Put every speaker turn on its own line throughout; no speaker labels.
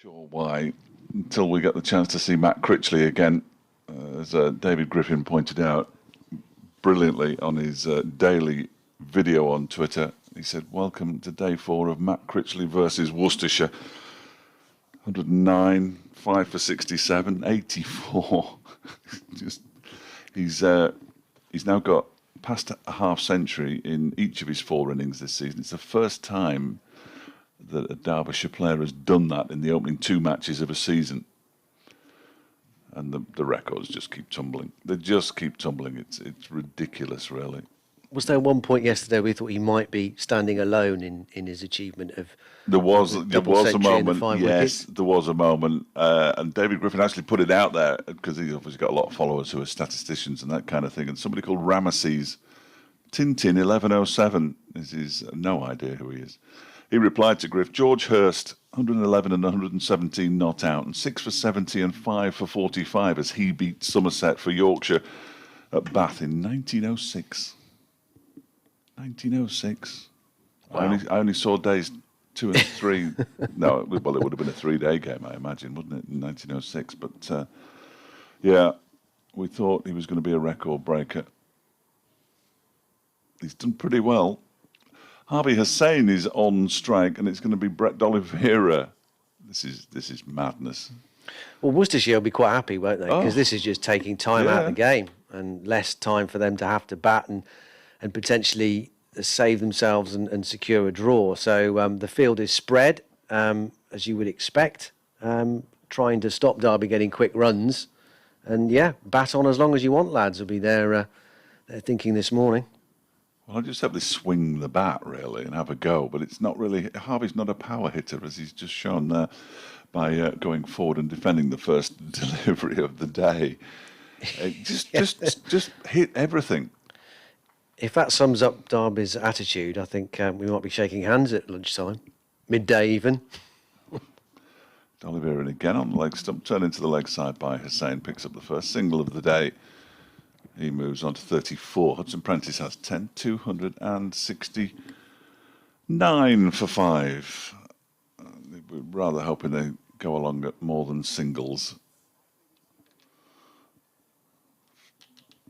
Sure why until we get the chance to see Matt Critchley again, as David Griffin pointed out brilliantly on his daily video on Twitter. He said, "Welcome to day 4 of Matt Critchley versus Worcestershire. 109, 5 for 67, 84. Just he's now got past a half century in each of his 4 innings this season. It's the first time that a Derbyshire player has done that in the opening 2 matches of a season. And the records just keep tumbling. They just keep tumbling. It's ridiculous, really.
Was there one point yesterday we thought he might be standing alone in his achievement of
there was a moment,
wickets?
There was a moment, and David Griffin actually put it out there because he's obviously got a lot of followers who are statisticians and that kind of thing. And somebody called Ramesses Tintin 1107 is no idea who he is. He replied to Griff, George Hurst, 111 and 117 not out, and 6 for 70 and 5 for 45 as he beat Somerset for Yorkshire at Bath in 1906. 1906.
Wow.
I only saw days 2 and 3. No, it would have been a 3-day game, I imagine, wouldn't it, in 1906? But yeah, we thought he was going to be a record breaker. He's done pretty well. Harvey Hussain is on strike, and it's going to be Brett D'Oliveira. This is madness.
Well, Worcestershire will be quite happy, won't they? Because this is just taking time out of the game and less time for them to have to bat and potentially save themselves and secure a draw. So the field is spread, as you would expect, trying to stop Derby getting quick runs. And yeah, bat on as long as you want, lads, will be their thinking this morning.
Well, I just hope they swing the bat, really, and have a go. But it's not really... Harvey's not a power hitter, as he's just shown there, by going forward and defending the first delivery of the day. Just hit everything.
If that sums up Derby's attitude, I think we might be shaking hands at lunchtime, midday even.
D'Oliveira again on the leg stump, turned into the leg side by Hussain, picks up the first single of the day. He moves on to 34. Hudson Prentice has 10, 269 for 5. We're rather hoping they go along at more than singles.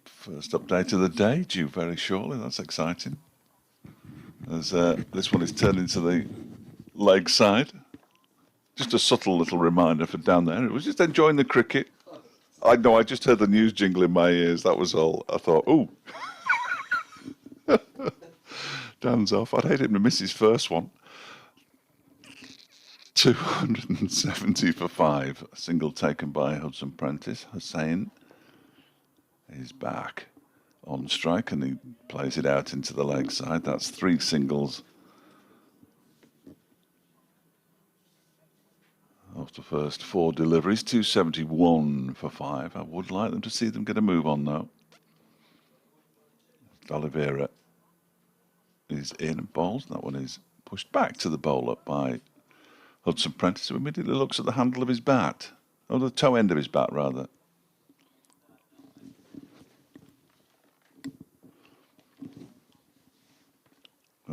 First update of the day, due very shortly. That's exciting. As this one is turned into the leg side. Just a subtle little reminder for down there. It was just enjoying the cricket. I know, I just heard the news jingle in my ears, that was all. I thought, ooh. Dan's off. I'd hate him to miss his first one. 270 for 5. A single taken by Hudson Prentice. Hussain is back on strike and he plays it out into the leg side. That's 3 singles off the first 4 deliveries. 271 for 5. I would like them to see them get a move on though. D'Oliveira is in and bowls. That one is pushed back to the bowler by Hudson Prentice, who immediately looks at the handle of his bat, or the toe end of his bat rather.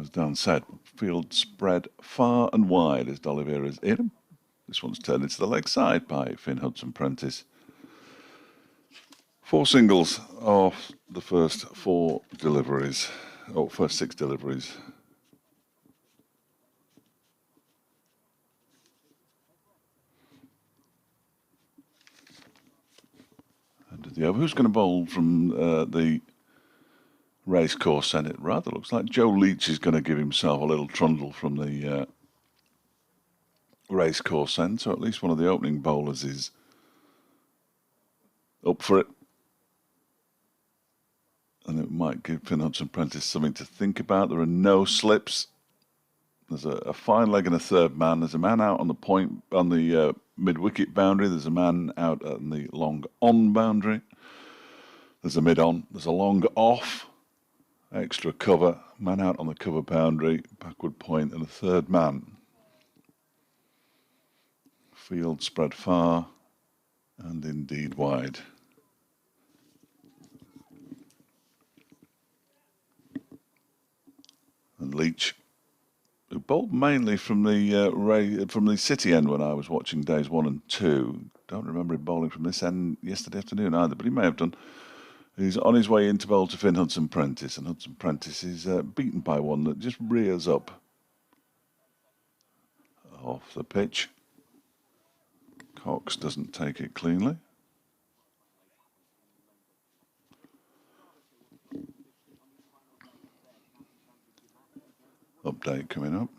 As Dan said, field spread far and wide as D'Oliveira's in. This one's turned into the leg side by Finn Hudson Prentice. 4 singles off the first 4 deliveries, or first 6 deliveries. And the over, who's going to bowl from the racecourse end? It rather looks like Joe Leach is going to give himself a little trundle from the racecourse end, so at least one of the opening bowlers is up for it. And it might give Finn Hudson Prentice something to think about. There are no slips. There's a fine leg and a third man. There's a man out on the point, on the mid-wicket boundary. There's a man out on the long on boundary. There's a mid-on. There's a long off. Extra cover. Man out on the cover boundary. Backward point and a third man. Field spread far and indeed wide. And Leach, who bowled mainly from the City end when I was watching days 1 and 2. Don't remember him bowling from this end yesterday afternoon either, but he may have done. He's on his way in to bowl to Finn Hudson-Prentice, and Hudson-Prentice is beaten by one that just rears up off the pitch. Cox doesn't take it cleanly. Update coming up.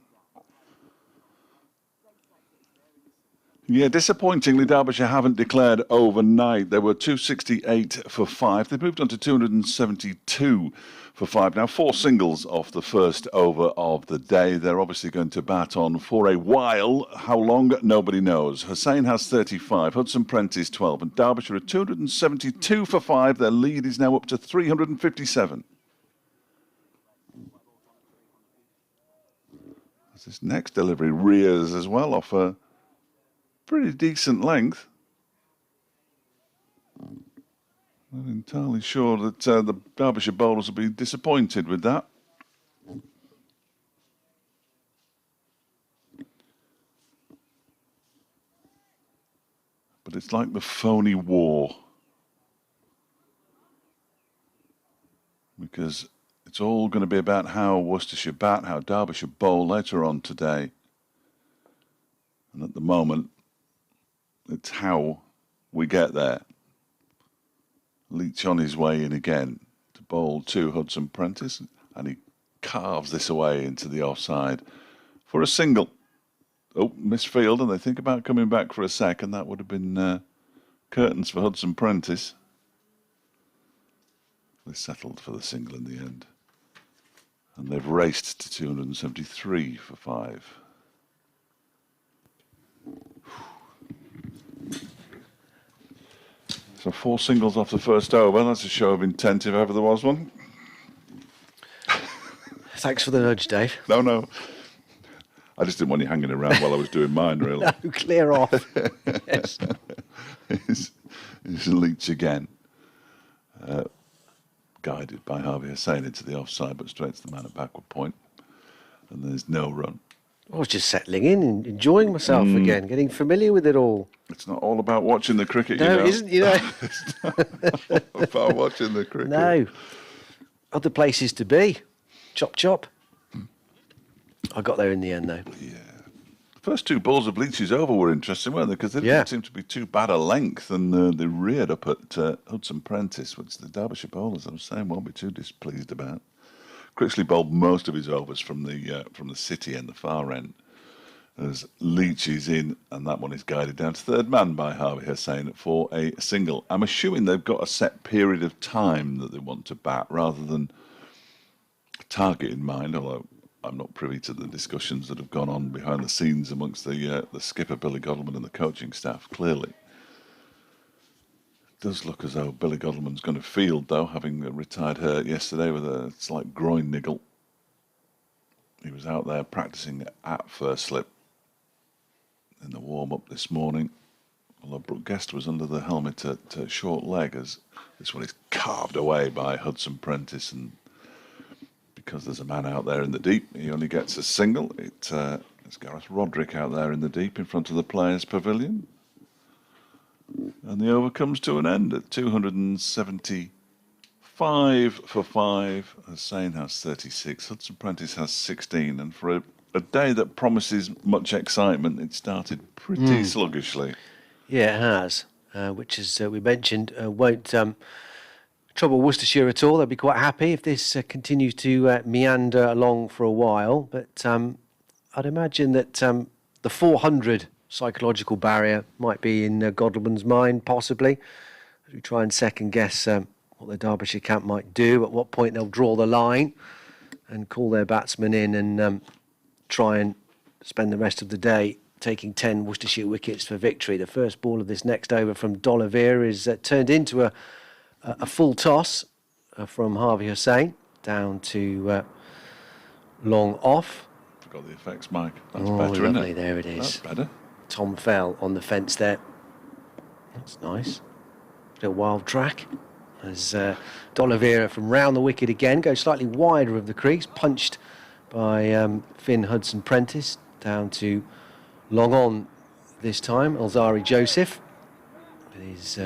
Yeah, disappointingly, Derbyshire haven't declared overnight. They were 268 for 5. They moved on to 272 for 5. Now, 4 singles off the first over of the day. They're obviously going to bat on for a while. How long? Nobody knows. Hussain has 35, Hudson-Prentice 12, and Derbyshire at 272 for 5. Their lead is now up to 357. This next delivery rears as well off a pretty decent length. Not entirely sure that the Derbyshire bowlers will be disappointed with that. But it's like the phony war. Because it's all going to be about how Worcestershire bat, how Derbyshire bowl later on today. And at the moment, it's how we get there. Leach on his way in again to bowl to Hudson-Prentice, and he carves this away into the offside for a single. Oh, misfield, and they think about coming back for a second. That would have been curtains for Hudson-Prentice. They settled for the single in the end. And they've raced to 273 for 5. So 4 singles off the first over. That's a show of intent if ever there was one.
Thanks for the nudge, Dave.
No. I just didn't want you hanging around while I was doing mine, really.
No, clear off. Yes.
It's Leach again. Guided by Harvey Hussain into the offside, but straight to the man at backward point. And there's no run.
I was just settling in and enjoying myself again, getting familiar with it all.
It's not all about watching the cricket,
no,
you know.
It isn't, you know.
It's not all about watching the cricket.
No. Other places to be. Chop, chop. I got there in the end, though.
Yeah. The first 2 balls of Leach's over were interesting, weren't they? Because they didn't seem to be too bad a length, and they reared up at Hudson-Prentice, which the Derbyshire bowlers, I was saying, won't be too displeased about. Critchley bowled most of his overs from the City end, the far end, as Leach is in, and that one is guided down to third man by Harvey Hussain for a single. I'm assuming they've got a set period of time that they want to bat rather than a target in mind, although I'm not privy to the discussions that have gone on behind the scenes amongst the skipper, Billy Godleman, and the coaching staff, clearly. It does look as though Billy Godleman's going to field, though, having retired hurt yesterday with a slight groin niggle. He was out there practising at first slip in the warm-up this morning, although Brooke Guest was under the helmet at short leg, as this one is carved away by Hudson-Prentice, and because there's a man out there in the deep, he only gets a single. It's Gareth Roderick out there in the deep in front of the Players' Pavilion. And the over comes to an end at 275 for 5. Hussain has 36. Hudson-Prentice has 16. And for a day that promises much excitement, it started pretty sluggishly.
Yeah, it has. Which, as we mentioned, won't trouble Worcestershire at all. They'll be quite happy if this continues to meander along for a while. But I'd imagine that the 400 psychological barrier might be in Godleman's mind, possibly, as we try and second guess what the Derbyshire camp might do, at what point they'll draw the line and call their batsmen in and try and spend the rest of the day taking 10 Worcestershire wickets for victory. The first ball of this next over from D'Oliveira is turned into a full toss from Harvey Hussain down to long off.
Forgot the effects, Mike. That's better,
lovely.
Isn't it?
There it is.
That's better.
Tom fell on the fence there. That's nice. A wild track. As D'Oliveira from round the wicket again goes slightly wider of the crease, punched by Finn Hudson-Prentice, down to long on this time. Alzari Joseph, with his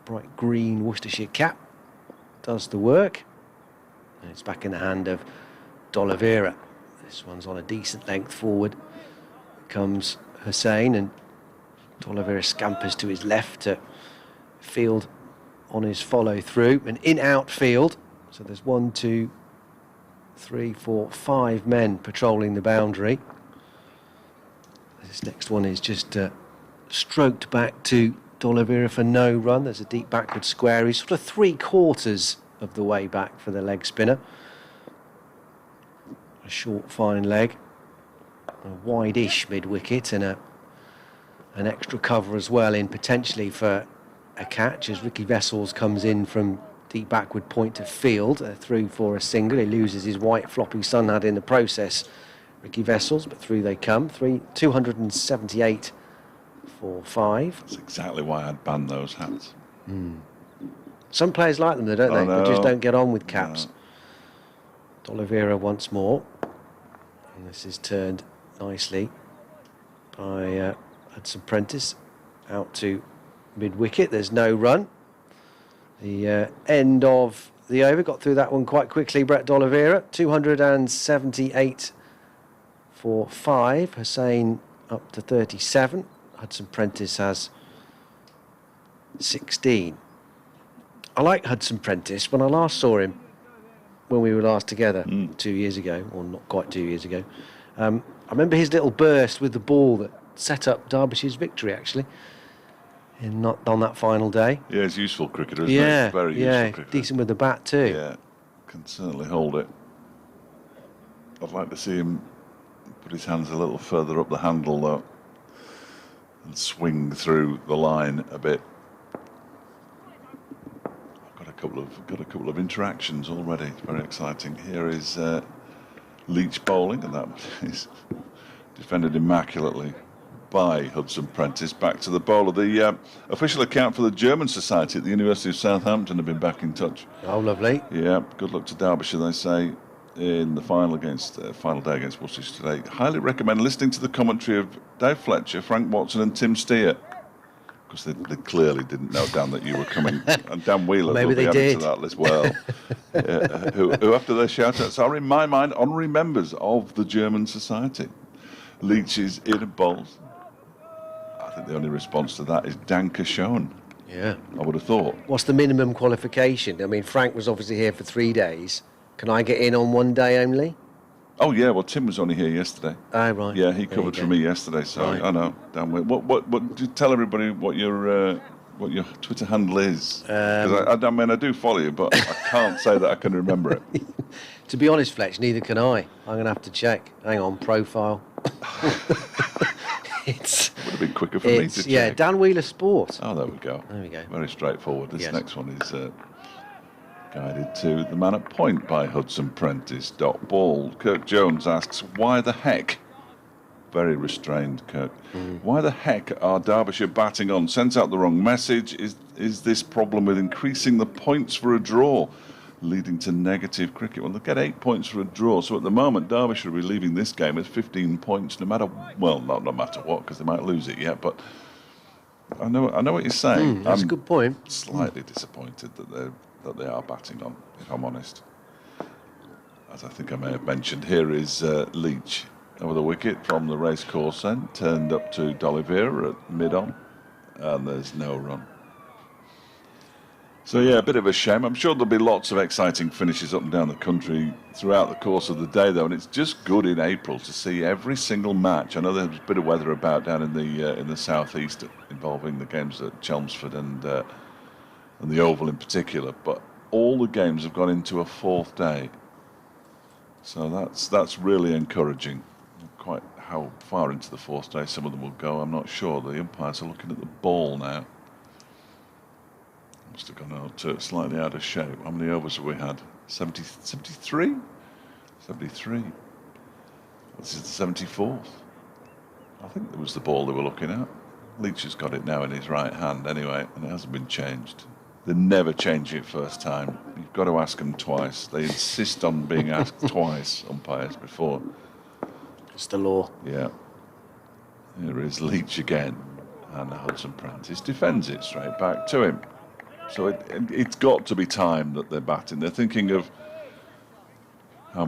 bright green Worcestershire cap, does the work. And it's back in the hand of D'Oliveira. This one's on a decent length forward. Comes Hussein, and D'Oliveira scampers to his left to field on his follow through. An in-out field. So there's 1, 2, 3, 4, 5 men patrolling the boundary. This next one is just stroked back to D'Oliveira for no run. There's a deep backward square. He's sort of 3/4 of the way back for the leg spinner. A short, fine leg. A wide-ish mid-wicket, and an extra cover as well in potentially for a catch as Ricky Vessels comes in from deep backward point to field, through for a single. He loses his white floppy sun hat in the process, Ricky Vessels, but through they come. 278 for 5.
That's exactly why I'd banned those hats.
Some players like them, though, don't they?
No.
They just don't get on with caps. No. D'Oliveira once more. And this is turned nicely by Hudson-Prentice out to mid-wicket. There's no run. The end of the over. Got through that one quite quickly, Brett D'Oliveira. 278 for 5. Hussein up to 37. Hudson-Prentice has 16. I like Hudson-Prentice. When I last saw him, when we were last together 2 years ago, or not quite 2 years ago, I remember his little burst with the ball that set up Derbyshire's victory, actually, on that final day.
Yeah, he's a useful cricketer, isn't he? Very useful cricketer.
Decent with the bat too.
Yeah, can certainly hold it. I'd like to see him put his hands a little further up the handle, though, and swing through the line a bit. I've got a couple of interactions already. It's very exciting. Here is Leach bowling, and that is defended immaculately by Hudson-Prentice. Back to the bowler. The official account for the German Society at the University of Southampton have been back in touch.
Oh, lovely.
Yeah, good luck to Derbyshire, they say, in the final day against Worcestershire today. Highly recommend listening to the commentary of Dave Fletcher, Frank Watson and Tim Steer. Because they clearly didn't know, Dan, that you were coming. And Dan Wheeler will be added to that as well. Who after their shout-outs are, in my mind, honorary members of the German Society. Leach is in and bowls. I think the only response to that is Danke Schoen.
Yeah.
I would have thought.
What's the minimum qualification? I mean, Frank was obviously here for 3 days. Can I get in on 1 day only?
Oh, yeah, well, Tim was only here yesterday.
Oh, right.
Yeah, he covered for me yesterday, so right. I know. Dan, what do you tell everybody what your Twitter handle is? Because I do follow you, but I can't say that I can remember it.
To be honest, Fletch, neither can I. I'm going to have to check. Hang on, profile.
Would have been quicker for me to check.
Yeah, Dan Wheeler Sport.
Oh, there we go.
There we go.
Very straightforward. This next one is guided to the man at point by Hudson-Prentice. Ball. Kirk Jones asks, why the heck? Very restrained, Kirk. Why the heck are Derbyshire batting on? Sends out the wrong message. Is this problem with increasing the points for a draw leading to negative cricket? Well, they'll get 8 points for a draw. So at the moment, Derbyshire will be leaving this game with 15 points, no matter what, because they might lose it yet. But I know what you're saying.
That's a good point.
Slightly disappointed that they are batting on, if I'm honest. As I think I may have mentioned, here is Leach over the wicket from the racecourse end, turned up to D'Oliveira at mid-on, and there's no run. So yeah, a bit of a shame. I'm sure there'll be lots of exciting finishes up and down the country throughout the course of the day, though, and it's just good in April to see every single match. I know there's a bit of weather about down in the southeast involving the games at Chelmsford and the Oval in particular, but all the games have gone into a fourth day. So that's really encouraging. Quite how far into the fourth day some of them will go, I'm not sure. The umpires are looking at the ball now. Must have gone out slightly out of shape. How many overs have we had? 73? 73. This is the 74th. I think it was the ball they were looking at. Leach has got it now in his right hand anyway, and it hasn't been changed. They never change it first time. You've got to ask them twice. They insist on being asked twice, umpires, before.
It's the law.
Yeah. Here is Leach again. And Hudson Prentice defends it straight back to him. So it's got to be time that they're batting. They're thinking of how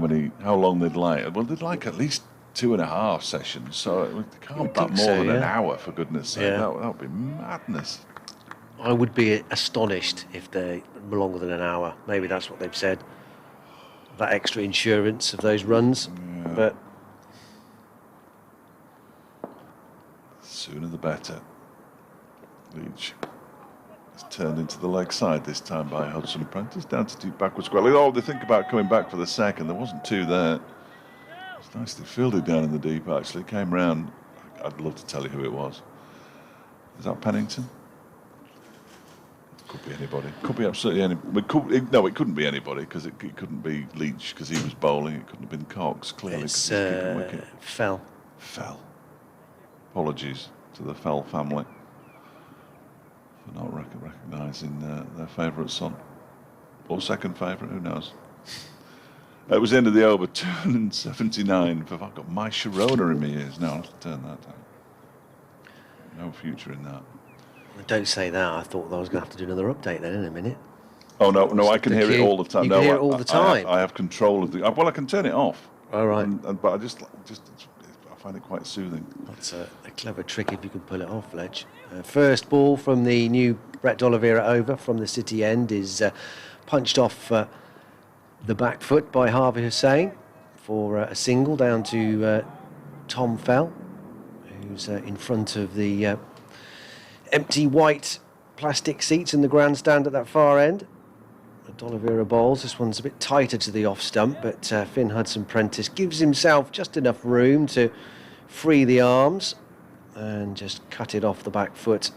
long they'd like. Well, they'd like at least 2.5 sessions. So they can't bat more than an hour, for goodness sake.
Yeah.
That would be madness.
I would be astonished if they were longer than an hour. Maybe that's what they've said. That extra insurance of those runs.
Yeah.
But
sooner the better. Leach is turned into the leg side this time by Hudson Prentice, down to deep backward square. Oh, they think about coming back for the second. There wasn't two there. It's nicely fielded down in the deep, actually. Came round. I'd love to tell you who it was. Is that Pennington? Could be anybody. Could be absolutely anybody. No, it couldn't be anybody, because it couldn't be Leach because he was bowling. It couldn't have been Cox, clearly, because he's kicking wicket.
Fell.
Apologies to the Fell family for not recognising their favourite son. Or second favourite, who knows. It was the end of the over, 279. I've got my Sharona in my ears now. I'll have to turn that down. No future in that.
Don't say that. I thought I was going to have to do another update then in a minute.
Oh, no, I can hear it all the time.
You can hear it all the time?
I have control of the... Well, I can turn it off.
All right.
But I just I find it quite soothing.
That's a clever trick if you can pull it off, Ledge. First ball from the new Brett D'Oliveira over from the City end is punched off the back foot by Harvey Hussain for a single down to Tom Fell, who's in front of the empty white plastic seats in the grandstand at that far end. D'Oliveira bowls. This one's a bit tighter to the off stump, but Finn Hudson-Prentice gives himself just enough room to free the arms and just cut it off the back foot,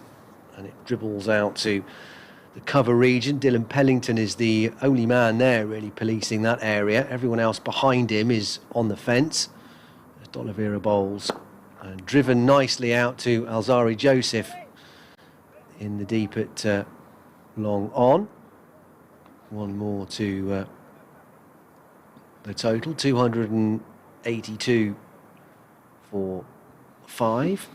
and it dribbles out to the cover region. Dylan Pellington is the only man there really policing that area. Everyone else behind him is on the fence as D'Oliveira bowls, and driven nicely out to Alzari Joseph in the deep at long on. One more to the total, 282 for 5.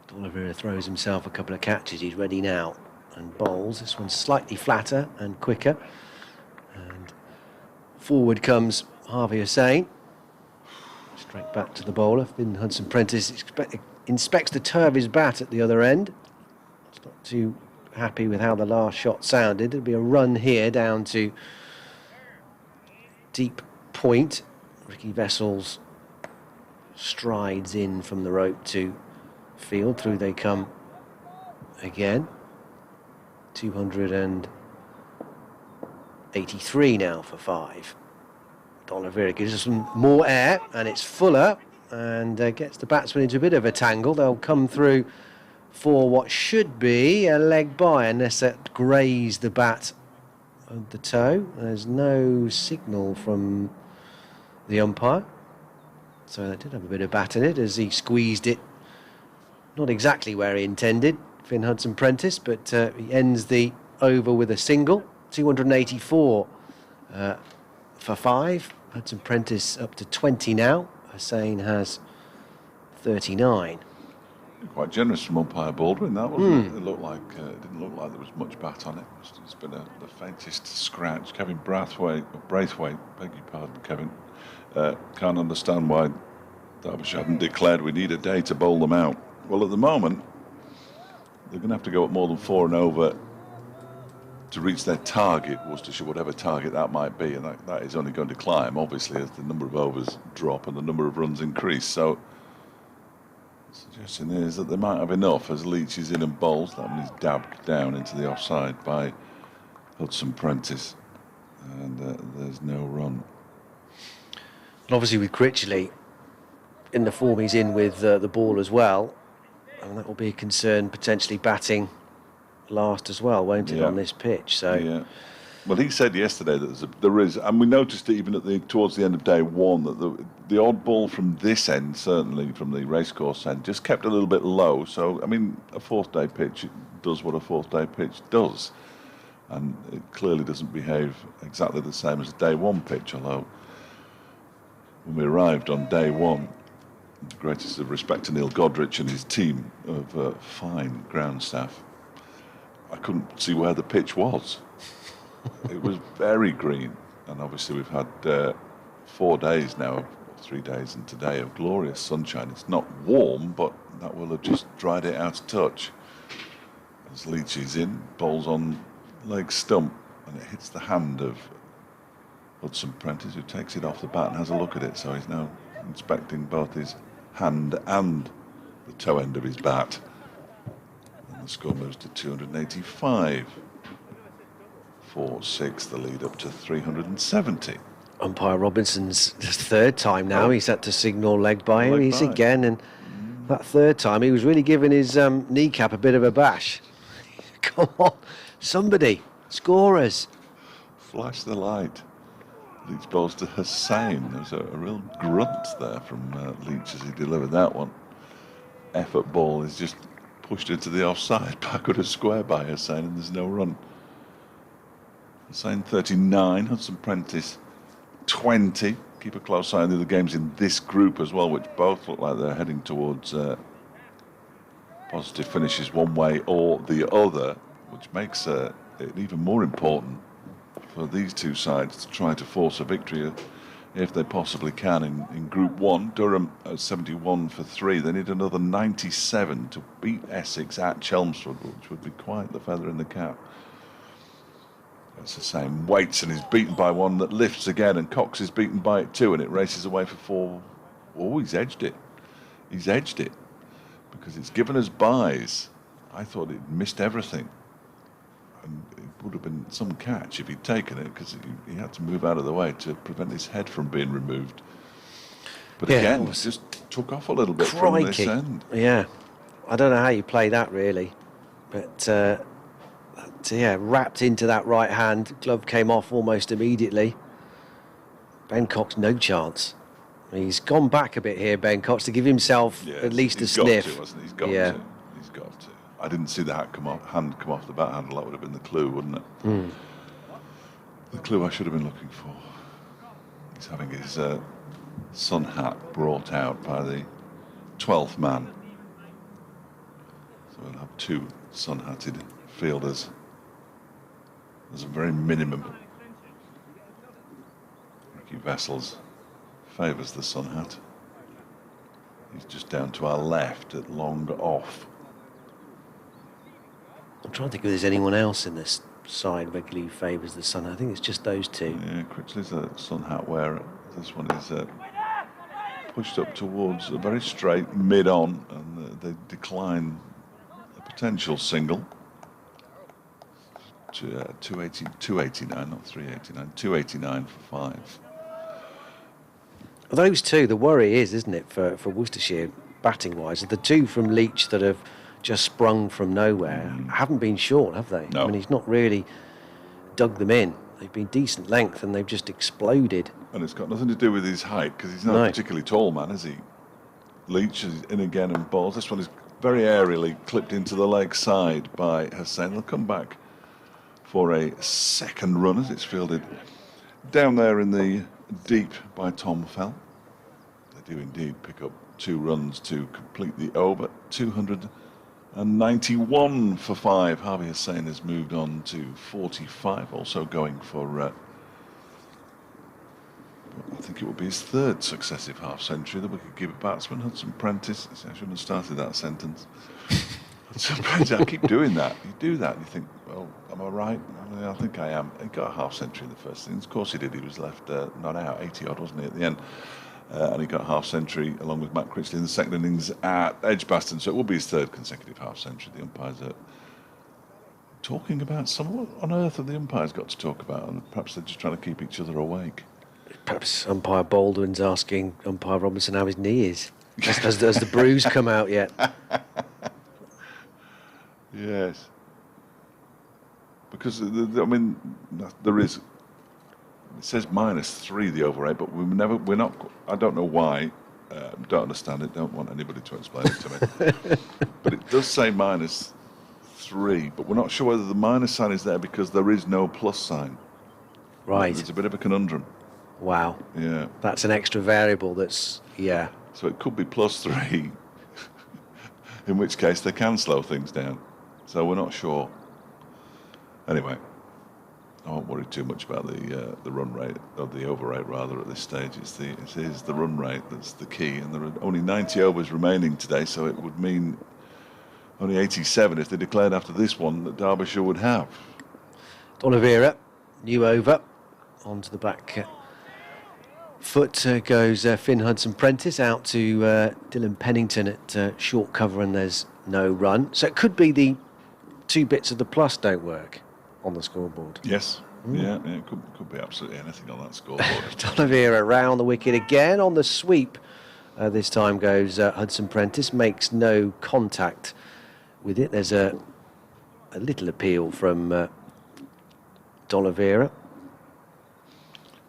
D'Oliveira throws himself a couple of catches. He's ready now and bowls. This one's slightly flatter and quicker. And forward comes Harvey Hussain. Straight back to the bowler. Finn Hudson-Prentice inspects the toe of his bat at the other end. Not too happy with how the last shot sounded. There'll be a run here down to deep point. Ricky Vessels strides in from the rope to field. Through they come again. 283 now for 5. D'Oliveira gives us some more air, and it's Fuller, and gets the batsman into a bit of a tangle. They'll come through for what should be a leg by, unless that grazed the bat of the toe. There's no signal from the umpire, so they did have a bit of bat in it as he squeezed it, not exactly where he intended, Finn Hudson-Prentice, but he ends the over with a single. 284 for 5. Hudson-Prentice up to 20 now. Hussain has 39.
Quite generous from umpire Baldwin, that wasn't it? It looked like it didn't look like there was much bat on it. It's been the faintest scratch. Kevin Braithwaite, beg your pardon, Kevin, can't understand why Derbyshire hadn't declared we need a day to bowl them out. Well, at the moment, they're going to have to go up more than 4 and over to reach their target, Worcestershire, whatever target that might be, and that is only going to climb, obviously, as the number of overs drop and the number of runs increase. So, suggestion is that they might have enough as Leach is in and bowls. That one is dabbed down into the offside by Hudson-Prentice, and there's no run.
And obviously with Critchley in the form he's in with the ball as well, and that will be a concern potentially batting last as well, won't it, on this pitch? So
Well, he said yesterday that there is, and we noticed it even towards the end of day one, that the odd ball from this end, certainly from the racecourse end, just kept a little bit low. So, I mean, a fourth day pitch does what a fourth day pitch does, and it clearly doesn't behave exactly the same as a day one pitch. Although when we arrived on day one, the greatest of respect to Neil Godrich and his team of fine ground staff, I couldn't see where the pitch was. It was very green, and obviously we've had 4 days now, 3 days and today, of glorious sunshine. It's not warm, but that will have just dried it out of touch. As Leach is in, bowls on leg stump, and it hits the hand of Hudson Prentice, who takes it off the bat and has a look at it. So he's now inspecting both his hand and the toe end of his bat. And the score moves to 285. 4-6, the lead up to 370.
Umpire Robinson's third time now. He's had to signal leg by him. He's again, and that third time he was really giving his kneecap a bit of a bash. Come on, somebody, scorers.
Flash the light. Leach bowls to Hussain. There's a real grunt there from Leach as he delivered that one. Effort ball is just pushed into the offside, backward a square by Hussain, and there's no run. Hussain 39, Hudson Prentice 20. Keep a close eye on the other games in this group as well, which both look like they're heading towards positive finishes one way or the other, which makes it even more important for these two sides to try to force a victory if they possibly can in Group 1. Durham at 71 for 3. They need another 97 to beat Essex at Chelmsford, which would be quite the feather in the cap. It's the same. Waits and is beaten by one that lifts again, and Cox is beaten by it too, and it races away for 4. Oh, he's edged it. He's edged it because it's given us buys. I thought he'd missed everything, and it would have been some catch if he'd taken it, because he had to move out of the way to prevent his head from being removed. But again, it just took off a little bit from this end.
Yeah, I don't know how you play that really, but. Yeah, wrapped into that right hand. Glove came off almost immediately. Ben Cox, no chance. He's gone back a bit here, Ben Cox, to give himself at least a sniff.
He's got to. He's got to. I didn't see the hand come off the bat handle. That would have been the clue, wouldn't it? The clue I should have been looking for. He's having his sun hat brought out by the 12th man. So we'll have 2 sun-hatted fielders as a very minimum. Ricky Vessels favours the sun hat. He's just down to our left at long off.
I'm trying to think if there's anyone else in this side regularly who favours the sun hat. I think it's just those 2.
Yeah, Critchley's a sun hat wearer. This one is pushed up towards a very straight mid-on, and they decline a potential single. 289, not 389, 289 for 5.
Those 2, the worry is, isn't it, for Worcestershire, batting-wise, the 2 from Leach that have just sprung from nowhere haven't been short, have they?
No.
I mean, he's not really dug them in. They've been decent length, and they've just exploded.
And it's got nothing to do with his height, because he's not a particularly tall man, is he? Leach is in again and balls. This one is very aerially clipped into the leg side by Hussain. They'll come back for a second run as it's fielded down there in the deep by Tom Fell. They do indeed pick up 2 runs to complete the over. 291 for 5. Harvey Hussain has moved on to 45, also going for I think it will be his 3rd successive half-century. The wicket-keeper batsman, Hudson Prentice. I shouldn't have started that sentence. Hudson Prentice, I keep doing that. You do that and you think, well, am I right? I think I am. He got a half-century in the first innings. Of course he did. He was left not out, 80-odd, wasn't he, at the end? And he got a half-century along with Matt Critchley in the second innings at Edgbaston. So it will be his 3rd consecutive half-century. The umpires are talking about what on earth have the umpires got to talk about? And perhaps they're just trying to keep each other awake.
Perhaps umpire Baldwin's asking umpire Robinson how his knee is. Has the bruise come out yet?
Yes. because I mean, there is. It says -3 the over 8, but we're not. I don't know why. Don't understand it. Don't want anybody to explain it to me. But it does say -3, but we're not sure whether the minus sign is there because there is no plus sign.
Right.
It's a bit of a conundrum.
Wow.
Yeah.
That's an extra variable. Yeah.
So it could be +3, in which case they can slow things down. So we're not sure. Anyway, I won't worry too much about the run rate, or the over rate rather, at this stage. It is the run rate that's the key, and there are only 90 overs remaining today, so it would mean only 87 if they declared after this one that Derbyshire would have.
Oliveira, new over, onto the back foot goes Finn Hudson-Prentice, out to Dylan Pennington at short cover, and there's no run. So it could be the 2 bits of the plus don't work on the scoreboard.
Yes. Yeah, it could be absolutely anything on that scoreboard.
Oliveira round the wicket again on the sweep. This time goes Hudson-Prentice, makes no contact with it. There's a little appeal from Oliveira.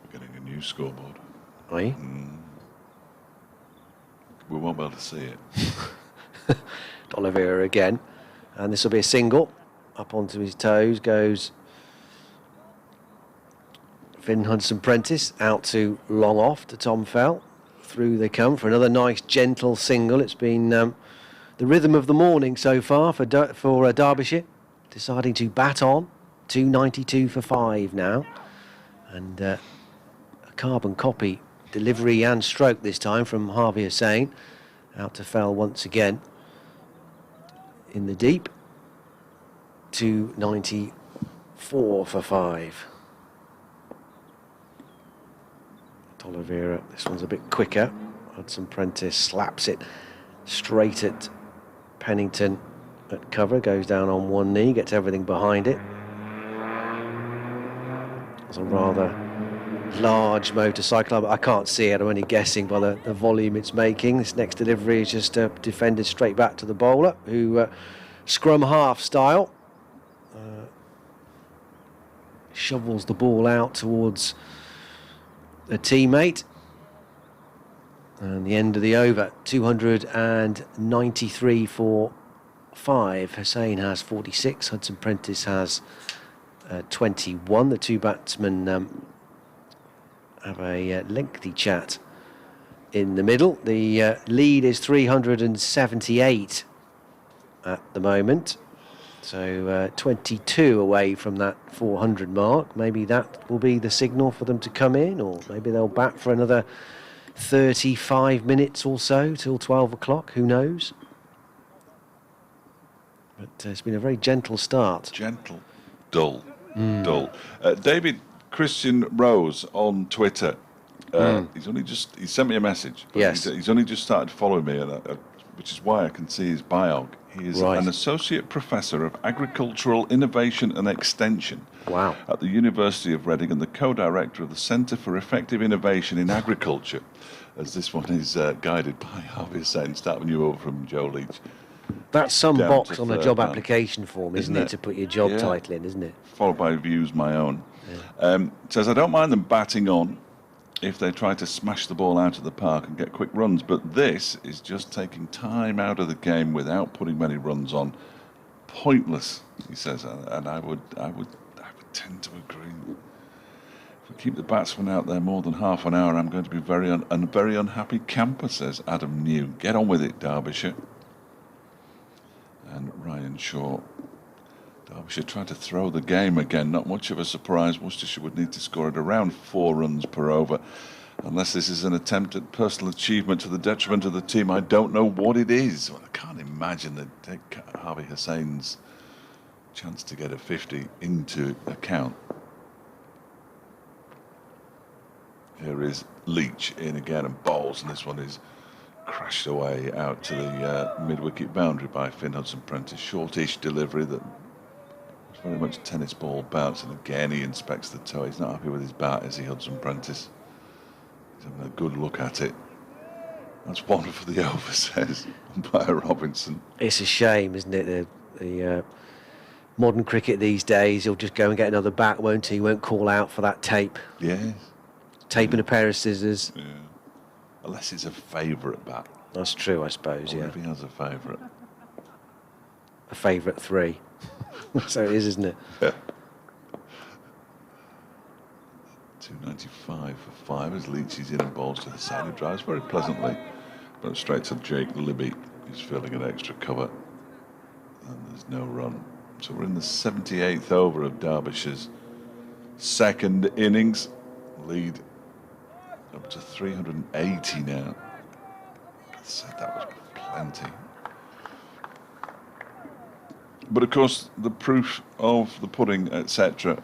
We're getting a new scoreboard.
Are you?
We won't be able to see it.
Oliveira again, and this will be a single. Up onto his toes goes Finn Hudson-Prentice, out to long off to Tom Fell. Through they come for another nice gentle single. It's been the rhythm of the morning so far for Derbyshire, deciding to bat on. 292 for 5 now, and a carbon copy delivery and stroke this time from Harvey Hussain. Out to Fell once again in the deep. 294 for 5. Oliveira, this one's a bit quicker. Hudson-Prentice slaps it straight at Pennington at cover, goes down on one knee, gets everything behind it. It's a rather large motorcycle. I can't see it, I'm only guessing by the volume it's making. This next delivery is just defended straight back to the bowler, who scrum half style shovels the ball out towards a teammate. And the end of the over, 293 for 5. Hussain has 46, Hudson-Prentice has 21. The two batsmen have a lengthy chat in the middle. The lead is 378 at the moment. So 22 away from that 400 mark. Maybe that will be the signal for them to come in, or maybe they'll bat for another 35 minutes or so till 12 o'clock. Who knows? But it's been a very gentle start.
Gentle. Dull. Dull. David Christian Rose on Twitter. He sent me a message.
Yes.
He's only just started following me, which is why I can see his biog. He is an associate professor of agricultural innovation and extension at the University of Reading, and the co-director of the Centre for Effective Innovation in Agriculture, as this one is guided by Harvey Hussain, starting you over from Joe Leach.
That's some box on a job application form, isn't it, to put your job title in, isn't it?
Followed by views my own. Says, I don't mind them batting on if they try to smash the ball out of the park and get quick runs, but this is just taking time out of the game without putting many runs on. Pointless, he says, and I would tend to agree. If we keep the batsmen out there more than half an hour, I'm going to be very unhappy camper, says Adam New. Get on with it, Derbyshire. And Ryan Shaw. Derbyshire tried to throw the game again. Not much of a surprise. Worcestershire would need to score at around 4 runs per over. Unless this is an attempt at personal achievement to the detriment of the team, I don't know what it is. Well, I can't imagine that take Harvey Hussain's chance to get a 50 into account. Here is Leach in again and bowls, and this one is crashed away out to the mid-wicket boundary by Finn Hudson-Prentice. Shortish delivery that was very much tennis ball bounce, and again he inspects the toe. He's not happy with his bat, is he, Hudson-Prentice? He's having a good look at it. That's one for the over, says umpire Robinson.
It's a shame, isn't it? The modern cricket these days, he'll just go and get another bat, won't he? He won't call out for that tape.
Yes.
Tape and a pair of scissors.
Yeah. Unless it's a favourite bat.
That's true, I suppose,
Or if he has a favourite.
A favourite 3. So it is, isn't it?
Yeah. 295 for 5 as Leach is in and bowls to Hussain, who drives very pleasantly. But straight to Jake Libby, who's filling an extra cover. And there's no run. So we're in the 78th over of Derbyshire's second innings. Lead up to 380 now. I said that was plenty. But of course, the proof of the pudding, etc.,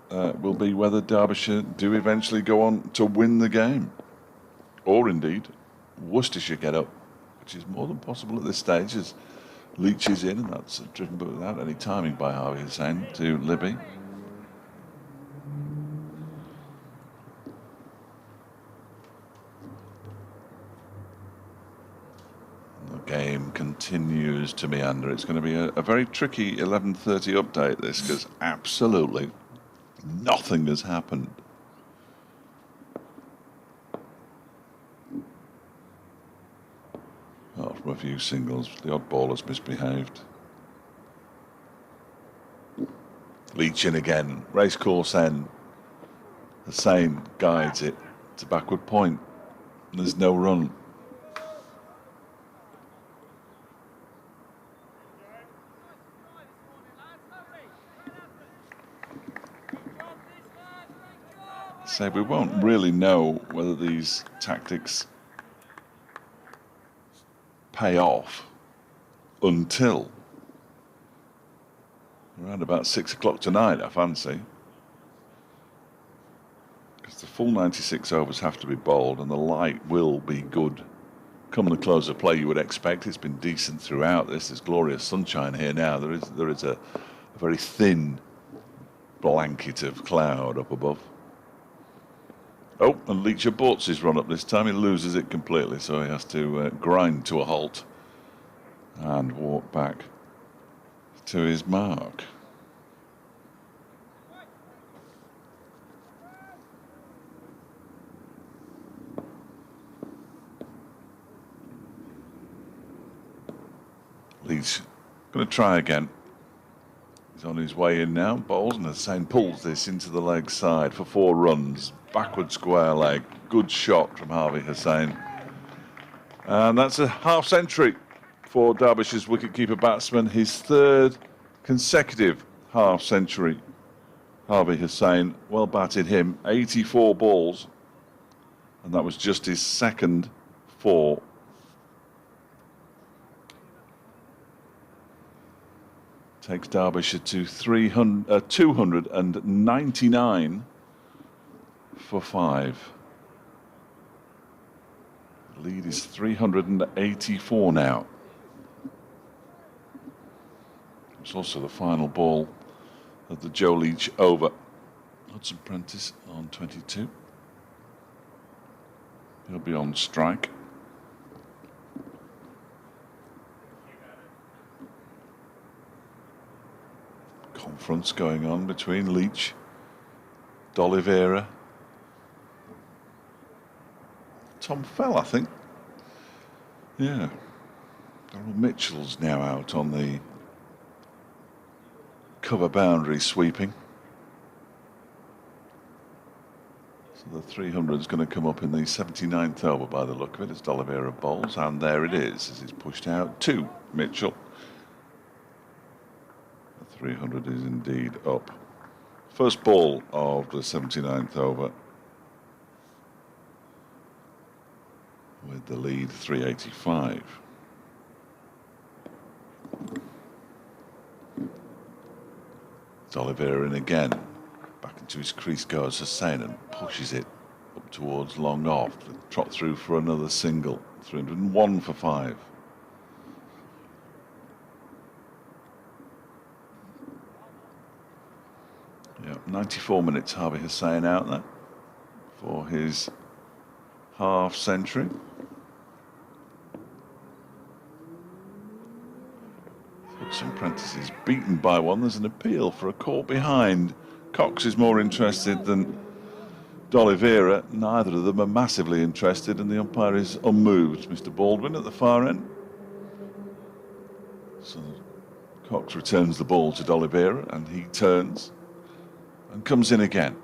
will be whether Derbyshire do eventually go on to win the game. Or indeed, Worcestershire get up, which is more than possible at this stage as Leach is in, and that's driven but without any timing by Harvey Hussain to Libby. The game continues to meander. It's going to be a very tricky 11:30 update, this, because absolutely nothing has happened. Oh, from a few singles, the odd ball has misbehaved. Leach in again, racecourse end. Hussain guides it to backward point. There's no run. So we won't really know whether these tactics pay off until around about 6 o'clock tonight, I fancy. Because the full 96 overs have to be bowled and the light will be good. Come the close of play, you would expect. It's been decent throughout this. There's glorious sunshine here now. There is a very thin blanket of cloud up above. Oh, and Leach aborts his run up this time. He loses it completely, so he has to grind to a halt and walk back to his mark. Leach going to try again. He's on his way in now. Bowls and Hussain pulls this into the leg side for 4 runs. Backward square leg. Good shot from Harvey Hussain. And that's a half century for Derbyshire's wicketkeeper batsman. His 3rd consecutive half century. Harvey Hussain, well batted him. 84 balls. And that was just his 2nd 4. Takes Derbyshire to 299 for 5. Lead is 384 now. It's also the final ball of the Joe Leach over. Hudson Prentice on 22. He'll be on strike. Conference going on between Leach, D'Oliveira, Tom Fell, I think. Yeah. Donald Mitchell's now out on the cover boundary sweeping. So the 300 is going to come up in the 79th over by the look of it as D'Oliveira bowls, and there it is as it's pushed out to Mitchell. 300 is indeed up. First ball of the 79th over with the lead 385. D'Oliveira in again. Back into his crease goes Hussain and pushes it up towards long off. Trot through for another single. 301 for 5. Yeah, 94 minutes Harvey Hussain out there for his half century. Hudson Prentice is beaten by one. There's an appeal for a caught behind. Cox is more interested than D'Oliveira. Neither of them are massively interested, and the umpire is unmoved. Mr. Baldwin at the far end. So Cox returns the ball to D'Oliveira, and he turns and comes in again.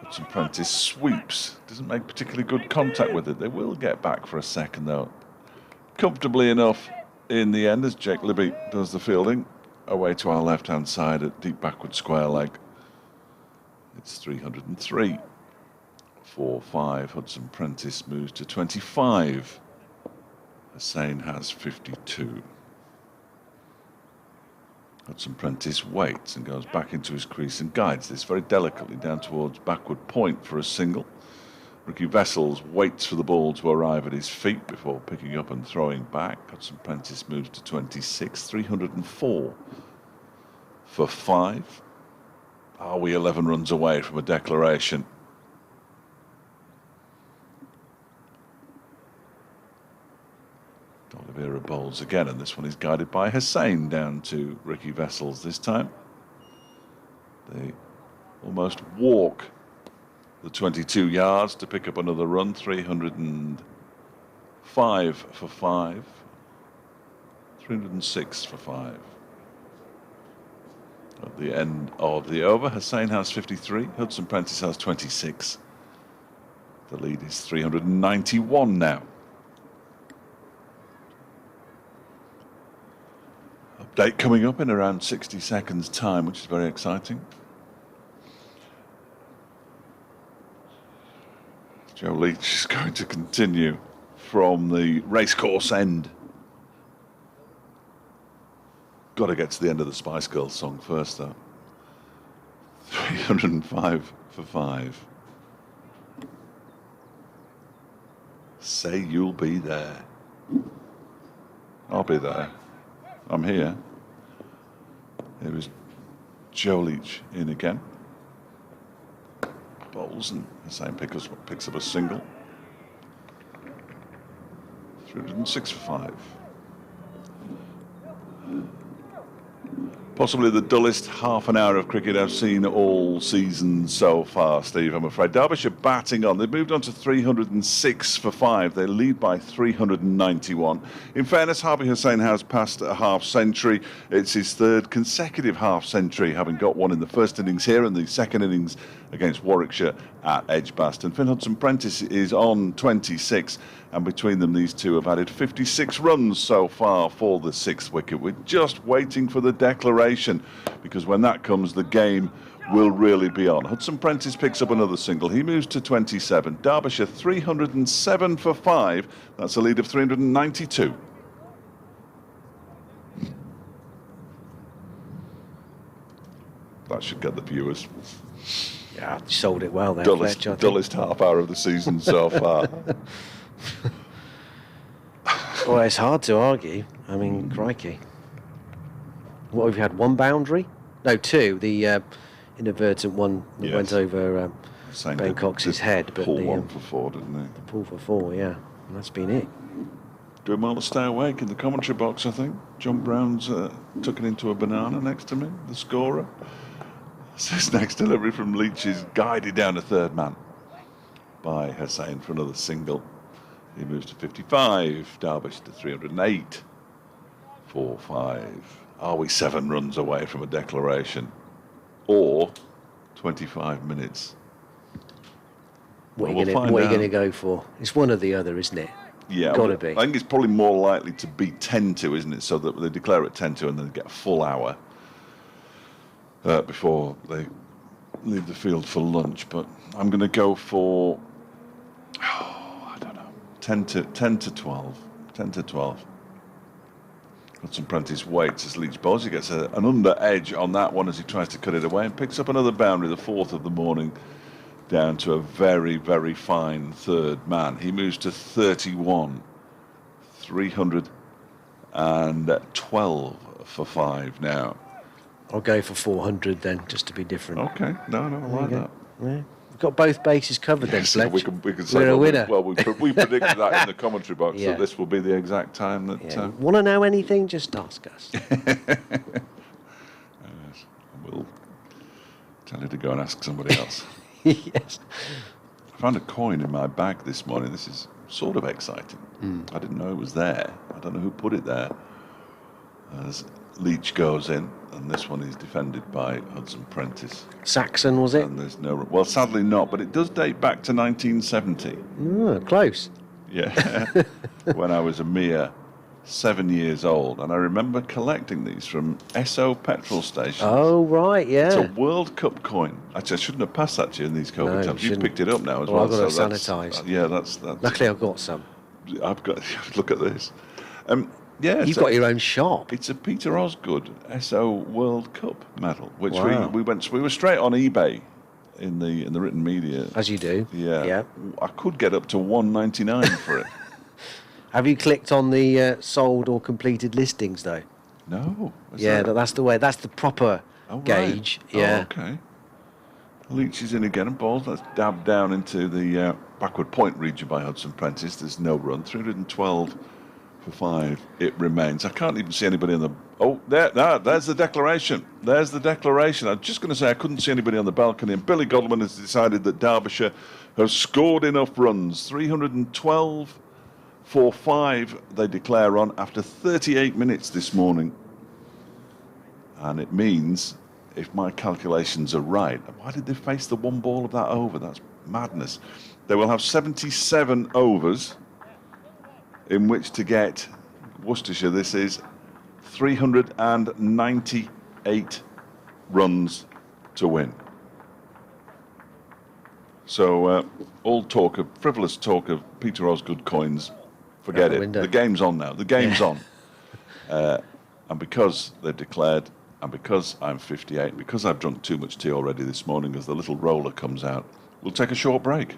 Hudson Prentice sweeps, doesn't make particularly good contact with it. They will get back for a second though. Comfortably enough in the end as Jake Libby does the fielding. Away to our left hand side at deep backward square leg. It's 303. 4-5. Hudson Prentice moves to 25. Hussain has 52. Hudson Prentice waits and goes back into his crease and guides this very delicately down towards backward point for a single. Ricky Vessels waits for the ball to arrive at his feet before picking up and throwing back. Hudson Prentice moves to 26, 304 for 5. Are we 11 runs away from a declaration? D'Oliveira bowls again, and this one is guided by Hussain down to Ricky Vessels this time. They almost walk the 22 yards to pick up another run. 305 for 5. 306 for 5. At the end of the over, Hussain has 53. Hudson Prentice has 26. The lead is 391 now. Update coming up in around 60 seconds time, which is very exciting. Joe Leach is going to continue from the racecourse end. Got to get to the end of the Spice Girls song first though. 305 for 5. Say you'll be there. I'll be there. I'm here. Here is Joe Leach in again. Bowls and Hussain picks up a single. 306 for 5. Possibly the dullest half an hour of cricket I've seen all season so far, Steve, I'm afraid. Derbyshire batting on. They've moved on to 306 for 5. They lead by 391. In fairness, Harvey Hussain has passed a half century. It's his third consecutive half century, having got one in the first innings here and the second innings against Warwickshire at Edgbaston. Finn Hudson Prentice is on 26, and between them these two have added 56 runs so far for the 6th wicket. We're just waiting for the declaration, because when that comes the game will really be on. Hudson Prentice picks up another single. He moves to 27. Derbyshire 307 for 5. That's a lead of 392. That should get the viewers.
Yeah, sold it well there.
Dullest half hour of the season so far.
Well, it's hard to argue. I mean, crikey. What have you had? 1 boundary? No, 2. The inadvertent one that went over Ben Cox's head. But
pull 1 for 4, didn't he?
The pull for 4, yeah. And that's been it.
Doing well to stay awake in the commentary box, I think. John Brown's tucking into a banana next to me, the scorer. So his next delivery from Leach is guided down to third man by Hussain for another single. He moves to 55. Derbyshire to 308. 4-5. Are we 7 runs away from a declaration? Or 25 minutes?
What are you going to go for? It's one or the other, isn't it?
Yeah,
got to be.
I think it's probably more likely to be 10-2, isn't it? So that they declare it 10-2 and then get a full hour before they leave the field for lunch. But I'm going to go for, I don't know, 10 to 12. 10 to 12. Hudson Prentice waits as Leach bowls. He gets an under edge on that one as he tries to cut it away and picks up another boundary, the 4th of the morning, down to a very, very fine third man. He moves to 31. 312 for 5 now.
I'll go for 400 then, just to be different.
Okay, no, I like that.
Yeah. We've got both bases covered then,
Yes,
Fletch.
we can say
We're a
well,
winner.
we predicted that in the commentary box
Yeah.
that this will be the exact time that.
Yeah. Want to know anything? Just ask us.
We'll tell you to go and ask somebody else.
Yes.
I found a coin in my bag this morning. This is sort of exciting. I didn't know it was there. I don't know who put it there. As Leach goes in, and this one is defended by Hudson Prentice.
Saxon, was it?
And there's no... Well, sadly not, but it does date back to 1970.
Close.
Yeah. When I was a mere 7 years old, and I remember collecting these from SO petrol stations.
Oh, right, yeah.
It's a World Cup coin. Actually, I shouldn't have passed that to you in these COVID times. You've picked it up now as well.
I've got it sanitised.
Yeah, that's...
Luckily, I've got some.
I've got... Look at this. Yeah,
You've got your own shop.
It's a Peter Osgood SO World Cup medal, which
Wow.
we were straight on eBay in the written media.
As you do.
Yeah. I could get up to $1.99 for it.
Have you clicked on the sold or completed listings, though?
No.
That's the way. That's the proper gauge.
Right.
Yeah.
Oh, okay. Leach is in again and balls. Let's dab down into the backward point region by Hudson Prentice. There's no run. 312 for 5. It remains. I can't even see anybody on the... Oh, there's the declaration. There's the declaration. I'm just going to say I couldn't see anybody on the balcony. And Billy Godleman has decided that Derbyshire have scored enough runs. 312 for 5 they declare on after 38 minutes this morning. And it means, if my calculations are right, why did they face the one ball of that over? That's madness. They will have 77 overs in which to get Worcestershire. This is 398 runs to win. So all frivolous talk of Peter Osgood coins, forget it. The game's on now. The game's on. And because they've declared, and because I'm 58, because I've drunk too much tea already this morning as the little roller comes out, we'll take a short break.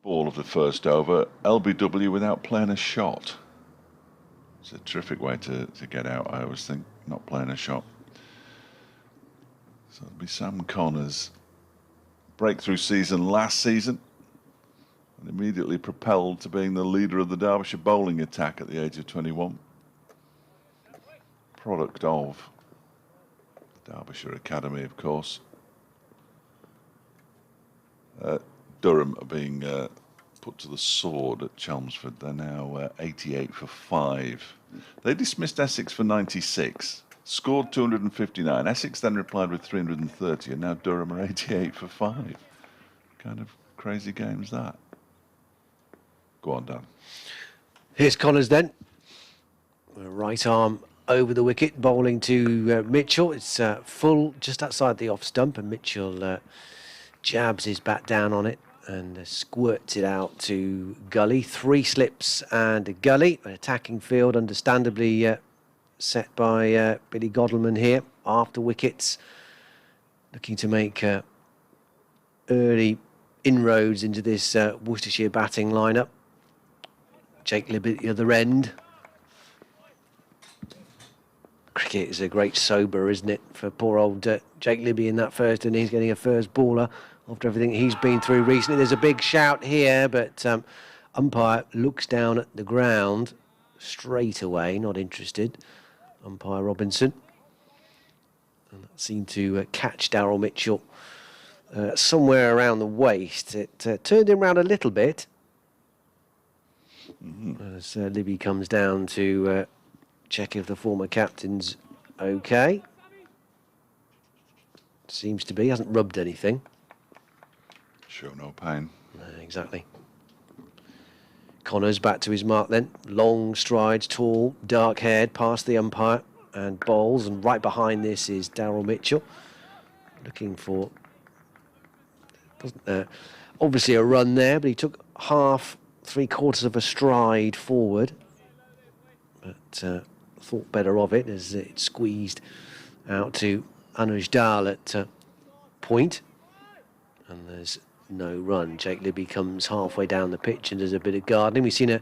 ball of the first over. LBW without playing a shot. It's a terrific way to get out, I always think, not playing a shot. So it'll be Sam Connors. Breakthrough season last season. And immediately propelled to being the leader of the Derbyshire bowling attack at the age of 21. Product of the Derbyshire Academy, of course. Durham are being put to the sword at Chelmsford. They're now 88 for 5. They dismissed Essex for 96, scored 259. Essex then replied with 330, and now Durham are 88 for 5. Kind of crazy game's that. Go on, Dan.
Here's Connors then. Right arm over the wicket, bowling to Mitchell. It's full just outside the off stump, and Mitchell jabs his bat down on it and squirts it out to gully. 3 slips and a gully. An attacking field, understandably set by Billy Godleman here. After wickets, looking to make early inroads into this Worcestershire batting lineup. Jake Libby at the other end. Cricket is a great sober, isn't it, for poor old Jake Libby in that first, and he's getting a first baller after everything he's been through recently. There's a big shout here, but umpire looks down at the ground straight away, not interested. Umpire Robinson. And that seemed to catch Daryl Mitchell somewhere around the waist. It turned him round a little bit. As Libby comes down to check if the former captain's okay. Seems to be, hasn't rubbed anything.
Show no pain.
Exactly. Connors back to his mark then. Long strides, tall, dark-haired, past the umpire and bowls. And right behind this is Daryl Mitchell. Looking for, obviously a run there, but he took half, 3/4 of a stride forward. But thought better of it as it squeezed out to Anuj Dal at point. And there's no run. Jake Libby comes halfway down the pitch and does a bit of gardening. We've seen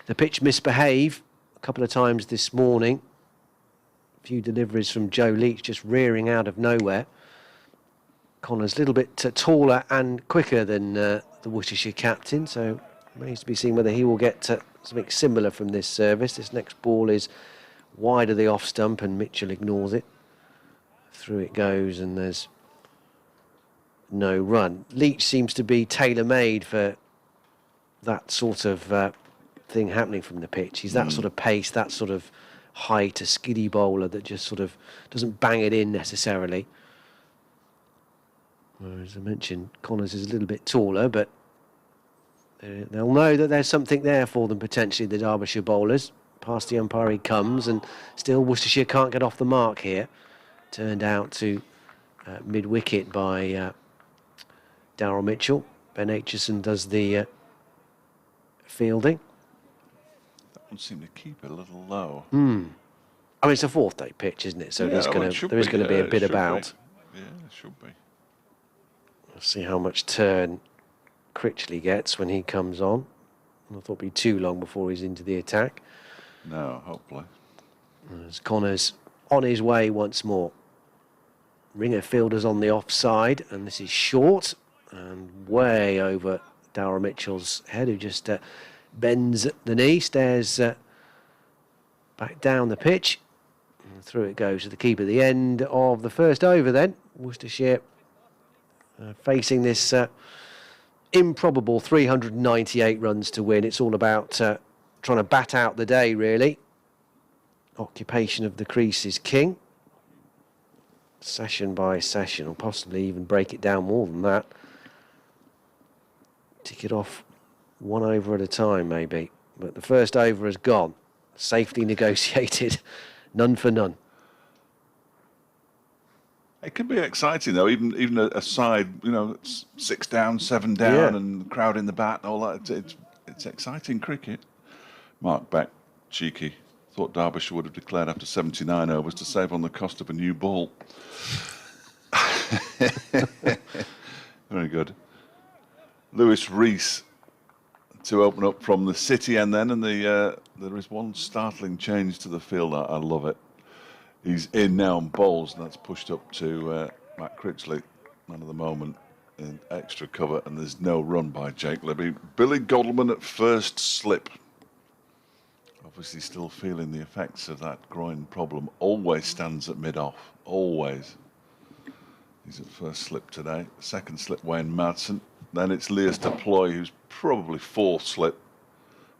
the pitch misbehave a couple of times this morning. A few deliveries from Joe Leach just rearing out of nowhere. Connor's a little bit taller and quicker than the Worcestershire captain, so remains to be seen whether he will get something similar from this service. This next ball is wide of the off stump and Mitchell ignores it. Through it goes and there's no run. Leach seems to be tailor-made for that sort of thing happening from the pitch. He's that sort of pace, that sort of height, a skiddy bowler that just sort of doesn't bang it in necessarily. As I mentioned, Connors is a little bit taller, but they'll know that there's something there for them potentially, the Derbyshire bowlers. Past the umpire he comes, and still Worcestershire can't get off the mark here. Turned out to mid-wicket by Daryl Mitchell. Ben Aitchison does the fielding.
That one seemed to keep it a little low.
I mean, it's a 4th day pitch, isn't it? So there is going to be a bit about.
Yeah, it should be.
We'll see how much turn Critchley gets when he comes on. I thought it'd be too long before he's into the attack.
No, hopefully.
As Connors on his way once more. Ringer fielders on the offside, and this is short and way over Daryl Mitchell's head, who just bends the knee, stares back down the pitch, and through it goes to the keeper. The end of the first over then. Worcestershire facing this improbable 398 runs to win. It's all about trying to bat out the day, really. Occupation of the crease is king. Session by session, or possibly even break it down more than that. Tick it off 1 over at a time, maybe. But the first over has gone. Safely negotiated. None for none.
It can be exciting, though, even a side, 6 down, 7 down, and the crowd in the bat and all that. It's exciting cricket. Mark back, cheeky. Thought Derbyshire would have declared after 79 overs to save on the cost of a new ball. Very good. Lewis Rees to open up from the City end then, and there is one startling change to the field. I love it. He's in now on bowls, and that's pushed up to Matt Critchley, man of the moment, in extra cover, and there's no run by Jake Libby. Billy Godleman at first slip. Obviously still feeling the effects of that groin problem. Always stands at mid-off, always. He's at first slip today. Second slip, Wayne Madsen. Then it's Leas Deploy, who's probably fourth slip,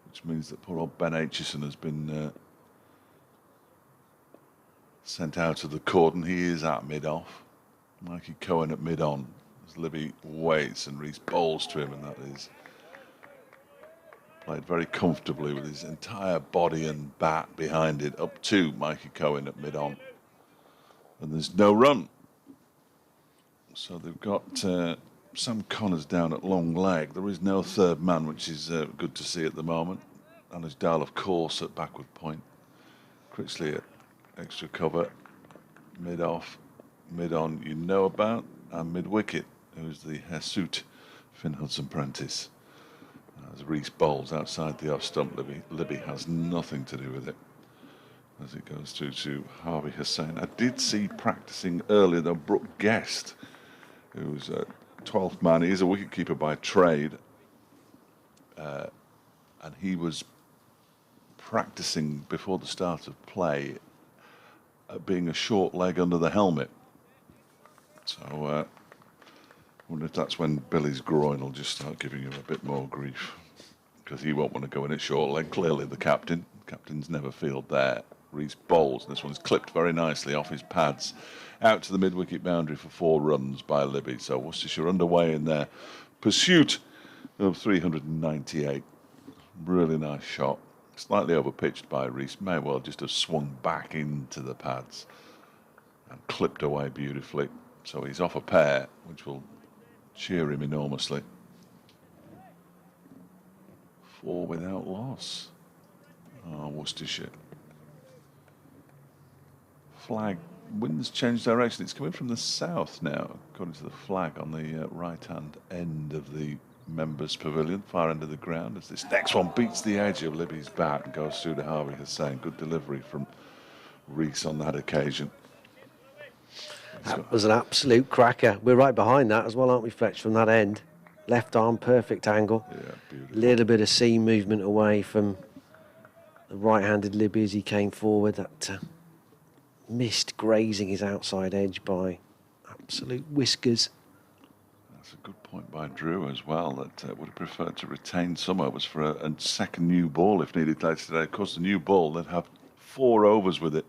which means that poor old Ben Aitchison has been sent out of the cordon. He is at mid-off. Mikey Cohen at mid-on. As Libby waits and Reese bowls to him, and that is played very comfortably with his entire body and bat behind it, up to Mikey Cohen at mid-on. And there's no run. So they've got Sam Connors down at long leg. There is no third man, which is good to see at the moment. Anuj Dal, of course, at backward point. Critchley at extra cover. Mid-off, mid-on you know about. And mid-wicket, who's the Hesut Finn Hudson-Prentice. As Reese bowls outside the off stump, Libby has nothing to do with it as it goes through to Harvey Hussain. I did see practicing earlier, though, Brooke Guest, who's a 12th man. He is a wicketkeeper by trade, and he was practicing before the start of play at being a short leg under the helmet. So I wonder if that's when Billy's groin will just start giving him a bit more grief, because he won't want to go in at short leg. Clearly the captain's never field there. Reese bowls, and this one's clipped very nicely off his pads out to the mid-wicket boundary for 4 runs by Libby. So Worcestershire underway in their pursuit of 398. Really nice shot. Slightly overpitched by Reese. May well just have swung back into the pads and clipped away beautifully. So he's off a pair, which will cheer him enormously. 4 without loss. Oh, Worcestershire. Flag, wind's changed direction. It's coming from the south now, according to the flag on the right-hand end of the members' pavilion, far end of the ground, as this next one beats the edge of Libby's bat and goes through to Harvey Hussain. Good delivery from Reese on that occasion.
That was an absolute cracker. We're right behind that as well, aren't we, Fletch, from that end? Left arm, perfect angle.
Yeah, beautiful.
Little bit of seam movement away from the right-handed Libby as he came forward. That missed grazing his outside edge by absolute whiskers.
That's a good point by Drew as well, that would have preferred to retain some overs for a second new ball if needed later today. Of course, the new ball, they'd have 4 overs with it.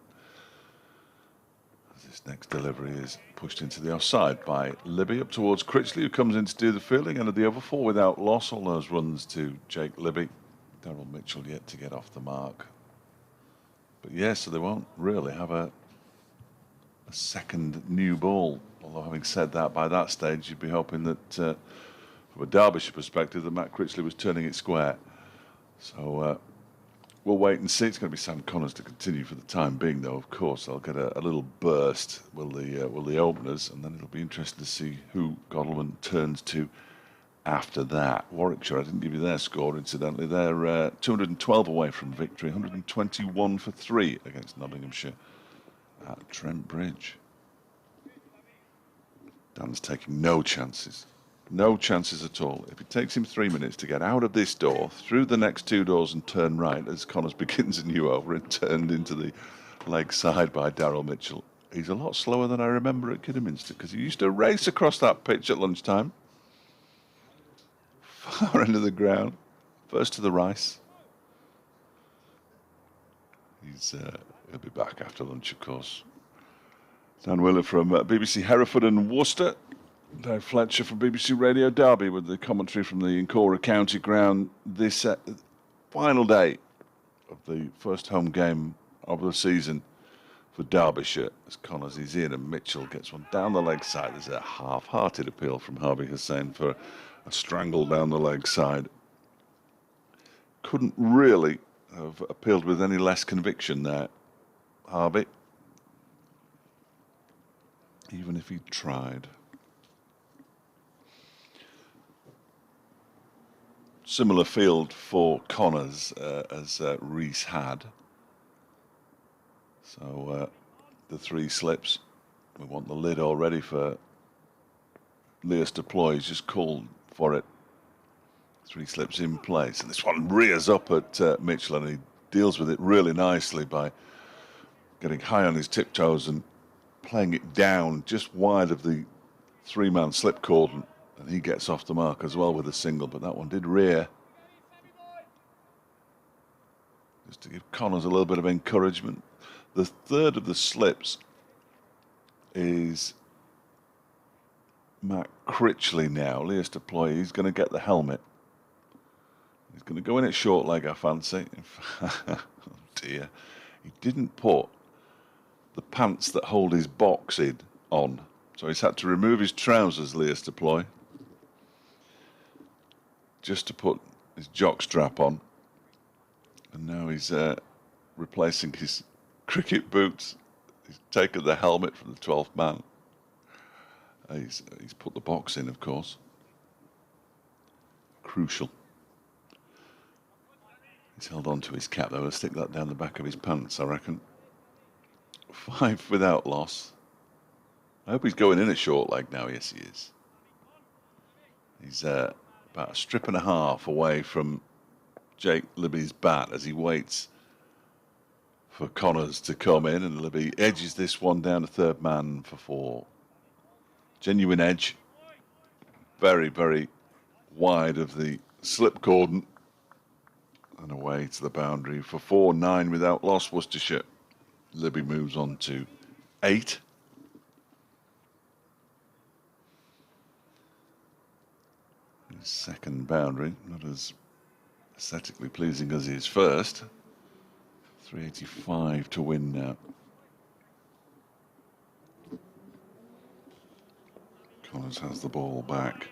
As this next delivery is pushed into the offside by Libby up towards Critchley, who comes in to do the fielding, and at the over 4 without loss. All those runs to Jake Libby. Daryl Mitchell yet to get off the mark. But yes, so they won't really have a second new ball. Although having said that, by that stage you'd be hoping that from a Derbyshire perspective that Matt Critchley was turning it square. So we'll wait and see. It's going to be Sam Connors to continue for the time being, though. Of course they'll get a little burst, will the openers, and then it'll be interesting to see who Godleman turns to after that. Warwickshire, I didn't give you their score incidentally. They're 212 away from victory, 121 for 3 against Nottinghamshire at Trent Bridge. Dan's taking no chances. No chances at all. If it takes him 3 minutes to get out of this door, through the next 2 doors and turn right as Connors begins a new over and turned into the leg side by Daryl Mitchell, he's a lot slower than I remember at Kidderminster, because he used to race across that pitch at lunchtime. Far end of the ground. First to the rice. He'll be back after lunch, of course. Dan Wheeler from BBC Hereford and Worcester. Dave Fletcher from BBC Radio Derby with the commentary from the Incora County Ground. This final day of the first home game of the season for Derbyshire, as Connors is in and Mitchell gets one down the leg side. There's a half-hearted appeal from Harvey Hussain for a strangle down the leg side. Couldn't really have appealed with any less conviction there, Harvey, even if he tried. similar field for Connors as Rees had. So the 3 slips. We want the lid already for Leas deploy. He's just called for it. 3 slips in place. And this one rears up at Mitchell, and he deals with it really nicely by getting high on his tiptoes and playing it down just wide of the 3-man slip cordon. And he gets off the mark as well with a single, but that one did rear. Just to give Connors a little bit of encouragement. The third of the slips is Matt Critchley now. Leas deploy, he's going to get the helmet. He's going to go in at short leg, I fancy. Oh dear. He didn't put the pants that hold his box in on. So he's had to remove his trousers, Leas deploy, just to put his jock strap on. And now he's replacing his cricket boots. He's taken the helmet from the 12th man. He's put the box in, of course. Crucial. He's held on to his cap, though. He'll stick that down the back of his pants, I reckon. 5 without loss. I hope he's going in a short leg now. Yes, he is. He's about a strip and a half away from Jake Libby's bat as he waits for Connors to come in, and Libby edges this one down to 3rd man for 4. Genuine edge. Very, very wide of the slip cordon. And away to the boundary for 4, 9 without loss, Worcestershire. Libby moves on to 8. His second boundary, not as aesthetically pleasing as his first. 385 to win now. Connors has the ball back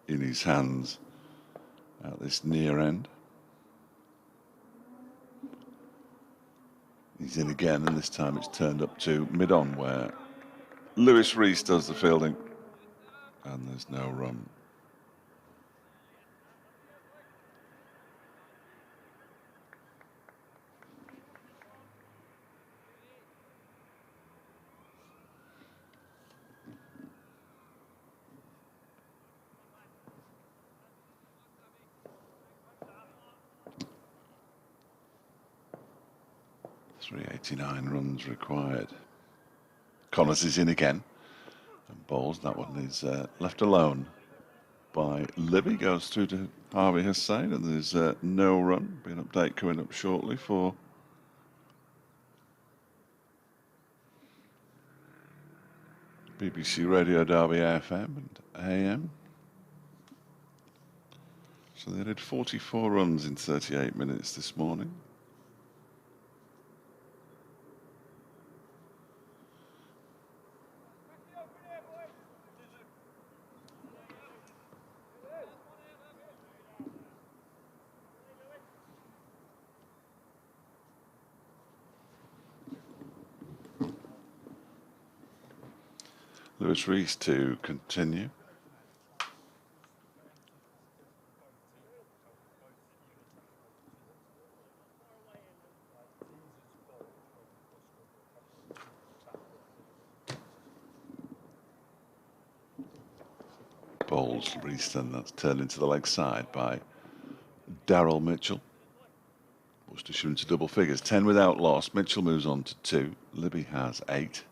in his hands at this near end. He's in again, and this time it's turned up to mid-on, where Lewis Rees does the fielding, and there's no run. .389 runs required. Connors is in again and bowls. That one is left alone by Libby. Goes through to Harvey Hussain, and there's no run. Be an update coming up shortly for BBC Radio Derby FM and AM. So they did 44 runs in 38 minutes this morning. Lewis Rees to continue. Bowls Rees, and that's turned into the leg side by Daryl Mitchell. Worcestershire into double figures. 10 without loss. Mitchell moves on to 2. Libby has 8.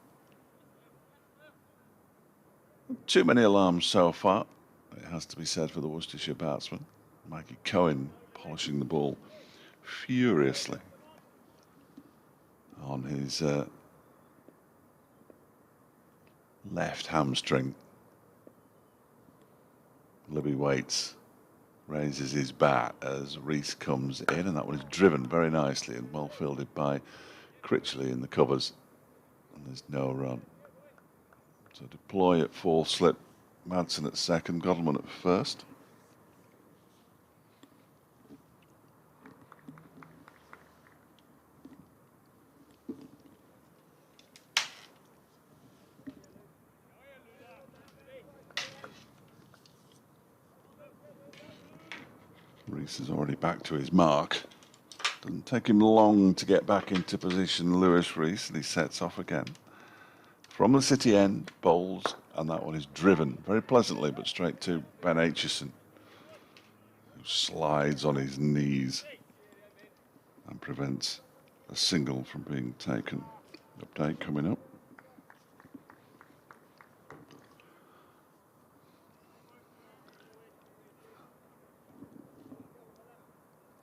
Too many alarms so far, it has to be said, for the Worcestershire batsman. Mikey Cohen polishing the ball furiously on his left hamstring. Libby waits, raises his bat as Rees comes in, and that one is driven very nicely and well fielded by Critchley in the covers. And there's no run. So deploy at 4 slip, Madsen at second, Godalming at first. Rees is already back to his mark. Doesn't take him long to get back into position, Lewis Rees, and he sets off again. From the city end, bowls, and that one is driven very pleasantly, but straight to Ben Aitchison, who slides on his knees and prevents a single from being taken. Update coming up.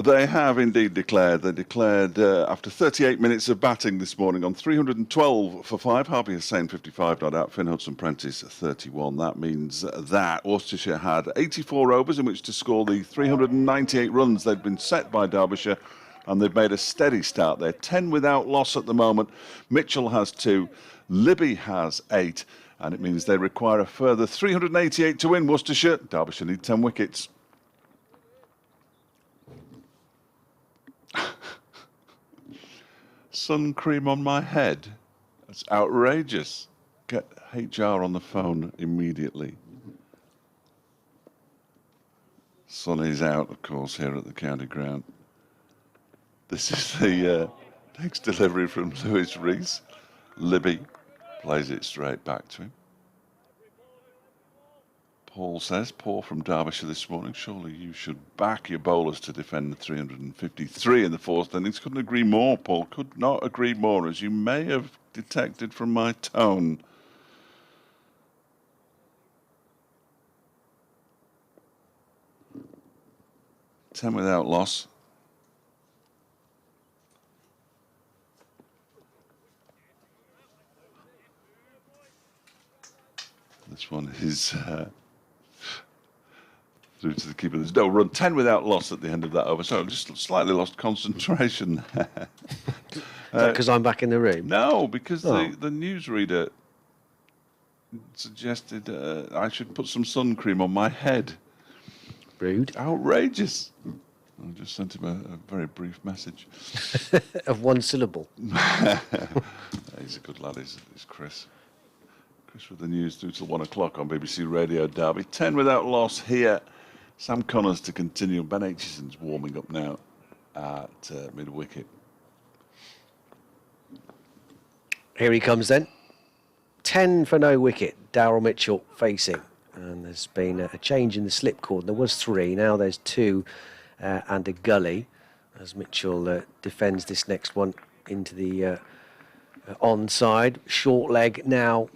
They have indeed declared. They declared after 38 minutes of batting this morning on 312 for 5. Harvey Hussain 55 not out. Finn Hudson-Prentice 31. That means that Worcestershire had 84 overs in which to score the 398 runs they'd been set by Derbyshire, and they've made a steady start. They're 10 without loss at the moment. Mitchell has 2. Libby has 8. And it means they require a further 388 to win Worcestershire. Derbyshire need 10 wickets. Sun cream on my head. That's outrageous. Get HR on the phone immediately. Sun is out, of course, here at the county ground. This is the next delivery from Lewis Rees. Libby plays it straight back to him. Paul says, poor from Derbyshire this morning. Surely you should back your bowlers to defend the 353 in the fourth innings. Couldn't agree more, Paul. Could not agree more, as you may have detected from my tone. Ten without loss. This one is through to the keeper. There's no run. 10 without loss at the end of that over. So just slightly lost concentration.
Is that because I'm back in the room?
No, because the newsreader suggested I should put some sun cream on my head.
Rude.
Outrageous. I just sent him a very brief message.
Of one syllable.
He's a good lad, is Chris. Chris with the news through till 1 o'clock on BBC Radio Derby. 10 without loss here. Sam Connors to continue. Ben Aitchison's warming up now at mid-wicket.
Here he comes then. 10 for no wicket. Daryl Mitchell facing. And there's been a change in the slip cord. There was 3. Now there's 2 and a gully as Mitchell defends this next one into the onside. Short leg now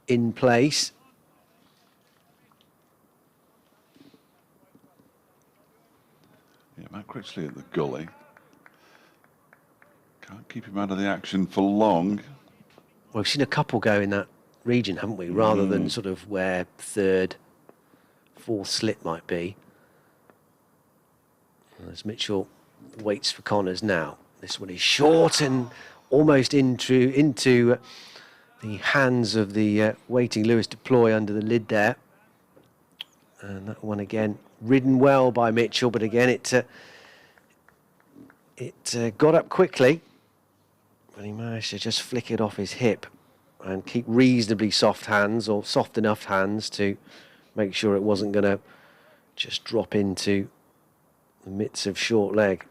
in place.
Yeah, Matt Critchley at the gully. Can't keep him out of the action for long.
Well, we've seen a couple go in that region, haven't we? Rather than sort of where 3rd, 4th slip might be. As Mitchell waits for Connors now. This one is short and almost into the hands of the waiting Lewis Deploy under the lid there. And that one again ridden well by Mitchell, but again it got up quickly, but he managed to just flick it off his hip and keep reasonably soft hands, or soft enough hands to make sure it wasn't going to just drop into the midst of short leg.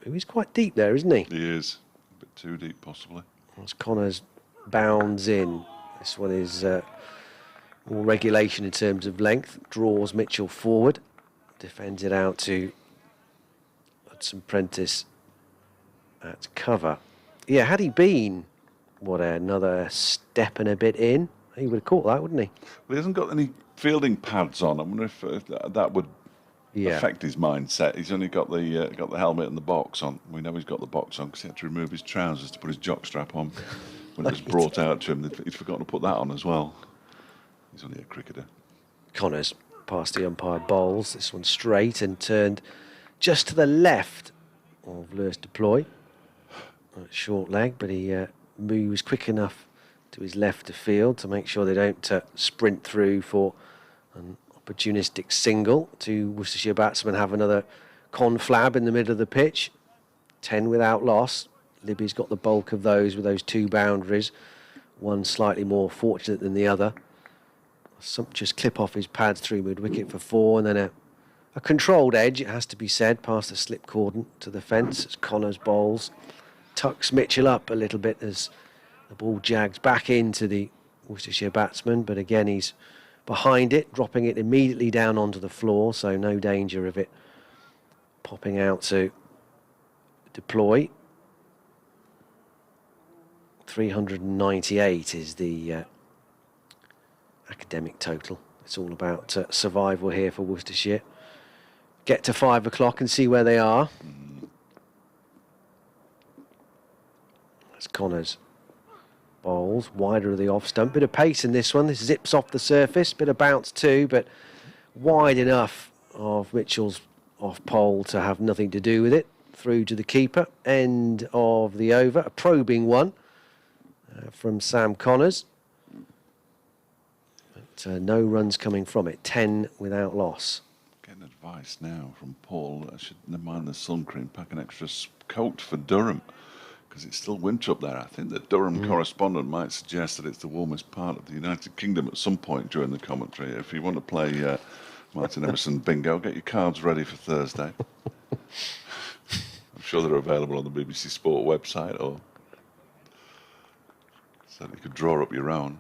He's quite deep there, isn't he?
He is. A bit too deep, possibly.
As Connors bounds in. This one is more regulation in terms of length. Draws Mitchell forward. Defends it out to Hudson-Prentice at cover. Yeah, had he been, another step and a bit in, he would have caught that, wouldn't he?
Well, he hasn't got any fielding pads on. I wonder if that would affect his mindset. He's only got the helmet and the box on. We know he's got the box on because he had to remove his trousers to put his jockstrap on when it was brought out to him. He'd forgotten to put that on as well. He's only a cricketer.
Connors past the umpire bowls. This one straight and turned just to the left of Lewis Deploy. Short leg, but he moves quick enough to his left of field to make sure they don't sprint through for an opportunistic single. Two Worcestershire batsmen have another conflab in the middle of the pitch. 10 without loss. Libby's got the bulk of those with those 2 boundaries. One slightly more fortunate than the other. A sumptuous clip off his pads through mid-wicket for 4, and then a A controlled edge, it has to be said, past the slip cordon to the fence as Connors bowls. Tucks Mitchell up a little bit as the ball jags back into the Worcestershire batsman, but again he's behind it, dropping it immediately down onto the floor, so no danger of it popping out to deploy. 398 is the academic total. It's all about survival here for Worcestershire. Get to 5 o'clock and see where they are. That's Connors. Bowls wider of the off stump. Bit of pace in this one. This zips off the surface. Bit of bounce too, but wide enough of Mitchell's off pole to have nothing to do with it. Through to the keeper. End of the over. A probing one from Sam Connors. But no runs coming from it. 10 without loss.
Getting advice now from Paul. I should never mind the sun cream. Pack an extra coat for Durham, because it's still winter up there. I think the Durham correspondent might suggest that it's the warmest part of the United Kingdom at some point during the commentary. If you want to play Martin Emerson bingo, get your cards ready for Thursday. I'm sure they're available on the BBC Sport website, or so you could draw up your own.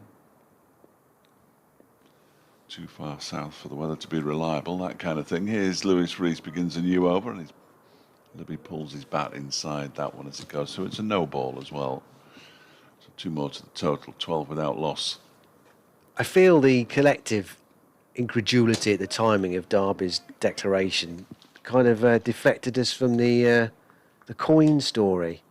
Too far south for the weather to be reliable, that kind of thing. Here's Lewis Rees begins a new over, and Libby pulls his bat inside that one as it goes, so it's a no ball as well. So 2 more to the total, 12 without loss.
I feel the collective incredulity at the timing of Derby's declaration kind of deflected us from the coin story.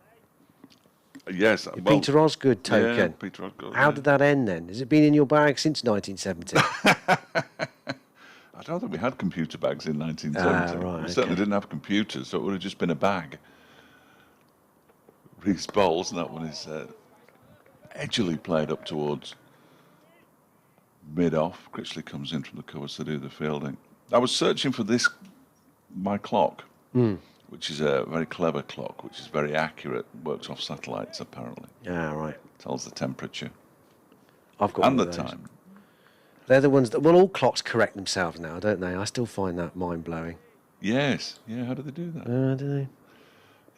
Yes.
The Peter Osgood token.
Yeah, Peter Osgood.
How did that end then? Has it been in your bag since 1970?
I don't think we had computer bags in 1970.
Right,
we certainly didn't have computers, so it would have just been a bag. Reese bowls, and that one is edgily played up towards mid-off. Critchley comes in from the covers to do the fielding. I was searching for my clock, which is a very clever clock, which is very accurate, works off satellites apparently.
Right.
Tells the temperature.
I've got
and the
those.
time.
They're the ones that, well, all clocks correct themselves now, don't they? I still find that mind-blowing.
Yes. Yeah, how do they do that?
I don't know.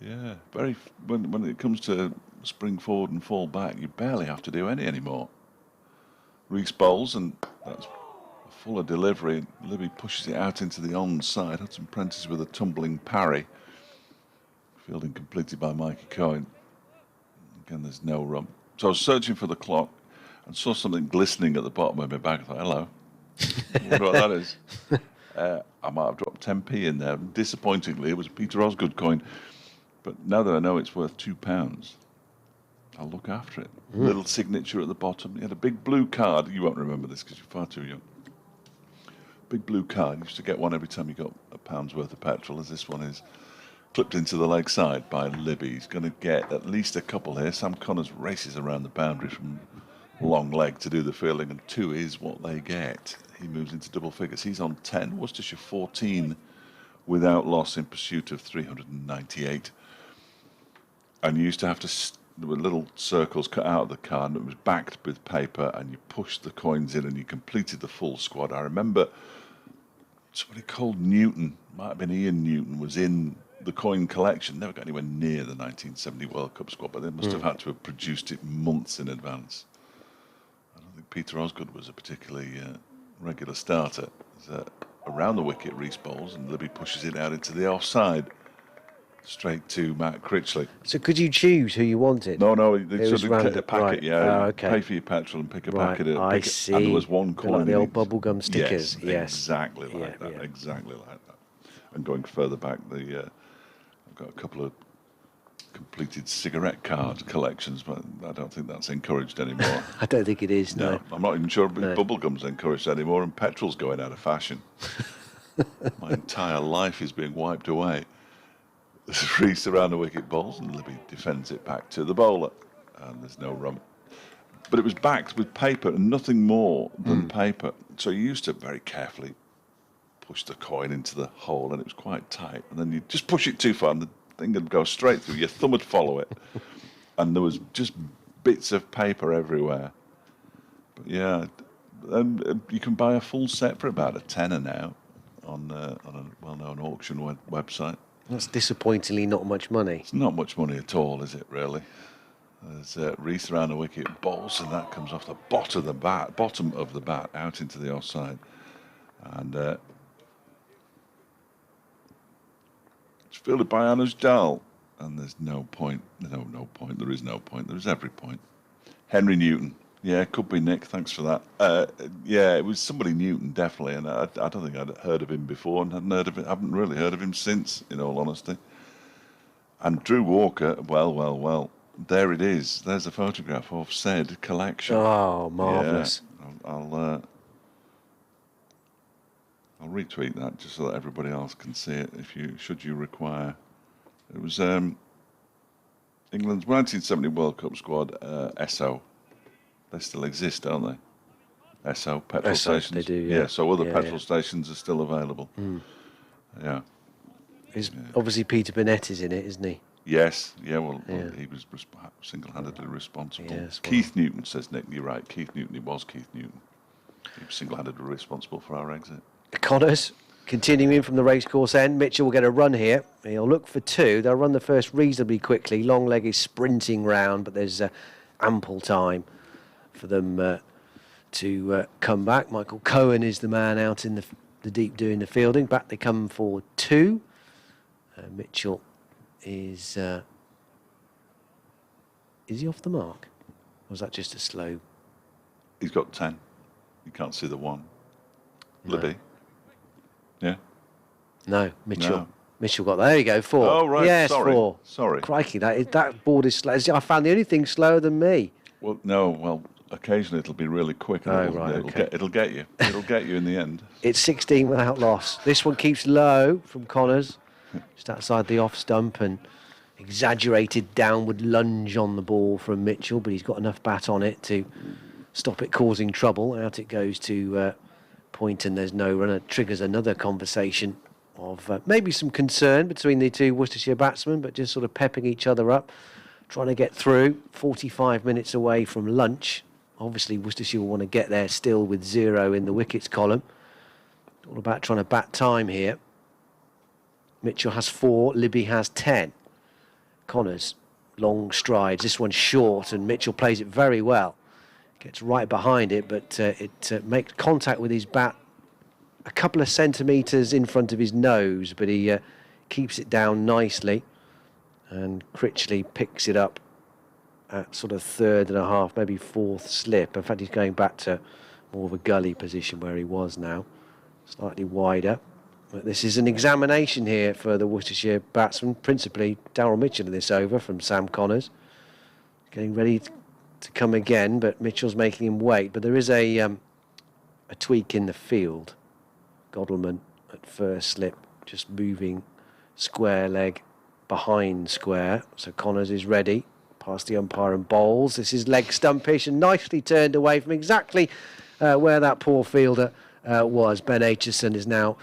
Yeah, when it comes to spring forward and fall back, you barely have to do any anymore. Reese bowls, and that's a fuller delivery. Libby pushes it out into the onside. Hudson Prentice with a tumbling parry. Fielding completed by Mikey Cohen. Again, there's no run. So I was searching for the clock and saw something glistening at the bottom of my bag. I thought, hello. I wonder what that is. I might have dropped 10p in there. Disappointingly, it was a Peter Osgood coin. But now that I know it's worth £2, I'll look after it. Little signature at the bottom. He had a big blue card. You won't remember this because you're far too young. Big blue card. You used to get one every time you got £1 worth of petrol, as this one is. Clipped into the leg side by Libby. He's going to get at least a couple here. Sam Connors races around the boundary from long leg to do the fielding, and 2 is what they get. He moves into double figures. He's on 10. Worcestershire 14 without loss in pursuit of 398. And you used to have to, there were little circles cut out of the card, and it was backed with paper, and you pushed the coins in and you completed the full squad. I remember somebody called Newton, might have been Ian Newton, was in the coin collection. Never got anywhere near the 1970 World Cup squad, but they must have had to have produced it months in advance. I don't think Peter Osgood was a particularly regular starter. Around the wicket, Reese bowls, and Libby pushes it out into the offside. Straight to Matt Critchley.
So could you choose who you wanted?
No, they sort of pick a packet,
right.
yeah.
Okay.
Pay for your petrol and pick a packet.
I see.
And there was one coin.
Like the old bubblegum stickers.
Yes. Exactly like that.
Yeah.
Exactly like that. And going further back, I've got a couple of completed cigarette card collections, but I don't think that's encouraged anymore.
I don't think it is, no.
I'm not even sure if bubblegum's encouraged anymore, and petrol's going out of fashion. My entire life is being wiped away. Reese around the wicket bowls, and Libby defends it back to the bowler, and there's no run. But it was backed with paper and nothing more than paper. So you used to very carefully push the coin into the hole, and it was quite tight. And then you just push it too far, and the thing would go straight through. Your thumb would follow it, and there was just bits of paper everywhere. But yeah, you can buy a full set for about a tenner now. on a well-known auction website.
That's disappointingly not much money.
It's not much money at all, is it, really? There's Reese around the wicket, balls, and that comes off the bottom of the bat, out into the offside. And it's fielded by Anuj Dal. And there's no point. No point. There is no point. There is every point. Henry Newton. Yeah, could be Nick. Thanks for that. Yeah, it was somebody Newton, definitely. And I don't think I'd heard of him before and haven't really heard of him since, in all honesty. And Drew Walker, well. There it is. There's a photograph of said collection.
Oh, marvellous.
Yeah, I'll retweet that just so that everybody else can see it should you require. It was England's 1970 World Cup squad, Esso. They still exist, don't they? Esso, petrol stations.
They do, yeah.
So other petrol stations are still available. Yeah.
Obviously Peter Burnett is in it, isn't he?
Yes. Yeah, well, he was single-handedly responsible.
Yes,
Keith Newton, says Nick. You're right. Keith Newton. He was Keith Newton. He was single-handedly responsible for our exit.
Connors. Continuing from the racecourse end, Mitchell will get a run here. He'll look for two. They'll run the first reasonably quickly. Long leg is sprinting round, but there's ample time for them to come back. Michael Cohen is the man out in the deep doing the fielding. Back they come for two. Mitchell is he off the mark? Or was that just a slow?
He's got 10. You can't see the one.
No.
Libby. Yeah.
No, Mitchell.
No.
Mitchell got there. You go, 4.
Oh right.
Yes,
sorry.
4.
Sorry.
Crikey, that board is slow. I found the only thing slower than me.
Well, no. Well, occasionally it'll be really quick. And it'll get you. It'll get you in the end.
It's 16 without loss. This one keeps low from Connors, just outside the off stump, and exaggerated downward lunge on the ball from Mitchell, but he's got enough bat on it to stop it causing trouble. Out it goes to point, and there's no run. It triggers another conversation of maybe some concern between the two Worcestershire batsmen, but just sort of pepping each other up, trying to get through. 45 minutes away from lunch. Obviously, Worcestershire will want to get there still with 0 in the wickets column. All about trying to bat time here. Mitchell has 4, Libby has 10. Connors, long strides. This one's short, and Mitchell plays it very well. Gets right behind it, but it makes contact with his bat a couple of centimetres in front of his nose, but he keeps it down nicely, and Critchley picks it up at sort of 3rd and a half, maybe 4th slip. In fact, he's going back to more of a gully position where he was now, slightly wider. But this is an examination here for the Worcestershire batsman, principally Darryl Mitchell in this over from Sam Connors. Getting ready to come again, but Mitchell's making him wait. But there is a tweak in the field. Godalman at first slip, just moving square leg behind square. So Connors is ready, past the umpire and bowls. This is leg stumpish and nicely turned away from exactly where that poor fielder was. Ben Aitchison is now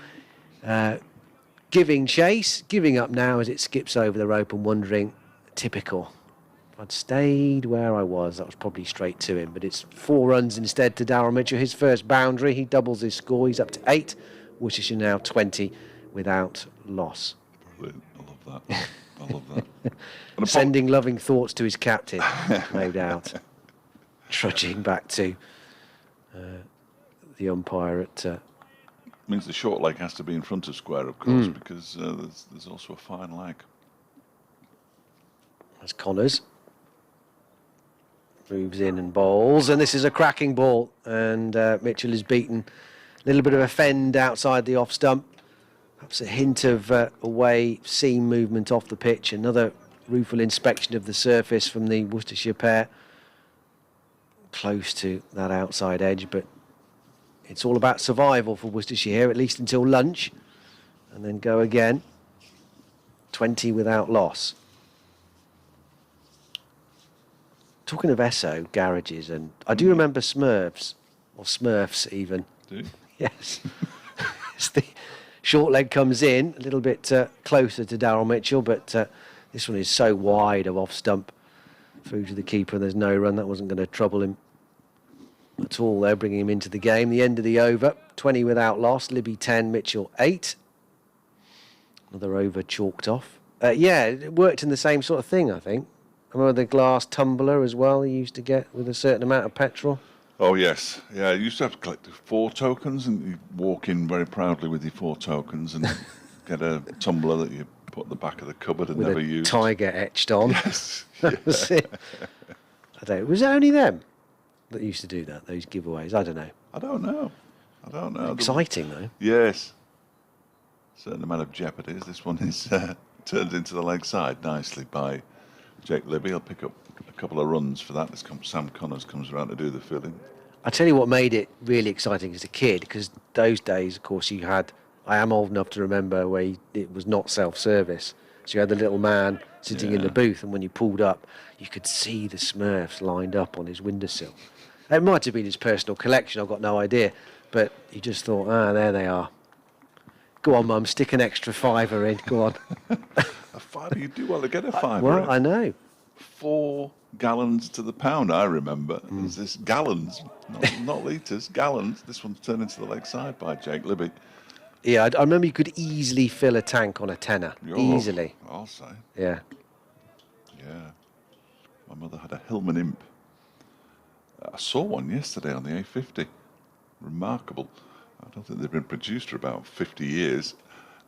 giving chase, giving up now as it skips over the rope and wondering, typical. If I'd stayed where I was, that was probably straight to him. But it's 4 runs instead to Darryl Mitchell. His first boundary, he doubles his score. He's up to 8. Worcestershire now 20 without loss.
Brilliant. I love that. I love that.
Sending loving thoughts to his captain, no doubt. Trudging back to the umpire at...
means the short leg has to be in front of square, of course, because there's also a fine leg.
That's Connors. Moves in and bowls, and this is a cracking ball, and Mitchell is beaten. A little bit of a fend outside the off stump. Perhaps a hint of away seam movement off the pitch. Another rueful inspection of the surface from the Worcestershire pair. Close to that outside edge, but it's all about survival for Worcestershire here, at least until lunch. And then go again. 20 without loss. Talking of Esso garages, and I do remember Smurfs, or Smurfs even.
Do you?
Yes. The short leg comes in a little bit closer to Darryl Mitchell, but this one is so wide of off stump through to the keeper. There's no run. That wasn't going to trouble him. at all. They're bringing him into the game. The end of the over, 20 without loss. Libby 10, Mitchell 8. Another over chalked off. Yeah, it worked in the same sort of thing, I think. I remember the glass tumbler as well he used to get with a certain amount of petrol.
Oh, yes. Yeah, you used to have to collect 4 tokens, and you walk in very proudly with your 4 tokens and get a tumbler that you put at the back of the cupboard and
with
never
a
used.
tiger etched on.
Yes.
That was it. I don't. Was it only them that used to do that? Those giveaways? I don't know.
I don't know.
Exciting though.
Yes. Certain amount of jeopardy. This one is turned into the leg side nicely by Jake Libby. He'll pick up a couple of runs for that. Sam Connors comes around to do the filling.
I tell you what made it really exciting as a kid, because those days, of course, you had. I am old enough to remember where it was not self-service. So you had the little man sitting in the booth, and when you pulled up, you could see the Smurfs lined up on his windowsill. It might have been his personal collection, I've got no idea. But you just thought, there they are. Go on, Mum, stick an extra £5 in. Go on.
A £5? You do well to get a £5.
Well, I know.
4 gallons to the pound, I remember. Is this gallons, not litres, gallons. This one's turned into the leg side by Jake Libby.
Yeah, I remember you could easily fill a tank on a tenner. Easily.
I'll say.
Yeah.
Yeah. My mother had a Hillman Imp. I saw one yesterday on the A50. Remarkable. I don't think they've been produced for about 50 years.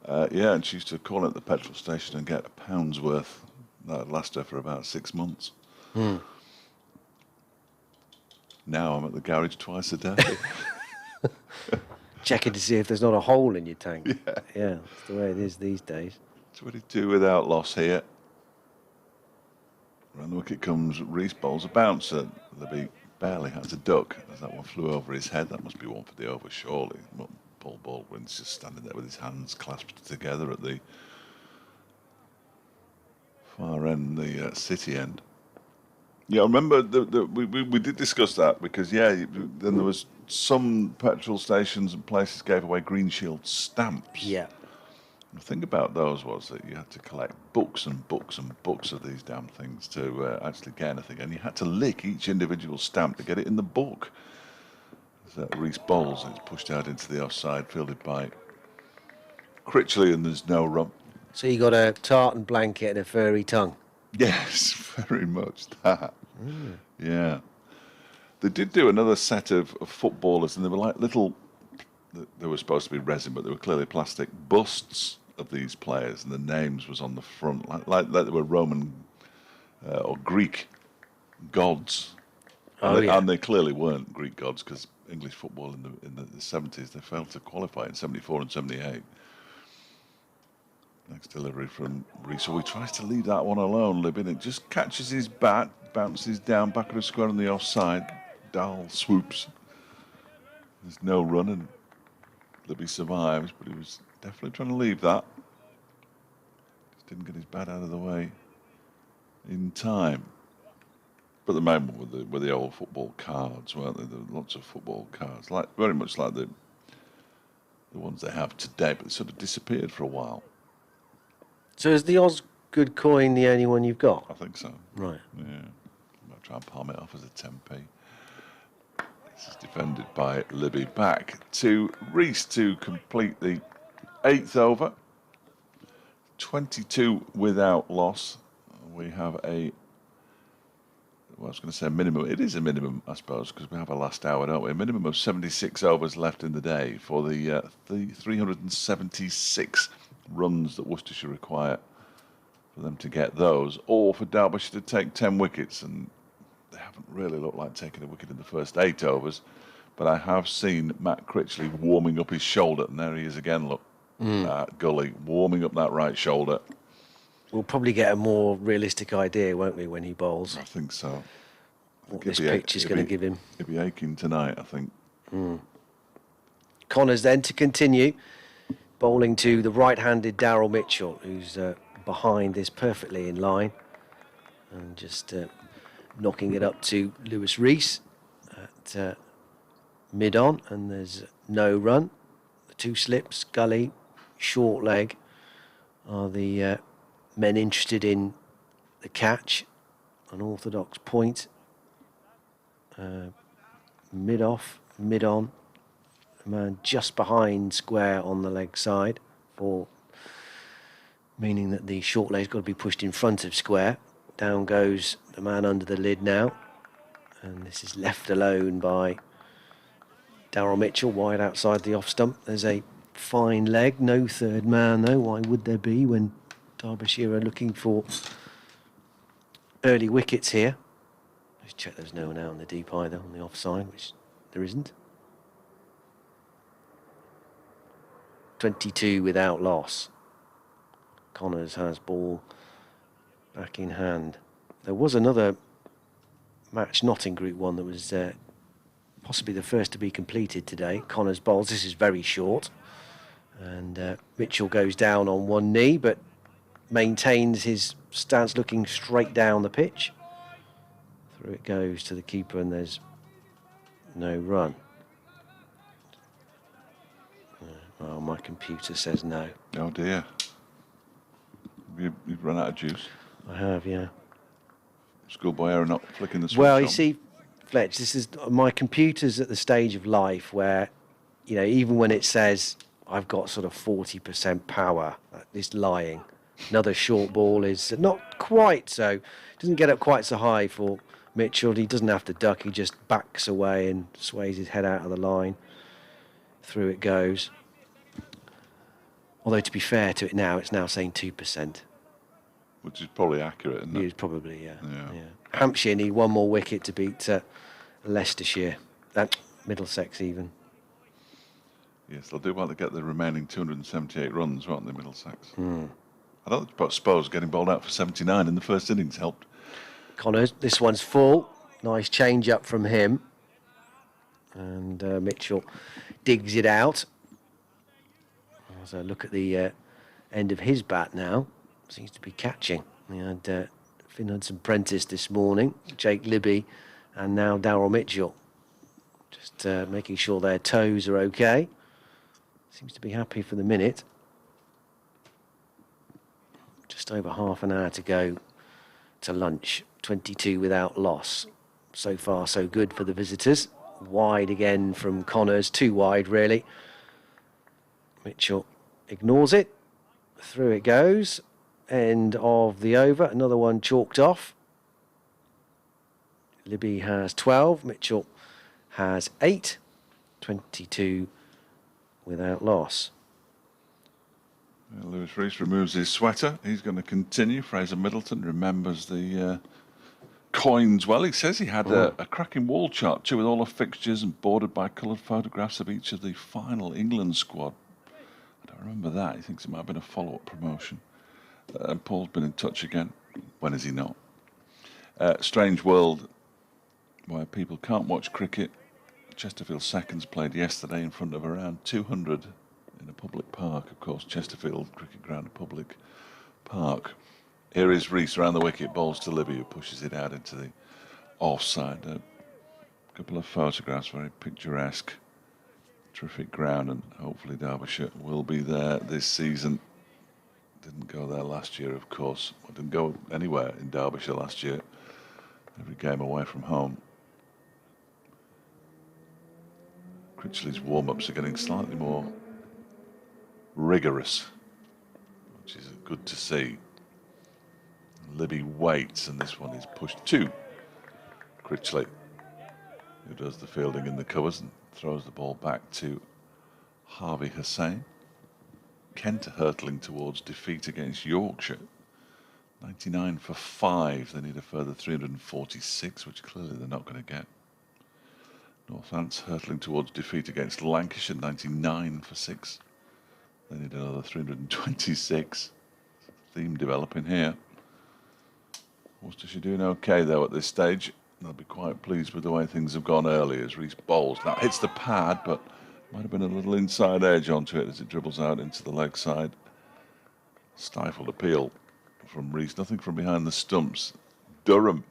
And she used to call at the petrol station and get £1 worth. That would last her for about 6 months. Now I'm at the garage twice a day.
Checking to see if there's not a hole in your tank. Yeah, that's the way it is these days.
22 without loss here. Around the wicket comes Reese, bowls a bouncer. Libby barely had to duck as that one flew over his head. That must be one for the over, surely. Paul Baldwin's just standing there with his hands clasped together at the far end, the city end. Yeah, I remember we did discuss that, because then there was some petrol stations and places gave away Green Shield stamps.
Yeah.
The thing about those was that you had to collect books and books and books of these damn things to actually get anything, and you had to lick each individual stamp to get it in the book. There's that Reese bowls, and it's pushed out into the offside, fielded by Critchley, and there's no run.
So you got a tartan blanket and a furry tongue.
Yes, very much that. Yeah. They did do another set of footballers, and they were like little, they were supposed to be resin, but they were clearly plastic busts of these players, and the names was on the front, like they were Roman or Greek gods. And they clearly weren't Greek gods, because English football in the 70s, they failed to qualify in 74 and 78. Next delivery from Reese. So he tries to leave that one alone, Libby, and it just catches his bat, bounces down back of the square on the offside. Dahl swoops. There's no run, and Libby survives, but he was definitely trying to leave that. Just didn't get his bat out of the way in time. But the main one were the old football cards, weren't they? There were lots of football cards, very much like the ones they have today, but they sort of disappeared for a while.
So is the Osgood coin the only one you've got?
I think so.
Right.
Yeah. I'm going to try and palm it off as a 10p. This is defended by Libby. Back to Reese to complete the 8th over. 22 without loss. We have I was going to say a minimum. It is a minimum, I suppose, because we have a last hour, don't we? A minimum of 76 overs left in the day for the 376 runs that Worcestershire require for them to get those, or for Derbyshire to take 10 wickets, and they haven't really looked like taking a wicket in the first 8 overs, but I have seen Matt Critchley warming up his shoulder, and there he is again, look, Gully, warming up that right shoulder.
We'll probably get a more realistic idea, won't we, when he bowls?
I think so.
What this pitch is going to give him.
He'll be aching tonight, I think.
Connors then to continue. Bowling to the right-handed Daryl Mitchell, who's behind this perfectly in line. And just knocking it up to Lewis Reese at mid-on. And there's no run. The 2 slips, Gully, short leg are the men interested in the catch. An orthodox point. mid-off, mid-on. A man just behind square on the leg side, meaning that the short leg's got to be pushed in front of square. Down goes the man under the lid now. And this is left alone by Daryl Mitchell, wide outside the off stump. There's a fine leg, no third man though. Why would there be when Derbyshire are looking for early wickets here? Let's check there's no one out on the deep either on the offside, which there isn't. 22 without loss. Connors has ball back in hand. There was another match not in Group 1 that was possibly the first to be completed today. Connors bowls. This is very short. And Mitchell goes down on one knee, but maintains his stance looking straight down the pitch. Through it goes to the keeper, and there's no run. Oh, my computer says no.
Oh dear. You've run out of juice.
I have, yeah.
Schoolboy error not flicking the switch
Well,
on.
you see, Fletch, this is my computer's at the stage of life where, you know, even when it says I've got sort of 40% power, it's lying. Another short ball is not quite so, doesn't get up quite so high for Mitchell. He doesn't have to duck, he just backs away and sways his head out of the line. Through it goes. Although, to be fair to it now, it's now saying 2%.
Which is probably accurate, isn't it?
It's probably, yeah. Hampshire need one more wicket to beat Leicestershire. Middlesex even.
Yes, they'll do well to get the remaining 278 runs, won't they, Middlesex? I don't suppose getting bowled out for 79 in the first innings helped.
Connors, this one's full. Nice change up from him. And Mitchell digs it out. As I look at the end of his bat now, seems to be catching. We had Finn Hudson-Prentice this morning, Jake Libby, and now Daryl Mitchell. Just making sure their toes are okay. Seems to be happy for the minute. Just over half an hour to go to lunch. 22 without loss. So far, so good for the visitors. Wide again from Connors, too wide really. Mitchell ignores it. Through it goes. End of the over. Another one chalked off. Libby has 12. Mitchell has 8. 22 without loss.
Lewis Rees removes his sweater. He's going to continue. Fraser Middleton remembers the coins well. He says he had a cracking wall chart too, with all the fixtures and bordered by coloured photographs of each of the final England squad. I don't remember that. He thinks it might have been a follow-up promotion. Paul's been in touch again. When is he not? Strange world where people can't watch cricket. Chesterfield Seconds played yesterday in front of around 200 in a public park. Of course, Chesterfield Cricket Ground, a public park. Here is Rees around the wicket, bowls to Libby, who pushes it out into the offside. A couple of photographs, very picturesque. Terrific ground, and hopefully Derbyshire will be there this season. Didn't go there last year, of course. Didn't go anywhere in Derbyshire last year. Every game away from home. Critchley's warm-ups are getting slightly more rigorous, which is good to see. Libby waits, and this one is pushed to Critchley, who does the fielding in the covers and throws the ball back to Harvey Hussain. Kent hurtling towards defeat against Yorkshire. 99 for 5. They need a further 346, which clearly they're not going to get. Northants hurtling towards defeat against Lancashire. 99 for 6. They need another 326. Theme developing here. Worcestershire doing okay though at this stage. They'll be quite pleased with the way things have gone early as Rees bowls. Now hits the pad, but might have been a little inside edge onto it as it dribbles out into the leg side. Stifled appeal from Rees. Nothing from behind the stumps. Durham,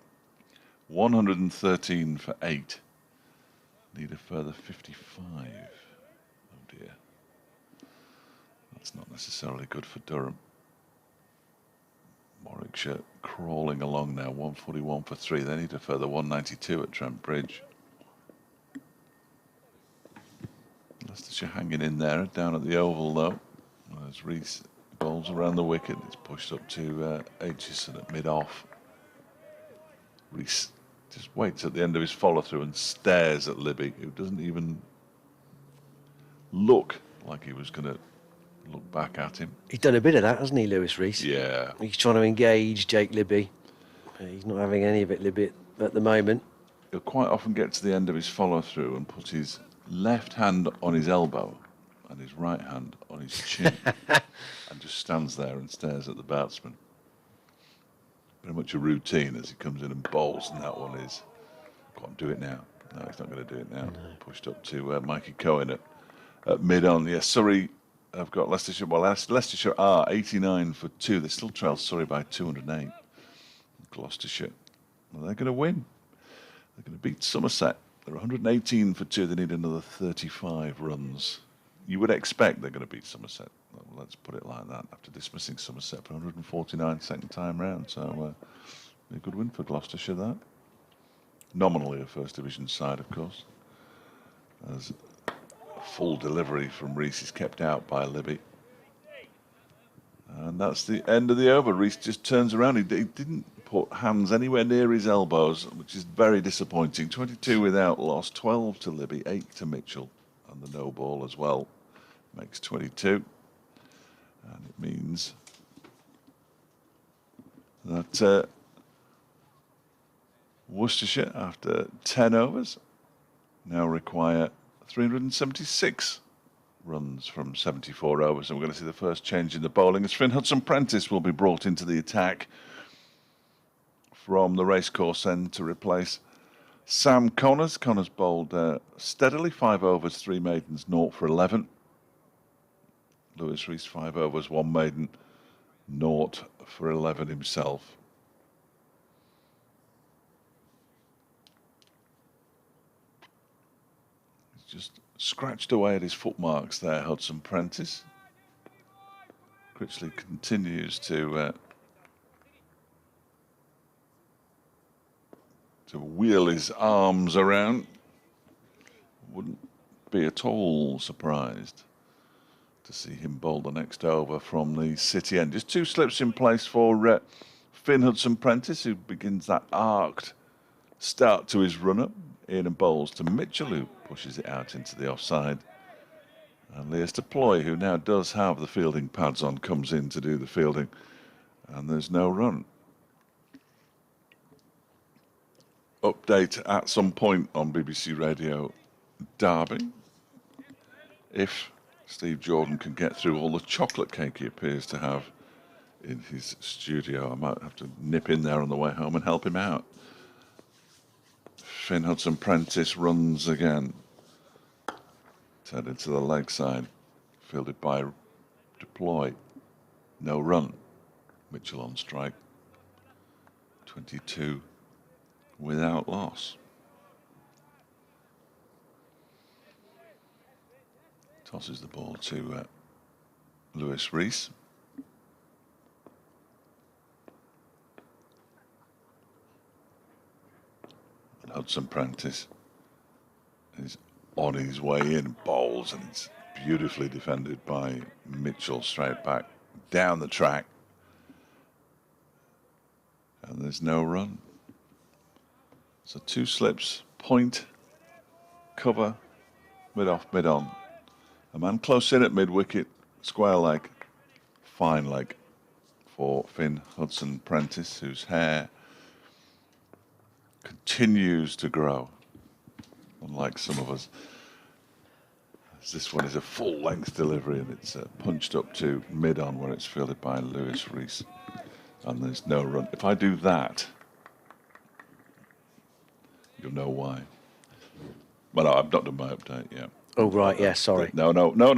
113 for 8. Need a further 55. Oh dear. That's not necessarily good for Durham. Warwickshire crawling along now, 141 for 3. They need a further 192 at Trent Bridge. Leicestershire hanging in there down at the Oval though. As Rees bowls around the wicket, it's pushed up to Aitchison at mid-off. Rees just waits at the end of his follow-through and stares at Libby, who doesn't even look like he was going to look back at him.
He's done a bit of that, hasn't he, Lewis Rees?
Yeah.
He's trying to engage Jake Libby. He's not having any of it, Libby, at the moment.
He'll quite often get to the end of his follow-through and put his left hand on his elbow and his right hand on his chin and just stands there and stares at the batsman. Very much a routine as he comes in and bowls, and that one is, go on, do it now. No, he's not going to do it now. No. Pushed up to Mikey Cohen at mid-on. Yeah, Surrey have got Leicestershire. Well, Leicestershire are 89 for 2. They still trail Surrey by 208. Gloucestershire, well, they're going to win. They're going to beat Somerset. They're 118 for 2. They need another 35 runs. You would expect they're going to beat Somerset. Well, let's put it like that. After dismissing Somerset for 149 second time round. So a good win for Gloucestershire, that. Nominally a First Division side, of course. As a full delivery from Rees is kept out by Libby. And that's the end of the over. Rees just turns around. He didn't put hands anywhere near his elbows, which is very disappointing. 22 without loss, 12 to Libby, 8 to Mitchell, and the no ball as well makes 22. And it means that Worcestershire, after 10 overs, now require 376 runs from 74 overs. And we're going to see the first change in the bowling as Finn Hudson-Prentice will be brought into the attack from the racecourse end to replace Sam Connors. Connors bowled steadily, 5 overs, 3 maidens, 0 for 11. Lewis Rees, 5 overs, 1 maiden, 0 for 11 himself. He's just scratched away at his footmarks there, Hudson-Prentice. Critchley continues to wheel his arms around. Wouldn't be at all surprised to see him bowl the next over from the city end. Just 2 slips in place for Finn Hudson-Prentice, who begins that arced start to his run-up. In and bowls to Mitchell, who pushes it out into the offside. And Leas Deploy, who now does have the fielding pads on, comes in to do the fielding. And there's no run. Update at some point on BBC Radio Derby. If Steve Jordan can get through all the chocolate cake he appears to have in his studio, I might have to nip in there on the way home and help him out. Finn Hudson-Prentice runs again. Turned to the leg side. Fielded by Deploy. No run. Mitchell on strike. 22 without loss. Tosses the ball to Lewis Rees. Hudson-Prentice is on his way in, bowls, and it's beautifully defended by Mitchell straight back down the track. And there's no run. So 2 slips, point, cover, mid-off, mid-on. A man close in at mid-wicket, square leg, fine leg for Finn Hudson-Prentice, whose hair continues to grow, unlike some of us. This one is a full-length delivery, and it's punched up to mid-on where it's fielded by Lewis Rees, and there's no run. If I do that, you'll know why. Well, no, I've not done my update yet.
Oh, right, yeah, sorry.
No,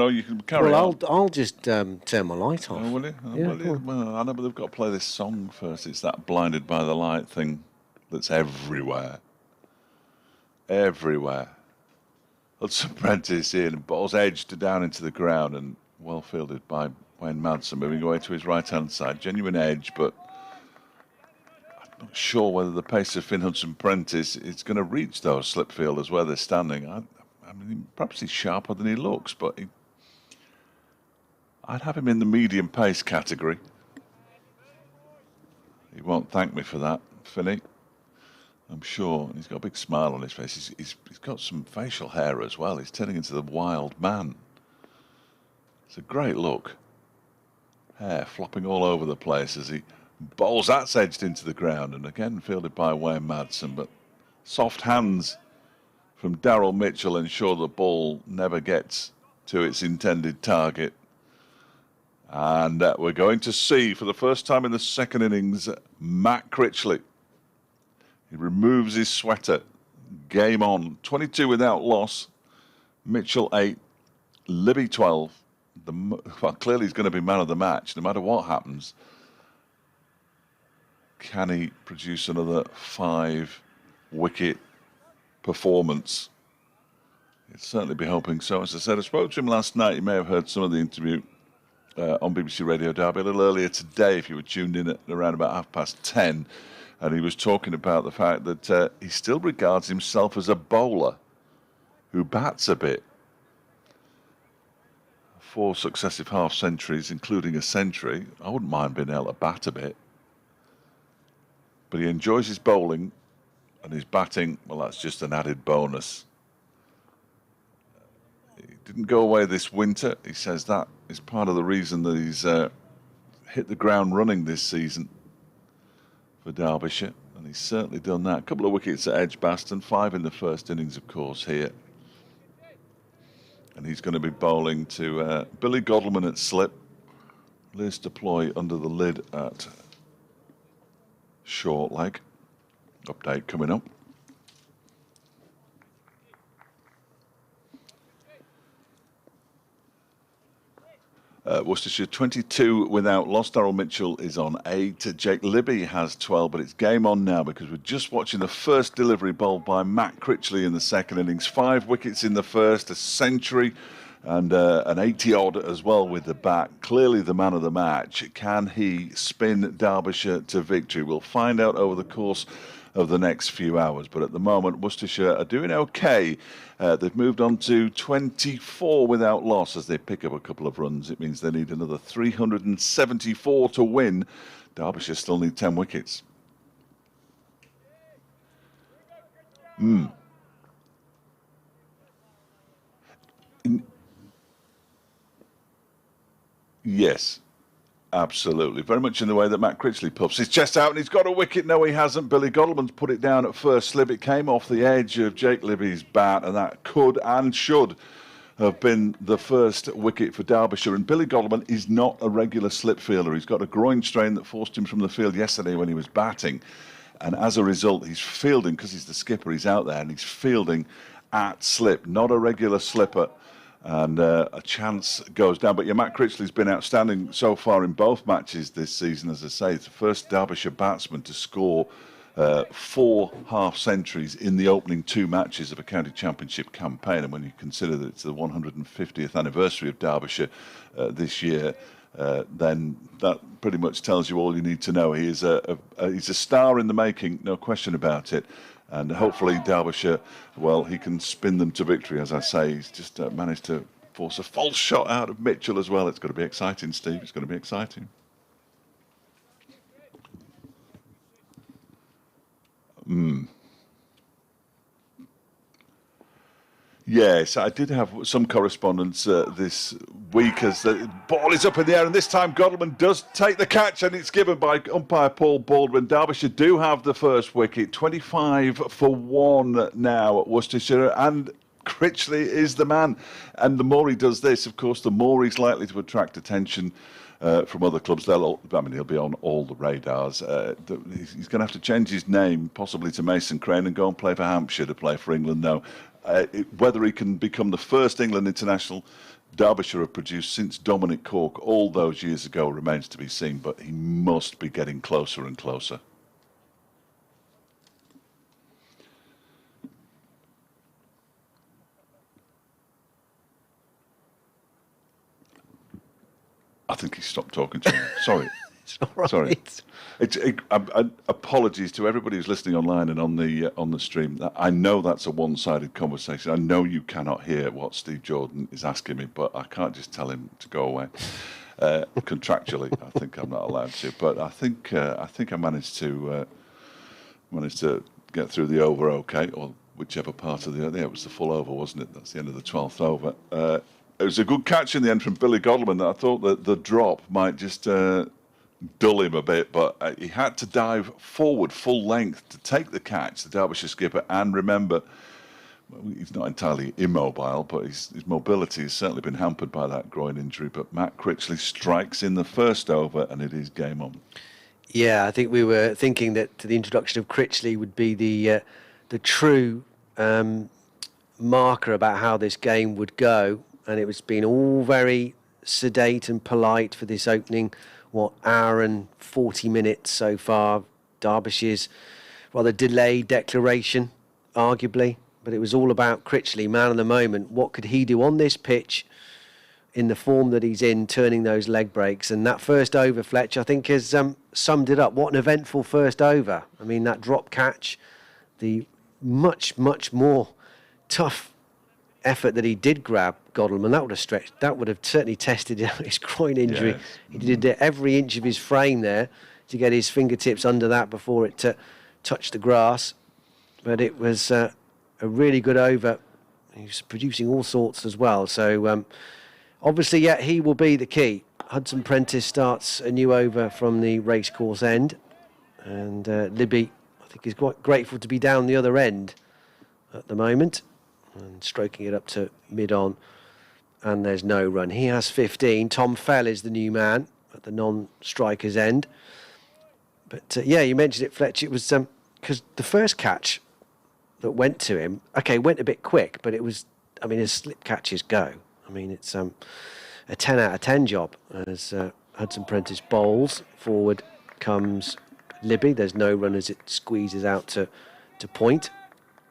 you can carry on.
Well, I'll just turn my light off.
Oh, will you?
Yeah,
well, I know, but they've got to play this song first. It's that Blinded by the Light thing that's everywhere. Everywhere. Hudson-Prentice in and balls edged down into the ground and well fielded by Wayne Madsen, moving away to his right-hand side. Genuine edge, but I'm not sure whether the pace of Finn Hudson-Prentice is going to reach those slip fielders where they're standing. I'm mean, perhaps he's sharper than he looks, but I'd have him in the medium pace category. He won't thank me for that, Finney. I'm sure. He's got a big smile on his face. He's got some facial hair as well. He's turning into the wild man. It's a great look. Hair flopping all over the place as he bowls. That's edged into the ground, and again fielded by Wayne Madsen. But soft hands from Daryl Mitchell ensure the ball never gets to its intended target. And we're going to see, for the first time in the second innings, Matt Critchley. He removes his sweater. Game on. 22 without loss. Mitchell 8. Libby 12. Well, clearly he's going to be man of the match, no matter what happens. Can he produce another 5-wicket performance? He'd certainly be hoping so. As I said, I spoke to him last night. You may have heard some of the interview on BBC Radio Derby a little earlier today, if you were tuned in at around about 10:30. And he was talking about the fact that he still regards himself as a bowler who bats a bit. 4 successive half-centuries, including a century. I wouldn't mind being able to bat a bit. But he enjoys his bowling, and his batting, well, that's just an added bonus. He didn't go away this winter. He says that is part of the reason that he's hit the ground running this season for Derbyshire, and he's certainly done that. A couple of wickets at Edgbaston, 5 in the first innings, of course, here. And he's going to be bowling to Billy Godleman at slip, Liz Deploy under the lid at short leg. Update coming up. Worcestershire 22 without loss. Daryl Mitchell is on 8. Jake Libby has 12, but it's game on now because we're just watching the first delivery bowled by Matt Critchley in the second innings. 5 wickets in the first, a century and an 80-odd as well with the bat. Clearly the man of the match. Can he spin Derbyshire to victory? We'll find out over the course of the next few hours. But at the moment, Worcestershire are doing okay. They've moved on to 24 without loss as they pick up a couple of runs. It means they need another 374 to win. Derbyshire still need 10 wickets. Yes. Absolutely. Very much in the way that Matt Critchley puffs his chest out and he's got a wicket. No, he hasn't. Billy Godleman's put it down at first slip. It came off the edge of Jake Libby's bat, and that could and should have been the first wicket for Derbyshire. And Billy Godleman is not a regular slip fielder. He's got a groin strain that forced him from the field yesterday when he was batting. And as a result, he's fielding, because he's the skipper, he's out there, and he's fielding at slip, not a regular slipper. And a chance goes down. But yeah, Matt Critchley's been outstanding so far in both matches this season. As I say, it's the first Derbyshire batsman to score 4 half-centuries in the opening 2 matches of a county championship campaign. And when you consider that it's the 150th anniversary of Derbyshire this year, then that pretty much tells you all you need to know. He is he's a star in the making, no question about it. And hopefully Derbyshire, well, he can spin them to victory. As I say, he's just managed to force a false shot out of Mitchell as well. It's going to be exciting, Steve. It's going to be exciting. Yes, I did have some correspondence this week as the ball is up in the air, and this time Godleman does take the catch, and it's given by umpire Paul Baldwin. Derbyshire do have the first wicket, 25 for 1 now at Worcestershire, and Critchley is the man. And the more he does this, of course, the more he's likely to attract attention from other clubs. He'll be on all the radars. He's going to have to change his name, possibly to Mason Crane, and go and play for Hampshire to play for England now. Whether he can become the first England international Derbyshire have produced since Dominic Cork all those years ago remains to be seen, but he must be getting closer and closer. I think he stopped talking to me. Sorry.
all right.
Sorry. Apologies to everybody who's listening online and on the stream. I know that's a one-sided conversation. I know you cannot hear what Steve Jordan is asking me, but I can't just tell him to go away. Contractually, I think I'm not allowed to. But I think I managed to get through the over okay, or whichever part of it was the full over, wasn't it? That's the end of the 12th over. It was a good catch in the end from Billy Godleman. That I thought that the drop might just dull him a bit, but he had to dive forward full length to take the catch, the Derbyshire skipper. And remember, he's not entirely immobile, but his mobility has certainly been hampered by that groin injury. But Matt Critchley strikes in the first over, and it is game on.
Yeah, I think we were thinking that the introduction of Critchley would be the true marker about how this game would go, and it was been all very sedate and polite for this opening, hour and 40 minutes so far. Derbyshire's rather delayed declaration, arguably, but it was all about Critchley, man of the moment. What could he do on this pitch in the form that he's in, turning those leg breaks? And that first over, Fletch, I think has summed it up. What an eventful first over. I mean, that drop catch, the much, much more tough effort that he did grab Godleman, that would have stretched, that would have certainly tested his groin injury. Yes. He did every inch of his frame there to get his fingertips under that before it touched the grass. But it was a really good over. He was producing all sorts as well. So obviously, yeah, he will be the key. Hudson Prentice starts a new over from the racecourse end, and Libby, I think, is quite grateful to be down the other end at the moment and stroking it up to mid-on, and there's no run. He has 15. Tom Fell is the new man at the non-striker's end. But yeah, you mentioned it, Fletch. It was because the first catch that went to him, okay, went a bit quick, but it was, I mean, as slip catches go, I mean, it's a 10 out of 10 job as Hudson Prentice bowls. Forward comes Libby. There's no run as it squeezes out to point.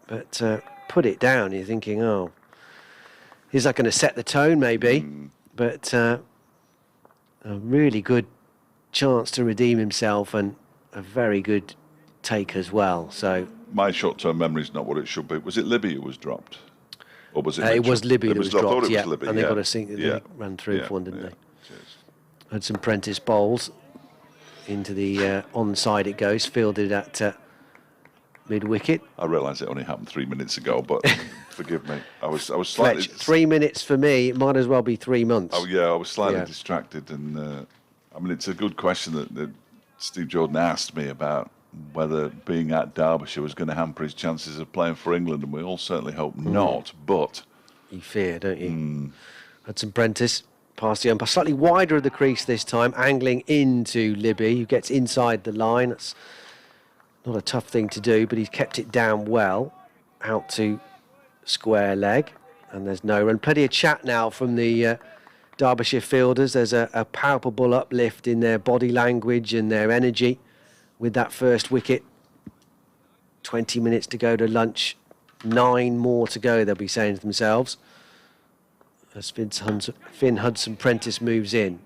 But put it down, you're thinking, oh, is that going to set the tone maybe? But a really good chance to redeem himself and a very good take as well. So
my short-term memory is not what it should be. Was it Libby who was dropped? Or was it
it was Libby that was dropped,
I thought it was Libby,
and they got a sink that they ran through for one, didn't they? Cheers. Hudson Prentice bowls into the onside it goes, fielded at mid-wicket.
I realise it only happened 3 minutes ago, but forgive me. I was slightly...
Fletch, 3 minutes for me, it might as well be 3 months.
Oh, yeah, I was slightly distracted. And, I mean, it's a good question that Steve Jordan asked me about whether being at Derbyshire was going to hamper his chances of playing for England, and we all certainly hope not, but...
You fear, don't you? Hudson Prentice, past the umpire, slightly wider of the crease this time, angling into Libby, who gets inside the line. That's not a tough thing to do, but he's kept it down well, out to square leg, and there's no run. Plenty of chat now from the Derbyshire fielders. There's a palpable uplift in their body language and their energy with that first wicket. 20 minutes to go to lunch, 9 more to go, they'll be saying to themselves. As Finn Hudson Prentice moves in.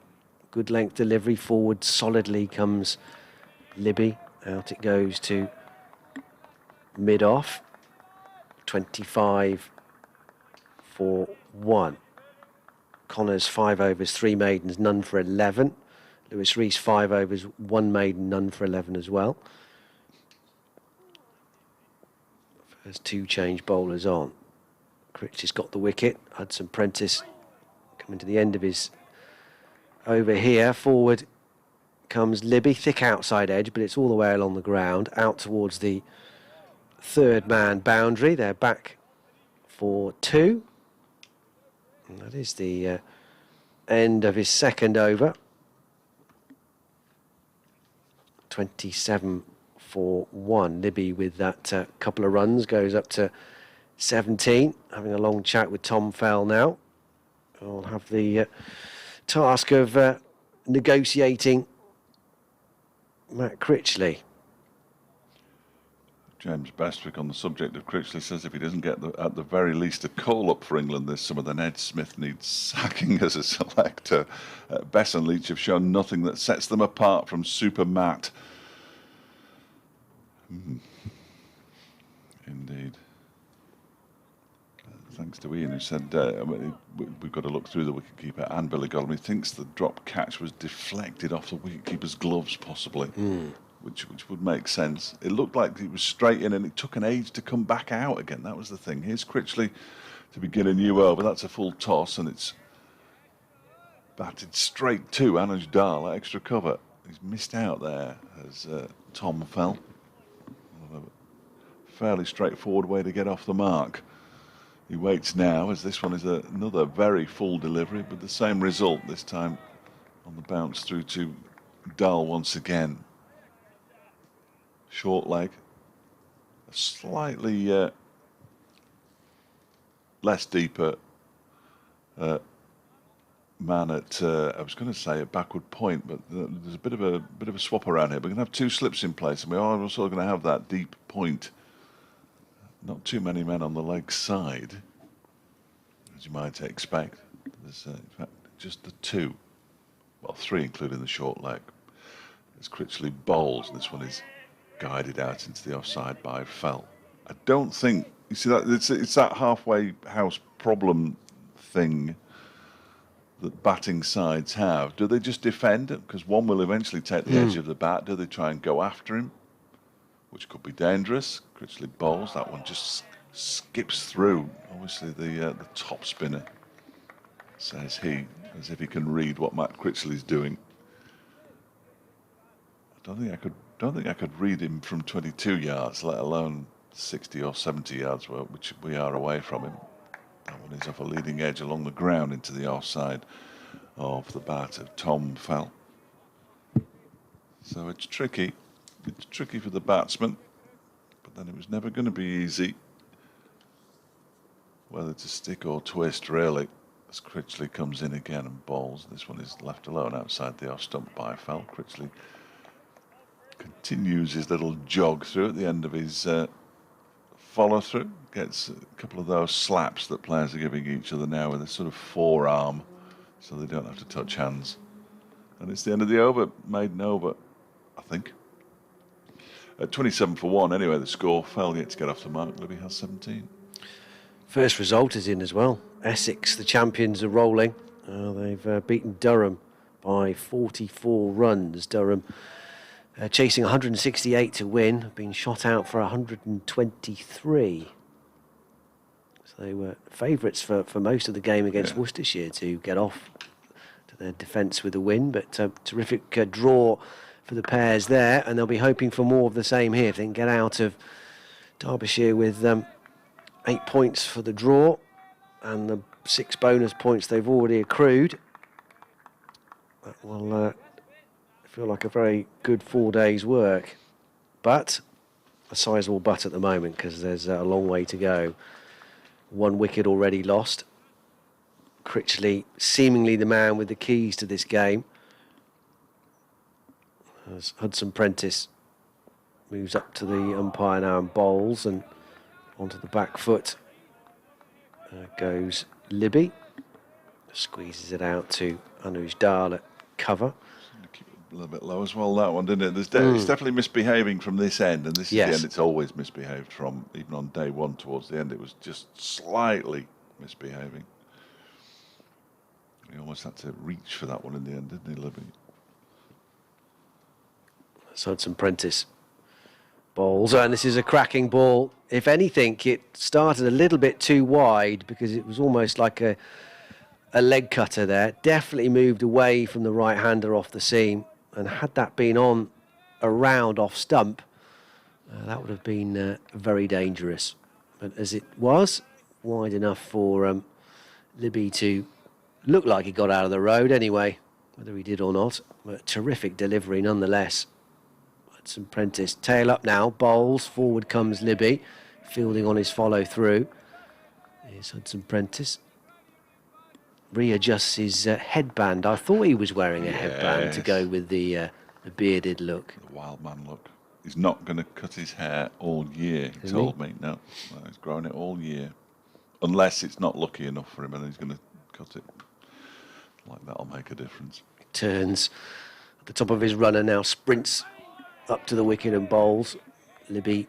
Good length delivery, forward solidly comes Libby. Out it goes to mid-off. 25 for 1. Connors 5 overs, 3 maidens, none for 11. Lewis Rees 5 overs, 1 maiden, none for 11 as well. First 2 change bowlers on. Critch has got the wicket. Hudson Prentice coming to the end of his over here. Forward comes Libby, thick outside edge, but it's all the way along the ground, out towards the third man boundary. They're back for 2. And that is the end of his second over. 27 for 1. Libby with that couple of runs goes up to 17. Having a long chat with Tom Fell now. I'll have the task of negotiating Matt Critchley.
James Bestwick, on the subject of Critchley, says if he doesn't get at the very least a call-up for England this summer, then Ed Smith needs sacking as a selector. Bess and Leach have shown nothing that sets them apart from Super Matt. Indeed. Thanks to Ian, who said we've got to look through the wicketkeeper and Billy Godwin. He thinks the drop catch was deflected off the wicketkeeper's gloves, possibly. Which would make sense. It looked like it was straight in and it took an age to come back out again. That was the thing. Here's Critchley to begin a new over. That's a full toss and it's batted straight to Anuj Dal, extra cover. He's missed out there as Tom fell. A fairly straightforward way to get off the mark. He waits now as this one is another very full delivery with the same result, this time on the bounce through to Dal once again. Short leg, a slightly less deeper man at I was going to say a backward point, but there's a bit of a swap around here. We're going to have two slips in place, and we are also going to have that deep point. Not too many men on the leg side, as you might expect. There's in fact just the two, well, three including the short leg. As Critchley bowls, this one is guided out into the offside by Fell. I don't think, you see, that it's that halfway house problem thing that batting sides have. Do they just defend it? Because one will eventually take the edge of the bat. Do they try and go after him? Which could be dangerous. Critchley bowls, that one just skips through. Obviously the top spinner, says he, as if he can read what Matt Critchley's doing. I don't think I could read him from 22 yards, let alone 60 or 70 yards, which we are away from him. That one is off a leading edge along the ground into the offside of the bat of Tom Fell. So it's tricky. It's tricky for the batsman, but then it was never going to be easy whether to stick or twist, really, as Critchley comes in again and bowls. This one is left alone outside the off stump by Fell. Critchley continues his little jog through at the end of his follow-through. Gets a couple of those slaps that players are giving each other now with a sort of forearm, so they don't have to touch hands. And it's the end of the over, maiden over, I think. At 27 for 1, anyway, the score. Fell yet to get off the mark. Libby has 17.
First result is in as well. Essex, the champions, are rolling. They've beaten Durham by 44 runs. Durham chasing 168 to win, being shot out for 123. So they were favourites for most of the game against Worcestershire to get off to their defence with a win. But terrific draw for the pairs there, and they'll be hoping for more of the same here if they can get out of Derbyshire with 8 points for the draw and the 6 bonus points they've already accrued. That will feel like a very good 4 days' work, but a sizable but at the moment because there's a long way to go. 1 wicket already lost. Critchley seemingly the man with the keys to this game, as Hudson Prentice moves up to the umpire now and bowls, and onto the back foot goes Libby. Squeezes it out to Anuj Dal at cover.
A little bit low as well, that one, didn't it? It's definitely misbehaving from this end, and this is the end it's always misbehaved from. Even on day one towards the end, it was just slightly misbehaving. He almost had to reach for that one in the end, didn't he, Libby?
So Hudson Prentice bowls, and this is a cracking ball. If anything, it started a little bit too wide because it was almost like a leg cutter there. Definitely moved away from the right-hander off the seam, and had that been on a round off stump, that would have been very dangerous. But as it was, wide enough for Libby to look like he got out of the road anyway, whether he did or not. But terrific delivery nonetheless. Hudson Prentice tail up now, bowls, forward comes Libby, fielding on his follow through. Here's Hudson Prentice. Readjusts his headband. I thought he was wearing a headband to go with the bearded look.
The wild man look. he's not going to cut his hair all year, he told me. No, he's growing it all year. Unless it's not lucky enough for him and he's going to cut it. Like that'll make a difference.
Turns at the top of his runner now, sprints up to the wicket and bowls. Libby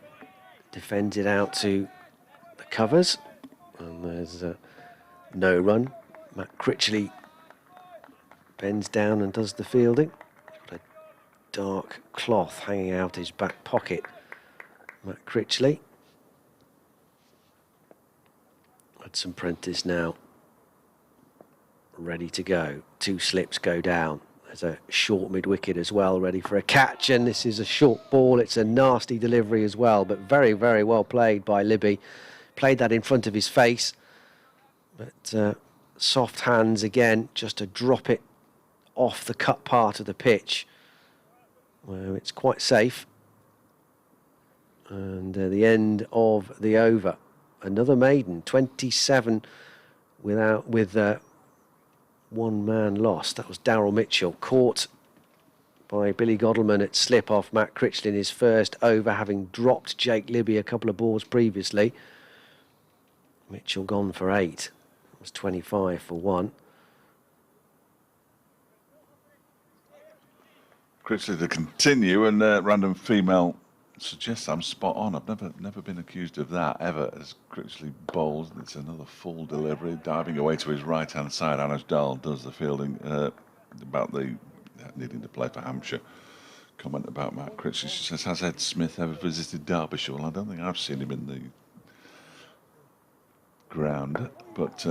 defends it out to the covers. And there's no run. Matt Critchley bends down and does the fielding. Got a dark cloth hanging out his back pocket. Matt Critchley. Hudson Prentice now ready to go. 2 slips go down. There's a short mid-wicket as well, ready for a catch, and this is a short ball. It's a nasty delivery as well, but very, very well played by Libby. Played that in front of his face, but soft hands again, just to drop it off the cut part of the pitch, where it's quite safe. And the end of the over. Another maiden, 27 with one man lost. That was Darryl Mitchell, caught by Billy Godleman at slip off Matt Critchley in his first over, having dropped Jake Libby a couple of balls previously. Mitchell gone for 8. It was 25 for 1.
Critchley to continue, and random female suggests I'm spot on. I've never been accused of that ever, as Critchley bowls. It's another full delivery, diving away to his right-hand side. Anuj Dal does the fielding about the needing to play for Hampshire. Comment about Matt Critchley. She says, has Ed Smith ever visited Derbyshire? Well, I don't think I've seen him in the ground, but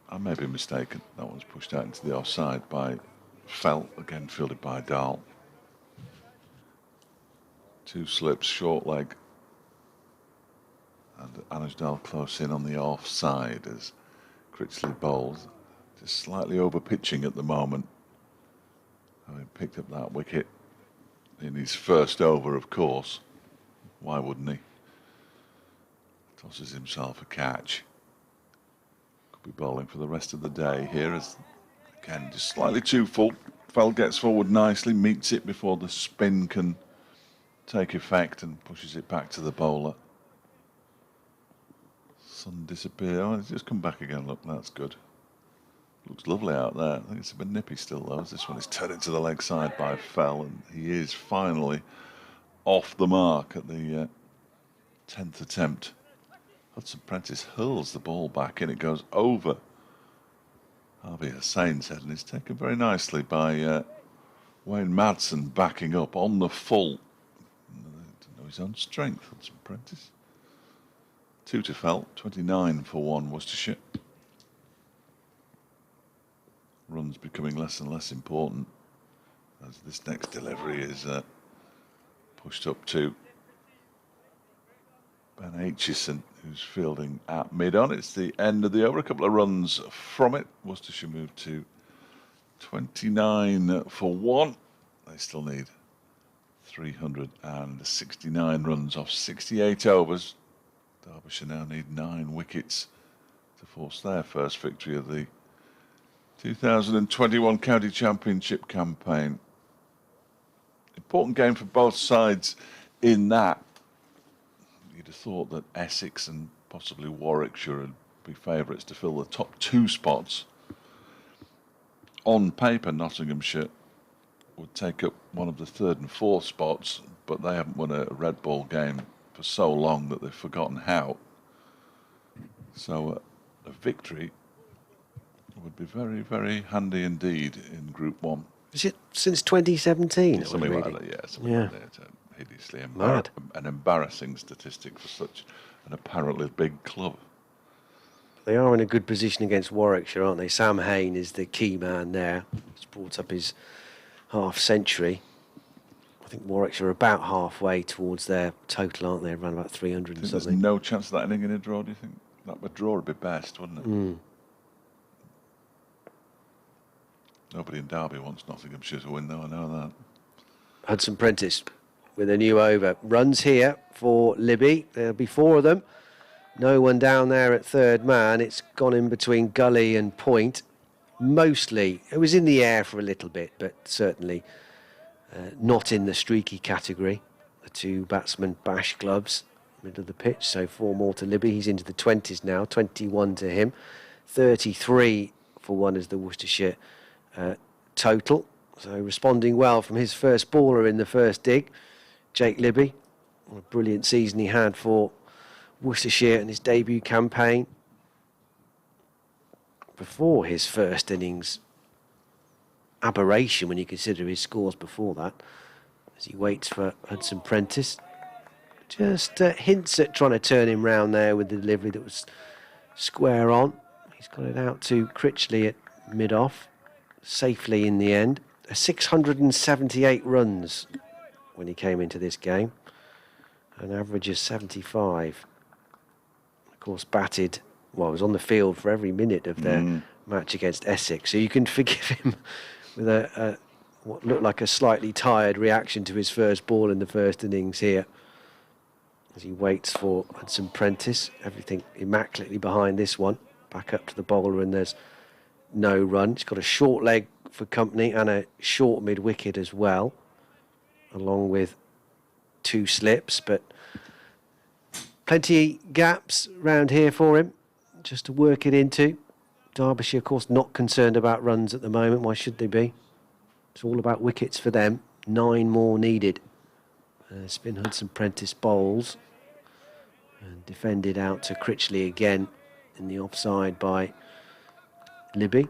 I may be mistaken. That one's pushed out into the offside by Felt, again fielded by Dahl. 2 slips, short leg, and Anuj Dal close in on the offside as Critchley bowls. Just slightly over pitching at the moment, having picked up that wicket in his first over, of course. Why wouldn't he? Tosses himself a catch. Could be bowling for the rest of the day here, as again just slightly too full. Fell gets forward nicely, meets it before the spin can take effect and pushes it back to the bowler. Sun disappear. Oh, it's just come back again. Look, that's good. Looks lovely out there. I think it's a bit nippy still though, as this one is turned into the leg side by Fell, and he is finally off the mark at the 10th attempt. Hudson Prentice hurls the ball back in. It goes over Harvey Hussein's head, and it's taken very nicely by Wayne Madsen, backing up on the full. To know his own strength, Hudson Prentice. 2 to Felt, 29 for 1 Worcestershire. Runs becoming less and less important as this next delivery is pushed up to Ben Aitchison, who's fielding at mid-on. It's the end of the over. A couple of runs from it. Worcestershire moved to 29 for 1. They still need 369 runs off 68 overs. Derbyshire now need 9 wickets to force their first victory of the 2021 County Championship campaign. Important game for both sides in that you'd have thought that Essex and possibly Warwickshire would be favourites to fill the top 2 spots. On paper, Nottinghamshire would take up one of the 3rd and 4th spots, but they haven't won a red ball game for so long that they've forgotten how. So a victory would be very, very handy indeed in Group 1.
Is it since 2017?
Something like that, yeah. Something like that. Hideously an embarrassing statistic for such an apparently big club.
They are in a good position against Warwickshire, aren't they? Sam Hain is the key man there. He's brought up his half-century. I think Warwickshire are about halfway towards their total, aren't they? Around about 300 and something.
There's no chance of that ending in a draw, do you think? That would draw would be best, wouldn't it? Nobody in Derby wants Nottinghamshire to win, though, I know that.
Hudson Prentice with a new over. Runs here for Libby. There'll be 4 of them. No one down there at 3rd man. It's gone in between Gully and Point. Mostly, it was in the air for a little bit, but certainly not in the streaky category. The two batsmen bash gloves, middle of the pitch, so 4 more to Libby. He's into the 20s now, 21 to him. 33 for one is the Worcestershire total. So responding well from his first baller in the first dig, Jake Libby. What a brilliant season he had for Worcestershire in his debut campaign. Before his first innings aberration, when you consider his scores before that, as he waits for Hudson Prentice. Just hints at trying to turn him round there with the delivery that was square on. He's got it out to Critchley at mid-off, safely in the end. 678 runs when he came into this game, an average of 75. Of course, batted, well, was on the field for every minute of their match against Essex, so you can forgive him with what looked like a slightly tired reaction to his first ball in the first innings here. As he waits for Hudson Prentice, everything immaculately behind this one. Back up to the bowler and there's no run. He's got a short leg for company and a short mid-wicket as well, along with 2 slips, but plenty gaps round here for him just to work it into. Derbyshire, of course, not concerned about runs at the moment. Why should they be? It's all about wickets for them. 9 more needed. Spin Hudson Prentice bowls and defended out to Critchley again in the offside by Libby.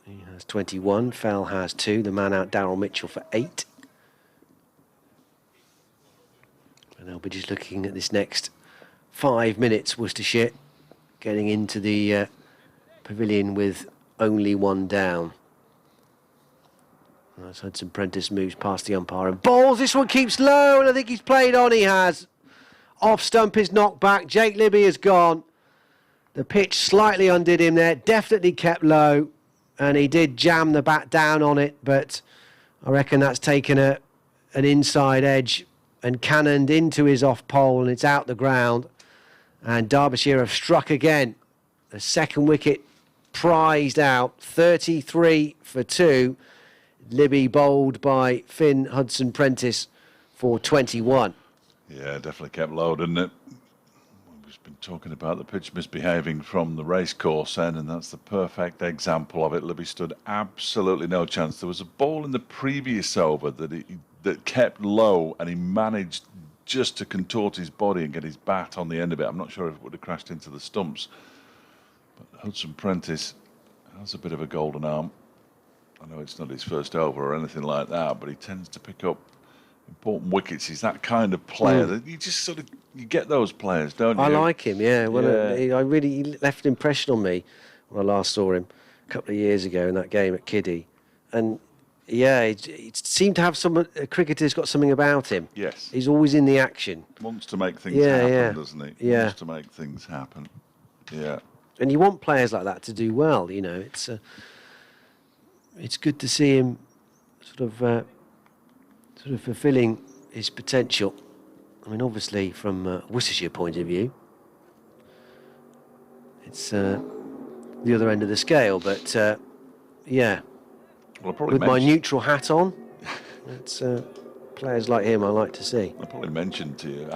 He has 21, Fell has 2, the man out Darryl Mitchell for 8. And they'll be just looking at this next 5 minutes, Worcestershire getting into the pavilion with only 1 down. As Hudson Prentice moves past the umpire and bowls. This one keeps low, and I think he's played on. He has. Off stump is knocked back. Jake Libby is gone. The pitch slightly undid him there. Definitely kept low, and he did jam the bat down on it, but I reckon that's taken an inside edge and cannoned into his off pole, and it's out the ground. And Derbyshire have struck again. The second wicket prized out. 33 for 2. Libby bowled by Finn Hudson Prentice for 21.
Yeah, definitely kept low, didn't it? We've been talking about the pitch misbehaving from the racecourse end, and that's the perfect example of it. Libby stood absolutely no chance. There was a ball in the previous over that kept low, and he managed just to contort his body and get his bat on the end of it. I'm not sure if it would have crashed into the stumps. But Hudson Prentice has a bit of a golden arm. I know it's not his first over or anything like that, but he tends to pick up important wickets. He's that kind of player that you just sort of, you get those players, don't you?
I like him, yeah. Well, he left an impression on me when I last saw him a couple of years ago in that game at Kiddie. And yeah, he seemed to have a cricketer's got something about him.
Yes.
He's always in the action.
Wants to make things happen, doesn't he?
Yeah.
Wants to make things happen. Yeah.
And you want players like that to do well, you know. It's good to see him sort of fulfilling his potential. I mean, obviously, from a Worcestershire point of view, it's the other end of the scale. But yeah,
well, with
my neutral hat on, it's players like him I like to see.
I probably mentioned to you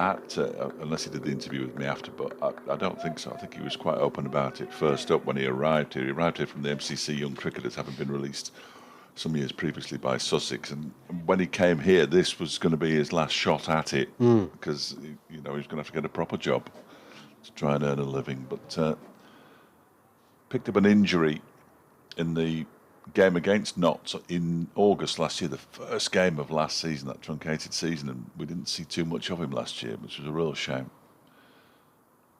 unless he did the interview with me after, but I don't think so. I think he was quite open about it first up when he arrived here. He arrived here from the MCC Young Cricketers, having been released some years previously by Sussex, and when he came here, this was going to be his last shot at it because he was going to have to get a proper job to try and earn a living. But picked up an injury in the game against Notts in August last year, the first game of last season, that truncated season, and we didn't see too much of him last year, which was a real shame.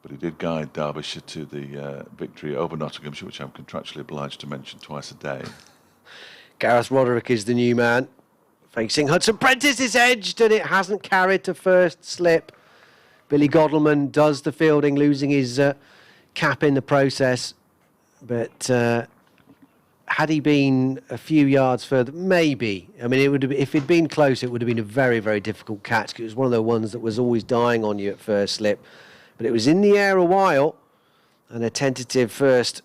But he did guide Derbyshire to the victory over Nottinghamshire, which I'm contractually obliged to mention twice a day.
Gareth Roderick is the new man, facing Hudson Prentice is edged, and it hasn't carried to first slip. Billy Godleman does the fielding, losing his cap in the process, but had he been a few yards further, maybe. I mean, it would have been, if it'd been close, it would have been a very, very difficult catch. It was one of the ones that was always dying on you at first slip. But it was in the air a while, and a tentative first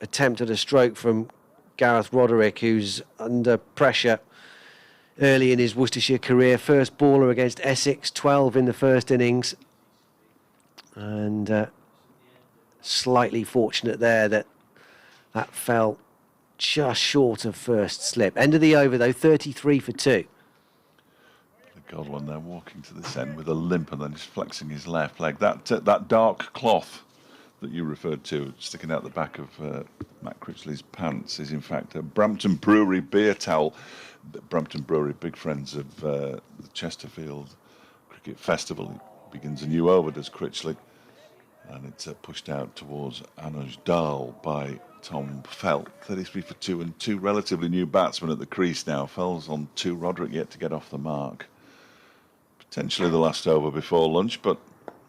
attempt at a stroke from Gareth Roderick, who's under pressure early in his Worcestershire career. First baller against Essex, 12 in the first innings. And slightly fortunate there that fell just short of first slip. End of the over, though, 33 for 2.
The Godwin there walking to this end with a limp and then just flexing his left leg. That dark cloth that you referred to sticking out the back of Matt Critchley's pants is in fact a Brampton Brewery beer towel. Brampton Brewery, big friends of the Chesterfield Cricket Festival. It begins a new over, does Critchley. And it's pushed out towards Anuj Dal by Tom Fell. 33 for 2 and 2 relatively new batsmen at the crease now. Fell's on 2, Roderick yet to get off the mark. Potentially the last over before lunch, but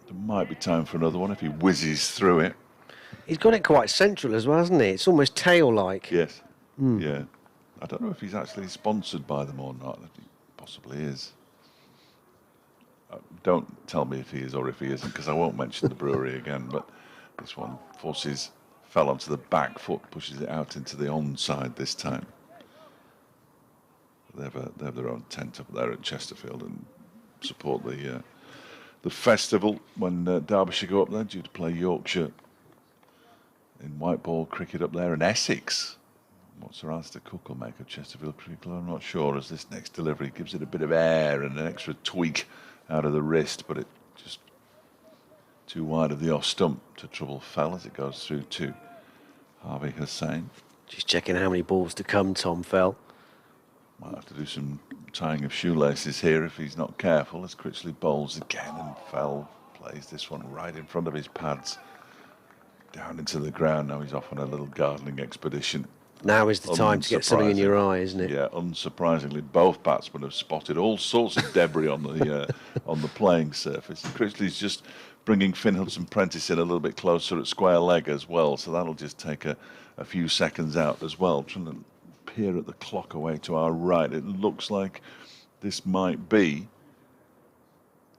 there might be time for another one if he whizzes through it.
He's got it quite central as well, hasn't he? It's almost tail-like.
Yes. Yeah. I don't know if he's actually sponsored by them or not. He possibly is. Don't tell me if he is or if he isn't, because I won't mention the brewery again. But this one fell onto the back foot, pushes it out into the onside this time. They have their own tent up there at Chesterfield and support the festival when Derbyshire go up there, due to play Yorkshire in white ball cricket up there, and Essex. What Sir Alistair Cook will make of Chesterfield Cricket Club, I'm not sure, as this next delivery gives it a bit of air and an extra tweak out of the wrist, but it just too wide of the off stump to trouble Fell as it goes through to Harvey Hussain.
Just checking how many balls to come, Tom Fell.
Might have to do some tying of shoelaces here if he's not careful, as Critchley bowls again, and Fell plays this one right in front of his pads, down into the ground. Now he's off on a little gardening expedition.
Now is the time to get something in your eye, isn't it?
Yeah, unsurprisingly, both batsmen have spotted all sorts of debris on the playing surface. Critchley's just bringing Finn Hudson-Prentice in a little bit closer at square leg as well, so that'll just take a few seconds out as well. Trying to peer at the clock away to our right, it looks like this might be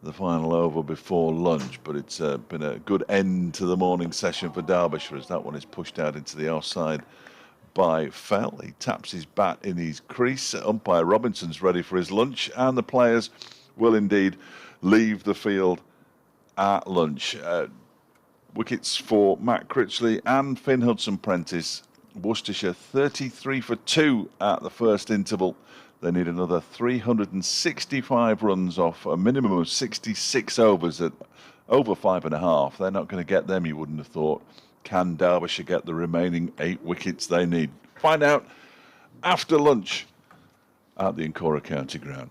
the final over before lunch, but it's been a good end to the morning session for Derbyshire, as that one is pushed out into the offside by Fell. He taps his bat in his crease. Umpire Robinson's ready for his lunch, and the players will indeed leave the field at lunch. Wickets for Matt Critchley and Finn Hudson-Prentice. Worcestershire 33 for 2 at the first interval. They need another 365 runs off a minimum of 66 overs at over 5.5. They're not going to get them, you wouldn't have thought. Can Derbyshire get the remaining 8 wickets they need? Find out after lunch at the Incora County Ground.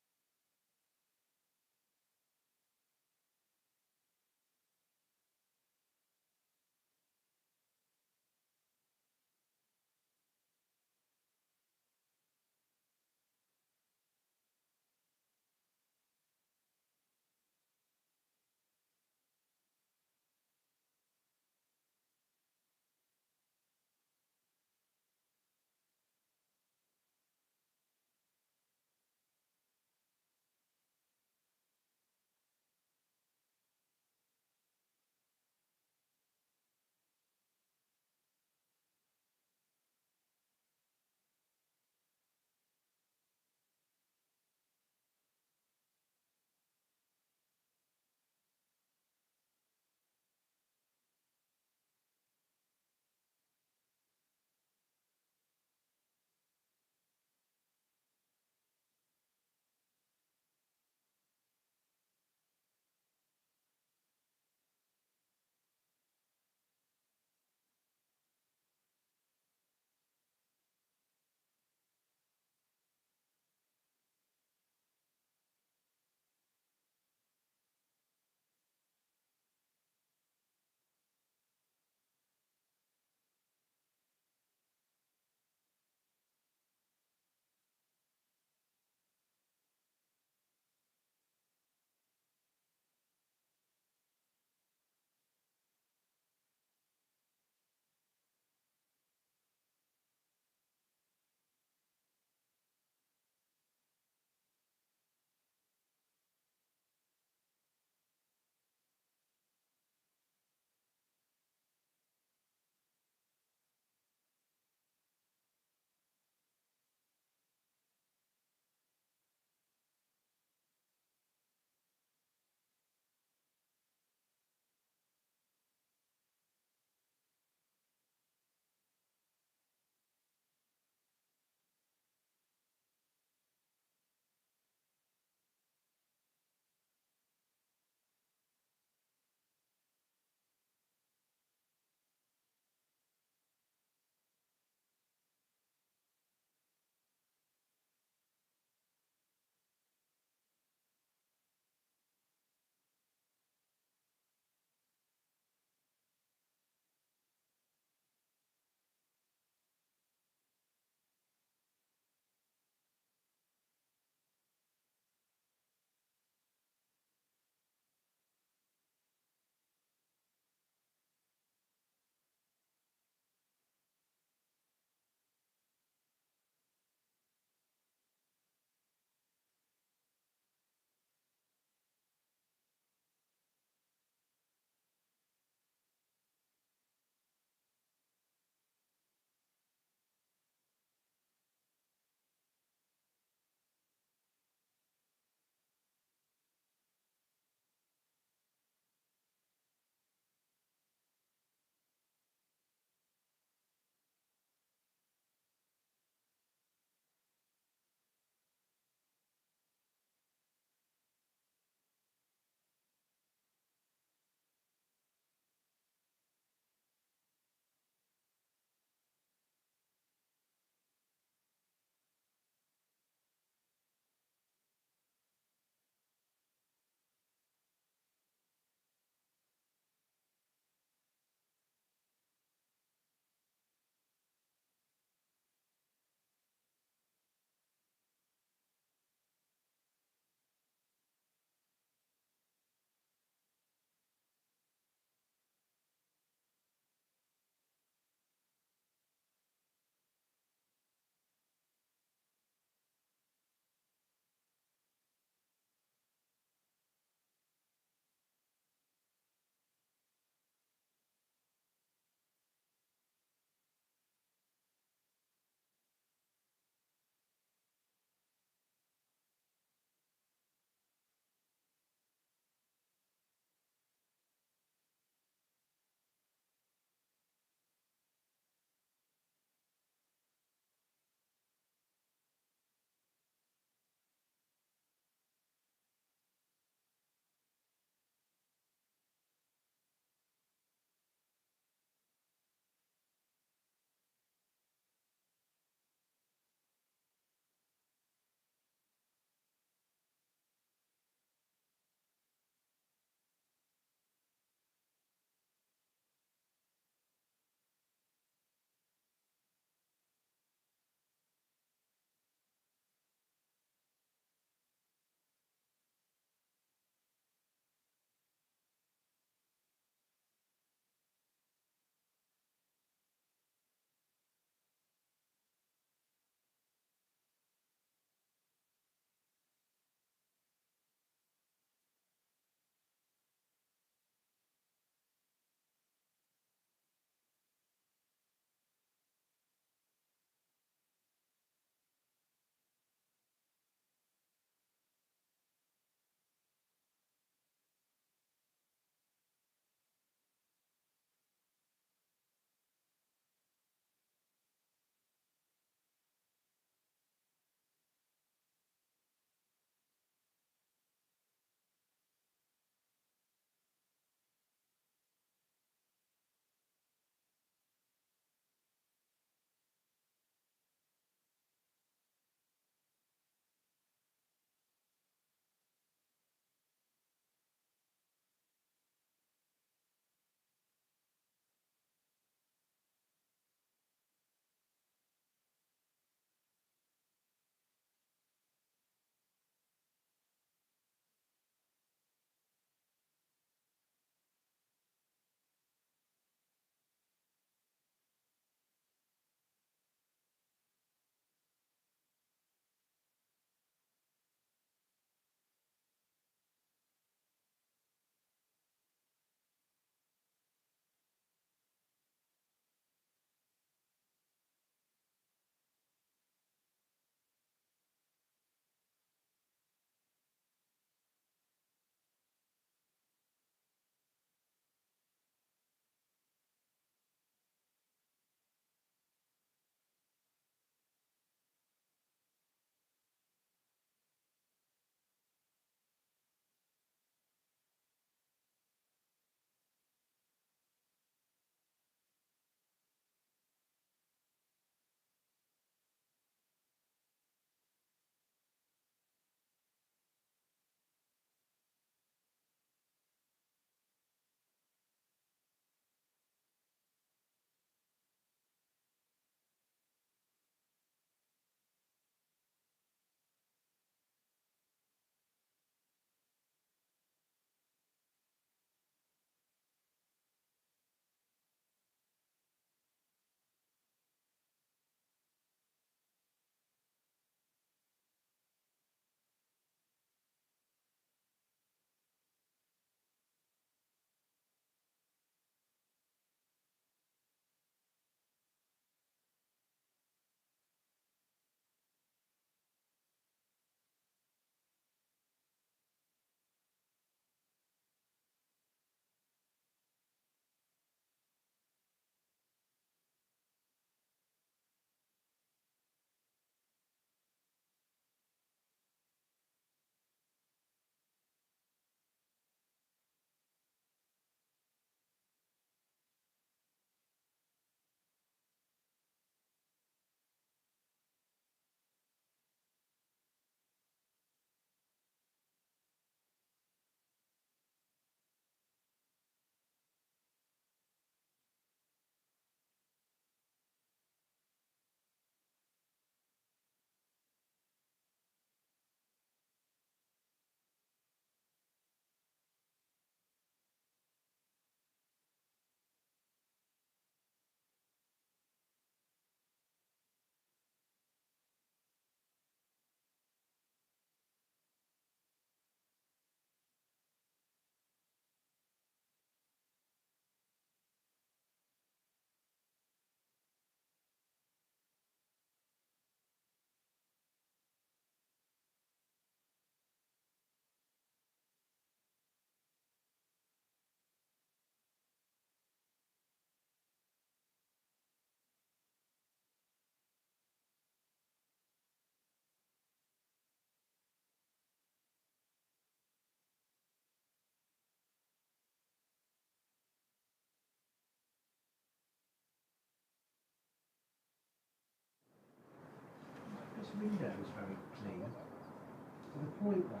point off.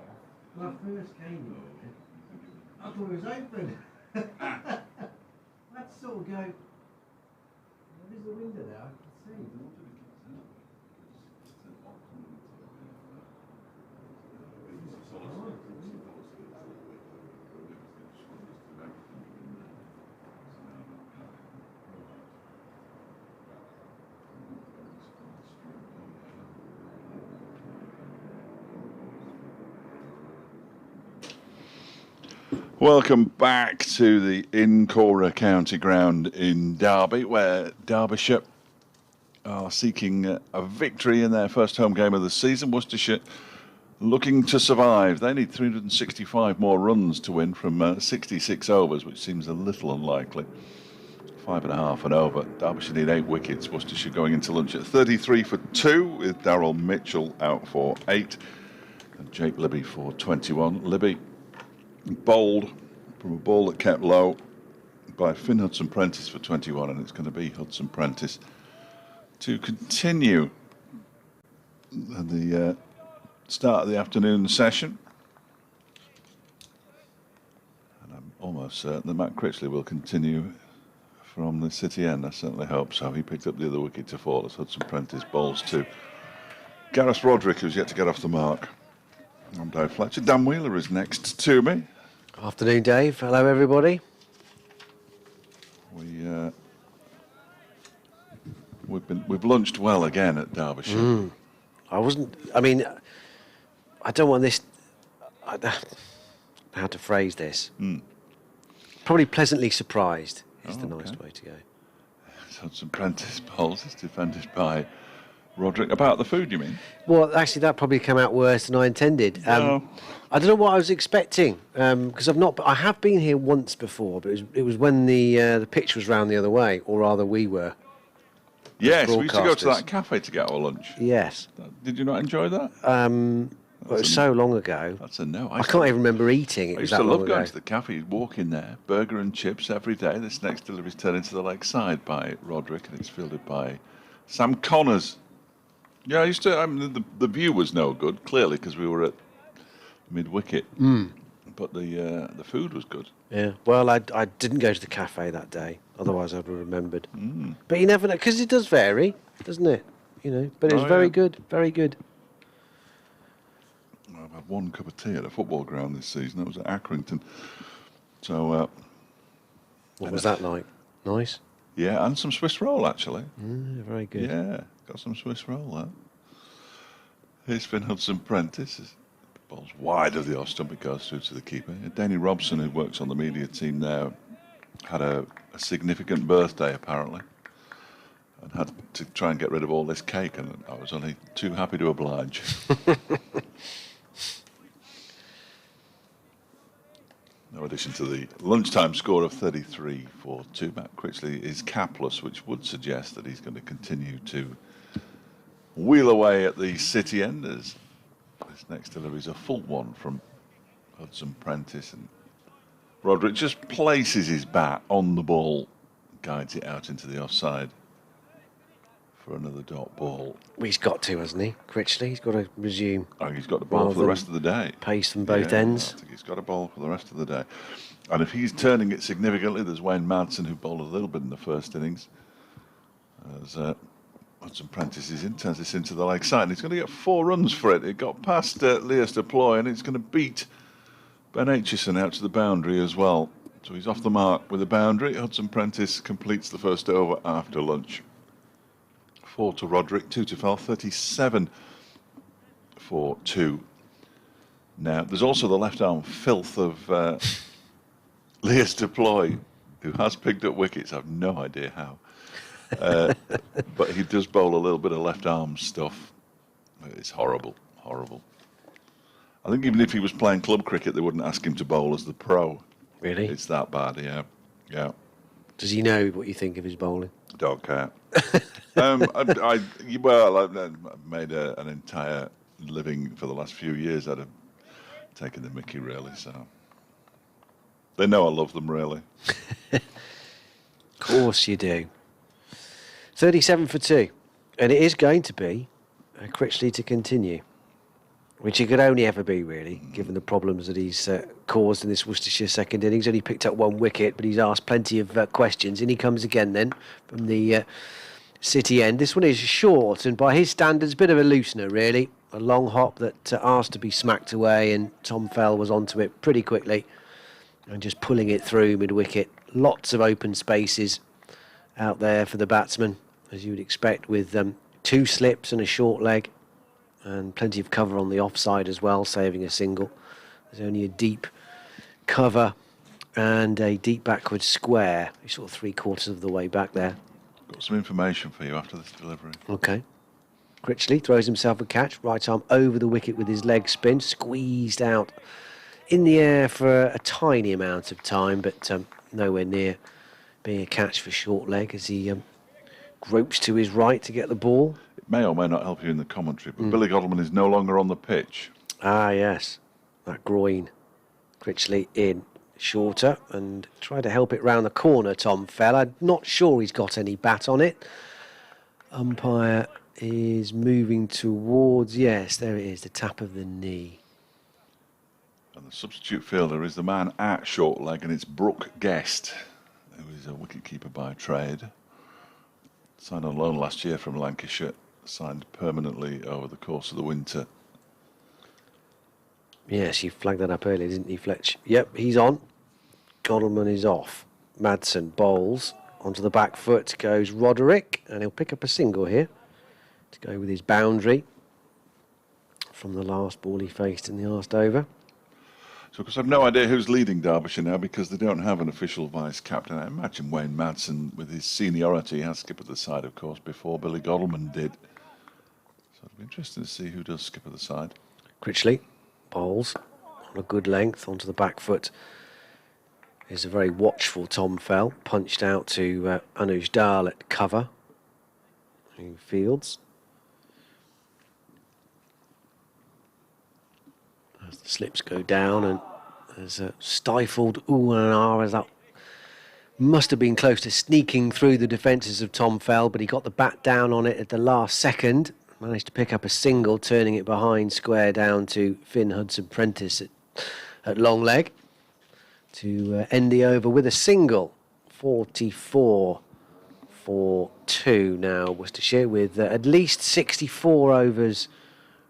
When I first came here, I thought it was open. I had to sort of go, there's the window there, I can see.
Welcome back to the Incora County Ground in Derby, where Derbyshire are seeking a victory in their first home game of the season. Worcestershire looking to survive. They need 365 more runs to win from 66 overs, which seems a little unlikely. 5.5 and over. Derbyshire need 8 wickets. Worcestershire going into lunch at 33 for 2, with Darryl Mitchell out for 8 and Jake Libby for 21. Libby bowled from a ball that kept low by Finn Hudson-Prentice for 21, and it's going to be Hudson-Prentice to continue the start of the afternoon session. And I'm almost certain that Matt Critchley will continue from the City end. I certainly hope so. He picked up the other wicket to fall as Hudson-Prentice bowls to Gareth Roderick, who's yet to get off the mark. I'm Dave Fletcher. Dan Wheeler is next to me.
Afternoon, Dave. Hello, everybody.
We've lunched well again at Derbyshire.
I don't want this. How to phrase this? Probably pleasantly surprised is the nice way to go.
Hudson-Prentice bowls is defended by Roderick. About the food, you mean?
Well, actually, that probably came out worse than I intended.
No.
I don't know what I was expecting because I have been here once before, but it was when the pitch was round the other way, or rather, we were.
Yes, we used to go to that cafe to get our lunch.
Yes.
Did you not enjoy that?
Well, it was so long ago.
That's a no.
I can't even remember eating.
I used to love going to the cafe. You'd walk in there, burger and chips every day. This next delivery is turned into the Lakeside by Roderick, and it's fielded by Sam Connors. Yeah, I used to. The view was no good, clearly, because we were at mid-wicket. But the food was good.
Yeah. Well, I didn't go to the cafe that day. Otherwise, I'd have remembered. But you never know, because it does vary, doesn't it? You know. But it was very good. Very good.
I've had one cup of tea at a football ground this season. That was at Accrington. So.
What was that like? Nice.
Yeah, and some Swiss roll actually.
Very good.
Yeah, got some Swiss roll there. Here's Finn Hudson-Prentice. Ball's wide of the off stump, it goes through to the keeper. Danny Robson, who works on the media team now, had a significant birthday apparently, and had to try and get rid of all this cake, and I was only too happy to oblige. No addition to the lunchtime score of 33 for 2. Matt Critchley is capless, which would suggest that he's going to continue to wheel away at the City end as this next delivery is a full one from Hudson-Prentice, and Roderick just places his bat on the ball, guides it out into the offside for another dot ball.
Well, he's got to, hasn't he? Critchley, he's got to resume.
I think he's got the ball for the rest of the day.
Pace from both ends.
I think he's got a ball for the rest of the day. And if he's turning it significantly, there's Wayne Madsen, who bowled a little bit in the first innings. As Hudson-Prentice turns this into the leg side, and he's going to get 4 runs for it. It got past Lias Deploy, and it's going to beat Ben Aitchison out to the boundary as well. So he's off the mark with a boundary. Hudson-Prentice completes the first over after lunch. 4 to Roderick, 2 to Fell, 37 for 2. Now, there's also the left-arm filth of Lias Deploy, who has picked up wickets. I have no idea how. But he does bowl a little bit of left-arm stuff. It's horrible, horrible. I think even if he was playing club cricket, they wouldn't ask him to bowl as the pro.
Really?
It's that bad, yeah.
Does he know what you think of his bowling?
Dog cat. I've made an entire living for the last few years out of taking the mickey, really, so they know I love them, really.
Of course you do. 37 for 2, and it is going to be Critchley to continue. which he could only ever be, really, given the problems that he's caused in this Worcestershire second innings. Only picked up 1 wicket, but he's asked plenty of questions. And he comes again then from the City end. This one is short, and by his standards, a bit of a loosener, really. A long hop that asked to be smacked away, and Tom Fell was onto it pretty quickly and just pulling it through mid-wicket. Lots of open spaces out there for the batsman, as you would expect, with 2 slips and a short leg, and plenty of cover on the offside as well, saving a single. There's only a deep cover and a deep backward square. You're sort of 3/4 of the way back there.
Got some information for you after this delivery.
Okay. Critchley throws himself a catch, right arm over the wicket with his leg spin, squeezed out in the air for a tiny amount of time, but nowhere near being a catch for short leg as he gropes to his right to get the ball.
It may or may not help you in the commentary, but Billy Godleman is no longer on the pitch.
Ah, yes. That groin. Critchley in shorter and try to help it round the corner, Tom Fell. I'm not sure he's got any bat on it. Umpire is moving towards, yes, there it is, the tap of the knee.
And the substitute fielder is the man at short leg, and it's Brooke Guest, who is a wicketkeeper by trade. Signed on loan last year from Lancashire, signed permanently over the course of the winter.
Yes, you flagged that up earlier, didn't you, Fletch? Yep, he's on. Godleman is off. Madsen bowls. Onto the back foot goes Roderick, and he'll pick up a single here to go with his boundary from the last ball he faced in the last over.
So, of course, I've no idea who's leading Derbyshire now because they don't have an official vice-captain. I imagine Wayne Madsen, with his seniority, has skip at the side, of course, before Billy Godleman did. So it'll be interesting to see who does skip at the side.
Critchley bowls on a good length onto the back foot. Is a very watchful Tom Fell, punched out to Anuj Dal at cover. Who fields. As the slips go down, and there's a stifled ooh and an ah as that must have been close to sneaking through the defences of Tom Fell, but he got the bat down on it at the last second. Managed to pick up a single, turning it behind square down to Finn Hudson-Prentice at long leg to end the over with a single. 44 for 2 now, Worcestershire, with at least 64 overs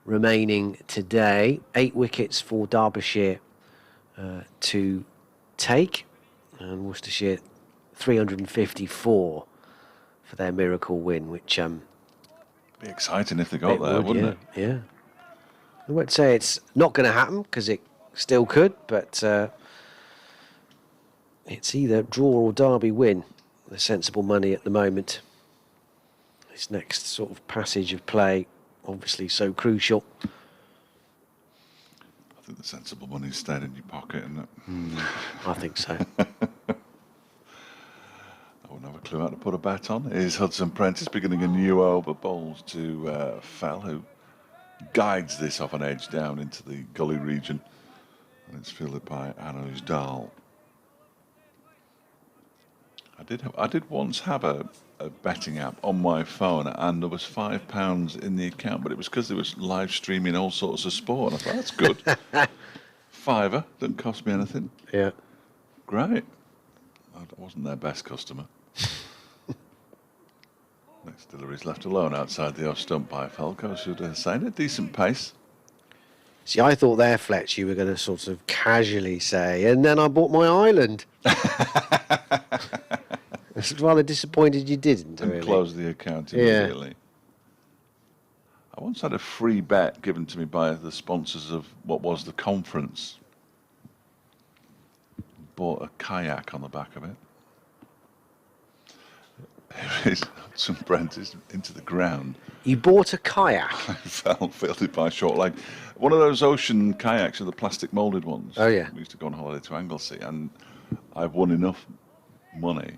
remaining today. 8 wickets for Derbyshire to take, and Worcestershire 354 for their miracle win, which
Be exciting if they got there, wouldn't it?
Yeah. I won't say it's not going to happen, because it still could, but it's either draw or Derby win. The sensible money at the moment. This next sort of passage of play, obviously so crucial.
I think the sensible money's stayed in your pocket, isn't it?
I think so.
I wouldn't have a clue how to put a bat on. Here's Hudson-Prentice beginning a new over, bowls to Fell, who guides this off an edge down into the gully region, and it's fielded by Anuj Dal. I did once have a betting app on my phone, and there was £5 in the account, but it was because they was live streaming all sorts of sport. And I thought, that's good. £5 didn't cost me anything.
Yeah.
Great. I wasn't their best customer. Next delivery's left alone outside the off stump by Falco. Should have signed a decent pace.
See, I thought there, Fletch, you were going to sort of casually say, and then I bought my island. I was rather disappointed you didn't.
And
really.
closed the account immediately.
Yeah.
I once had a free bet given to me by the sponsors of what was the conference. Bought a kayak on the back of it. Here is some Prentice into the ground.
You bought a kayak?
Fielded by short leg. One of those ocean kayaks are the plastic moulded ones.
Oh, yeah.
We used to go on holiday to Anglesey, and I've won enough money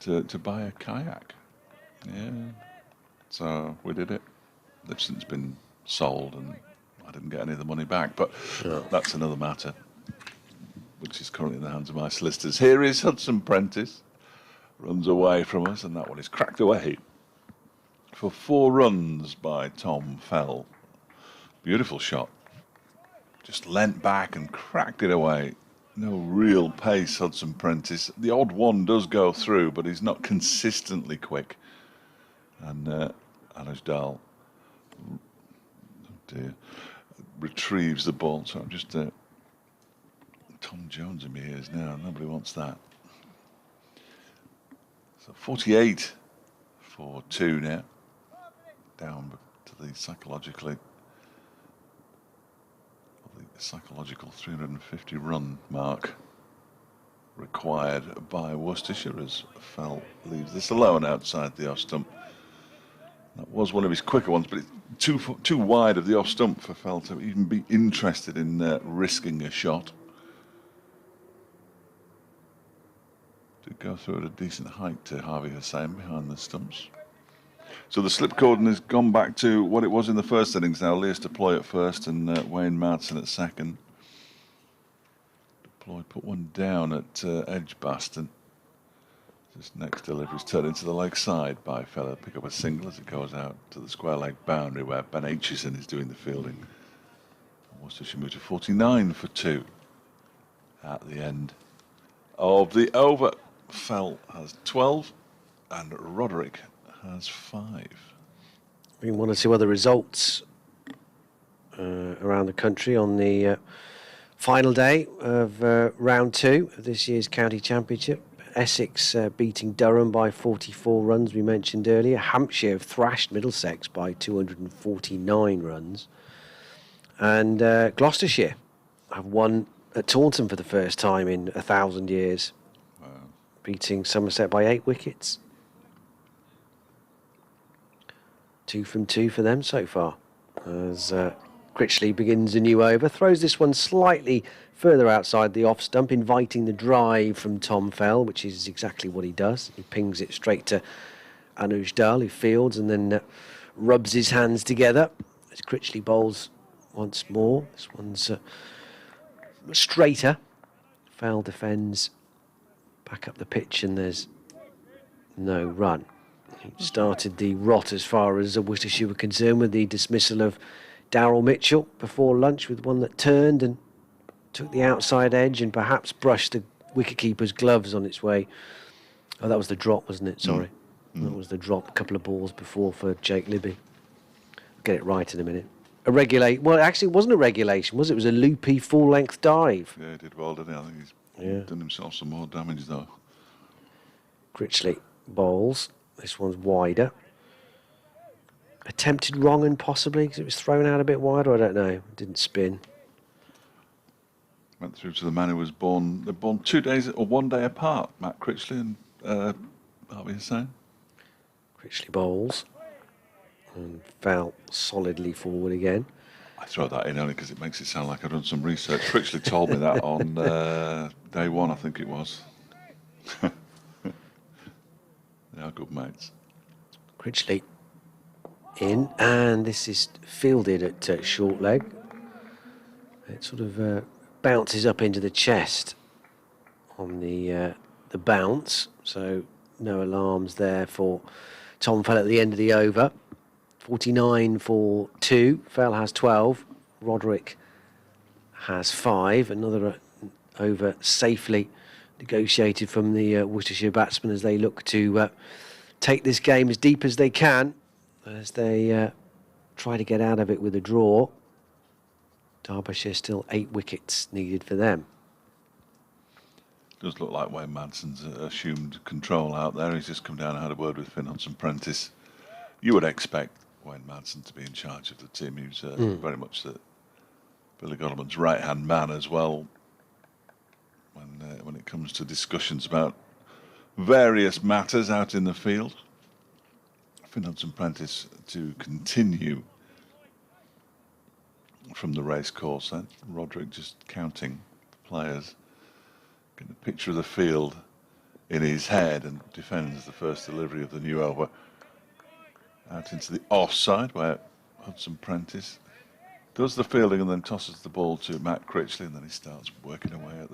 to buy a kayak. Yeah. So we did it. They've since been sold, and I didn't get any of the money back, but that's another matter, which is currently in the hands of my solicitors. Here is Hudson-Prentice. Runs away from us, and that one is cracked away for 4 runs by Tom Fell. Beautiful shot just leant back and cracked it away. No real pace, Hudson Prentice. The odd one does go through, but he's not consistently quick. And Anujdal, oh dear, retrieves the ball. So I'm just Tom Jones in my ears now. Nobody wants that. So 48 for 2 now. Down to the psychological 350 run mark required by Worcestershire as Fell leaves this alone outside the off stump. That was one of his quicker ones, but it's too wide of the off stump for Fell to even be interested in risking a shot. Did go through at a decent height to Harvey Hussain behind the stumps. So the slip cordon has gone back to what it was in the first innings now. Leas Deploy at first and Wayne Madsen at second. Deploy put one down at Edgbaston. This next delivery is turned into the leg side by Fella. Pick up a single as it goes out to the square leg boundary where Ben Aitchison is doing the fielding. Worcestershire moved to 49 for 2 at the end of the over. Fell has 12 and Roderick has 5.
We want to see what the results around the country on the final day of round 2 of this year's county championship. Essex beating Durham by 44 runs, we mentioned earlier. Hampshire have thrashed Middlesex by 249 runs. And Gloucestershire have won at Taunton for the first time in 1,000 years, beating Somerset by 8 wickets. 2 from 2 for them so far. As Critchley begins a new over, throws this one slightly further outside the off stump, inviting the drive from Tom Fell, which is exactly what he does. He pings it straight to Anujdal, who fields and then rubs his hands together as Critchley bowls once more. This one's straighter. Fell defends back up the pitch and there's no run. He started the rot as far as Worcestershire were concerned with the dismissal of Darryl Mitchell before lunch, with one that turned and took the outside edge and perhaps brushed the wicketkeeper's gloves on its way. Oh, that was the drop, wasn't it? Sorry. That was the drop a couple of balls before for Jake Libby. I'll get it right in a minute. Well, actually, it wasn't a regulation, was it? It was a loopy full-length dive.
Yeah, he did well, didn't he? I think he's done himself some more damage, though.
Critchley bowls. This one's wider. Attempted wrong and possibly because it was thrown out a bit wider. I don't know. It didn't spin.
Went through to the man who was born. They're born 2 days or 1 day apart. Matt Critchley and Harvey Hussain.
Critchley bowls and Fell solidly forward again.
I throw that in only because it makes it sound like I've done some research. Critchley told me that on day 1, I think it was. They are good mates.
Critchley in, and this is fielded at short leg. It sort of bounces up into the chest on the bounce, so no alarms there for Tom Fell at the end of the over. 49 for 2. Fell has 12. Roderick has 5. Another over safely negotiated from the Worcestershire batsmen as they look to take this game as deep as they can, as they try to get out of it with a draw. Derbyshire still 8 wickets needed for them.
Does look like Wayne Madsen's assumed control out there. He's just come down and had a word with Finn Hudson Prentice. You would expect Wayne Madsen to be in charge of the team. He was very much Billy Godalmann's right-hand man as well when it comes to discussions about various matters out in the field. Finn Hudson Prentice to continue from the race course then. Roderick just counting the players, getting a picture of the field in his head, and defends the first delivery of the new over out into the offside where Hudson Prentice does the fielding and then tosses the ball to Matt Critchley, and then he starts working away at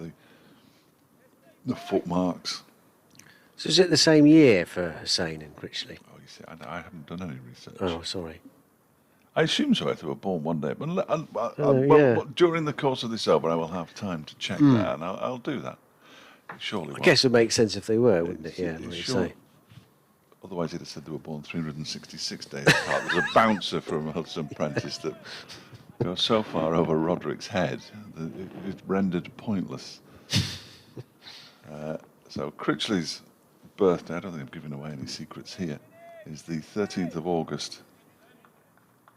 the foot marks.
So is it the same year for Hussain and Critchley?
Oh, you see, I haven't done any research.
Oh, sorry.
I assume so. If they were born one day, but
Yeah.
during the course of this over, I will have time to check that, and I'll do that. Surely,
I guess it would make sense if they were, wouldn't it? Yeah, like you say.
Otherwise, he'd have said they were born 366 days apart. There's a bouncer from Hudson Prentice that goes so far over Roderick's head that it's rendered pointless. So Critchley's birthday, I don't think I'm giving away any secrets here, is the 13th of August,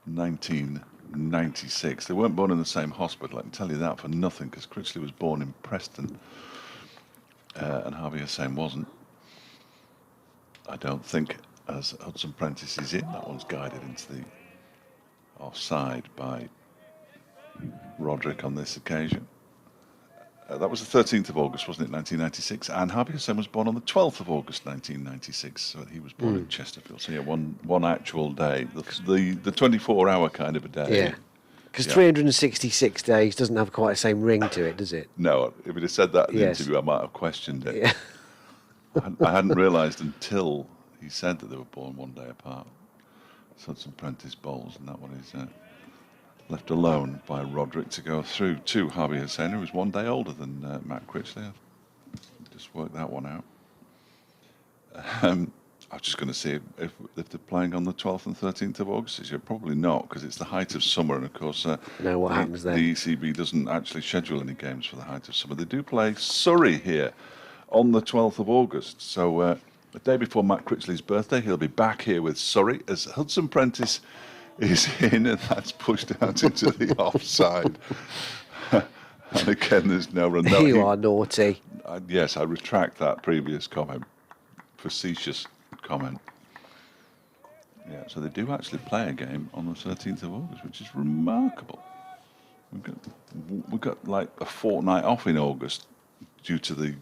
1996. They weren't born in the same hospital, I can tell you that for nothing, because Critchley was born in Preston, and Harvey Hussain wasn't. I don't think, as Hudson Prentice is in, that one's guided into the offside by Roderick on this occasion. That was the 13th of August, wasn't it, 1996? And Harvey Hussain was born on the 12th of August, 1996. So he was born in Chesterfield. So yeah, one actual day, the 24-hour kind of a day.
Yeah. Because 366 days doesn't have quite the same ring to it, does it?
No, if he'd have said that in the interview, I might have questioned it. Yeah. I hadn't realised until he said that they were born one day apart. Hudson Prentice bowls, and that one is left alone by Roderick to go through to Harvey Hussain, who was one day older than Matt Critchley. I've just worked that one out. I was just going to see if they're playing on the 12th and 13th of August this year. Probably not, because it's the height of summer, and of course
what happens then?
The ECB doesn't actually schedule any games for the height of summer. They do play Surrey here on the 12th of August. So the day before Matt Critchley's birthday, he'll be back here with Surrey as Hudson Prentice is in, and that's pushed out into the offside. And again, there's no run. No,
you are naughty.
Yes, I retract that previous comment. Facetious comment. Yeah, so they do actually play a game on the 13th of August, which is remarkable. We've got like a fortnight off in August due to the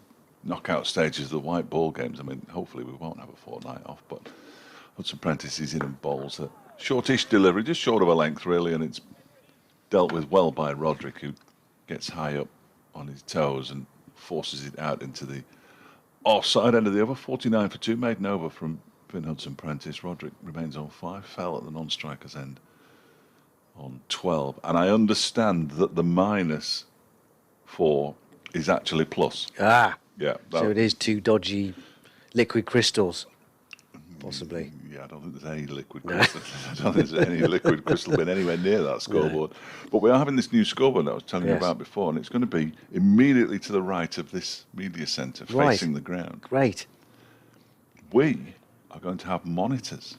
knockout stages of the white ball games. I mean, hopefully we won't have a fortnight off, but Hudson Prentice is in and bowls a shortish delivery, just short of a length really, and it's dealt with well by Roderick, who gets high up on his toes and forces it out into the offside end of the over. 49 for 2, maiden over from Finn Hudson Prentice. Roderick remains on 5, fell at the non-striker's end on 12, and I understand that the -4 is actually plus. Yeah.
So it is 2 dodgy liquid crystals, possibly.
Yeah, I don't think there's any liquid crystal. I don't think there's any liquid crystal been anywhere near that scoreboard. No. But we are having this new scoreboard that I was telling you about before, and it's going to be immediately to the right of this media centre, facing the ground.
Great.
We are going to have monitors,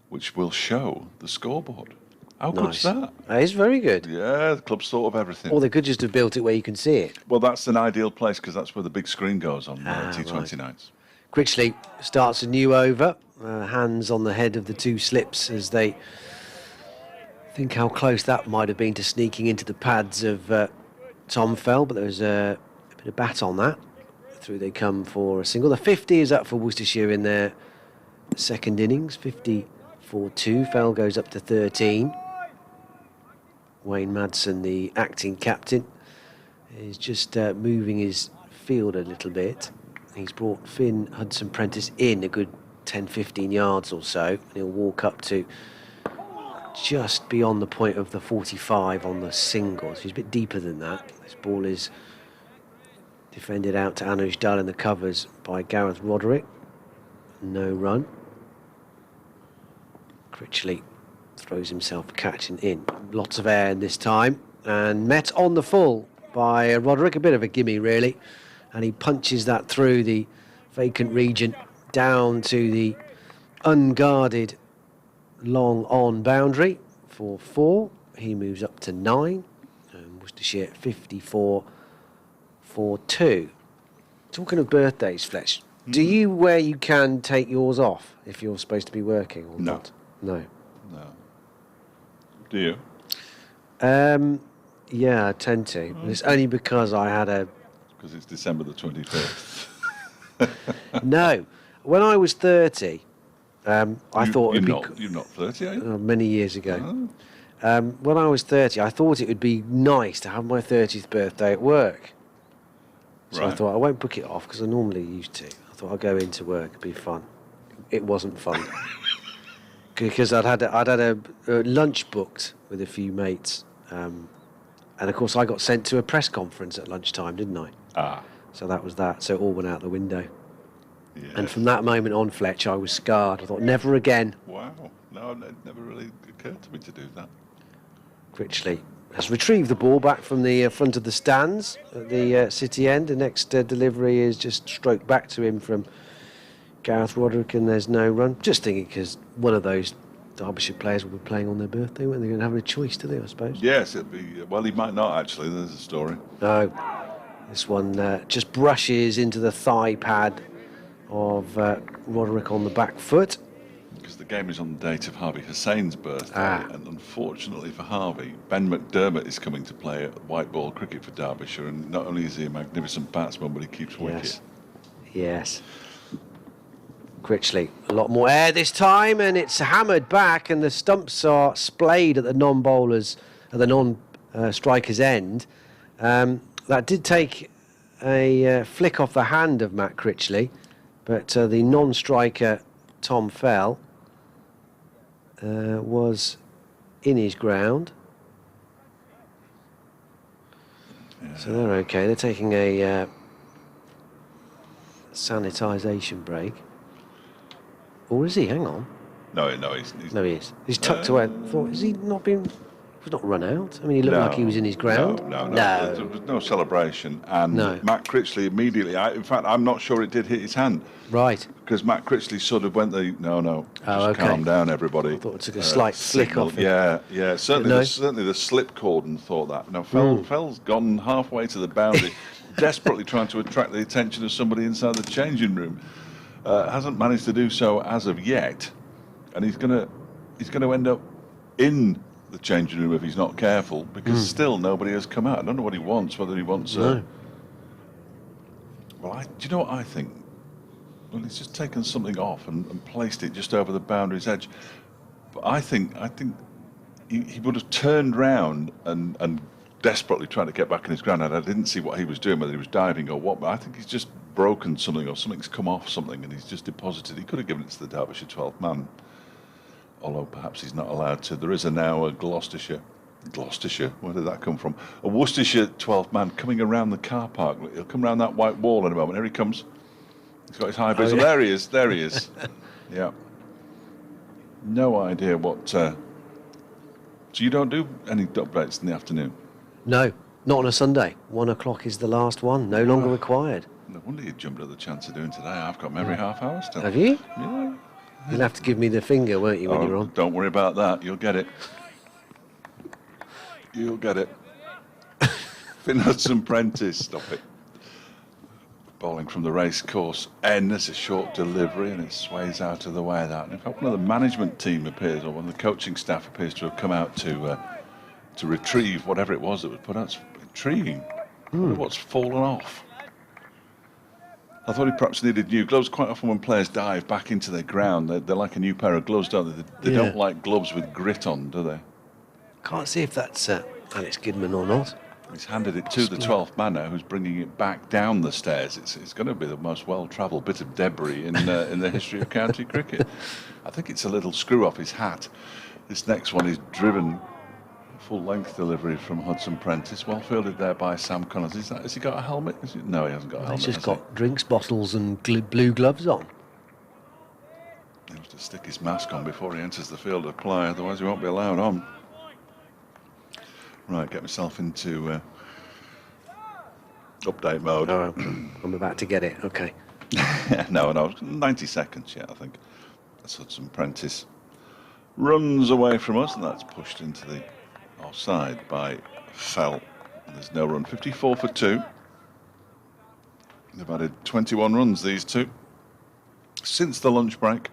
which will show the scoreboard. How good's that?
That is very good.
Yeah, the club's thought of everything.
Or they could just have built it where you can see it.
Well, that's an ideal place because that's where the big screen goes on T20 nights.
Critchley starts a new over. Hands on the head of the 2 slips as they think how close that might have been to sneaking into the pads of Tom Fell, but there was a bit of bat on that. Through they come for a single. The 50 is up for Worcestershire in their second innings. 50-4-2. Fell goes up to 13. Wayne Madsen, the acting captain, is just moving his field a little bit. He's brought Finn Hudson Prentice in a good 10-15 yards or so, and he'll walk up to just beyond the point of the 45 on the single. So he's a bit deeper than that. This ball is defended out to Anuj Dull in the covers by Gareth Roderick. No run. Critchley throws himself catching in. Lots of air in this time, and met on the full by Roderick. A bit of a gimme, really. And he punches that through the vacant region down to the unguarded long on boundary for 4. He moves up to 9. And Worcestershire 54-4-2. Talking of birthdays, Fletch, do you, where you can, take yours off if you're supposed to be working or not? No.
Do you?
Yeah, I tend to. But it's only because I had a...
Because it's December the 25th.
No. When I was 30, I thought...
You're not 30, are you?
Many years ago. When I was 30, I thought it would be nice to have my 30th birthday at work. So I thought I won't book it off because I normally used to. I thought I'll go into work, it'd be fun. It wasn't fun. because I'd had a lunch booked with a few mates, and of course I got sent to a press conference at lunchtime, didn't I?
Ah.
So that was that. So it all went out the window.
Yes.
And from that moment on, Fletch, I was scarred. I thought, never again.
Wow. No, it never really occurred to me to do that.
Critchley has retrieved the ball back from the front of the stands at the City end. The next delivery is just stroked back to him from Gareth Roderick, and there's no run. Just thinking because one of those Derbyshire players will be playing on their birthday, weren't they? Going to have a choice, do they, I suppose?
Yes, it'd be. Well, he might not actually. There's a story.
No. This one just brushes into the thigh pad of Roderick on the back foot.
Because the game is on the date of Harvey Hussein's birthday, and unfortunately for Harvey, Ben McDermott is coming to play at white ball cricket for Derbyshire, and not only is he a magnificent batsman, but he keeps wicket.
Yes. Critchley, a lot more air this time, and it's hammered back, and the stumps are splayed at the non-bowlers, at the non-striker's end. That did take a flick off the hand of Matt Critchley, but the non-striker Tom Fell was in his ground. Yeah. So they're okay. They're taking a sanitisation break. Or is he? Hang on.
No,
he is. He's tucked away. Thought, has he not been... He's not run out. I mean, he looked like he was in his ground.
No. There was no celebration. And Matt Critchley immediately, in fact, I'm not sure it did hit his hand.
Right.
Because Matt Critchley sort of went, calm down, everybody.
I thought it took a slight flick off him.
Yeah. Certainly the slip cordon thought that. No, Fell's gone halfway to the boundary, desperately trying to attract the attention of somebody inside the changing room. Hasn't managed to do so as of yet. And he's going to end up in the changing room if he's not careful, because still nobody has come out. I don't know what he wants, whether he wants... do you know what I think? Well, he's just taken something off and placed it just over the boundary's edge. But I think he would have turned round and desperately tried to get back in his ground. And I didn't see what he was doing, whether he was diving or what, but I think he's just broken something, or something's come off something, and he's just deposited. He could have given it to the Derbyshire 12th man. Although perhaps he's not allowed to. There is now a Gloucestershire, where did that come from? A Worcestershire 12th man coming around the car park. He'll come around that white wall in a moment. Here he comes. He's got his high vis. There he is. Yeah. No idea what... So you don't do any updates in the afternoon?
No, not on a Sunday. 1 o'clock is the last one. No longer required.
No wonder you jumped at the chance of doing today. I've got them every half hour still.
Have you?
Yeah.
You'll have to give me the finger, won't you, when you're on?
Don't worry about that. You'll get it. Finn Hudson-Prentice, stop it. Bowling from the race course end. There's a short delivery and it sways out of the way of that. And in fact, one of the management team appears, or one of the coaching staff appears to have come out to retrieve whatever it was that was put out. It's intriguing. I wonder what's fallen off. I thought he perhaps needed new gloves. Quite often when players dive back into their ground, they're like a new pair of gloves, don't they? They don't like gloves with grit on, do they?
Can't see if that's Alex Goodman or not.
He's handed it to the 12th man now, who's bringing it back down the stairs. It's going to be the most well-travelled bit of debris in the history of county cricket. I think it's a little screw off his hat. This next one is driven. Full-length delivery from Hudson-Prentice, well fielded there by Sam Connors. Has he got a helmet? No, he hasn't got a helmet.
He's just got drinks bottles and blue gloves on.
He has to stick his mask on before he enters the field of play, otherwise he won't be allowed on. Right, get myself into update mode.
Oh, I'm about to get it, okay.
No, 90 seconds yet, I think. That's Hudson-Prentice. Runs away from us, and that's pushed into the offside by Fell. There's no run. 54 for 2. They've added 21 runs, these two, since the lunch break.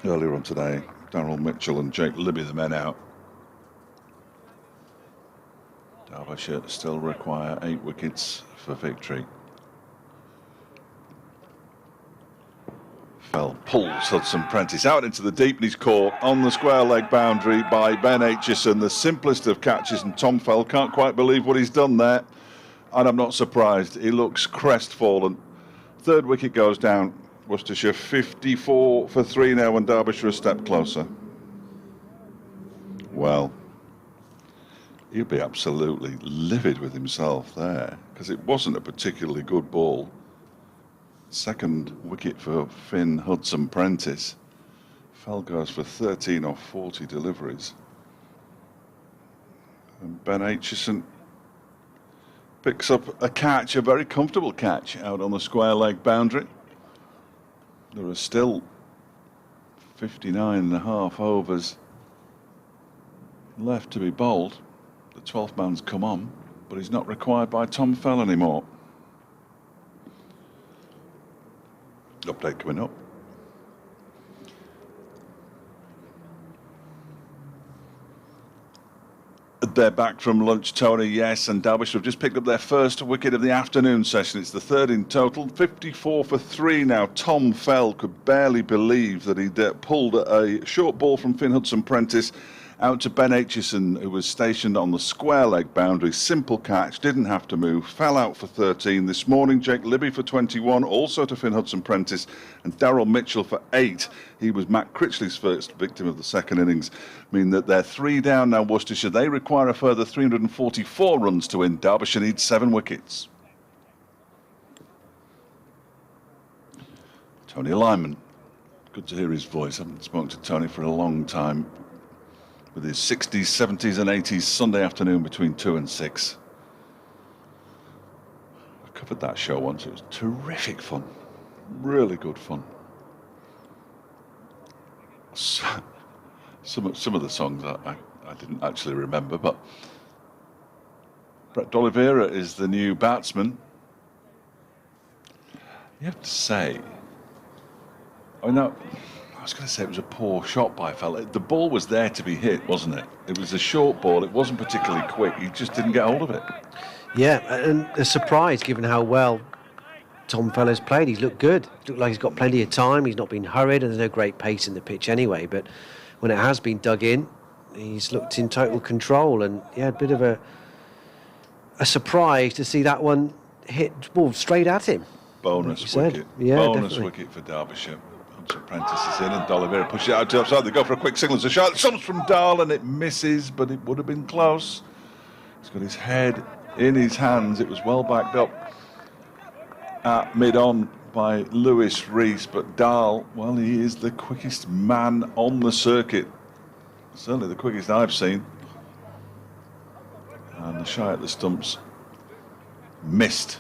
Earlier on today, Darryl Mitchell and Jake Libby, the men out. Derbyshire still require 8 wickets for victory. Fell pulls Hudson-Prentice out into the deep, and he's caught on the square leg boundary by Ben Aitchison, the simplest of catches, and Tom Fell can't quite believe what he's done there, and I'm not surprised. He looks crestfallen. Third wicket goes down Worcestershire 54 for 3 now, and Derbyshire a step closer. Well, he'd be absolutely livid with himself there, because it wasn't a particularly good ball. Second wicket for Finn Hudson-Prentice. Fell goes for 13 off 40 deliveries. And Ben Aitchison picks up a catch, a very comfortable catch, out on the square leg boundary. There are still 59.5 overs left to be bowled. The 12th man's come on, but he's not required by Tom Fell anymore. Update coming up. They're back from lunch, Tony, yes, and Derbyshire have just picked up their first wicket of the afternoon session. It's the third in total, 54 for 3 now. Tom Fell could barely believe that he'd pulled a short ball from Finn Hudson-Prentice out to Ben Aitchison, who was stationed on the square leg boundary. Simple catch, didn't have to move, fell out for 13. This morning, Jake Libby for 21, also to Finn Hudson-Prentice, and Darryl Mitchell for 8. He was Matt Critchley's first victim of the second innings, meaning that they're 3 down now, Worcestershire. They require a further 344 runs to win. Derbyshire needs 7 wickets. Tony Lyman. Good to hear his voice. I haven't spoken to Tony for a long time. With his 60s, 70s and 80s Sunday afternoon between 2 and 6. I covered that show once. It was terrific fun. Really good fun. Some of the songs I didn't actually remember, but Brett D'Oliveira is the new batsman. You have to say, I was going to say it was a poor shot by Fell. The ball was there to be hit, wasn't it? It was a short ball. It wasn't particularly quick. He just didn't get hold of it. Yeah,
and a surprise given how well Tom Fell has played. He's looked good. He's looked like he's got plenty of time. He's not been hurried, and there's no great pace in the pitch anyway. But when it has been dug in, he's looked in total control. And yeah, a bit of a surprise to see that one hit ball straight at him.
Bonus wicket.
Yeah,
bonus
definitely.
Wicket for Derbyshire. Prentice is in, and D'Oliveira pushes it out to offside. They go for a quick signal. It's a shot. It comes from Dahl, and it misses, but it would have been close. He's got his head in his hands. It was well backed up at mid-on by Lewis Rees, but Dahl, well, he is the quickest man on the circuit. Certainly the quickest I've seen. And the shy at the stumps missed.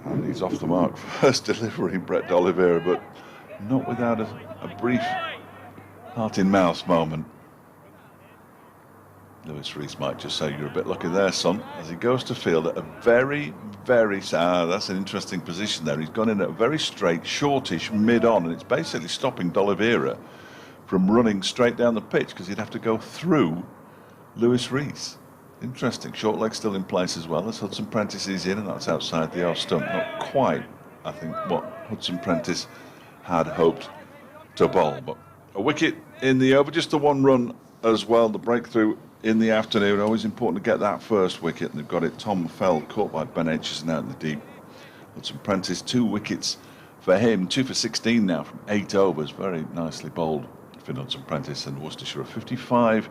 And he's off the mark. First delivery, Brett D'Oliveira, but not without a brief heart-in-mouth moment. Lewis Rees might just say, "You're a bit lucky there, son," as he goes to field at a very, very... that's an interesting position there. He's gone in at a very straight, shortish mid-on, and it's basically stopping D'Oliveira from running straight down the pitch, because he'd have to go through Lewis Rees. Interesting. Short leg still in place as well, as Hudson-Prentice is in, and that's outside the off stump. Not quite, I think, what Hudson-Prentice had hoped to bowl. But a wicket in the over, just the 1 run as well. The breakthrough in the afternoon. Always important to get that first wicket, and they've got it. Tom Fell caught by Ben Aitchison out in the deep. Hudson-Prentice, 2 wickets for him. 2 for 16 now from 8 overs. Very nicely bowled, Finn Hudson-Prentice, and Worcestershire 55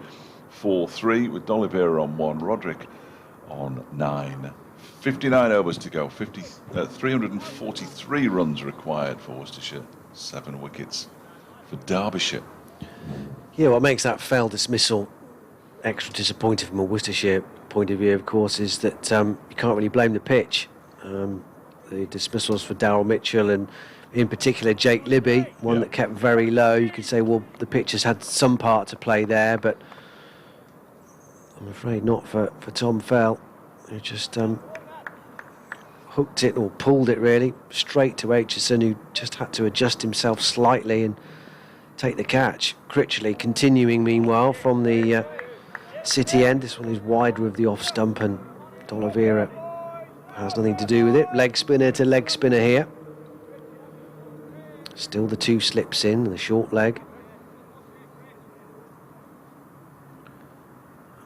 for 3 with D'Oliveira on 1, Roderick on 9. 59 overs to go, 343 runs required for Worcestershire, 7 wickets for Derbyshire.
Yeah, what makes that Fell dismissal extra disappointing from a Worcestershire point of view, of course, is that you can't really blame the pitch. The dismissals for Darryl Mitchell and in particular Jake Libby, one that kept very low. You could say, well, the pitch has had some part to play there, but I'm afraid not for Tom Fell, who just hooked it, or pulled it really, straight to Aitchison, who just had to adjust himself slightly and take the catch. Critchley continuing meanwhile from the city end. This one is wider of the off stump, and D'Oliveira has nothing to do with it. Leg spinner to leg spinner here. Still the 2 slips in, the short leg.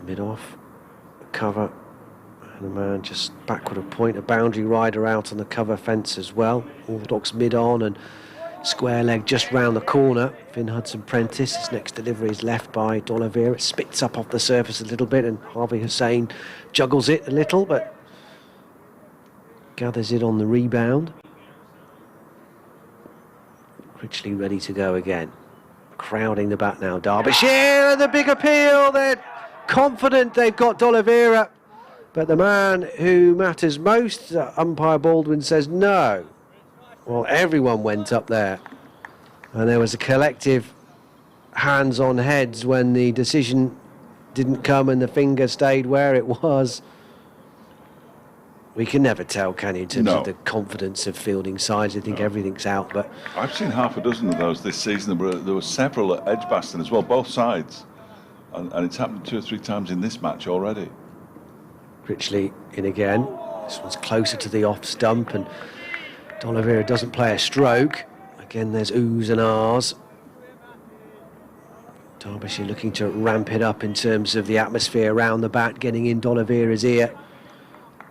Mid off, cover, And a man just backward of point, a boundary rider out on the cover fence as well. Orthodox mid-on and square leg just round the corner. Finn Hudson-Prentice, his next delivery is left by D'Oliveira. It spits up off the surface a little bit and Harvey Hussein juggles it a little but gathers it on the rebound. Critchley ready to go again. Crowding the bat now, Derbyshire, and the big appeal. They're confident they've got D'Oliveira, but the man who matters most, umpire Baldwin, says no. Well, everyone went up there, and there was a collective hands on heads when the decision didn't come and the finger stayed where it was. We can never tell, can you, in terms of the confidence of fielding sides. I think everything's out. But
I've seen half a dozen of those this season. There were several at Edgbaston as well, both sides. And it's happened 2 or 3 times in this match already.
Critchley in again. This one's closer to the off stump, and D'Oliveira doesn't play a stroke. Again, there's oohs and ahs. Derbyshire looking to ramp it up in terms of the atmosphere around the bat, getting in D'Oliveira's ear.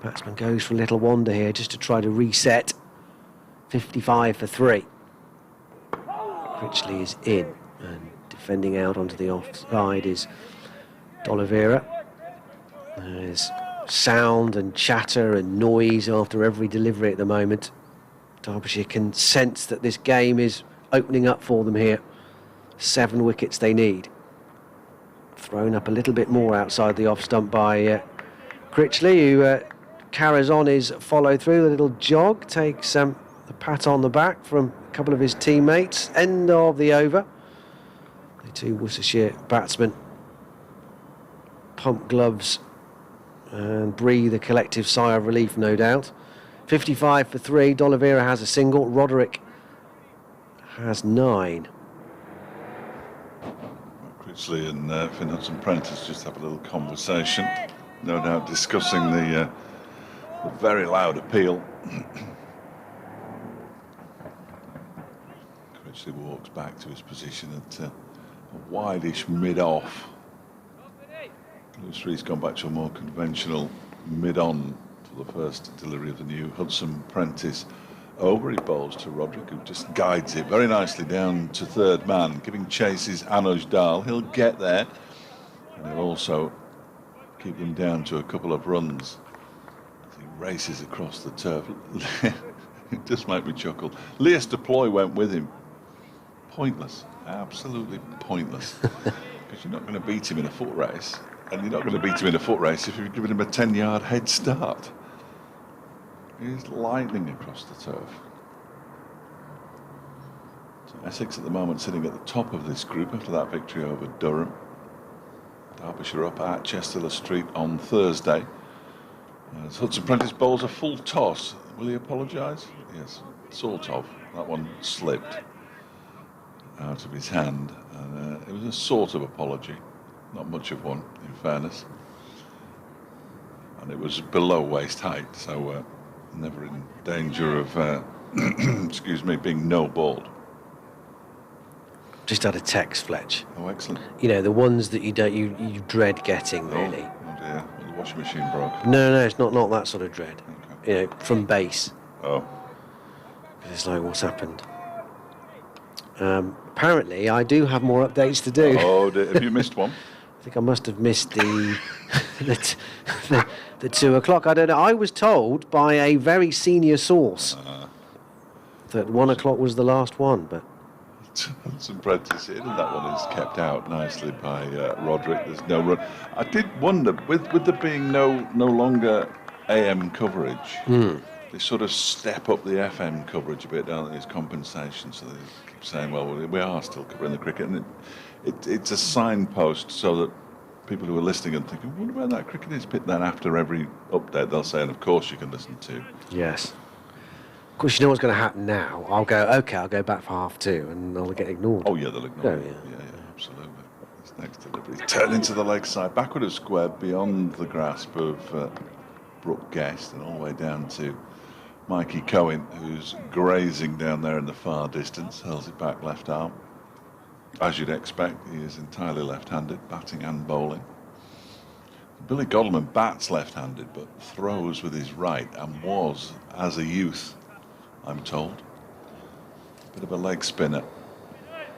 Batsman goes for a little wander here just to try to reset. 55 for 3. Critchley is in, and defending out onto the offside is D'Oliveira. There's sound and chatter and noise after every delivery at the moment. Derbyshire can sense that this game is opening up for them here. 7 wickets they need. Thrown up a little bit more outside the off stump by Critchley, who carries on his follow through. The little jog takes the pat on the back from a couple of his teammates. End of the over. The 2 Worcestershire batsmen pump gloves and breathe a collective sigh of relief, no doubt. 55 for 3. D'Oliveira has a single. Roderick has 9.
Critchley and Finn Hudson-Prentice just have a little conversation, no doubt discussing the very loud appeal. Critchley walks back to his position at a wide-ish mid-off. Lewis Rees gone back to a more conventional mid-on for the first delivery of the new Hudson-Prentice over. He bowls to Roderick, who just guides it very nicely down to third man, giving chases Anuj Dal. He'll get there, and he'll also keep them down to a couple of runs. He races across the turf. It just made me chuckle. Leas Deploy went with him. Pointless, absolutely pointless. Because you're not going to beat him in a foot race, and you're not going to beat him in a foot race if you're giving him a 10-yard head start. He's lightning across the turf. So Essex at the moment sitting at the top of this group after that victory over Durham. Derbyshire up at Chester Street on Thursday. As Hudson-Prentice bowls a full toss. Will he apologise? Yes, sort of. That one slipped out of his hand. And it was a sort of apology. Not much of one, in fairness. And it was below waist height, so never in danger of, excuse me, being no-balled.
Just had a text, Fletch.
Oh, excellent.
You know, the ones that you dread getting, really.
Oh dear, well, the washing machine broke.
No, it's not that sort of dread.
Okay.
You know, from base.
Oh.
It's like, what's happened? Apparently, I do have more updates to do.
Oh, have you missed one?
I think I must have missed the the 2 o'clock. I don't know. I was told by a very senior source that 1 o'clock was the last one, but
Hudson-Prentice in, and that one is kept out nicely by Roderick. There's no run. I did wonder, with there being no longer AM coverage, they sort of step up the FM coverage a bit, don't they, as compensation. So they keep saying, well, we are still covering the cricket, and it's a signpost so that people who are listening and thinking, what about that cricket is? But then after every update, they'll say, and of course you can listen to.
Yes. Of course, you know what's going to happen now. I'll go back for 2:30, and they'll get ignored.
Oh, yeah, they'll ignore it. Yeah, absolutely. This next delivery. Turn into the leg side, backward of square, beyond the grasp of Brooke Guest, and all the way down to Mikey Cohen, who's grazing down there in the far distance, hurls it back left arm. As you'd expect, he is entirely left-handed, batting and bowling. Billy Godalming bats left-handed, but throws with his right, and was, as a youth, I'm told, a bit of a leg spinner,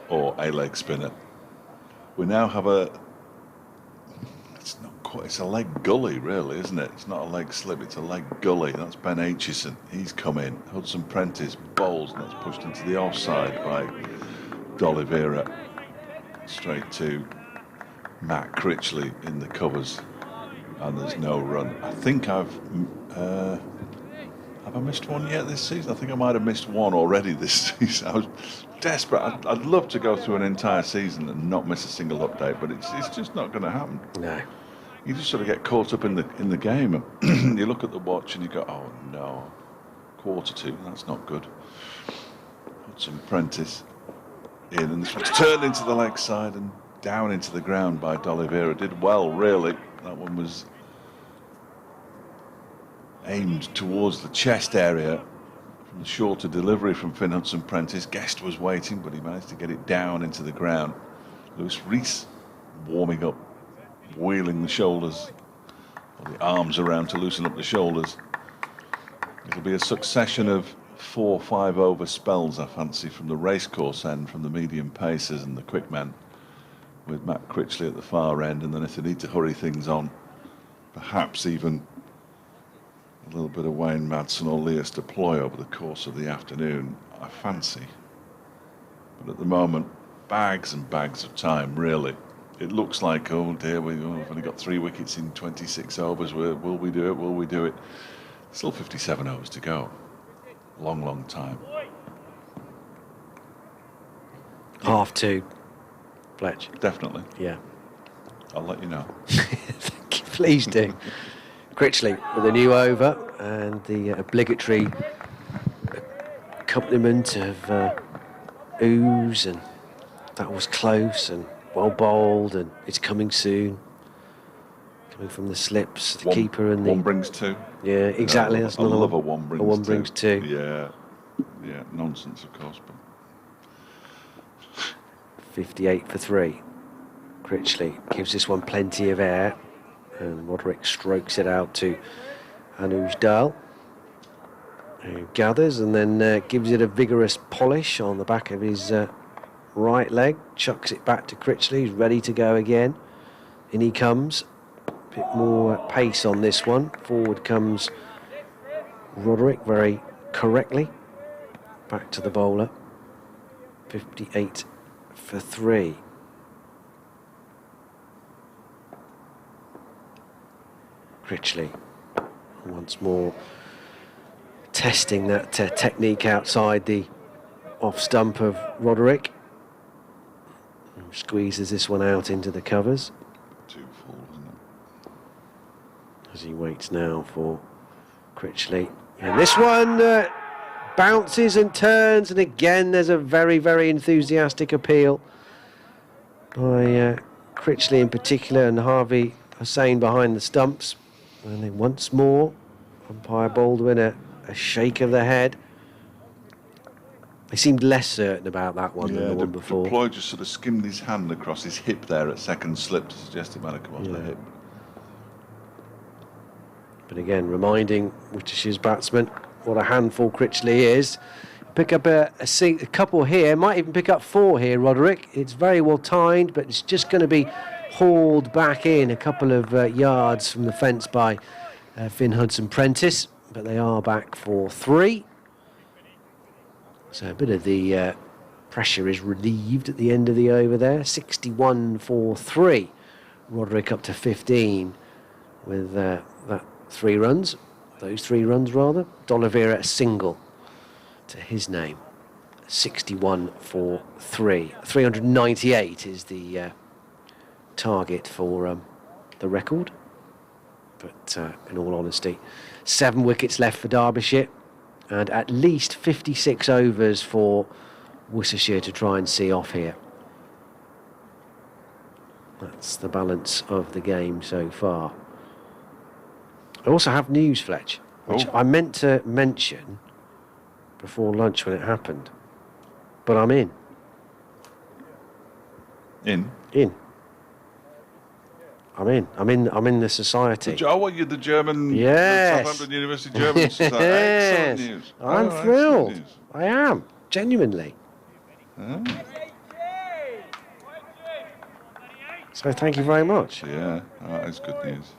or a leg spinner. We now have it's not quite, it's a leg gully really, isn't it? It's not a leg slip, it's a leg gully. That's Ben Aitchison. He's come in. Hudson Prentice bowls, and that's pushed into the offside by D'Oliveira. Straight to Matt Critchley in the covers, and there's no run. I think have I missed one yet this season? I think I might have missed one already this season. I was desperate. I'd love to go through an entire season and not miss a single update, but it's just not going to happen.
No.
You just sort of get caught up in the game, and you look at the watch and you go, oh no, 1:45. That's not good. Hudson Prentice in, and this one's turned into the leg side and down into the ground by D'Oliveira. Did well, really. That one was aimed towards the chest area from the shorter delivery from Finn Hudson Prentice. Guest was waiting, but he managed to get it down into the ground. Lewis Rees warming up, wheeling the shoulders, or the arms around to loosen up the shoulders. It'll be a succession of 4-5 over spells, I fancy, from the racecourse end, from the medium pacers and the quick men, with Matt Critchley at the far end, and then if they need to hurry things on, perhaps even a little bit of Wayne Madsen or Leas deploy over the course of the afternoon, I fancy. But at the moment, bags and bags of time, really. It looks like, oh dear, we've only got 3 wickets in 26 overs. Will we do it? Will we do it? Still 57 overs to go. Long, long time.
2:30, Fletch.
Definitely.
Yeah.
I'll let you know.
Please do. Critchley with a new over and the obligatory accompaniment of oohs, and that was close and well bowled, and it's coming soon. Coming from the slips, the keeper and the...
One brings two.
Yeah, exactly. That's another
love a one brings two.
A one brings two.
Yeah, nonsense, of course. But
58 for 3. Critchley gives this one plenty of air, and Roderick strokes it out to Anuj Dal, who gathers and then gives it a vigorous polish on the back of his right leg, chucks it back to Critchley, he's ready to go again. In he comes, a bit more pace on this one. Forward comes Roderick very correctly, back to the bowler. 58 for 3. Critchley once more testing that technique outside the off stump of Roderick. Squeezes this one out into the covers.
Too full, isn't it?
As he waits now for Critchley. And this one bounces and turns, and again there's a very, very enthusiastic appeal by Critchley in particular, and Harvey Hussain behind the stumps. And then once more, umpire Baldwin a shake of the head. He seemed less certain about that one than the one before.
Deploy just sort of skimmed his hand across his hip there at second slip to suggest it might have come off the hip.
But again, reminding Worcestershire's batsman what a handful Critchley is. Pick up a couple here, might even pick up 4 here, Roderick. It's very well timed, but it's just going to be hauled back in a couple of yards from the fence by Finn Hudson Prentice, but they are back for 3. So a bit of the pressure is relieved at the end of the over there. 61 for 3. Roderick up to 15 with that 3 runs. Those 3 runs rather. D'Oliveira a single to his name. 61 for 3. 398 is the target for the record. But in all honesty, 7 wickets left for Derbyshire, and at least 56 overs for Worcestershire to try and see off here. That's the balance of the game so far. I also have news, Fletch, which I meant to mention before lunch when it happened, but I'm in.
In?
In. I'm in the society.
Oh, what, you're the German,
Yes.
the Southampton University German Society. Excellent news.
I'm thrilled. I am, genuinely. So thank you very much.
Yeah, that is good news.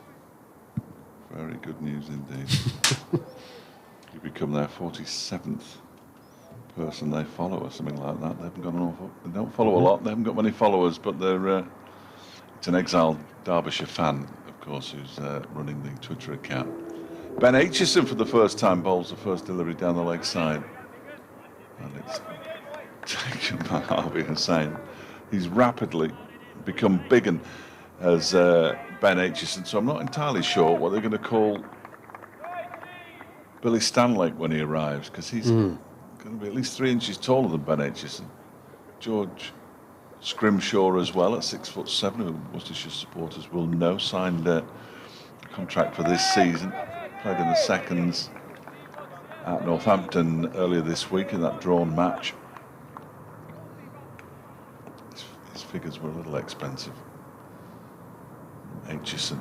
Very good news indeed. You become their 47th person they follow or something like that. They haven't got an awful. They don't follow a lot. They haven't got many followers, but they're. It's an exiled Derbyshire fan, of course, who's running the Twitter account. Ben Aitchison, for the first time, bowls the first delivery down the leg side, and it's taken by Harvey Hussain. He's rapidly become big and as Ben Aitchison, so I'm not entirely sure what they're going to call Billy Stanlake when he arrives, because he's going to be at least 3 inches taller than Ben Aitchison. George Scrimshaw as well, at 6'7", who Worcestershire supporters will know, signed a contract for this season. Played in the seconds at Northampton earlier this week in that drawn match. His figures were a little expensive. Aitchison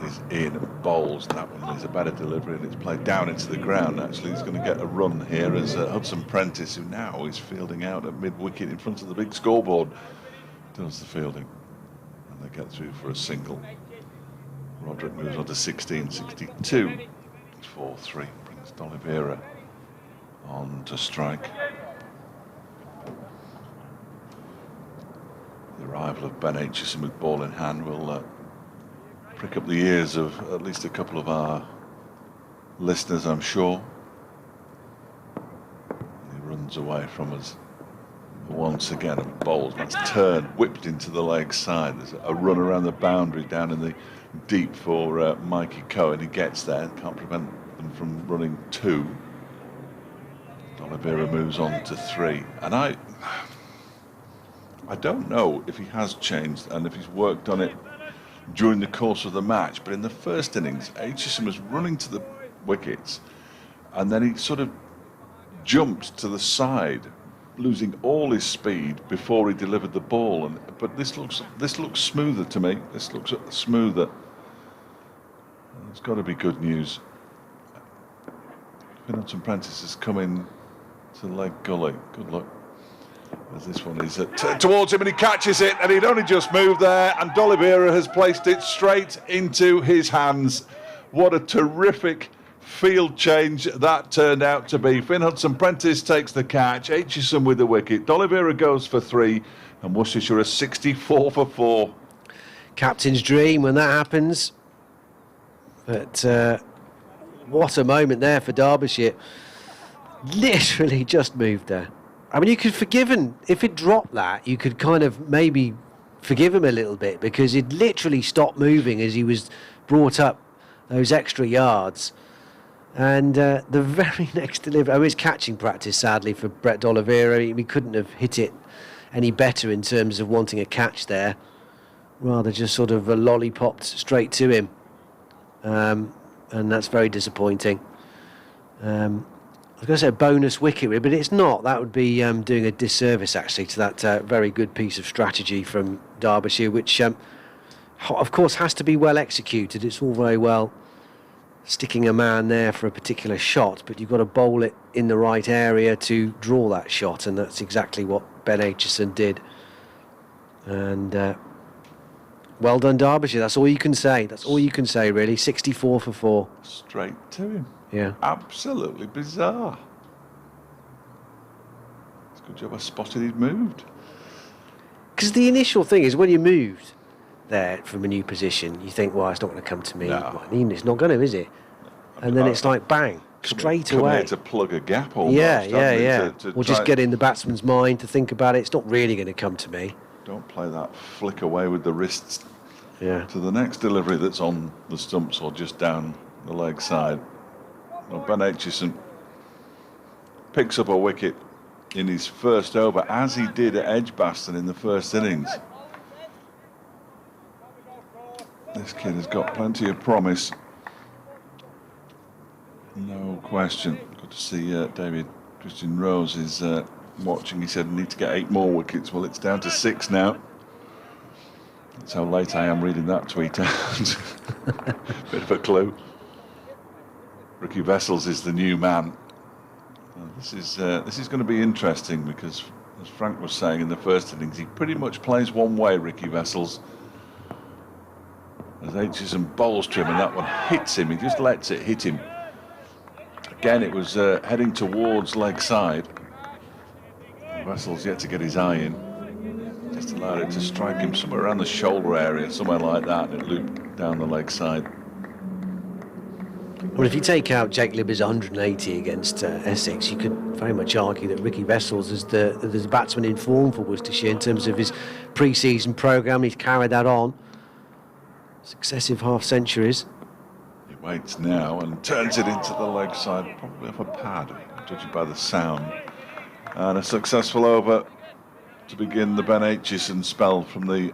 is in and bowls. That one is a better delivery, and it's played down into the ground. Actually, he's going to get a run here as Hudson Prentice, who now is fielding out at mid-wicket in front of the big scoreboard, does the fielding, and they get through for a single. Roderick moves on to 16-62. 4-3 brings D'Oliveira on to strike. The arrival of Ben Aitchison with ball in hand will prick up the ears of at least a couple of our listeners, I'm sure. He runs away from us once again and bowls. That's turned, whipped into the leg side. There's a run around the boundary down in the deep for Mikey Cohen. He gets there, can't prevent them from running 2. D'Oliveira moves on to 3. And I don't know if he has changed and if he's worked on it during the course of the match, but in the first innings, Aitchison was running to the wickets, and then he sort of jumped to the side, losing all his speed before he delivered the ball. But this looks smoother to me. This looks smoother. It's got to be good news. Hudson Prentice has come in to leg gully. Good luck. As this one is towards him, and he catches it, and he'd only just moved there, and D'Oliveira has placed it straight into his hands. What a terrific field change that turned out to be. Finn Hudson Prentice takes the catch, Aitchison with the wicket, D'Oliveira goes for 3, and Worcestershire are 64 for 4.
Captain's dream when that happens. But what a moment there for Derbyshire. Literally just moved there. I mean, you could forgive him if it dropped that. You could kind of maybe forgive him a little bit, because he'd literally stopped moving as he was brought up those extra yards. And the very next delivery, it was catching practice, sadly, for Brett D'Oliveira. He couldn't have hit it any better in terms of wanting a catch there. Rather just sort of lollipopped straight to him. And that's very disappointing. I was going to say a bonus wicket, but it's not. That would be doing a disservice, actually, to that very good piece of strategy from Derbyshire, which, of course, has to be well executed. It's all very well sticking a man there for a particular shot, but you've got to bowl it in the right area to draw that shot, and that's exactly what Ben Aitchison did. And well done, Derbyshire. That's all you can say. That's all you can say, really. 64 for 4.
Straight to him.
Yeah.
Absolutely bizarre. It's a good job I spotted he'd moved.
Because the initial thing is, when you moved there from a new position, you think, well, it's not going to come to me.
No.
It's not going to, is it? And then it's like, bang, straight away.
Here to plug a gap almost.
Yeah.
To
or just get in the batsman's mind to think about it. It's not really going to come to me.
Don't play that flick away with the wrists
to
the next delivery that's on the stumps or just down the leg side. Well, Ben Aitchison picks up a wicket in his first over, as he did at Edgbaston in the first innings. This kid has got plenty of promise. No question. Good to see David Christian Rose is watching. He said, "I need to get 8 more wickets." Well, it's down to 6 now. That's how late I am reading that tweet out. Bit of a clue. Ricky Vessels is the new man. This is going to be interesting because, as Frank was saying in the first innings, he pretty much plays one way, Ricky Vessels. As Aitchison bowls to him and that one hits him, he just lets it hit him. Again, it was heading towards leg side. Vessels yet to get his eye in. Just allowed it to strike him somewhere around the shoulder area, somewhere like that, and it looped down the leg side.
Well, if you take out Jake Libby's 180 against Essex, you could very much argue that Ricky Vessels is the batsman in form for Worcestershire in terms of his pre-season programme. He's carried that on. Successive half-centuries.
He waits now and turns it into the leg side, probably off a pad, judging by the sound. And a successful over to begin the Ben Aitchison spell from the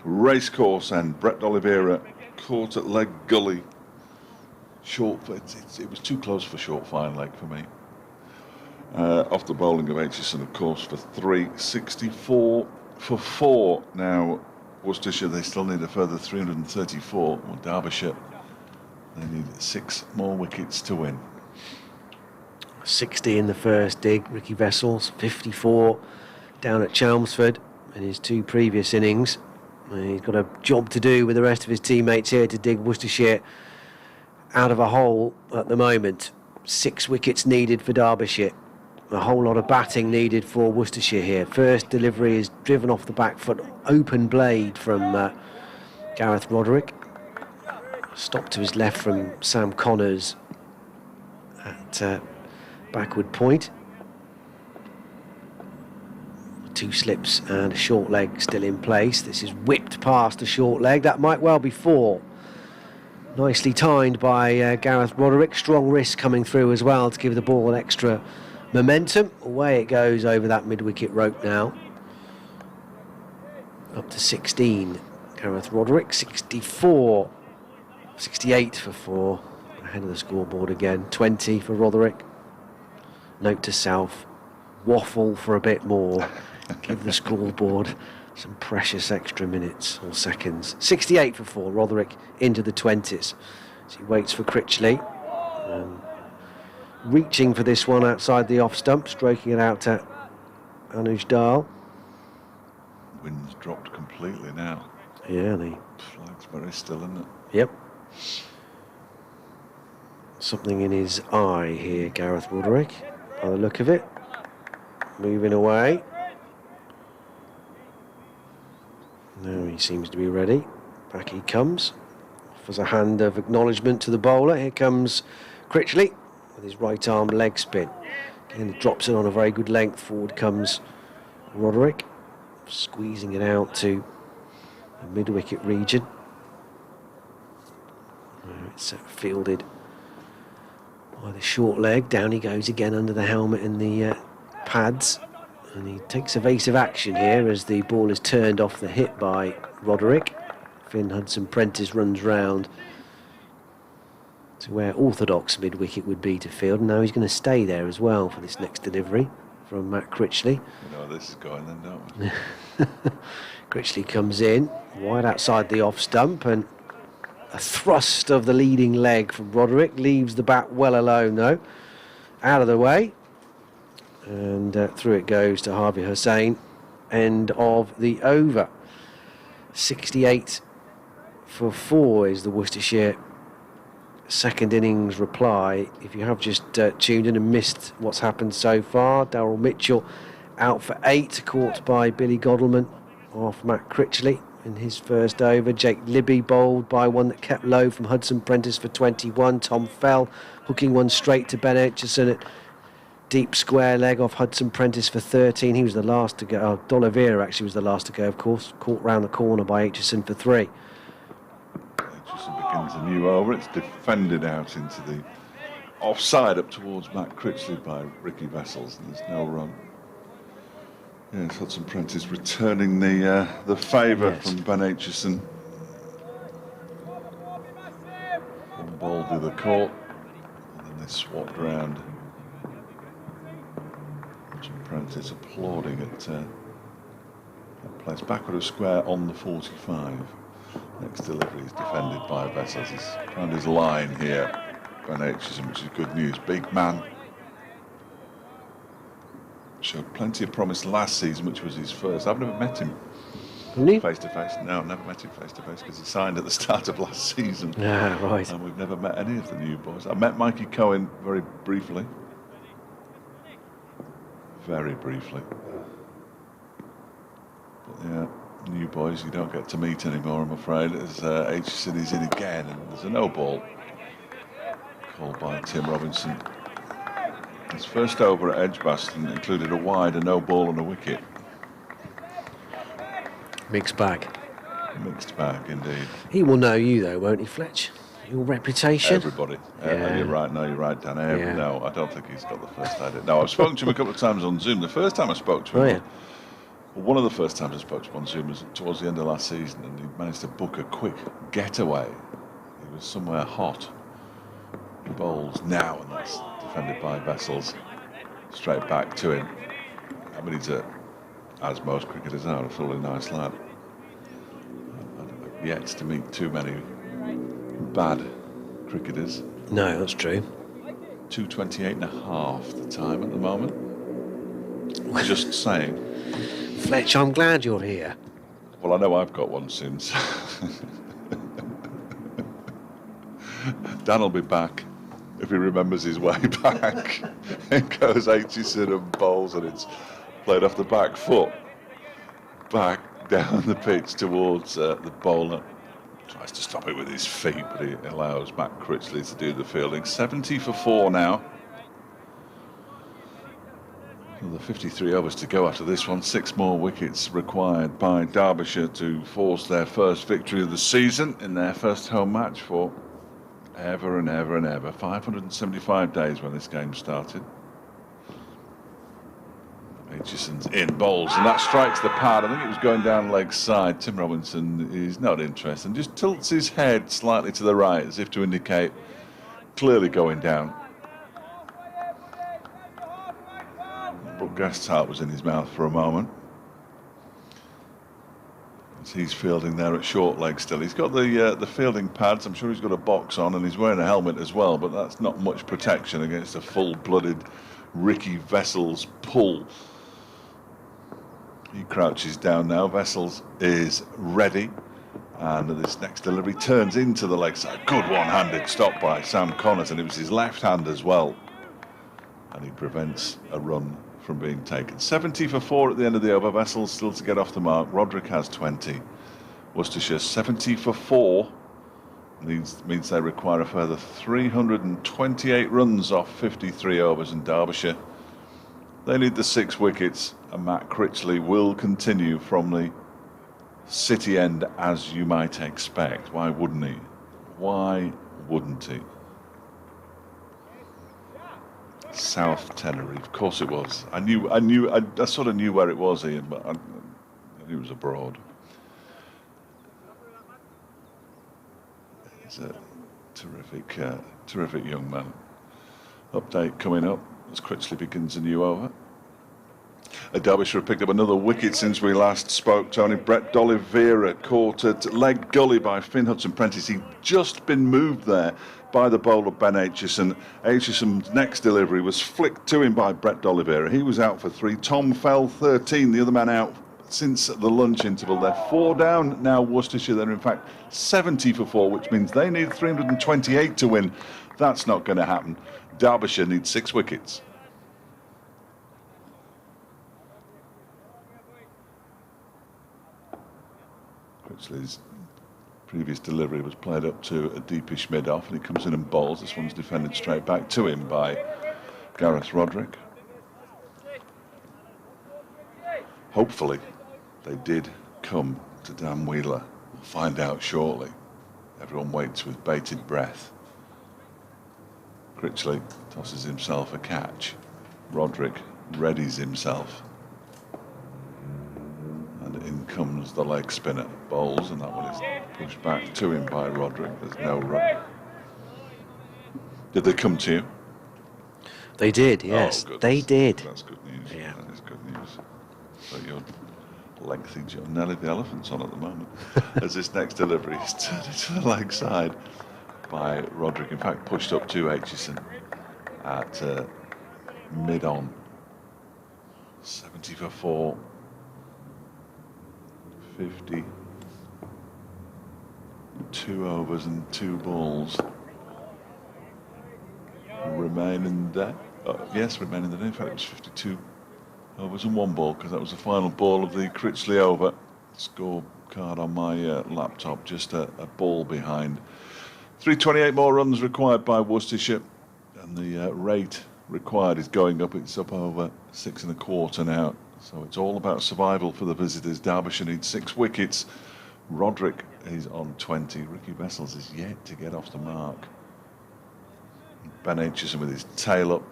racecourse end. Brett D'Oliveira caught at leg gully. Short, it was too close for short fine leg for me. Off the bowling of Aitchison, of course, for 3, 64 for 4. Now, Worcestershire, they still need a further 334. Well, Derbyshire, they need 6 more wickets to win.
60 in the first dig, Ricky Vessels, 54 down at Chelmsford in his 2 previous innings. He's got a job to do with the rest of his teammates here to dig Worcestershire out of a hole at the moment. 6 wickets needed for Derbyshire. A whole lot of batting needed for Worcestershire here. First delivery is driven off the back foot, open blade from Gareth Roderick. Stop to his left from Sam Connors at backward point. 2 slips and a short leg still in place. This is whipped past a short leg. That might well be 4. Nicely timed by Gareth Roderick. Strong wrist coming through as well to give the ball extra momentum. Away it goes over that mid-wicket rope now. Up to 16. Gareth Roderick, 64. 68 for 4. Ahead of the scoreboard again. 20 for Roderick. Note to self. Waffle for a bit more. Give the scoreboard some precious extra minutes or seconds. 68 for 4. Roderick into the 20s. As he waits for Critchley. Reaching for this one outside the off stump, stroking it out to Anuj Dal.
Wind's dropped completely now.
Yeah, the
flag's very still, isn't it?
Yep. Something in his eye here, Gareth Roderick, by the look of it. Moving away. Now he seems to be ready. Back he comes. Offers a hand of acknowledgement to the bowler. Here comes Critchley with his right arm leg spin. Again, he drops it on a very good length. Forward comes Roderick, squeezing it out to the mid-wicket region. It's fielded by the short leg. Down he goes again under the helmet and the pads. And he takes evasive action here as the ball is turned off the hip by Roderick. Finn Hudson-Prentice runs round to where orthodox mid-wicket would be to field. And now he's going to stay there as well for this next delivery from Matt Critchley.
You know where this is going then, don't we?
Critchley comes in, wide outside the off stump, and a thrust of the leading leg from Roderick leaves the bat well alone though. Out of the way. And through it goes to Harvey Hussain. End of the over. 68 for 4 is the Worcestershire second innings reply. If you have just tuned in and missed what's happened so far, Daryl Mitchell out for 8, caught by Billy Godleman off Matt Critchley in his first over. Jake Libby bowled by one that kept low from Hudson-Prentice for 21. Tom Fell hooking one straight to Ben Aitchison at deep square leg off Hudson-Prentice for 13. He was the last to go. Oh, D'Oliveira actually was the last to go, of course. Caught round the corner by Aitchison for 3.
Aitchison begins a new over. It's defended out into the offside up towards Matt Critchley by Ricky Vessels, and there's no run. Yes, Hudson-Prentice returning the favour from Ben Aitchison. One ball to the court, and then they swapped round. Hudson-Prentice applauding at Plays backward of square on the 45. Next delivery is defended by Vessels. He's found his line here. Ben Aitchison, which is good news. Big man. Showed plenty of promise last season, which was his first. I've never met him face to face. No, never met him face to face because he signed at the start of last season.
Yeah, right.
And we've never met any of the new boys. I met Mikey Cohen very briefly. Very briefly. But yeah, new boys you don't get to meet anymore, I'm afraid. As Aitchison is in again, and there's a no ball called by Tim Robinson. His first over at Edgbaston included a wide, a no ball and a wicket.
Mixed bag.
Mixed bag, indeed.
He will know you, though, won't he, Fletch? Your reputation?
Everybody.
Yeah.
You're right. No, you're right, Dan.
Yeah.
No, I don't think he's got the first idea. No, I've spoken to him a couple of times on Zoom. The first time I spoke to him, one of the first times I spoke to him on Zoom was towards the end of last season, and he managed to book a quick getaway. He was somewhere hot. He bowls now, and that's defended by Vessels. Straight back to him. I mean, he's as most cricketers are, a thoroughly nice lad. I've yet to meet too many bad cricketers.
No, that's true.
2:28.5 the time at the moment. Just saying.
Fletch, I'm glad you're here.
Well, I know I've got one soon. So Dan will be back if he remembers his way back. It goes Aitchison and bowls, and it's played off the back foot. Back down the pitch towards the bowler. Tries to stop it with his feet, but he allows Matt Critchley to do the fielding. 70 for 4 now. Another 53 overs to go after this one. 6 more wickets required by Derbyshire to force their first victory of the season in their first home match for ever and ever and ever. 575 days when this game started. Aitchison's in, bowls, and that strikes the pad. I think it was going down leg side. Tim Robinson is not interested and just tilts his head slightly to the right as if to indicate clearly going down. But Guest's heart was in his mouth for a moment. As he's fielding there at short leg still. He's got the fielding pads. I'm sure he's got a box on, and he's wearing a helmet as well, but that's not much protection against a full-blooded Ricky Vessels pull. He crouches down now. Vessels is ready, and this next delivery turns into the leg side. Good one-handed stop by Sam Connors, and it was his left hand as well, and he prevents a run from being taken. 70 for 4 at the end of the over. Vessels still to get off the mark. Roderick has 20. Worcestershire 70 for 4. Means they require a further 328 runs off 53 overs, in Derbyshire they need the 6 wickets, and Matt Critchley will continue from the City end, as you might expect. Why wouldn't he? Why wouldn't he? South Tenerife, of course it was. I sort of knew where it was, Ian, but I knew it was abroad. He's a terrific young man. Update coming up as Critchley begins a new over. Derbyshire have picked up another wicket since we last spoke, Tony. Brett D'Oliveira caught at leg gully by Finn Hudson-Prentice. He'd just been moved there by the bowler Ben Aitchison. Aitchison's next delivery was flicked to him by Brett D'Oliveira. He was out for 3. Tom Fell 13, the other man out since the lunch interval. They're 4 down now, Worcestershire. They're in fact 70 for 4, which means they need 328 to win. That's not going to happen. Derbyshire needs 6 wickets. Critchley's previous delivery was played up to a deepish mid-off, and he comes in and bowls. This one's defended straight back to him by Gareth Roderick. Hopefully they did come to Dan Wheeler. We'll find out shortly. Everyone waits with bated breath. Critchley tosses himself a catch. Roderick readies himself. And in comes the leg spinner. Bowls, and that one is pushed back to him by Roderick. There's no run. Did they come to you?
They did, yes.
Oh,
they did.
That's good news.
Yeah.
That is good news. So you're lengthy jump. Nelly the elephant's on at the moment. As this next delivery is turned into the leg side by Roderick. In fact, pushed up to Aitchison at mid-on. 70 for 4. 50. 2 overs and 2 balls. Remaining there. Yes, remaining there. In fact, it was 52 overs and 1 ball, because that was the final ball of the Critchley over. Scorecard on my laptop, just a ball behind. 328 more runs required by Worcestershire, and the rate required is going up. It's up over 6 1/4 now. So it's all about survival for the visitors. Derbyshire needs 6 wickets. Roderick is on 20. Ricky Vessels is yet to get off the mark. Ben Aitchison with his tail up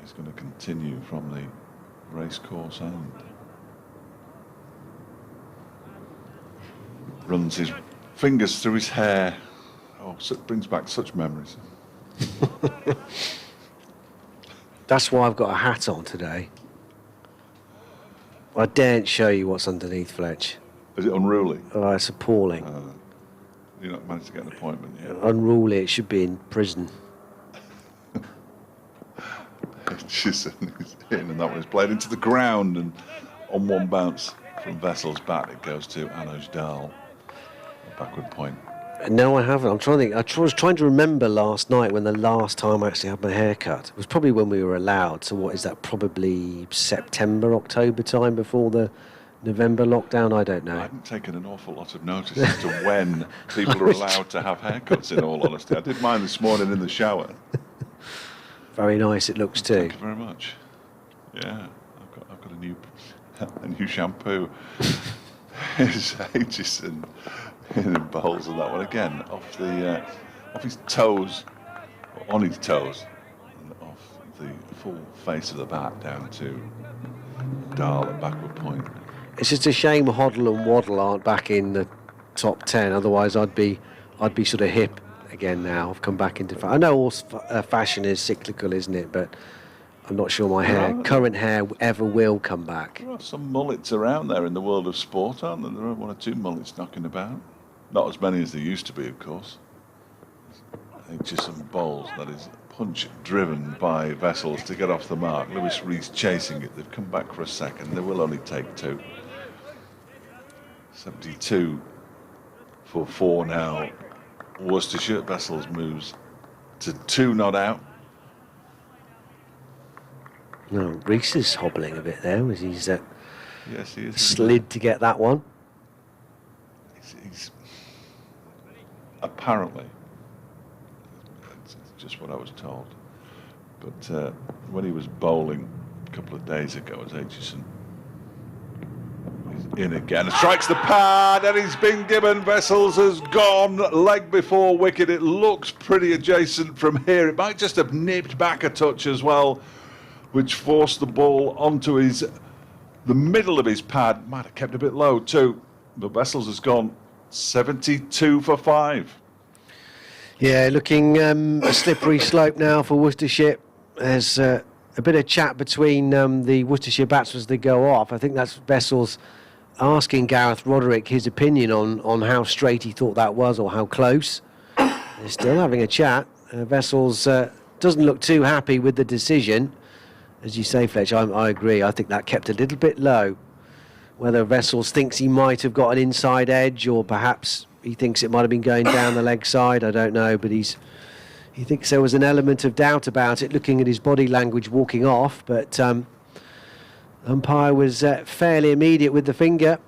is going to continue from the racecourse end. Runs his fingers through his hair. Oh, it brings back such memories.
That's why I've got a hat on today. I daren't show you what's underneath, Fletch.
Is it unruly?
Oh, it's appalling.
You've not managed to get an appointment yet.
Unruly, it should be in prison.
Aitchison is in, and that one is played into the ground, and on one bounce from Vessel's bat, it goes to Anuj Dal. A backward point.
No, I haven't. I'm trying to think. I was trying to remember last night when the last time I actually had my hair cut. It was probably when we were allowed. So what is that? Probably September, October time before the November lockdown. I don't know.
I haven't taken an awful lot of notice as to when people are allowed to have haircuts. In all honesty, I did mine this morning in the shower.
Very nice. It looks too.
Thank you very much. Yeah, I've got a new shampoo. It's Aitchison in bowls and that one again off his toes, on his toes, and off the full face of the bat down to Dahl at backward point.
It's just a shame Hoddle and Waddle aren't back in the top 10. Otherwise, I'd be sort of hip again now. I've come back into. I know all fashion is cyclical, isn't it? But I'm not sure my current hair ever will come back.
There are some mullets around there in the world of sport, aren't there? There are 1 or 2 mullets knocking about. Not as many as there used to be, of course. Aitchison bowls, that is punch driven by Vessels to get off the mark. Lewis Rees chasing it. They've come back for a second. They will only take 2. 72 for 4 now. Worcestershire. Vessels moves to 2 not out.
No, Rees is hobbling a bit there as he's
yes, he is.
slid to get that one.
He's apparently, it's just what I was told, but when he was bowling a couple of days ago as Aitchison is in again, strikes the pad, and he's been given. Vessels has gone leg before wicket. It looks pretty adjacent from here. It might just have nipped back a touch as well, which forced the ball onto the middle of his pad. Might have kept a bit low too, but Vessels has gone 72 for 5.
Yeah, looking a slippery slope now for Worcestershire. There's a bit of chat between the Worcestershire batsmen as they go off. I think that's Vessels asking Gareth Roderick his opinion on how straight he thought that was or how close. They're still having a chat. Vessels doesn't look too happy with the decision. As you say, Fletch, I agree. I think that kept a little bit low. Whether Vessels thinks he might have got an inside edge, or perhaps he thinks it might have been going down the leg side, I don't know. But he thinks there was an element of doubt about it, looking at his body language walking off. But umpire was fairly immediate with the finger.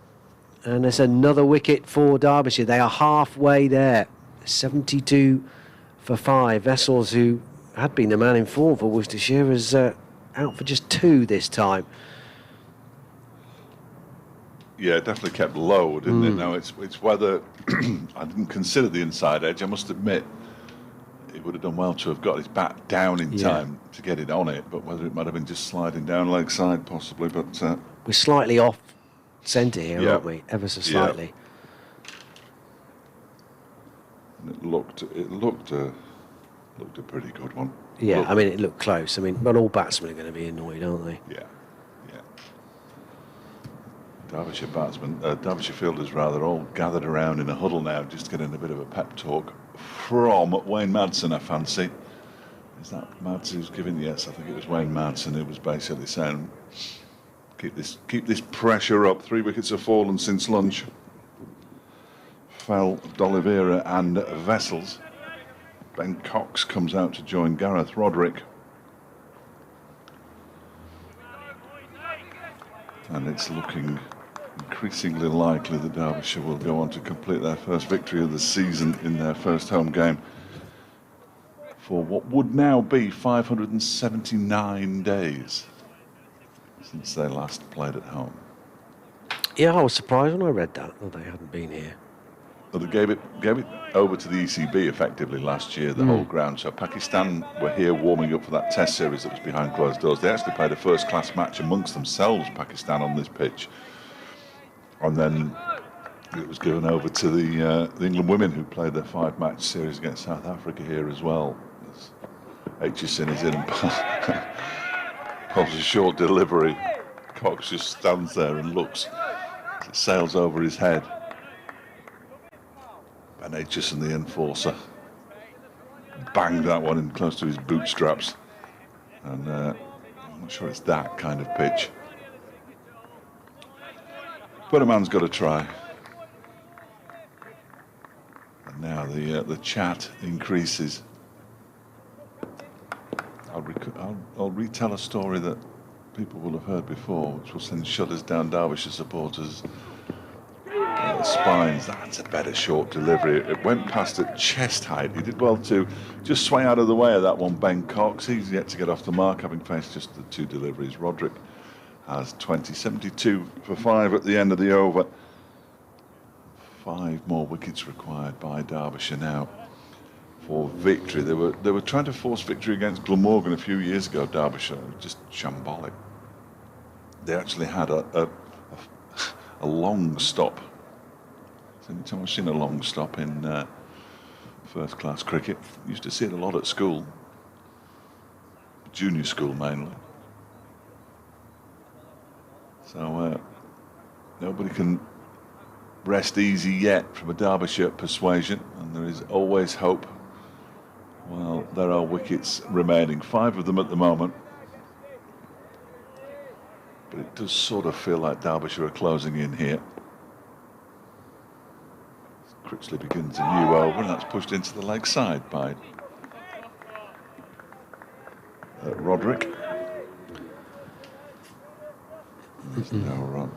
And there's another wicket for Derbyshire. They are halfway there. 72 for 5. Vessels, who had been the man in form for Worcestershire, is out for just 2 this time.
Yeah, definitely kept low, didn't it? Now it's whether I didn't consider the inside edge. I must admit, he would have done well to have got his bat down in time to get it on it. But whether it might have been just sliding down leg side, possibly. But
we're slightly off centre here, aren't we? Ever so slightly.
And it looked a pretty good one.
Yeah, I mean, it looked close. I mean, but all batsmen are going to be annoyed, aren't they?
Yeah. Derbyshire batsmen, Derbyshire fielders rather, all gathered around in a huddle now, just getting a bit of a pep talk from Wayne Madsen, I fancy. Is that Mads who's giving? Yes, I think it was Wayne Madsen who was basically saying, keep this pressure up. 3 wickets have fallen since lunch. Fell D'Oliveira and Vessels. Ben Cox comes out to join Gareth Roderick. And it's looking increasingly likely that Derbyshire will go on to complete their first victory of the season in their first home game for what would now be 579 days since they last played at home.
Yeah, I was surprised when I read that they hadn't been here.
Well, they gave it over to the ECB effectively last year, the whole ground. So Pakistan were here warming up for that test series that was behind closed doors. They actually played a first-class match amongst themselves, Pakistan, on this pitch. And then it was given over to the England women, who played their 5-match series against South Africa here as well. Aitchison is in and pops a short delivery. Cox just stands there and looks. It sails over his head. And Aitchison, the enforcer, banged that one in close to his bootstraps. And I'm not sure it's that kind of pitch. But a man's got to try. And now the chat increases. I'll retell a story that people will have heard before, which will send shudders down Derbyshire supporters' spines. That's a better short delivery. It went past at chest height. He did well to just sway out of the way of that one, Ben Cox. He's yet to get off the mark, having faced just the 2 deliveries. Roderick has 20, 72 for 5 at the end of the over. 5 more wickets required by Derbyshire now for victory. They were trying to force victory against Glamorgan a few years ago, Derbyshire. Just shambolic. They actually had a long stop. It's the only time I've seen a long stop in first-class cricket. Used to see it a lot at school. Junior school mainly. So nobody can rest easy yet from a Derbyshire persuasion, and there is always hope. Well, there are wickets remaining, 5 of them at the moment. But it does sort of feel like Derbyshire are closing in here. Critchley begins a new over, and that's pushed into the leg side by Roderick. There's no run.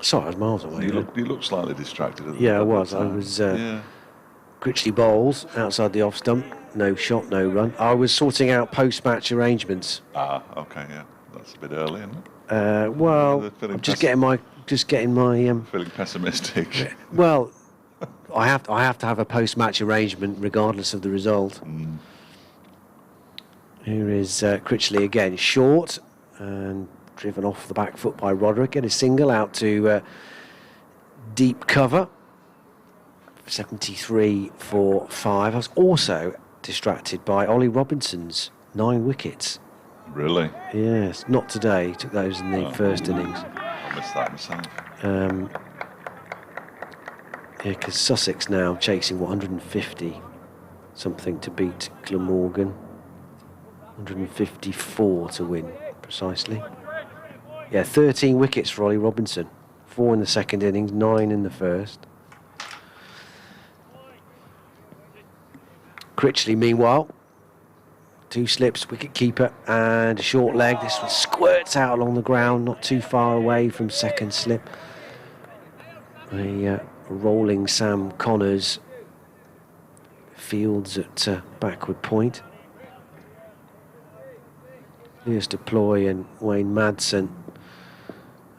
Sorry, I was miles away.
You look slightly distracted.
Yeah, I was. Critchley bowls outside the off stump. No shot, no run. I was sorting out post-match arrangements.
Ah, okay, yeah. That's a bit early, isn't
it? Well, I'm just getting my
feeling pessimistic.
Well, I have to have a post-match arrangement regardless of the result. Here is Critchley again, short and driven off the back foot by Roderick. Get a single out to deep cover. 73 for 5. I was also distracted by Ollie Robinson's 9 wickets.
Really?
Yes, not today. He took those in the first innings.
I missed that myself.
Yeah, because Sussex now chasing 150 something to beat Glamorgan. 154 to win, precisely. Yeah, 13 wickets for Ollie Robinson. 4 in the second innings, 9 in the first. Critchley, meanwhile, 2 slips, wicket keeper and a short leg. This one squirts out along the ground, not too far away from second slip. A rolling Sam Connors fields at backward point. Lewis Deploy and Wayne Madsen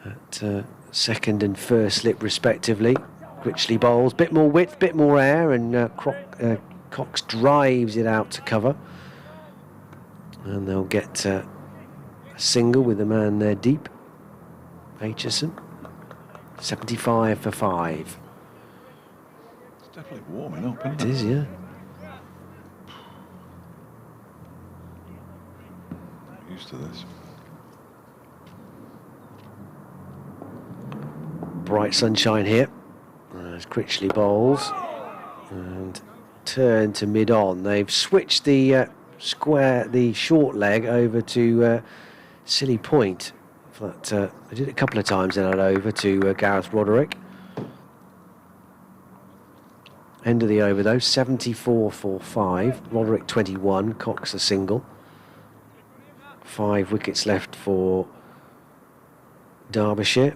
at second and first slip respectively. Critchley bowls, bit more width, bit more air, and Cox drives it out to cover. And they'll get a single with the man there deep. Aitchison. 75 for 5.
It's definitely warming up, isn't it?
It is, yeah.
Used to this.
bright sunshine here. As Critchley bowls and turn to mid-on. They've switched the short leg over to Silly Point. But they did it a couple of times then over to Gareth Roderick. End of the over though, 74 for 5. Roderick 21, Cox a single. 5 wickets left for Derbyshire.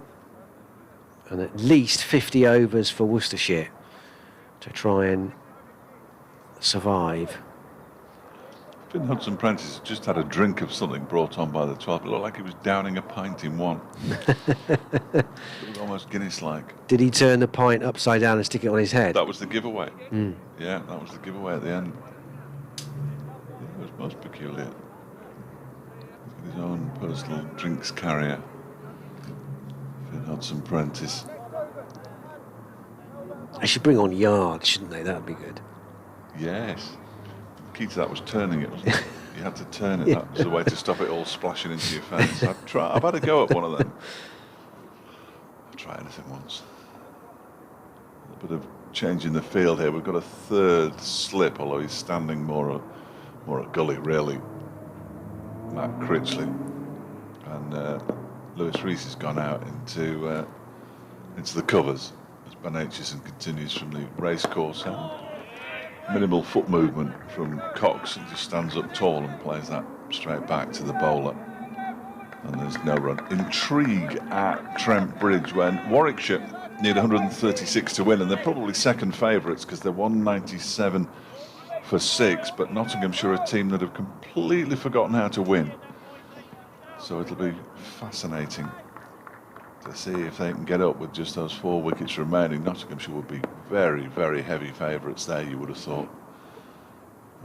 And at least 50 overs for Worcestershire to try and survive.
Finn Hudson-Prentice just had a drink of something brought on by the 12. It looked like he was downing a pint in one. It was almost Guinness-like.
Did he turn the pint upside down and stick it on his head?
That was the giveaway. Yeah, that was the giveaway at the end. It was most peculiar. His own personal drinks carrier. Finn Hudson-Prentice.
They should bring on yards, shouldn't they? That would be good.
Yes. The key to that was turning it, wasn't it? You had to turn it. That was the way to stop it all splashing into your face. I've had a go at one of them. I'll try anything once. A little bit of change in the field here. We've got a third slip, although he's standing more at gully, really. Matt Critchley. And Lewis Rees has gone out into the covers as Ben Aitchison continues from the racecourse end. Minimal foot movement from Cox. He just stands up tall and plays that straight back to the bowler. And there's no run. Intrigue at Trent Bridge when Warwickshire need 136 to win, and they're probably second favourites because they're 197 for 6, but Nottinghamshire are a team that have completely forgotten how to win. So it'll be fascinating to see if they can get up with just those 4 wickets remaining. Nottinghamshire would be very, very heavy favourites there, you would have thought.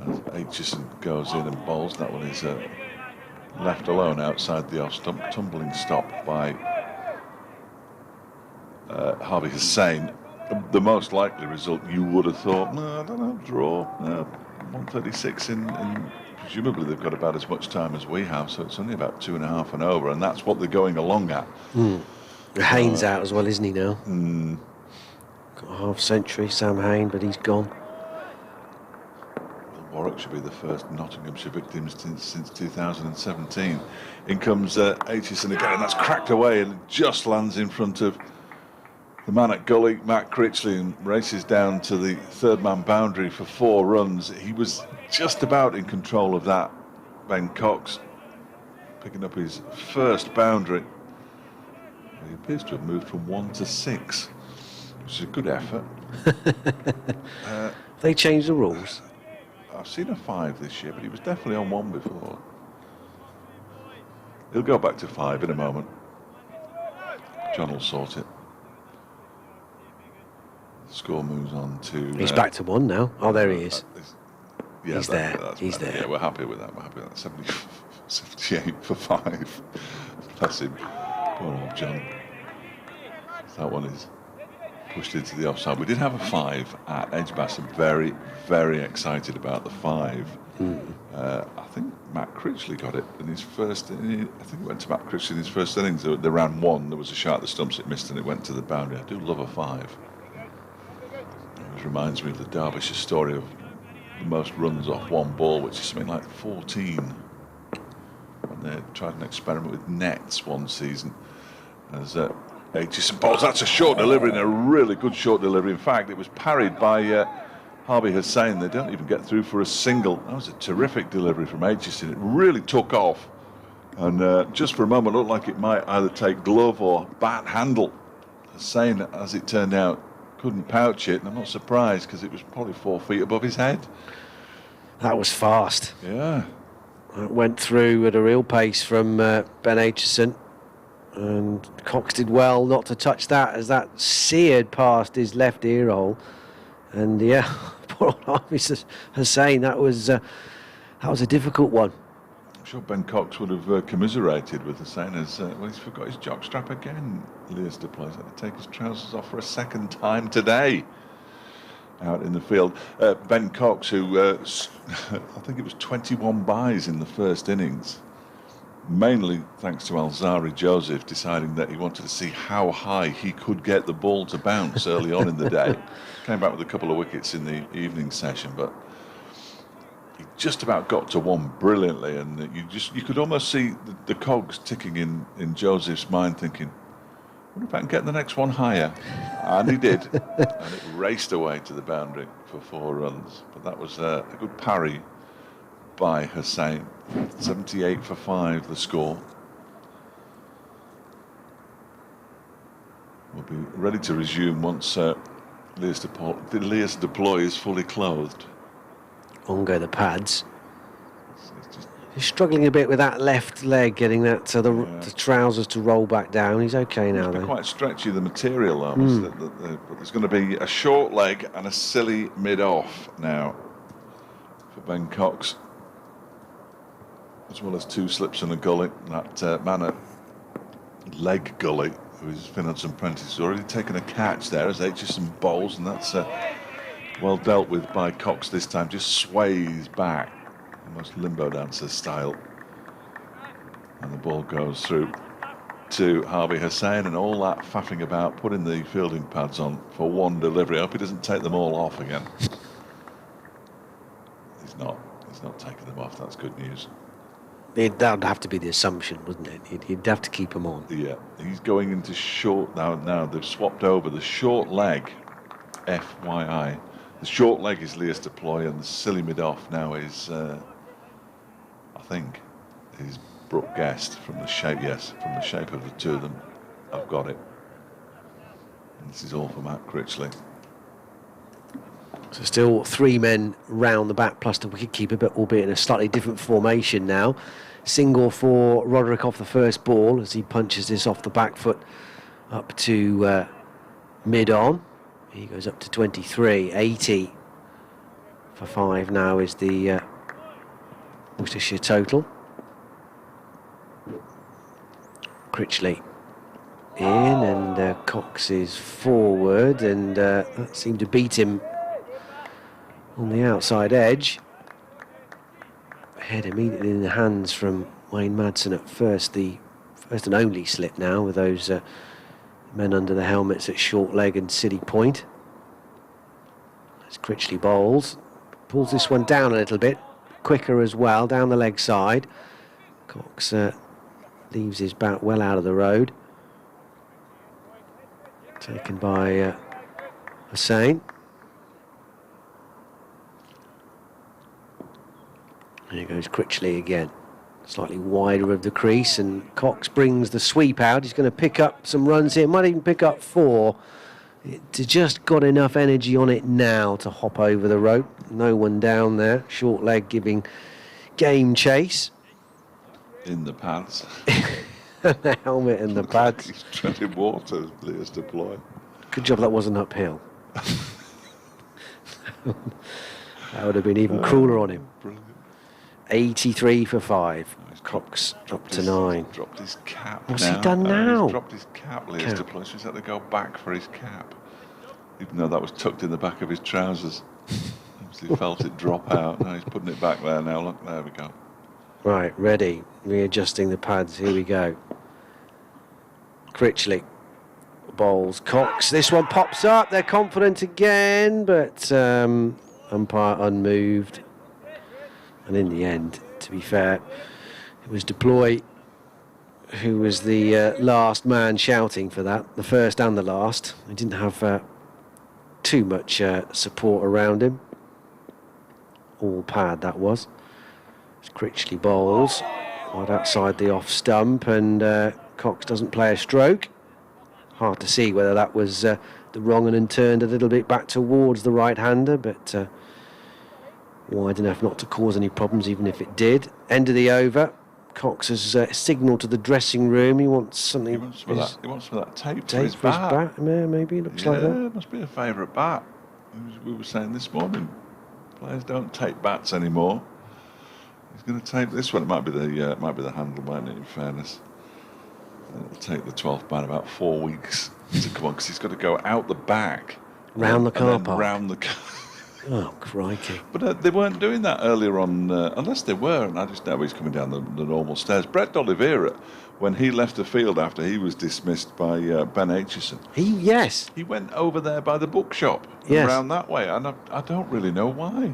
As Aitchison goes in and bowls, that one is left alone outside the off stump. Tumbling stop by Harvey Hussain. The most likely result, you would have thought, no, I don't know, draw. 136 in presumably they've got about as much time as we have, so it's only about 2.5 and over, and that's what they're going along at.
Haynes out as well, isn't he now? Got a half century, Sam Hain, but he's gone.
Well, Warwick should be the first Nottinghamshire victims since 2017. In comes Aitchison again, and that's cracked away and it just lands in front of the man at gully, Matt Critchley, and races down to the third man boundary for 4 runs. He was just about in control of that. Ben Cox picking up his first boundary. He appears to have moved from 1 to 6, which is a good effort.
They changed the rules.
I've seen a 5 this year, but he was definitely on 1 before. He'll go back to 5 in a moment. John will sort it. The score moves on to...
He's back to 1 now. Oh, there he is.
Yeah,
he's there. He's there.
Yeah, we're happy with that. We're happy with that. 78 for 5. Bless him. Poor old John. That one is pushed into the offside. We did have a 5 at Edgbaston. Very, very excited about the 5. I think Matt Critchley got it in his first. I think it went to Matt Critchley in his first innings. They ran 1. There was a shot at the stumps. It missed and it went to the boundary. I do love a 5. It reminds me of the Derbyshire story of the most runs off 1 ball, which is something like 14. When they tried an experiment with nets one season. As Aitchison bowls, that's a short delivery, and a really good short delivery. In fact, it was parried by Harvey Hussain. They don't even get through for a single. That was a terrific delivery from Aitchison. It really took off, and just for a moment looked like it might either take glove or bat handle. Hussain, as it turned out, couldn't pouch it, and I'm not surprised because it was probably 4 feet above his head.
That was fast.
Yeah.
It went through at a real pace from Ben Aitchison. And Cox did well not to touch that as that seared past his left ear hole. And yeah, poor old Harvey Hussain, that was a difficult one.
I'm sure Ben Cox would have commiserated with Hussain as well. He's forgot his jockstrap again. Leicester plays had to take his trousers off for a second time today out in the field. Ben Cox, who I think it was 21 byes in the first innings. mainly thanks to Alzari Joseph deciding that he wanted to see how high he could get the ball to bounce early on in the day. Came back with a couple of wickets in the evening session, but he just about got to one brilliantly, and you could almost see the cogs ticking in Joseph's mind, thinking, what if I can get the next one higher? And he did, and it raced away to the boundary for 4 runs. But that was a good parry by Hussain. 78 for 5, the score. We'll be ready to resume once Leas Deploy is fully clothed.
On go the pads. He's struggling a bit with that left leg, getting that the trousers to roll back down. He's okay now, though.
Quite stretchy, the material, though. But there's going to be a short leg and a silly mid-off now for Ben Cox, as well as 2 slips and a gully. That man at leg gully, who's Finlandson Prentice, has already taken a catch there as Aitchison bowls, and that's well dealt with by Cox this time. Just sways back, almost limbo dancer style, and the ball goes through to Harvey Hussain, and all that faffing about putting the fielding pads on for one delivery. I hope he doesn't take them all off again. He's not taking them off. That's good news.
That would have to be the assumption, wouldn't it? He'd have to keep them on.
Yeah, he's going into short now. Now they've swapped over the short leg, FYI. The short leg is Leas Deploy, and the silly mid-off now is, I think, is Brooke Guest from the shape. Yes, from the shape of the two of them. I've got it. And this is all for Matt Critchley.
So still 3 men round the back, plus the wicket-keeper, but albeit in a slightly different formation now. Single for Roderick off the first ball as he punches this off the back foot up to mid-on. He goes up to 23, 80 for 5 now is the Worcestershire total. Critchley in, and Cox is forward, and that seemed to beat him on the outside edge. Head immediately in the hands from Wayne Madsen at first. The first and only slip now with those men under the helmets at short leg and city point. As Critchley bowls, pulls this one down a little bit, quicker as well, down the leg side. Cox leaves his bat well out of the road. Taken by Hussain. There goes Critchley again, slightly wider of the crease, and Cox brings the sweep out. He's going to pick up some runs here, might even pick up 4. It's just got enough energy on it now to hop over the rope. No one down there. Short leg giving game chase.
In the pads.
The helmet and the pads.
He's treading water, Leas Deploy.
Good job that wasn't uphill. That would have been even crueler on him.
Brilliant.
83 for 5. Cox up to 9.
Dropped his cap.
What's he done now?
He's dropped his cap, Leas Deploy. So he's had to go back for his cap, even though that was tucked in the back of his trousers. Obviously felt it drop out. Now he's putting it back there now. Look, there we go.
Right, ready. Readjusting the pads. Here we go. Critchley bowls Cox. This one pops up. They're confident again, but umpire unmoved. And in the end, to be fair, it was Deploy who was the last man shouting for that, the first and the last. He didn't have too much support around him. All pad, that was. As Critchley bowls right outside the off stump, and Cox doesn't play a stroke. Hard to see whether that was the wrong and turned a little bit back towards the right-hander, but wide enough not to cause any problems, even if it did. End of the over. Cox has signalled to the dressing room. He wants something.
He wants some of that tape for his bat.
Yeah, maybe it looks like that.
It must be a favourite bat. We were saying this morning, players don't tape bats anymore. He's going to tape this one. It might be the handle, mightn't it? In fairness, it'll take the 12th bat about 4 weeks to come on, because he's got to go out the back,
round the car park,
round the car.
Oh, crikey.
But they weren't doing that earlier on, unless they were, and I just know he's coming down the normal stairs. Brett D'Oliveira, when he left the field after he was dismissed by Ben Aitchison,
Yes.
he went over there by the bookshop, around that way, and I don't really know why.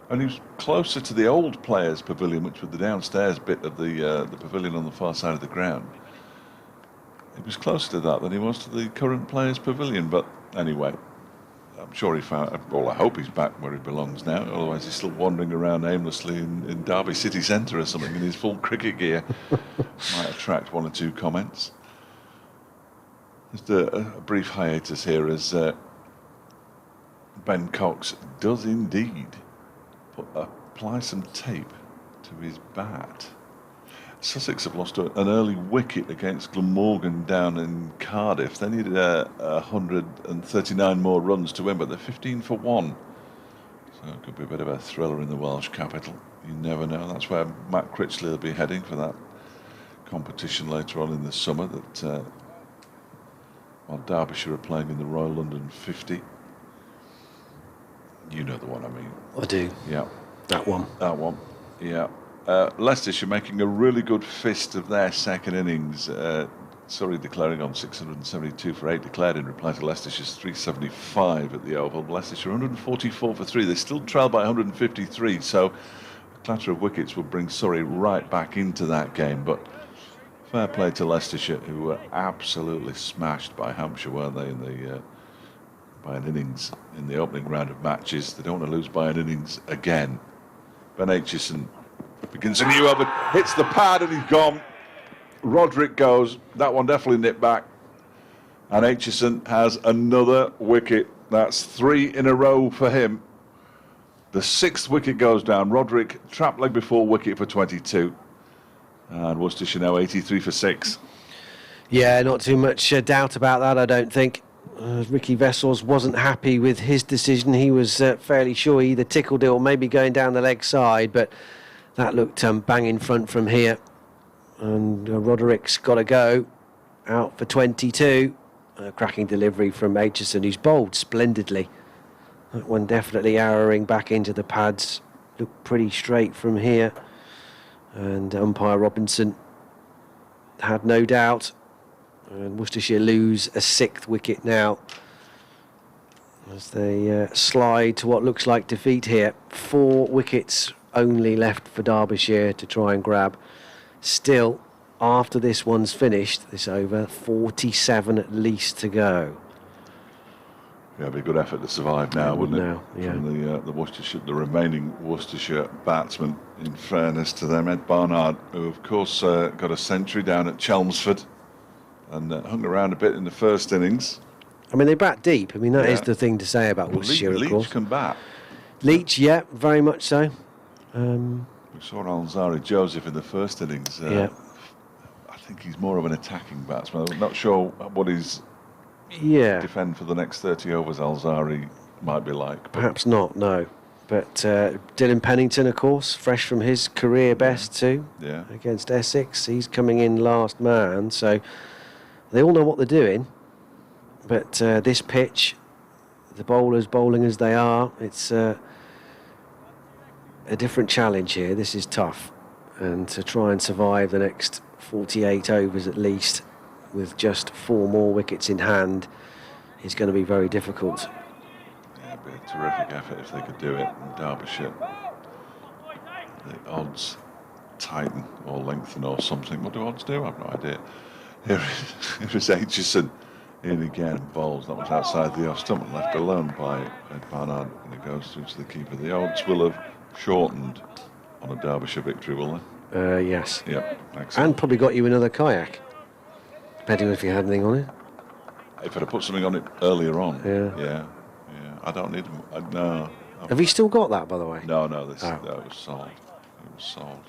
And he was closer to the old players' pavilion, which was the downstairs bit of the pavilion on the far side of the ground. He was closer to that than he was to the current players' pavilion. But anyway, I'm sure he found. Well, I hope he's back where he belongs now. Otherwise, he's still wandering around aimlessly in Derby city centre or something in his full cricket gear. Might attract one or two comments. Just a brief hiatus here as Ben Cox does indeed apply some tape to his bat. Sussex have lost an early wicket against Glamorgan down in Cardiff. They needed 139 more runs to win, but they're 15 for 1. So it could be a bit of a thriller in the Welsh capital. You never know. That's where Matt Critchley will be heading for that competition later on in the summer. That while Derbyshire are playing in the Royal London 50. You know the one I mean.
I do.
Yeah.
That one.
Yeah. Leicestershire making a really good fist of their second innings. Surrey declaring on 672 for 8 declared in reply to Leicestershire's 375 at the Oval. Leicestershire 144 for 3. They still trail by 153, so a clatter of wickets would bring Surrey right back into that game. But fair play to Leicestershire, who were absolutely smashed by Hampshire, weren't they, by an innings in the opening round of matches. They don't want to lose by an innings again. Ben Aitchison begins a new over, hits the pad and he's gone. Roderick goes, that one definitely nipped back. And Aitchison has another wicket. That's 3 in a row for him. The 6th wicket goes down. Roderick, trap leg before wicket for 22. And Worcestershire now 83 for 6.
Yeah, not too much doubt about that, I don't think. Ricky Vessels wasn't happy with his decision. He was fairly sure he either tickled it or maybe going down the leg side, but that looked bang in front from here. And Roderick's got to go out for 22. Cracking delivery from Aitchison, who's bowled splendidly. That one definitely arrowing back into the pads. Looked pretty straight from here. And umpire Robinson had no doubt. And Worcestershire lose a 6th wicket now as they slide to what looks like defeat here. 4 wickets only left for Derbyshire to try and grab. Still, after this one's finished, this over, 47 at least to go.
Yeah, it'd be a good effort to survive now, wouldn't it?
Now, yeah.
From the Worcestershire, the remaining Worcestershire batsmen. In fairness to them, Ed Barnard, who of course got a century down at Chelmsford and hung around a bit in the first innings.
I mean, they bat deep. I mean, that is the thing to say about Worcestershire, of course.
Leach can bat.
Leach, yeah, very much so.
We saw Alzari Joseph in the first innings. I think he's more of an attacking batsman. I'm not sure what his defend for the next 30 overs Alzari might be like.
Perhaps not, no. But Dylan Pennington, of course, fresh from his career best too, against Essex. He's coming in last man, so they all know what they're doing. But this pitch, the bowlers bowling as they are, it's a different challenge here. This is tough. And to try and survive the next 48 overs at least with just 4 more wickets in hand is going to be very difficult.
Yeah, it'd be a terrific effort if they could do it in Derbyshire. The odds tighten or lengthen or something. What do odds do? I have no idea. Here is Aitchison in again, bowls. That was outside the off stump and left alone by Ed Barnard, and it goes through to the keeper. The odds will have shortened on a Derbyshire victory, will they?
Yes.
Yep, excellent.
And probably got you another kayak, depending on if you had anything on it.
If I'd have put something on it earlier on.
Yeah.
I don't need them. No.
Have you still got that, by the way?
No, that was sold. It was sold.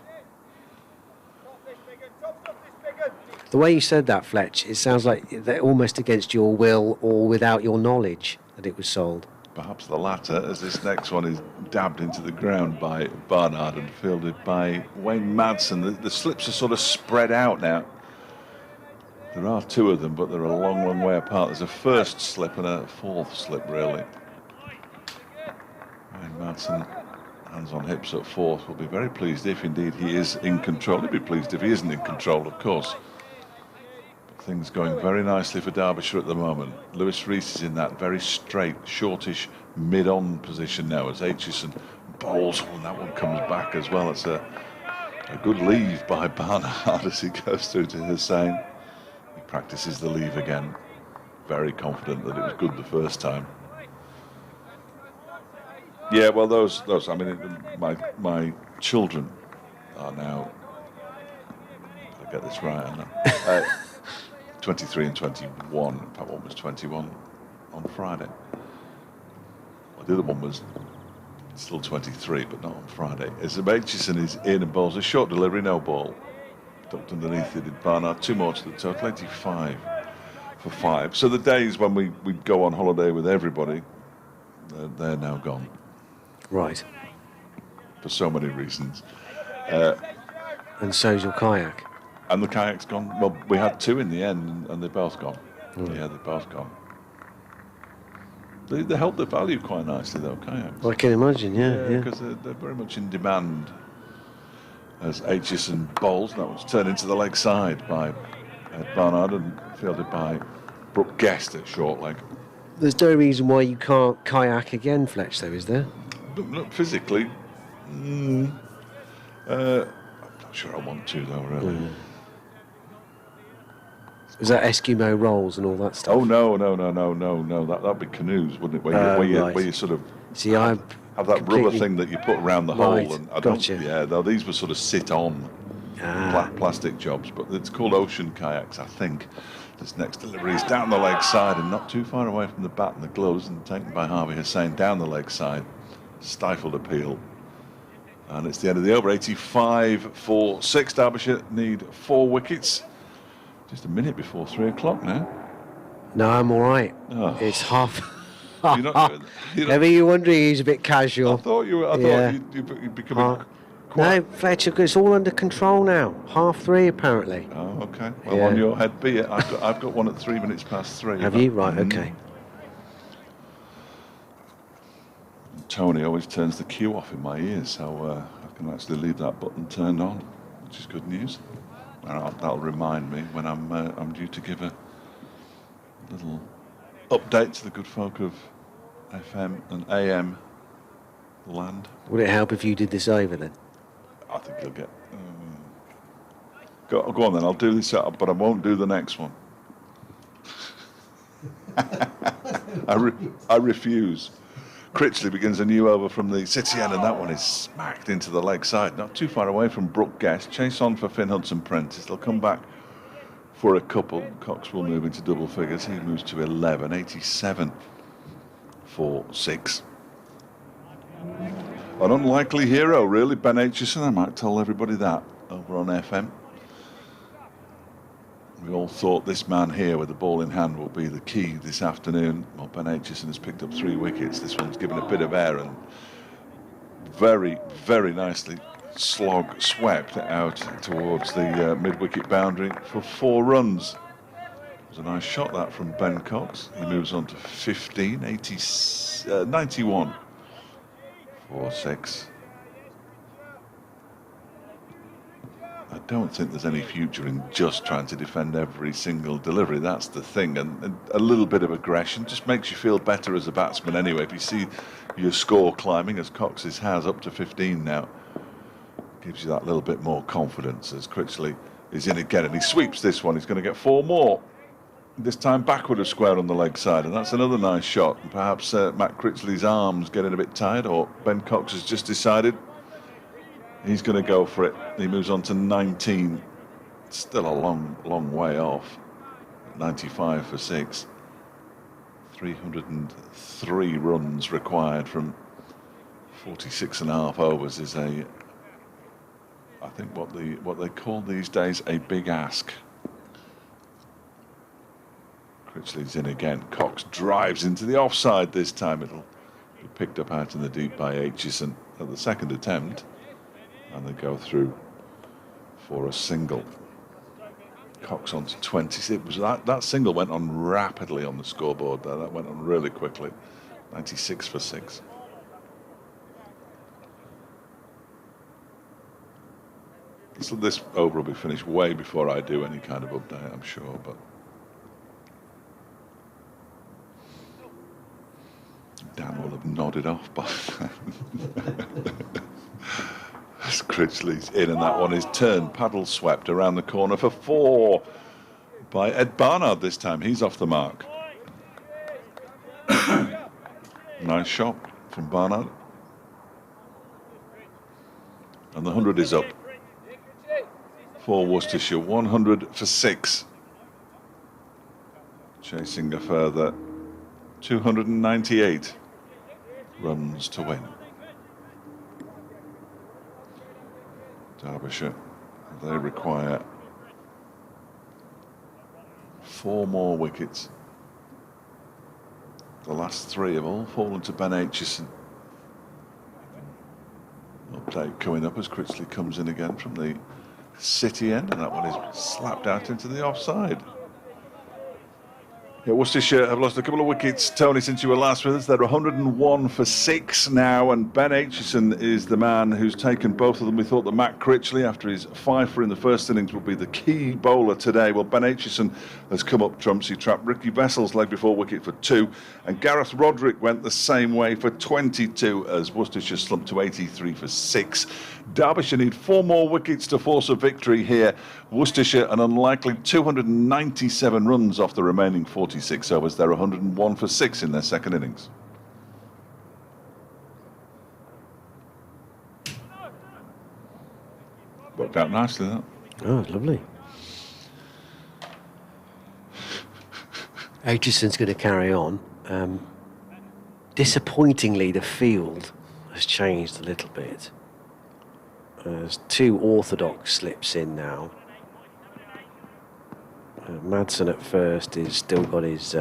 The way you said that, Fletch, it sounds like they're almost against your will or without your knowledge that it was sold.
Perhaps the latter, as this next one is dabbed into the ground by Barnard and fielded by Wayne Madsen. The slips are sort of spread out now. There are 2 of them, but they're a long, long way apart. There's a first slip and a 4th slip, really. Madsen, hands on hips at fourth, will be very pleased if indeed he is in control. He'll be pleased if he isn't in control, of course. But things going very nicely for Derbyshire at the moment. Lewis Rees is in that very straight, shortish, mid-on position now as Aitchison bowls, and that one comes back as well. It's a good leave by Barnard as he goes through to Hussain. He practices the leave again. Very confident that it was good the first time. Yeah, well, those. I mean, my children are now. I get this right. 23 and 21. In fact, one was 21 on Friday. Well, the other one was still 23, but not on Friday. As Aitchison is in and bowls a short delivery, no ball. Ducked underneath it, did Barnard. 2 more to the total, 85 for 5. So the days when we go on holiday with everybody, they're now gone.
Right.
For so many reasons.
And so's your kayak.
And the kayak's gone. Well, we had 2 in the end, and they're both gone. Yeah, they're both gone. They held their value quite nicely, though, kayaks.
Well, I can imagine, yeah.
Because they're very much in demand. As Aitchison bowls, that was turned into the leg side by Barnard and fielded by Brooke Guest at short leg.
There's no reason why you can't kayak again, Fletch, though, is there?
Look, physically, I'm not sure I want to, though, really.
Is that Eskimo rolls and all that stuff?
Oh, no. That'd be canoes, wouldn't it? Where you sort of have that rubber thing that you put around the hole. And I don't.
Gotcha.
Yeah, though these were sort of sit-on plastic jobs, but it's called ocean kayaks, I think. This next delivery is down the leg side and not too far away from the bat and the gloves, and taken by Harvey Hussain down the leg side. Stifled appeal. And it's the end of the over. 85 for 6. Derbyshire need 4 wickets. Just a minute before 3 o'clock now.
No, I'm all right.
Oh.
It's half.
Maybe
you're wondering he's a bit casual.
I thought you'd become.
No, Fletcher, it's all under control now. 3:30 apparently.
Oh, okay. Well, on your head be it. I've got one at 3 minutes past 3.
Have you? Right, okay.
Tony always turns the cue off in my ears, so I can actually leave that button turned on, which is good news. And that'll remind me when I'm due to give a little update to the good folk of FM and AM land.
Would it help if you did this over then?
I think you'll get. Go on then. I'll do this up, but I won't do the next one. I refuse. Critchley begins a new over from the city end, and that one is smacked into the leg side. Not too far away from Brooke Guest. Chase on for Finn Hudson-Prentice. They'll come back for a couple. Cox will move into double figures. He moves to 11. 87 for 6. An unlikely hero, really, Ben Aitchison. I might tell everybody that over on FM. We all thought this man here with the ball in hand will be the key this afternoon. Well, Ben Aitchison has picked up 3 wickets. This one's given a bit of air and very, very nicely swept out towards the mid-wicket boundary for 4 runs. It was a nice shot, that, from Ben Cox. He moves on to 15, 91 for 6. I don't think there's any future in just trying to defend every single delivery. That's the thing, and a little bit of aggression just makes you feel better as a batsman anyway. If you see your score climbing, as Cox's has, up to 15 now, gives you that little bit more confidence as Critchley is in again, and he sweeps this one. He's going to get 4 more, this time backward of square on the leg side, and that's another nice shot. And perhaps Matt Critchley's arms getting a bit tired, or Ben Cox has just decided he's going to go for it. He moves on to 19. Still a long way off. 95 for 6. 303 runs required from 46.5 overs is I think what they call these days a big ask. Critchley's in again. Cox drives into the offside this time. It'll be picked up out in the deep by Aitchison at the second attempt. And they go through for a single. Cox on to 20. It was that single went on rapidly on the scoreboard there. That went on really quickly. 96 for 6. So this over will be finished way before I do any kind of update, I'm sure. But Dan will have nodded off by then. As Critchley's in, and that one is turned, paddle swept around the corner for 4 by Ed Barnard this time. He's off the mark. Nice shot from Barnard. And the 100 is up for Worcestershire. 100 for 6. Chasing a further 298 runs to win. Derbyshire, they require 4 more wickets. The last 3 have all fallen to Ben Aitchison. Update coming up as Critchley comes in again from the City end, and that one is slapped out into the offside. Yeah, Worcestershire have lost a couple of wickets, Tony, since you were last with us. They're 101 for 6 now, and Ben Aitchison is the man who's taken both of them. We thought that Matt Critchley, after his fifer in the first innings, would be the key bowler today. Well, Ben Aitchison has come up trumps. He trapped Ricky Vessel's leg before wicket for 2, and Gareth Roderick went the same way for 22 as Worcestershire slumped to 83 for 6. Derbyshire need 4 more wickets to force a victory here. Worcestershire an unlikely 297 runs off the remaining 46 overs. They're 101 for 6 in their second innings. Worked out nicely, that.
Oh, lovely. Aitchison's going to carry on. Disappointingly, the field has changed a little bit. There's 2 orthodox slips in now. Madsen at first is still got his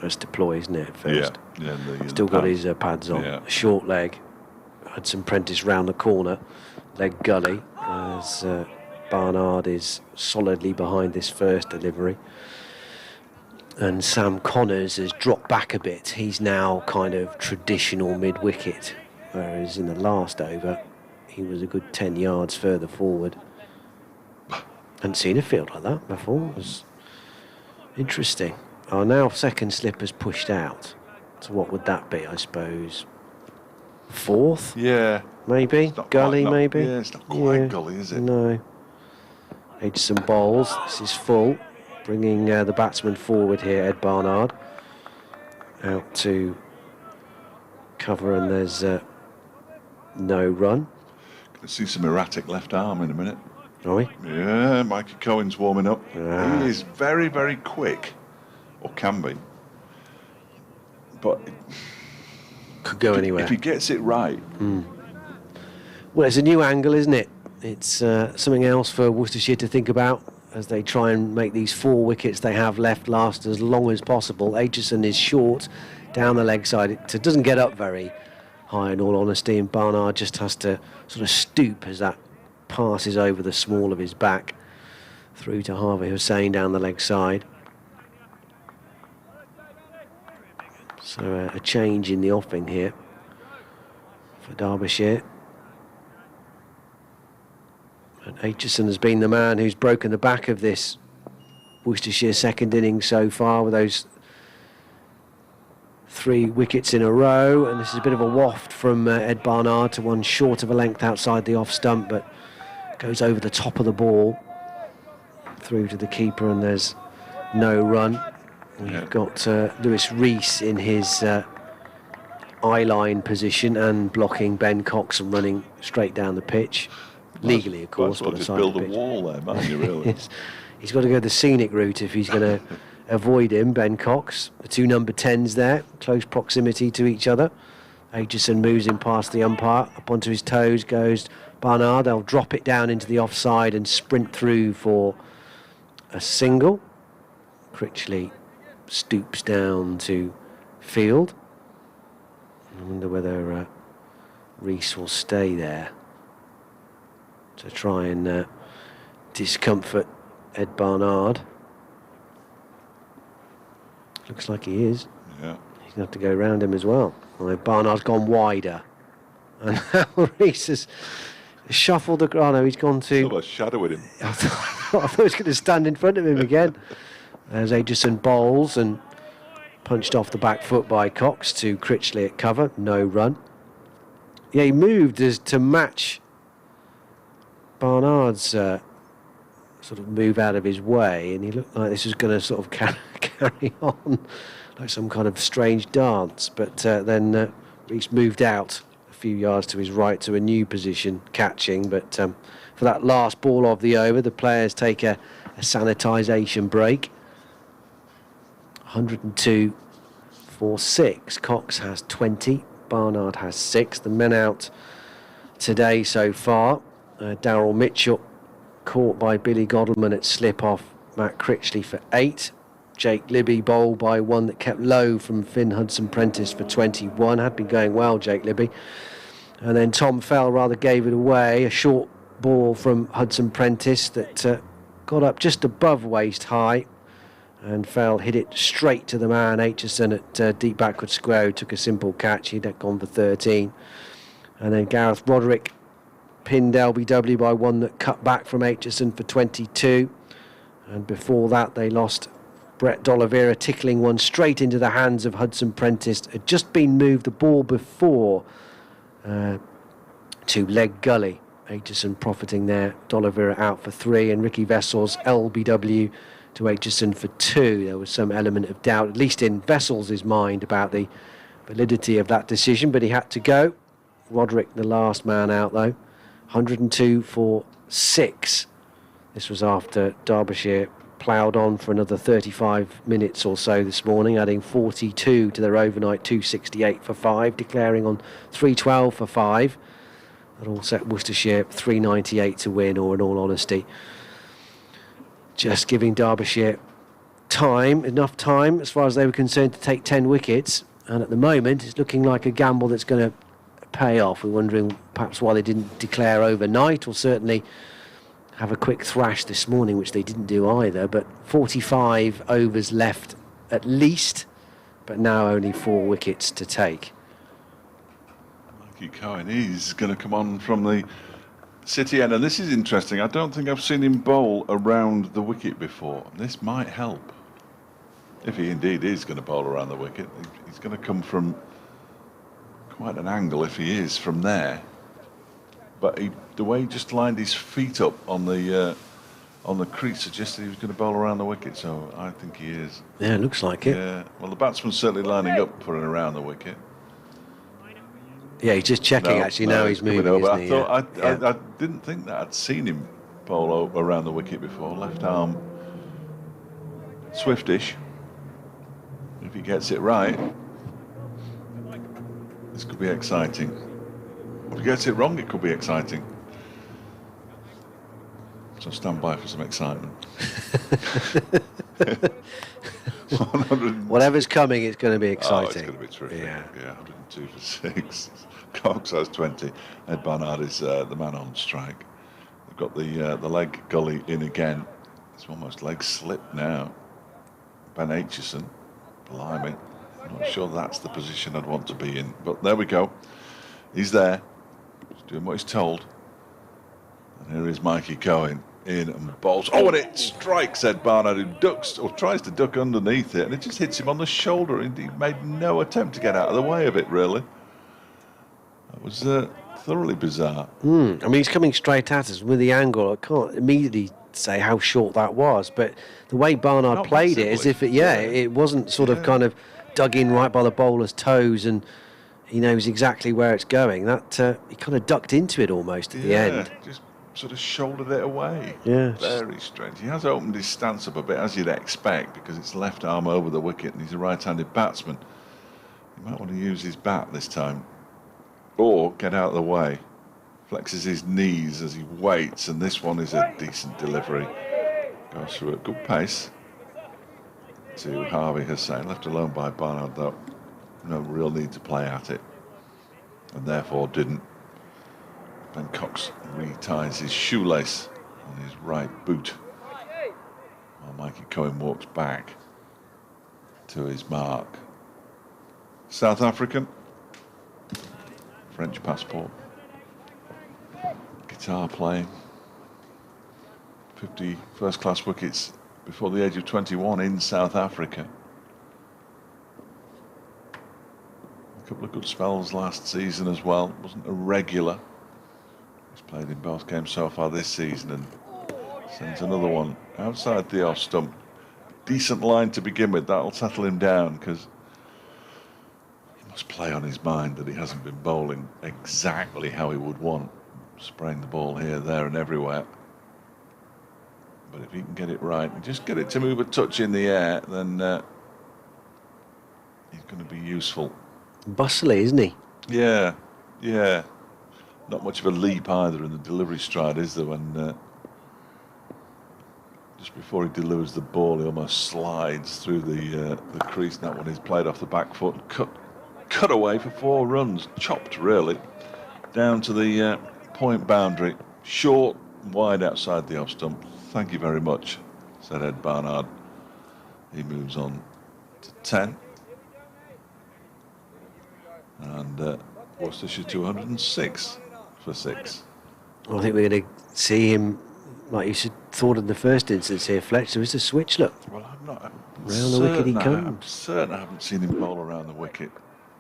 that's deploy, isn't it? At first, still got his pads on.
Yeah.
Short leg. Hudson Prentice round the corner, leg gully. As Barnard is solidly behind this first delivery, and Sam Connors has dropped back a bit. He's now kind of traditional mid-wicket, whereas in the last over he was a good 10 yards further forward. Hadn't seen a field like that before. It was interesting. Oh, now second slip has pushed out. So what would that be, I suppose? 4th?
Yeah.
Maybe? Gully, maybe?
Yeah, it's not quite gully, is it?
No. Aitchison bowls. This is full. Bringing the batsman forward here, Ed Barnard. Out to cover, and there's no run.
Going to see some erratic left arm in a minute.
Are we?
Yeah, Mikey Cohen's warming up. He is very, very quick, or can be. But
could go anywhere.
If he gets it right.
Well, it's a new angle, isn't it? It's something else for Worcestershire to think about as they try and make these 4 wickets they have left last as long as possible. Aitchison is short down the leg side. It doesn't get up very high, in all honesty, and Barnard just has to sort of stoop as that passes over the small of his back through to Harvey Hussain down the leg side. So a change in the offing here for Derbyshire. And Aitchison has been the man who's broken the back of this Worcestershire second innings so far with those 3 wickets in a row, and this is a bit of a waft from Ed Barnard to one short of a length outside the off stump, but goes over the top of the ball through to the keeper, and there's no run. We've got Lewis Rees in his eye-line position and blocking Ben Cox and running straight down the pitch. Legally, of course.
But just build a wall there, man, you really.
He's got to go the scenic route if he's going to avoid him, Ben Cox. The 2 number 10s there, close proximity to each other. Aitchison moves in past the umpire, up onto his toes goes Barnard. They'll drop it down into the offside and sprint through for a single. Critchley stoops down to field. I wonder whether Rees will stay there to try and discomfort Ed Barnard. Looks like he is.
Yeah.
He's going to have to go round him as well. Well, Barnard's gone wider. And now Reese has shuffled the... Oh, no, he's gone to...
Still a shadow with him.
I thought he was going to stand in front of him again. As Aitchison bowls and punched off the back foot by Cox to Critchley at cover. No run. Yeah, he moved as to match Barnard's sort of move out of his way, and he looked like this was going to sort of carry on like some kind of strange dance. But then Reese moved out a few yards to his right to a new position, catching. But for that last ball of the over, the players take a sanitisation break. 102 for 6. Cox has 20. Barnard has 6. The men out today so far. Darryl Mitchell caught by Billy Godleman at slip off Matt Critchley for 8. Jake Libby bowled by one that kept low from Finn Hudson-Prentice for 21. Had been going well, Jake Libby. And then Tom Fell rather gave it away. A short ball from Hudson-Prentice that got up just above waist high. And Fell hit it straight to the man, Aitchison, at deep backward square, who took a simple catch. He'd gone for 13. And then Gareth Roderick pinned LBW by one that cut back from Aitchison for 22. And before that, they lost Brett D'Oliveira, tickling one straight into the hands of Hudson-Prentice. Had just been moved the ball before to leg gully. Aitchison profiting there. D'Oliveira out for 3. And Ricky Vessel's LBW to Aitchison for 2. There was some element of doubt, at least in Vessel's mind, about the validity of that decision, but he had to go. Roderick, the last man out, though. 102 for 6. This was after Derbyshire ploughed on for another 35 minutes or so this morning, adding 42 to their overnight 268 for 5, declaring on 312 for 5. That all set Worcestershire 398 to win, or in all honesty, just giving Derbyshire enough time as far as they were concerned to take 10 wickets. And at the moment, it's looking like a gamble that's going to pay off. We're wondering perhaps why they didn't declare overnight, or certainly have a quick thrash this morning, which they didn't do either. But 45 overs left at least, but now only 4 wickets to take.
Mikey Cohen, he's going to come on from the City end, and this is interesting. I don't think I've seen him bowl around the wicket before. This might help. If he indeed is going to bowl around the wicket, he's going to come from quite an angle if he is from there. But the way he just lined his feet up on the crease suggested he was going to bowl around the wicket, so I think he is.
Yeah, it looks like it.
Yeah, well, the batsman's certainly lining up for and around the wicket.
Yeah, he's just checking, actually. Now he's moving over.
I didn't think that I'd seen him bowl around the wicket before. Left arm swiftish. If he gets it right, this could be exciting. If he gets it wrong, it could be exciting. So stand by for some excitement.
Whatever's coming, it's going to be exciting.
Oh, it's going to be terrific. Yeah, 102 for 6. Cox has 20. Ed Barnard is the man on strike. They've got the leg gully in again. It's almost leg slip now. Ben Aitchison, blimey. I'm not sure that's the position I'd want to be in. But there we go. He's there. He's doing what he's told. And here is Mikey Cohen in and bowls. Oh, and it strikes Ed Barnard, who ducks or tries to duck underneath it, and it just hits him on the shoulder. And he made no attempt to get out of the way of it, really. That was thoroughly bizarre.
I mean, he's coming straight at us with the angle. I can't immediately say how short that was, but the way Barnard played it, as if it wasn't sort of kind of dug in right by the bowler's toes, and he knows exactly where it's going. That he kind of ducked into it almost at the end.
Just sort of shouldered it away.
Yeah,
very strange. He has opened his stance up a bit, as you'd expect, because it's left arm over the wicket, and he's a right-handed batsman. He might want to use his bat this time, or get out of the way. Flexes his knees as he waits, and this one is a decent delivery. Goes through at good pace to Harvey Hussain, left alone by Barnard, though. No real need to play at it, and therefore didn't. Ben Cox reties his shoelace on his right boot while Mikey Cohen walks back to his mark. South African French passport. Guitar playing. 50 first-class wickets before the age of 21 in South Africa. A couple of good spells last season as well. Wasn't a regular. He's played in both games so far this season and sends another one outside the off stump. Decent line to begin with. That'll settle him down because he must play on his mind that he hasn't been bowling exactly how he would want. Spraying the ball here, there and everywhere. But if he can get it right and just get it to move a touch in the air, then he's going to be useful.
Bustly, isn't he?
Yeah, yeah. Not much of a leap either in the delivery stride, is there? When just before he delivers the ball, he almost slides through the crease. And that one is played off the back foot, cut away for 4 runs, chopped really down to the point boundary, short and wide outside the off stump. Thank you very much, said Ed Barnard. He moves on to 10. And Worcestershire 206 for 6.
I think we're going to see him, like you thought in the first instance here, Fletch. There is a switch, look.
Well, I'm not.
Round the wicket he comes.
I'm certain I haven't seen him bowl around the wicket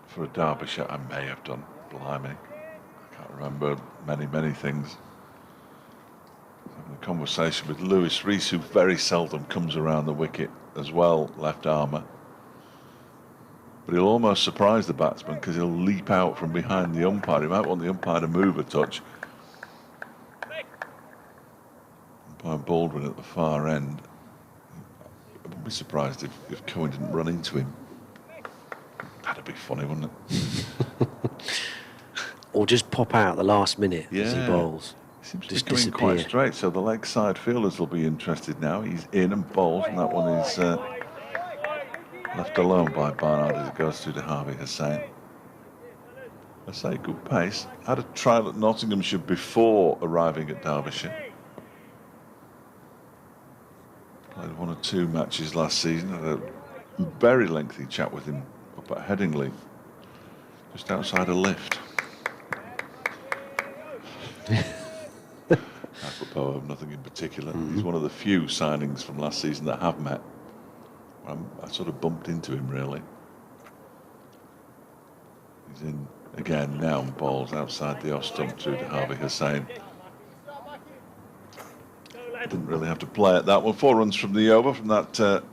for a Derbyshire. I may have done. Blimey. I can't remember many things. Having a conversation with Lewis Rees, who very seldom comes around the wicket as well, left armour. But he'll almost surprise the batsman because he'll leap out from behind the umpire. He might want the umpire to move a touch. Umpire Baldwin at the far end. I wouldn't be surprised if Cohen didn't run into him. That'd be funny, wouldn't it?
Or just pop out the last minute as he bowls.
He seems
just
to be going quite straight, so the leg side fielders will be interested now. He's in and bowls, and that one is left alone by Barnard as it goes through to Harvey Hussain. I say good pace. Had a trial at Nottinghamshire before arriving at Derbyshire. Played 1 or 2 matches last season. Had a very lengthy chat with him up at Headingley, just outside a lift. Apropos of nothing in particular. He's one of the few signings from last season that have met. I sort of bumped into him really. He's in again now and bowls outside the off stump through to Harvey Hussain. Didn't really have to play at that one. 4 runs from the over from that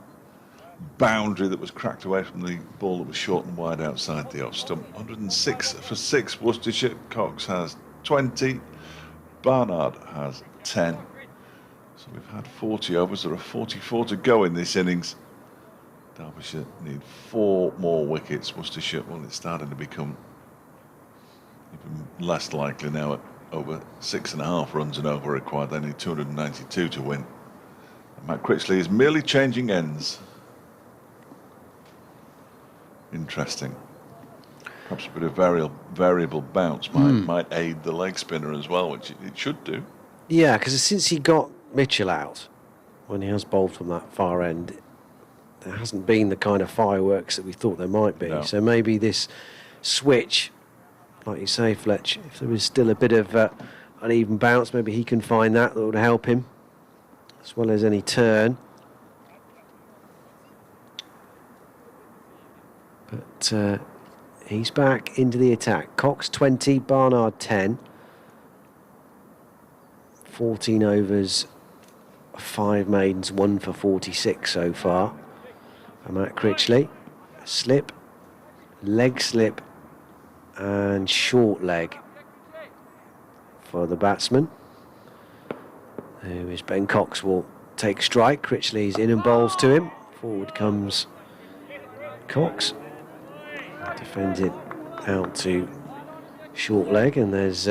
boundary that was cracked away from the ball that was short and wide outside the off stump. 106 for 6 Worcestershire. Cox has 20. Barnard has 10. So we've had 40 overs. There are 44 to go in this innings. Derbyshire need 4 more wickets. Worcestershire, well, it's starting to become even less likely now at over 6.5 runs and over required. They need 292 to win. And Matt Critchley is merely changing ends. Interesting. Perhaps a bit of variable bounce might aid the leg spinner as well, which it should do.
Yeah, because since he got Mitchell out, when he has bowled from that far end, there hasn't been the kind of fireworks that we thought there might be.
No.
So maybe this switch, like you say, Fletch, if there is still a bit of uneven bounce, maybe he can find that would help him, as well as any turn. But he's back into the attack. Cox 20, Barnard 10. 14 overs, 5 maidens, 1 for 46 so far. And Matt Critchley, slip, leg slip, and short leg for the batsman. Who is Ben Cox will take strike. Critchley's in and bowls to him. Forward comes Cox. Defends it out to short leg, and there's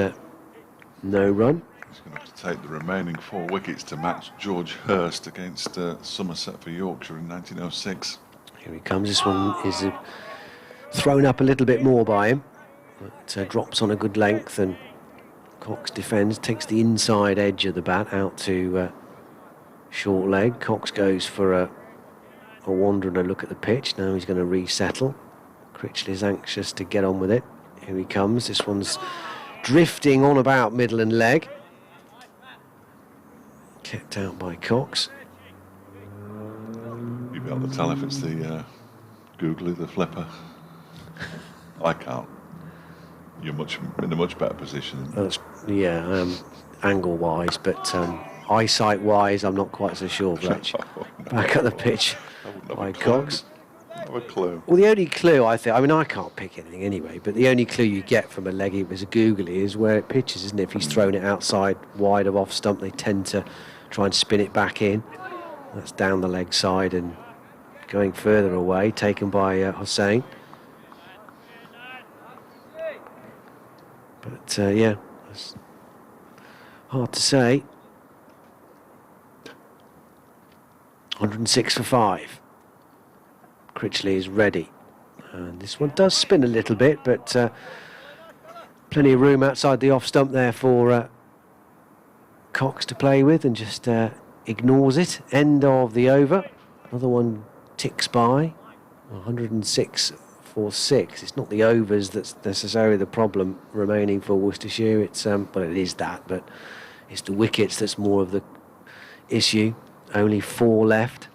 no run.
He's going to have to take the remaining 4 wickets to match George Hurst against Somerset for Yorkshire in 1906.
Here he comes. This one is thrown up a little bit more by him. But drops on a good length, and Cox defends, takes the inside edge of the bat out to short leg. Cox goes for a wander and a look at the pitch. Now he's going to resettle. Critchley is anxious to get on with it. Here he comes. This one's drifting on about middle and leg. Kept out by Cox.
You'll be able to tell if it's the googly, the flipper. I can't. You're in a much better position.
Yeah, angle-wise, but eyesight-wise, I'm not quite so sure, Fletch.
No.
Back at the pitch by Cox.
Have a clue.
Well, the only clue I can't pick anything anyway, but the only clue you get from a leggy if it's a googly is where it pitches, isn't it? If he's thrown it outside wide of off stump, they tend to try and spin it back in. That's down the leg side and going further away, taken by Hossein. But yeah, it's hard to say. 106 for 5. Critchley is ready. And this one does spin a little bit, but plenty of room outside the off stump there for Cox to play with, and just ignores it. End of the over. Another one ticks by. 106 for 6. It's not the overs that's necessarily the problem remaining for Worcestershire. It's well, it is that, but it's the wickets that's more of the issue. Only 4 left.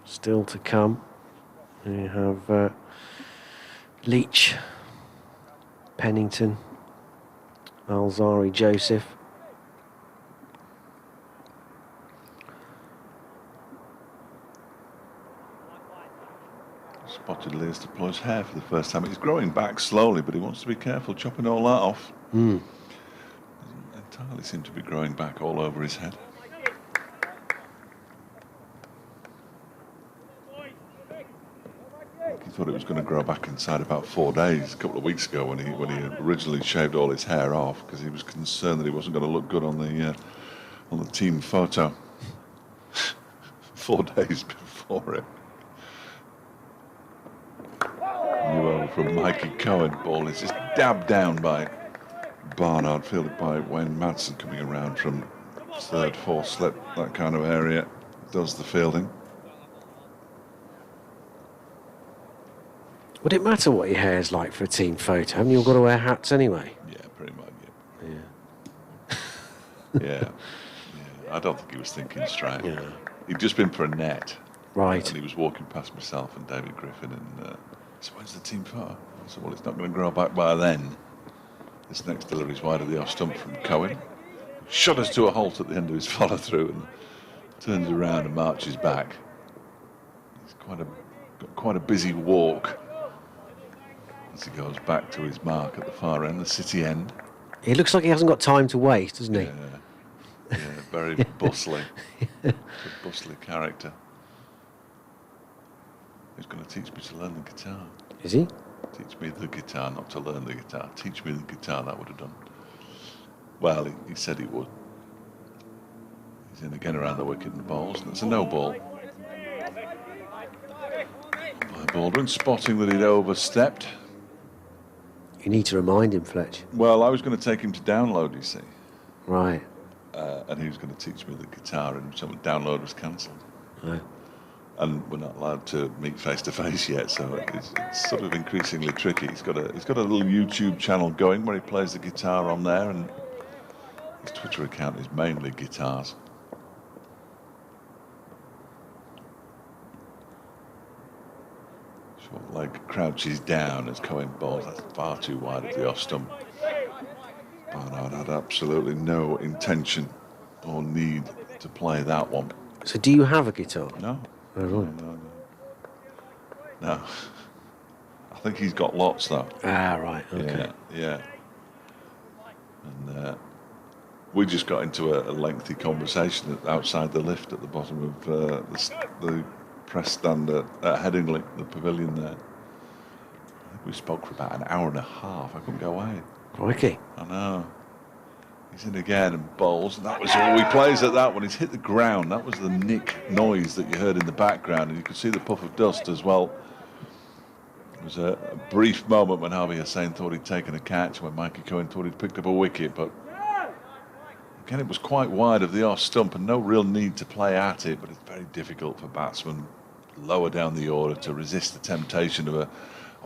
Still to come. You have Leach, Pennington, Alzari, Joseph.
Spotted Lears deploy his hair for the first time. He's growing back slowly, but he wants to be careful chopping all that off. Doesn't entirely seem to be growing back all over his head. He thought it was going to grow back inside about 4 days. A couple of weeks ago, when he originally shaved all his hair off, because he was concerned that he wasn't going to look good on the team photo. 4 days before it. New over from Mikey Cohen. Ball is just dabbed down by Barnard, fielded by Wayne Madsen, coming around from third, fourth slip, that kind of area. Does the fielding.
Would it matter what your hair's like for a team photo? Haven't you all got to wear hats anyway?
Yeah, pretty much.
Yeah.
Yeah. I don't think he was thinking straight.
Yeah.
He'd just been for a net.
Right.
And he was walking past myself and David Griffin, and so when's the team photo? I said, well, it's not going to grow back by then. This next delivery's wide of the off stump from Cohen. Shot us to a halt at the end of his follow through and turns around and marches back. He's got quite a busy walk as he goes back to his mark at the far end, the city end.
He looks like he hasn't got time to waste, doesn't he?
Yeah, very bustly. A bustly character. He's going to teach me to learn the guitar.
Is he?
Teach me the guitar, not to learn the guitar. Teach me the guitar, that would have done. Well, he said he would. He's in again around the wicket and balls, and it's a no ball. By Baldwin, spotting that he'd overstepped.
You need to remind him, Fletch.
Well, I was going to take him to download, you see.
Right.
And he was going to teach me the guitar, and some download was cancelled.
Right.
And we're not allowed to meet face to face yet, so it's sort of increasingly tricky. He's got a little YouTube channel going where he plays the guitar on there, and his Twitter account is mainly guitars. Short leg crouches down as Cohen bowls. That's far too wide of the off stump. Barnard had absolutely no intention or need to play that one.
So do you have a guitar?
No.
Oh, right.
No. I think he's got lots though.
Ah, right. Okay.
Yeah. And we just got into a lengthy conversation outside the lift at the bottom of the press stand at Headingley, the pavilion there. I think we spoke for about an hour and a half. I couldn't go away.
Crikey.
I know. He's in again and bowls, and that was all he plays at that one. He's hit the ground. That was the nick noise that you heard in the background, and you could see the puff of dust as well. It was a brief moment when Harvey Hussain thought he'd taken a catch, when Mikey Cohen thought he'd picked up a wicket, but again it was quite wide of the off stump and no real need to play at it, but it's very difficult for batsmen lower down the order to resist the temptation of a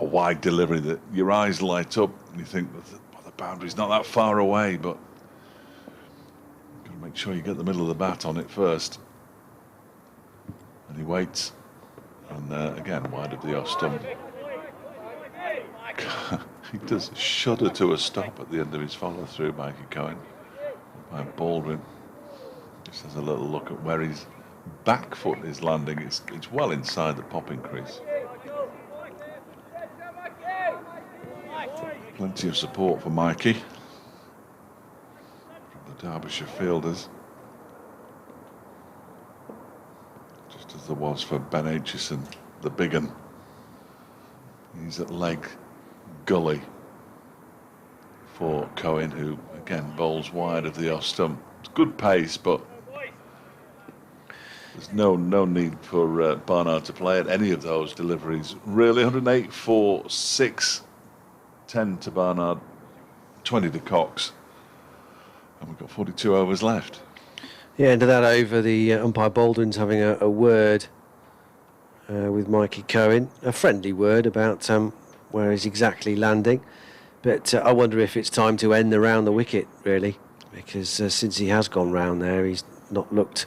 wide delivery that your eyes light up and you think, well, the boundary's not that far away, but you've got to make sure you get the middle of the bat on it first. And he waits, and again, wide of the off stump. He does shudder to a stop at the end of his follow-through, Mikey Cohen. By Baldwin. Just has a little look at where his back foot is landing. It's well inside the popping crease. Plenty of support for Mikey from the Derbyshire fielders. Just as there was for Ben Aitchison, the big un. He's at leg gully for Cohen, who again bowls wide of the off stump. It's good pace, but there's no need for Barnard to play at any of those deliveries. Really, 108 for 6, 10 to Barnard, 20 to Cox, and we've got 42 overs left.
Yeah, into that over, the umpire Baldwin's having a word with Mikey Cohen, a friendly word about where he's exactly landing. But I wonder if it's time to end the round the wicket, really, because since he has gone round there, he's not looked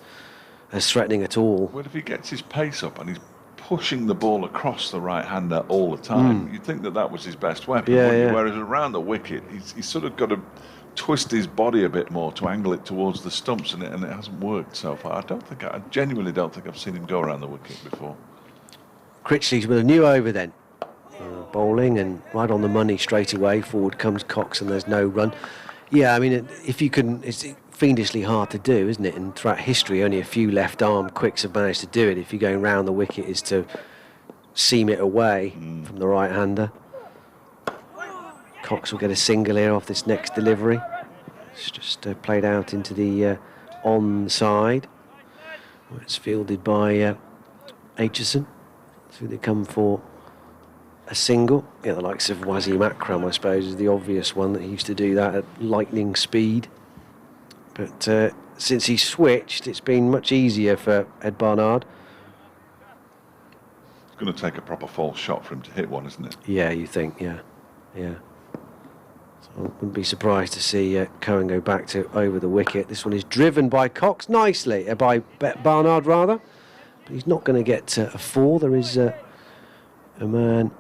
as threatening at all.
Well, if he gets his pace up and he's pushing the ball across the right-hander all the time, you'd think that was his best weapon, wouldn't you? Whereas around the wicket, he's sort of got to twist his body a bit more to angle it towards the stumps, and it hasn't worked so far. I genuinely don't think I've seen him go around the wicket before.
Critchley's with a new over then. Bowling and right on the money straight away. Forward comes Cox and there's no run. Yeah, I mean, if you can, it's fiendishly hard to do, isn't it? And throughout history, only a few left-arm quicks have managed to do it. If you're going round the wicket, is to seam it away from the right-hander. Cox will get a single here off this next delivery. It's just played out into the onside. It's fielded by Aitchison. So they come for a single. Yeah, the likes of Wasim Akram, I suppose, is the obvious one that he used to do that at lightning speed. But since he switched, it's been much easier for Ed Barnard.
It's going to take a proper false shot for him to hit one, isn't it?
Yeah, you think, yeah. So I wouldn't be surprised to see Cohen go back to over the wicket. This one is driven by Cox nicely, by Barnard rather. But he's not going to get a 4. There is a man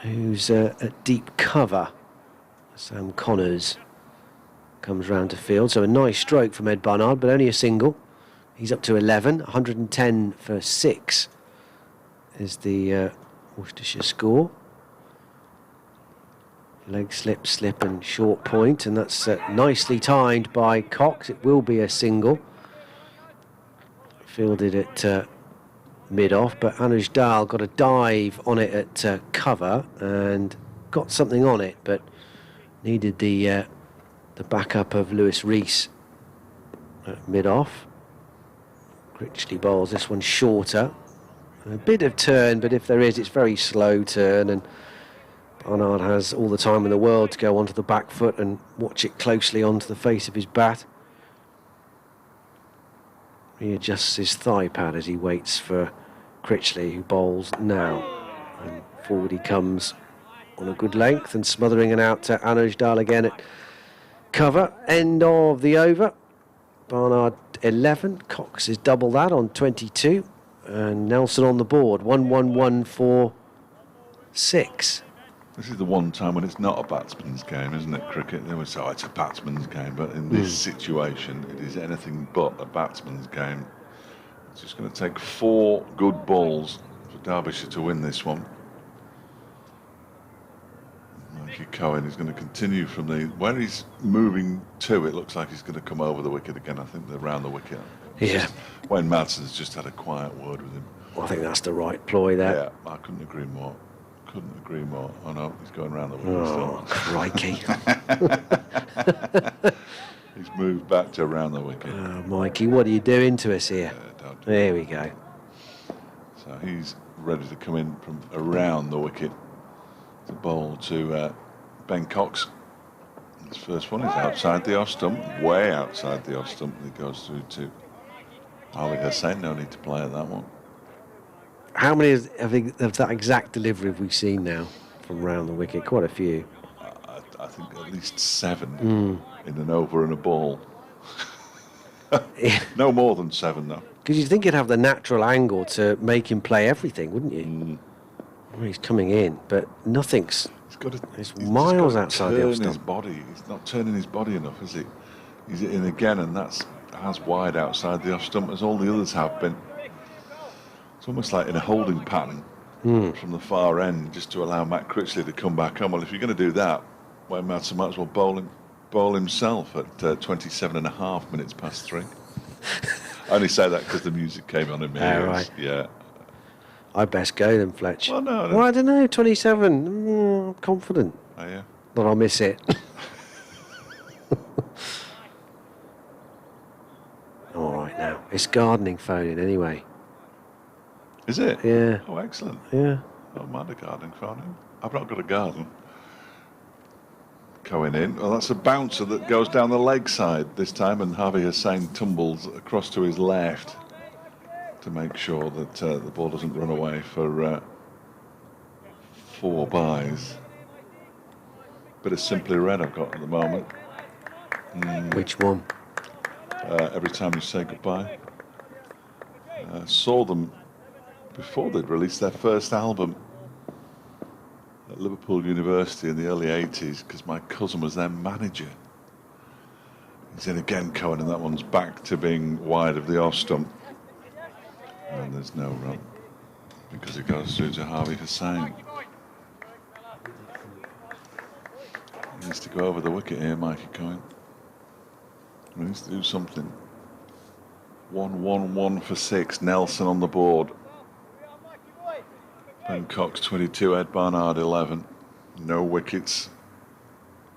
who's at deep cover. Sam Connors comes round to field. So a nice stroke from Ed Barnard, but only a single. He's up to 11. 110 for 6 is the Worcestershire score. Leg slip and short point, and that's nicely timed by Cox. It will be a single. Fielded at mid-off, but Anuj Dal got a dive on it at cover and got something on it, but needed the backup of Lewis Rees at mid-off. Critchley bowls this one shorter. A bit of turn, but if there is, it's very slow turn, and Barnard has all the time in the world to go onto the back foot and watch it closely onto the face of his bat. He adjusts his thigh pad as he waits for Critchley, who bowls now. And forward he comes on a good length and smothering it out to Anuj Dal again at cover. End of the over. Barnard 11. Cox is double that on 22. And Nelson on the board. 1-1-1 for 6.
This is the one time when it's not a batsman's game, isn't it, cricket? They would say, oh, it's a batsman's game, but in this situation, it is anything but a batsman's game. It's just going to take 4 good balls for Derbyshire to win this one. Mikey Cohen is going to continue from where he's moving to. It looks like he's going to come over the wicket again. I think they're round the wicket.
Yeah.
Wayne Madson's just had a quiet word with him.
Well, I think that's the right ploy there.
Yeah, I couldn't agree more. Oh no, he's going around the wicket.
Oh, crikey.
He's moved back to around the wicket.
Oh, Mikey, what are you doing to us here?
Don't do
there we go.
So he's ready to come in from around the wicket to bowl to Ben Cox. His first one is outside the off stump, way outside the off stump. He goes through to Ali Hussain. No need to play at that one.
How many of that exact delivery have we seen now from round the wicket? Quite a few.
I think at least 7 in an over and a ball. No more than 7, though.
Because you'd think you'd have the natural angle to make him play everything, wouldn't you? Well, he's coming in, but nothing's. He's miles outside the off stump.
His body. He's not turning his body enough, is he? He's in again, and that's as wide outside the off stump as all the others have been. It's almost like in a holding pattern from the far end, just to allow Matt Critchley to come back on. Well, if you're going to do that, well, might as well bowl himself at 27.5 minutes past 3. I only say that because the music came on in my ears.
Right.
Yeah.
I best go then, Fletch.
Well, no.
Well, I don't know. 27. I'm confident.
Oh, yeah.
That I'll miss it. All right now. It's gardening phoning anyway.
Is it?
Yeah.
Oh, excellent.
Yeah.
I don't mind a gardening phoning. I've not got a garden. Going in. Well, that's a bouncer that goes down the leg side this time, and Harvey Hussain tumbles across to his left to make sure that the ball doesn't run away for 4 byes. Bit of Simply Red I've got at the moment.
Which one?
Every Time You Say Goodbye. Saw them before they'd released their first album at Liverpool University in the early 80s, because my cousin was their manager. He's in again, Cohen, and that one's back to being wide of the off stump. And there's no run because it goes through to Harvey Hussain. He needs to go over the wicket here, Mikey Cohen. He needs to do something. 1-1-1 for 6. Nelson on the board. Ben Cox 22, Ed Barnard 11. No wickets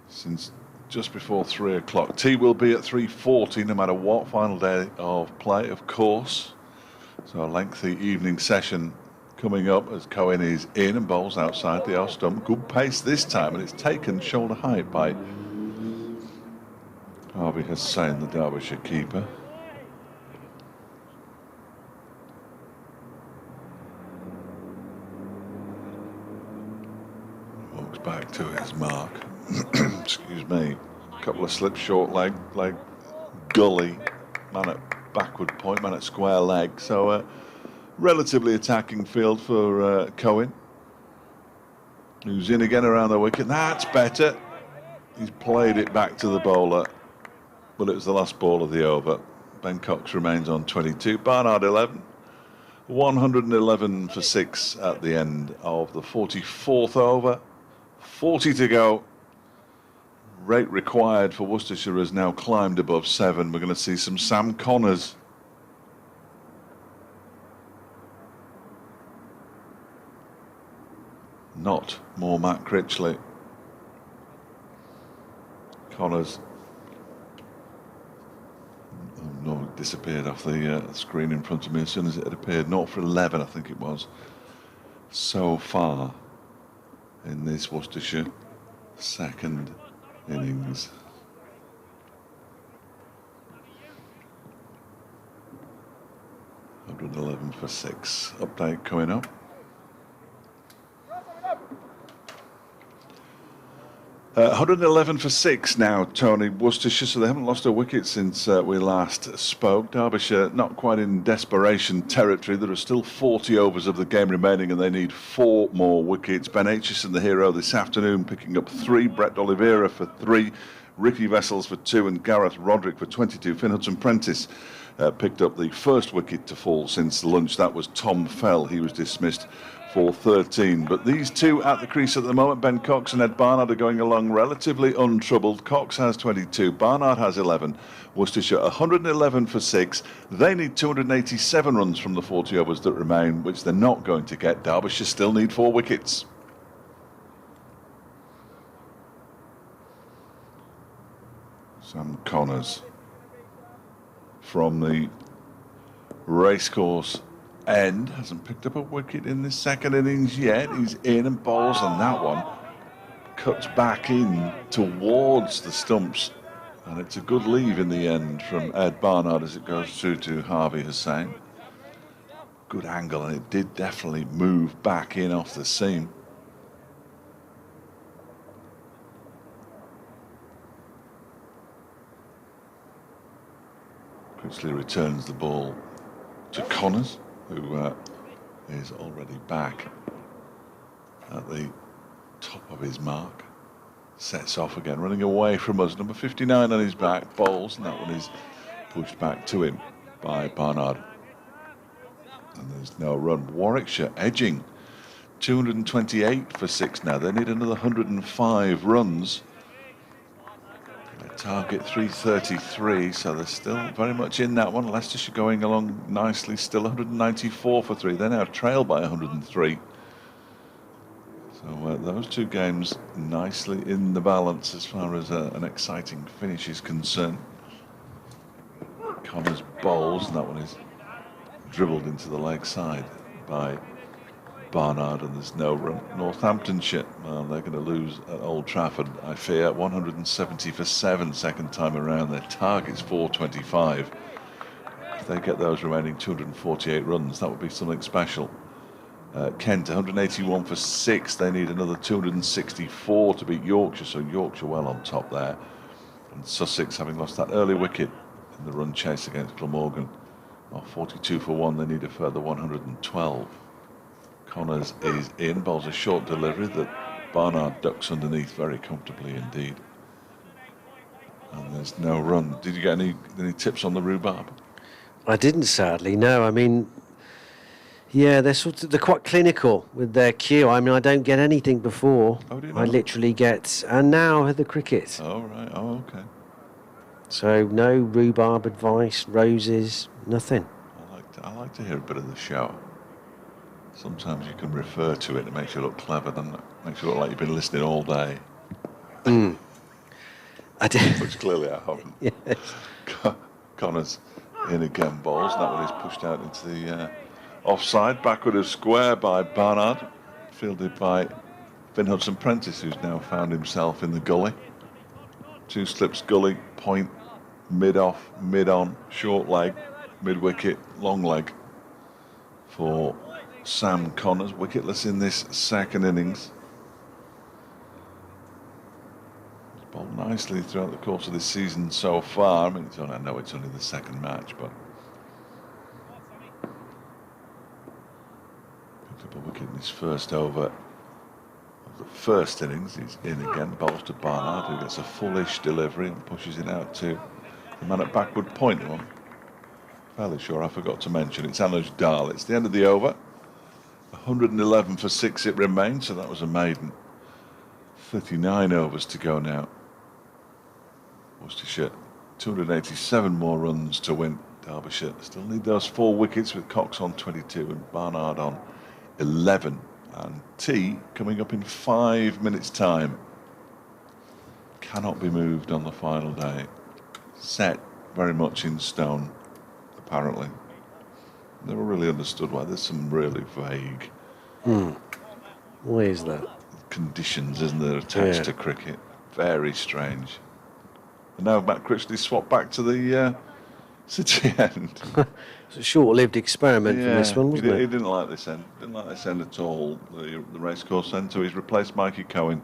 since just before 3 o'clock. Tea will be at 3:40 no matter what. Final day of play, of course. So a lengthy evening session coming up as Cohen is in and bowls outside the off stump. Good pace this time, and it's taken shoulder height by Harvey Hussain, the Derbyshire keeper. Walks back to his mark. Excuse me. A couple of slips, short leg, gully, man at backward point, man at square leg. So relatively attacking field for Cohen, who's in again around the wicket. That's better. He's played it back to the bowler, but it was the last ball of the over. Ben Cox remains on 22. Barnard 11. 111 for 6 at the end of the 44th over. 40 to go. Rate required for Worcestershire has now climbed above 7. We're going to see some Sam Connors. Not more Matt Critchley. Connors. Oh no, it disappeared off the screen in front of me as soon as it had appeared. 0 for 11, I think it was, so far in this Worcestershire second innings. $111 for 6. Update coming up. $111 for 6 now, Tony. Worcestershire, so they haven't lost a wicket since we last spoke. Derbyshire not quite in desperation territory. There are still 40 overs of the game remaining and they need 4 more wickets. Ben Aitchison, the hero this afternoon, picking up 3. Brett Oliveira for 3. Ricky Vessels for 2 and Gareth Roderick for 22. Finn Hudson-Prentice picked up the first wicket to fall since lunch. That was Tom Fell. He was dismissed for 13. But these two at the crease at the moment, Ben Cox and Ed Barnard, are going along relatively untroubled. Cox has 22, Barnard has 11. Worcestershire 111 for 6. They need 287 runs from the 40 overs that remain, which they're not going to get. Derbyshire still need 4 wickets. Sam Connors from the racecourse end hasn't picked up a wicket in this second innings yet. He's in and bowls, and that one cuts back in towards the stumps, and it's a good leave in the end from Ed Barnard as it goes through to Harvey Hussain. good angle, and it did definitely move back in off the seam. Critchley returns the ball to Connors, who is already back at the top of his mark. Sets off again, running away from us. Number 59 on his back, bowls, and that one is pushed back to him by Barnard. And there's no run. Warwickshire edging 228 for 6 now. They need another 105 runs. They target 333, so they're still very much in that one. Leicestershire going along nicely, still 194 for 3. They're now trailed by 103. So those two games nicely in the balance as far as an exciting finish is concerned. Connors bowls, and that one is dribbled into the leg side by Barnard, and there's no run. Northamptonshire, well, they're going to lose at Old Trafford, I fear. 170 for 7 second time around. Their target's 425. If they get those remaining 248 runs, that would be something special. Kent 181 for 6. They need another 264 to beat Yorkshire, so Yorkshire well on top there. And Sussex, having lost that early wicket in the run chase against Glamorgan, 42 for 1. They need a further 112. Connors is in, bowls a short delivery that Barnard ducks underneath very comfortably indeed. And there's no run. Did you get any tips on the rhubarb?
I didn't, sadly. No, I mean, yeah, they're quite clinical with their cue. I mean, I don't get anything before.
Oh, do you
I literally get, and now the cricket.
Oh, right. Oh, okay.
So no rhubarb advice, roses, nothing.
I like to hear a bit of the show. Sometimes you can refer to it. It makes you look clever, doesn't it? Makes you look like you've been listening all day.
I did.
Which clearly I haven't.
Yes.
Connors in again, bowls. That one is pushed out into the offside. Backward of square by Barnard. Fielded by Finn Hudson-Prentice, who's now found himself in the gully. 2 slips gully, point, mid-off, mid-on, short leg, mid-wicket, long leg for Sam Connors. Wicketless in this second innings. He's bowled nicely throughout the course of this season so far. I mean, I know it's only the second match, but picked up a wicket in his first over of the first innings. He's in again, bowls to Barnard, who gets a fullish delivery and pushes it out to the man at backward point. One fairly sure I forgot to mention, it's Anuj Dal. It's the end of the over. 111 for 6 it remains, so that was a maiden. 39 overs to go now. Worcestershire 287 more runs to win. Derbyshire still need those 4 wickets with Cox on 22 and Barnard on 11. And tea coming up in 5 minutes time. Cannot be moved on the final day. Set very much in stone, apparently. Never really understood why. There's some really vague
Why is that?
conditions, isn't there, attached to cricket. Very strange. And now Matt Critchley swapped back to the City end.
It's a short-lived experiment from this one, wasn't it?
He didn't like this end. Didn't like this end at all. The racecourse end. So he's replaced Mikey Cohen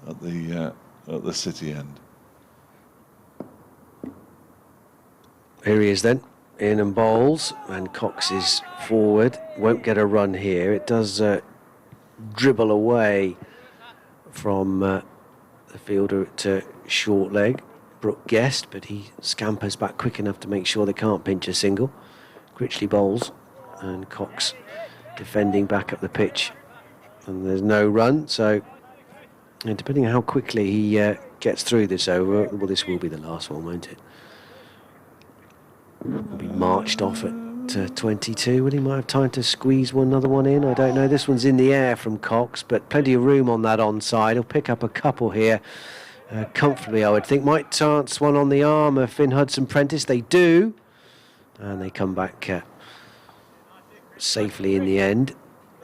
at the City end.
Here he is then, in and bowls, and Cox is forward. Won't get a run here. It does dribble away from the fielder to short leg. Brooke guessed, but he scampers back quick enough to make sure they can't pinch a single. Critchley bowls, and Cox defending back up the pitch. And there's no run, so depending on how quickly he gets through this over, well, this will be the last one, won't it? He'll be marched off at 22. Well, he might have time to squeeze another one in. I don't know. This one's in the air from Cox, but plenty of room on that onside. He'll pick up a couple here comfortably, I would think. Might chance one on the arm of Finn Hudson-Prentice. They do. And they come back safely in the end.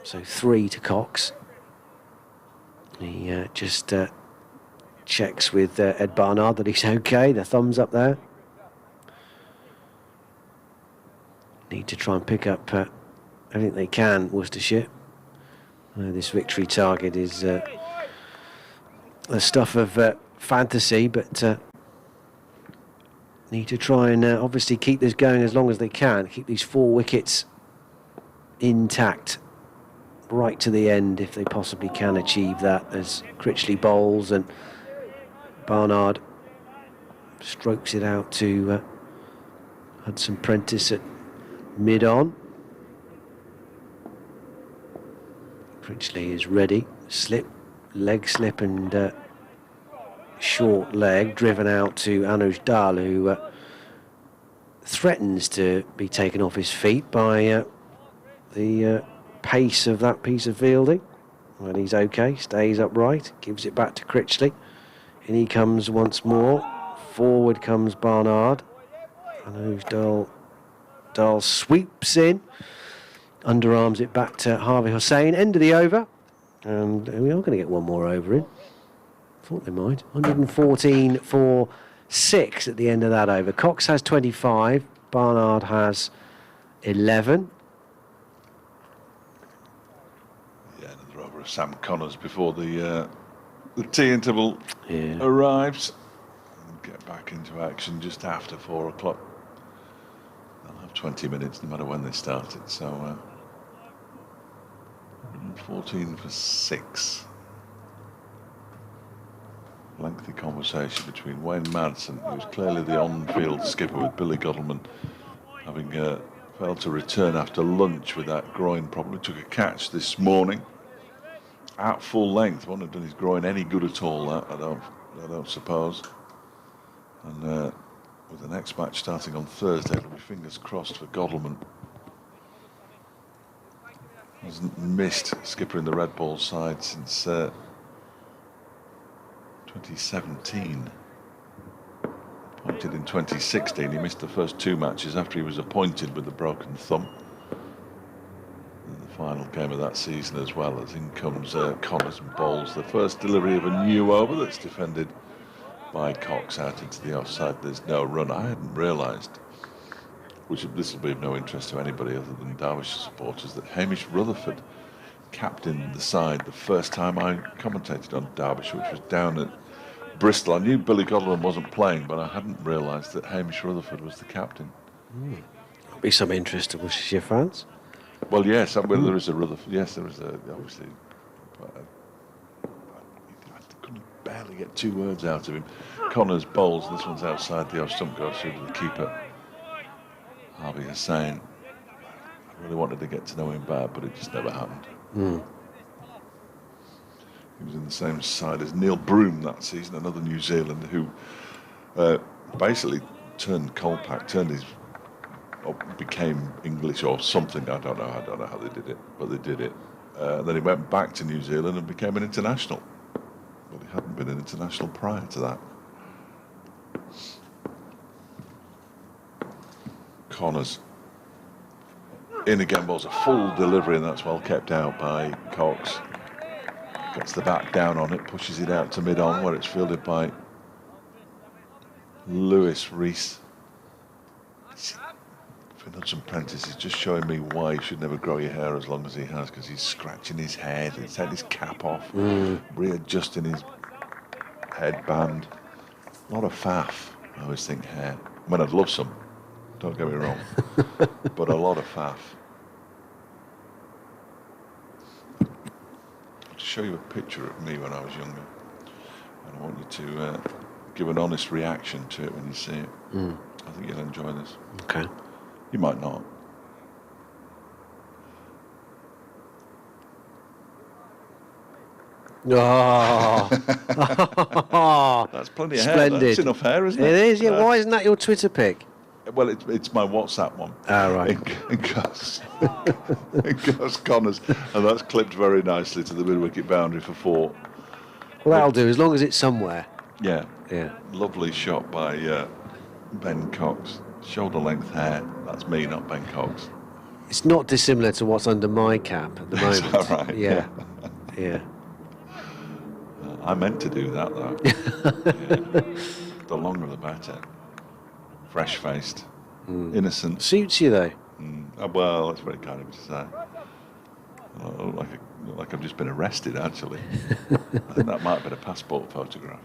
So 3 to Cox. He just checks with Ed Barnard that he's okay. The thumbs up there. Need to try and pick up everything they can, Worcestershire. This victory target is the stuff of fantasy, but need to try and obviously keep this going as long as they can, keep these 4 wickets intact right to the end if they possibly can achieve that, as Critchley bowls and Barnard strokes it out to Hudson Prentice at mid-on. Critchley is ready, slip, leg slip and short leg, driven out to Anuj Dal, who threatens to be taken off his feet by the pace of that piece of fielding. Well, he's okay, stays upright, gives it back to Critchley. In he comes once more. Forward comes Barnard. Anuj Dal sweeps in, underarms it back to Harvey Hussain. End of the over. And we are going to get one more over in. Thought they might. 114 for 6 at the end of that over. Cox has 25. Barnard has 11.
Yeah, another over of Sam Connors before the tea interval arrives. And get back into action just after 4 o'clock. They'll have 20 minutes no matter when they start it. So 14 for 6. Lengthy conversation between Wayne Madsen, who's clearly the on-field skipper, with Billy Godleman having failed to return after lunch with that groin problem. He took a catch this morning at full length. Wouldn't have done his groin any good at all, that I don't suppose. And with the next match starting on Thursday, it'll be fingers crossed for Godleman. Hasn't missed skipper in the Red Ball side since 2017. Appointed in 2016. He missed the first 2 matches after he was appointed with a broken thumb. In the final game of that season as well, as in comes Connors and bowls the first delivery of a new over that's defended by Cox out into the offside. There's no run. I hadn't realised, which this will be of no interest to anybody other than Derbyshire supporters, that Hamish Rutherford captained the side the first time I commentated on Derbyshire, which was down at Bristol. I knew Billy Godleman wasn't playing, but I hadn't realised that Hamish Rutherford was the captain.
That'll be some interest to Worcestershire fans.
Well, yes, there is a Rutherford. Yes, there is obviously. I couldn't barely get 2 words out of him. Connors bowls. This one's outside the off stump, goes through to the keeper, Harvey Hussain. I really wanted to get to know him bad, but it just never happened. He was in the same side as Neil Broome that season, another New Zealander who basically turned became English or something. I don't know how they did it, but they did it. Then he went back to New Zealand and became an international. But he hadn't been an international prior to that. Connors in again, bowls a full delivery, and that's well kept out by Cox. Gets the bat down on it, pushes it out to mid-on, where it's fielded by Lewis Rees. Hudson Prentice is just showing me why you should never grow your hair as long as he has, because he's scratching his head, he's had his cap off, readjusting his headband. A lot of faff, I always think, hair. I mean, I'd love some, don't get me wrong, but a lot of faff. I'll show you a picture of me when I was younger, and I want you to give an honest reaction to it when you see it. I think you'll enjoy this.
Okay.
You might not.
Oh.
That's plenty of
Splendid.
hair. That's enough hair, isn't it?
It is, yeah. Why isn't that your Twitter pic?
Well, it's my WhatsApp one.
Right.
In Gus Connors, and that's clipped very nicely to the mid-wicket boundary for 4.
Well, that'll do, as long as it's somewhere.
Yeah.
Yeah.
Lovely shot by Ben Cox. Shoulder-length hair. That's me, not Ben Cox.
It's not dissimilar to what's under my cap at the moment.
Is that right?
Yeah. Yeah.
I meant to do that, though. Yeah. The longer the better. Fresh-faced. Innocent.
Suits you, though.
Well, that's very kind of you to say. Look like I've just been arrested, actually. I think that might have been a passport photograph.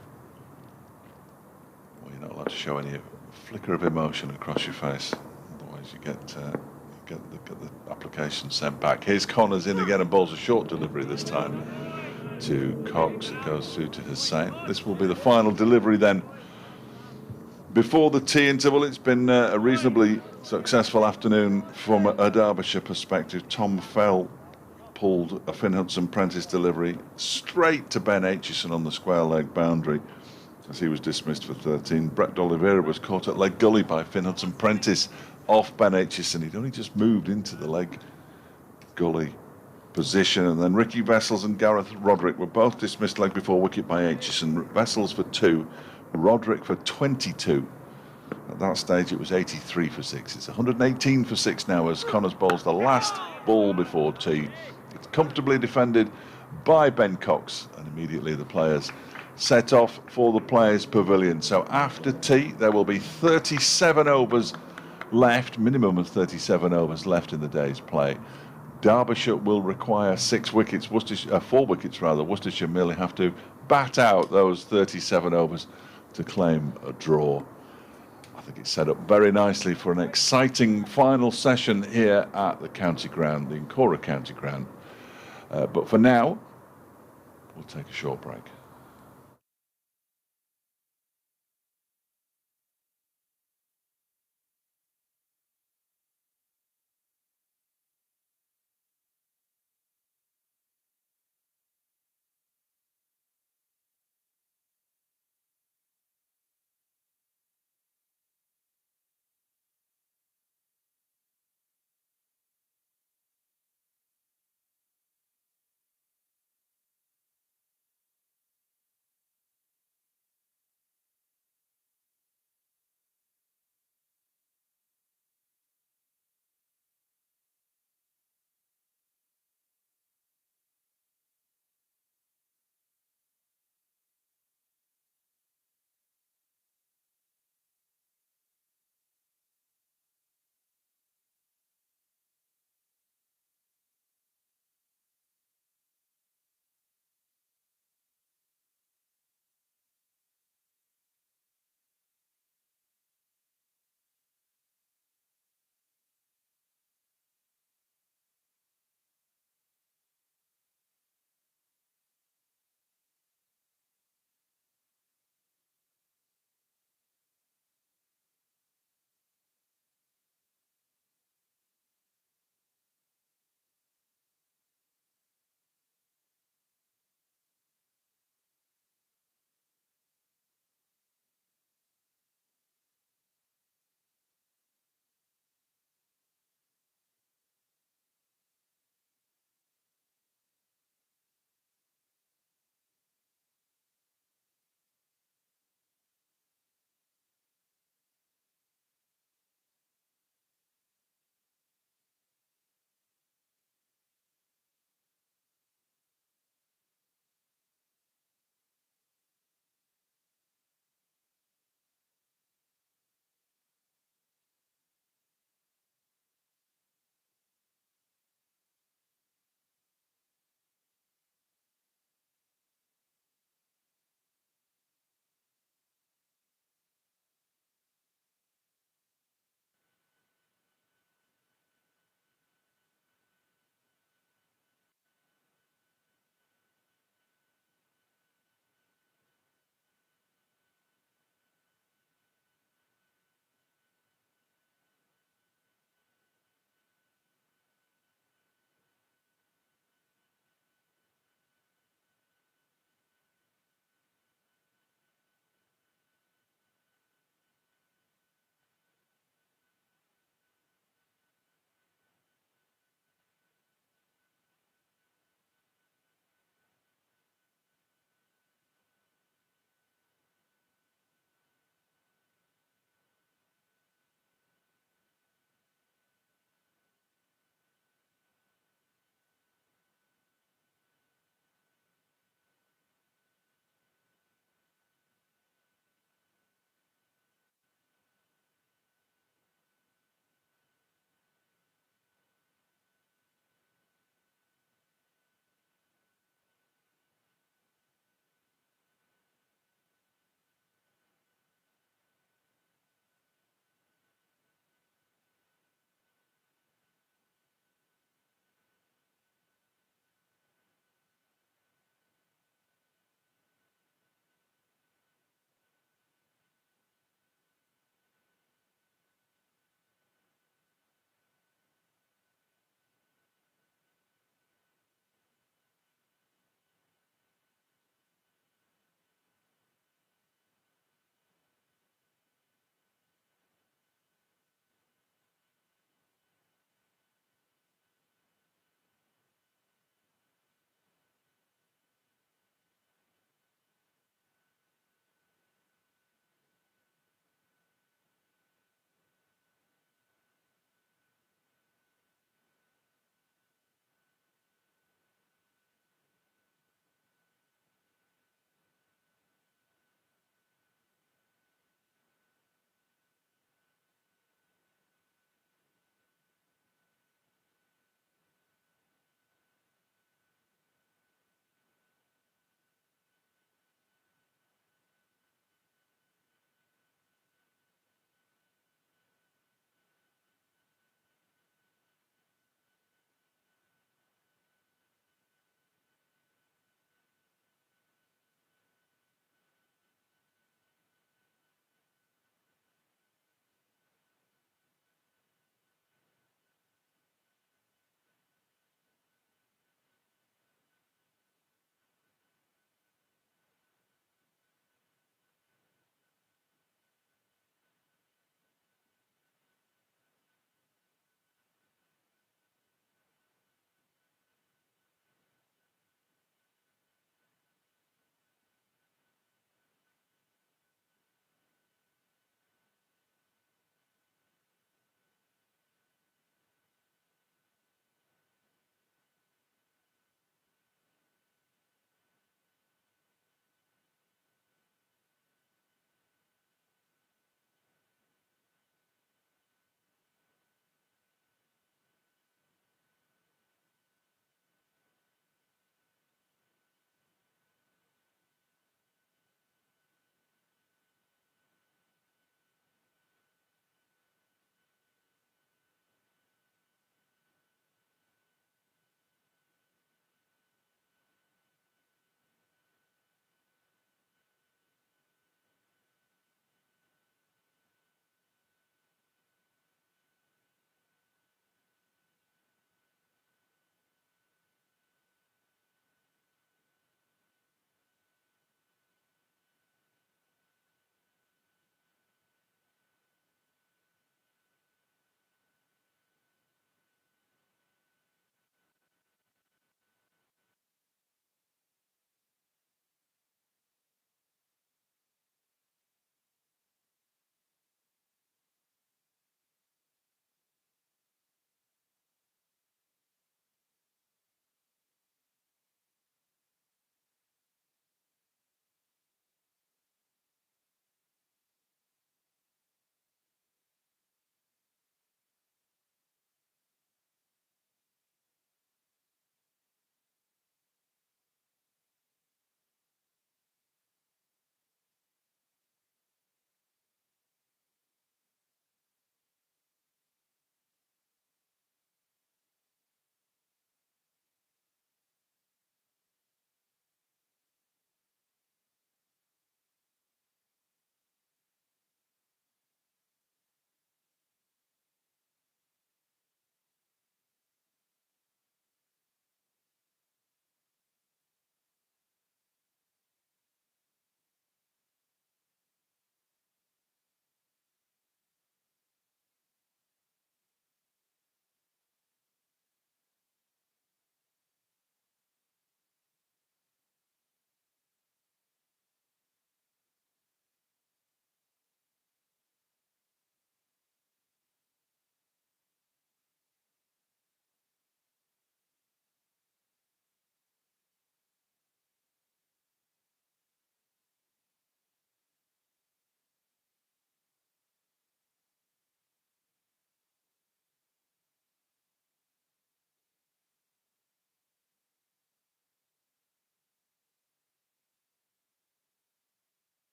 Well, you're not allowed to show any flicker of emotion across your face, otherwise you get the application sent back. Here's Connors in again and bowls a short delivery this time to Cox. It goes through to Hussain. This will be the final delivery then before the tea interval. It's been a reasonably successful afternoon from a Derbyshire perspective. Tom Fell pulled a Finn Hudson-Prentice delivery straight to Ben Aitchison on the square leg boundary as he was dismissed for 13. Brett D'Oliveira was caught at leg gully by Finn Hudson-Prentice off Ben Aitchison. He'd only just moved into the leg gully position, and then Ricky Vessels and Gareth Roderick were both dismissed leg before wicket by Aitchison. Vessels for 2, Roderick for 22. At that stage it was 83 for 6. It's 118 for 6 now as Connors bowls the last ball before tea. It's comfortably defended by Ben Cox, and immediately the players set off for the Players' Pavilion. So after tea there will be 37 overs left, minimum of 37 overs left in the day's play. Derbyshire will require 6 wickets, 4 wickets rather. Worcestershire merely have to bat out those 37 overs to claim a draw. I think it's set up very nicely for an exciting final session here at the county ground, the Incora county ground. But for now, we'll take a short break.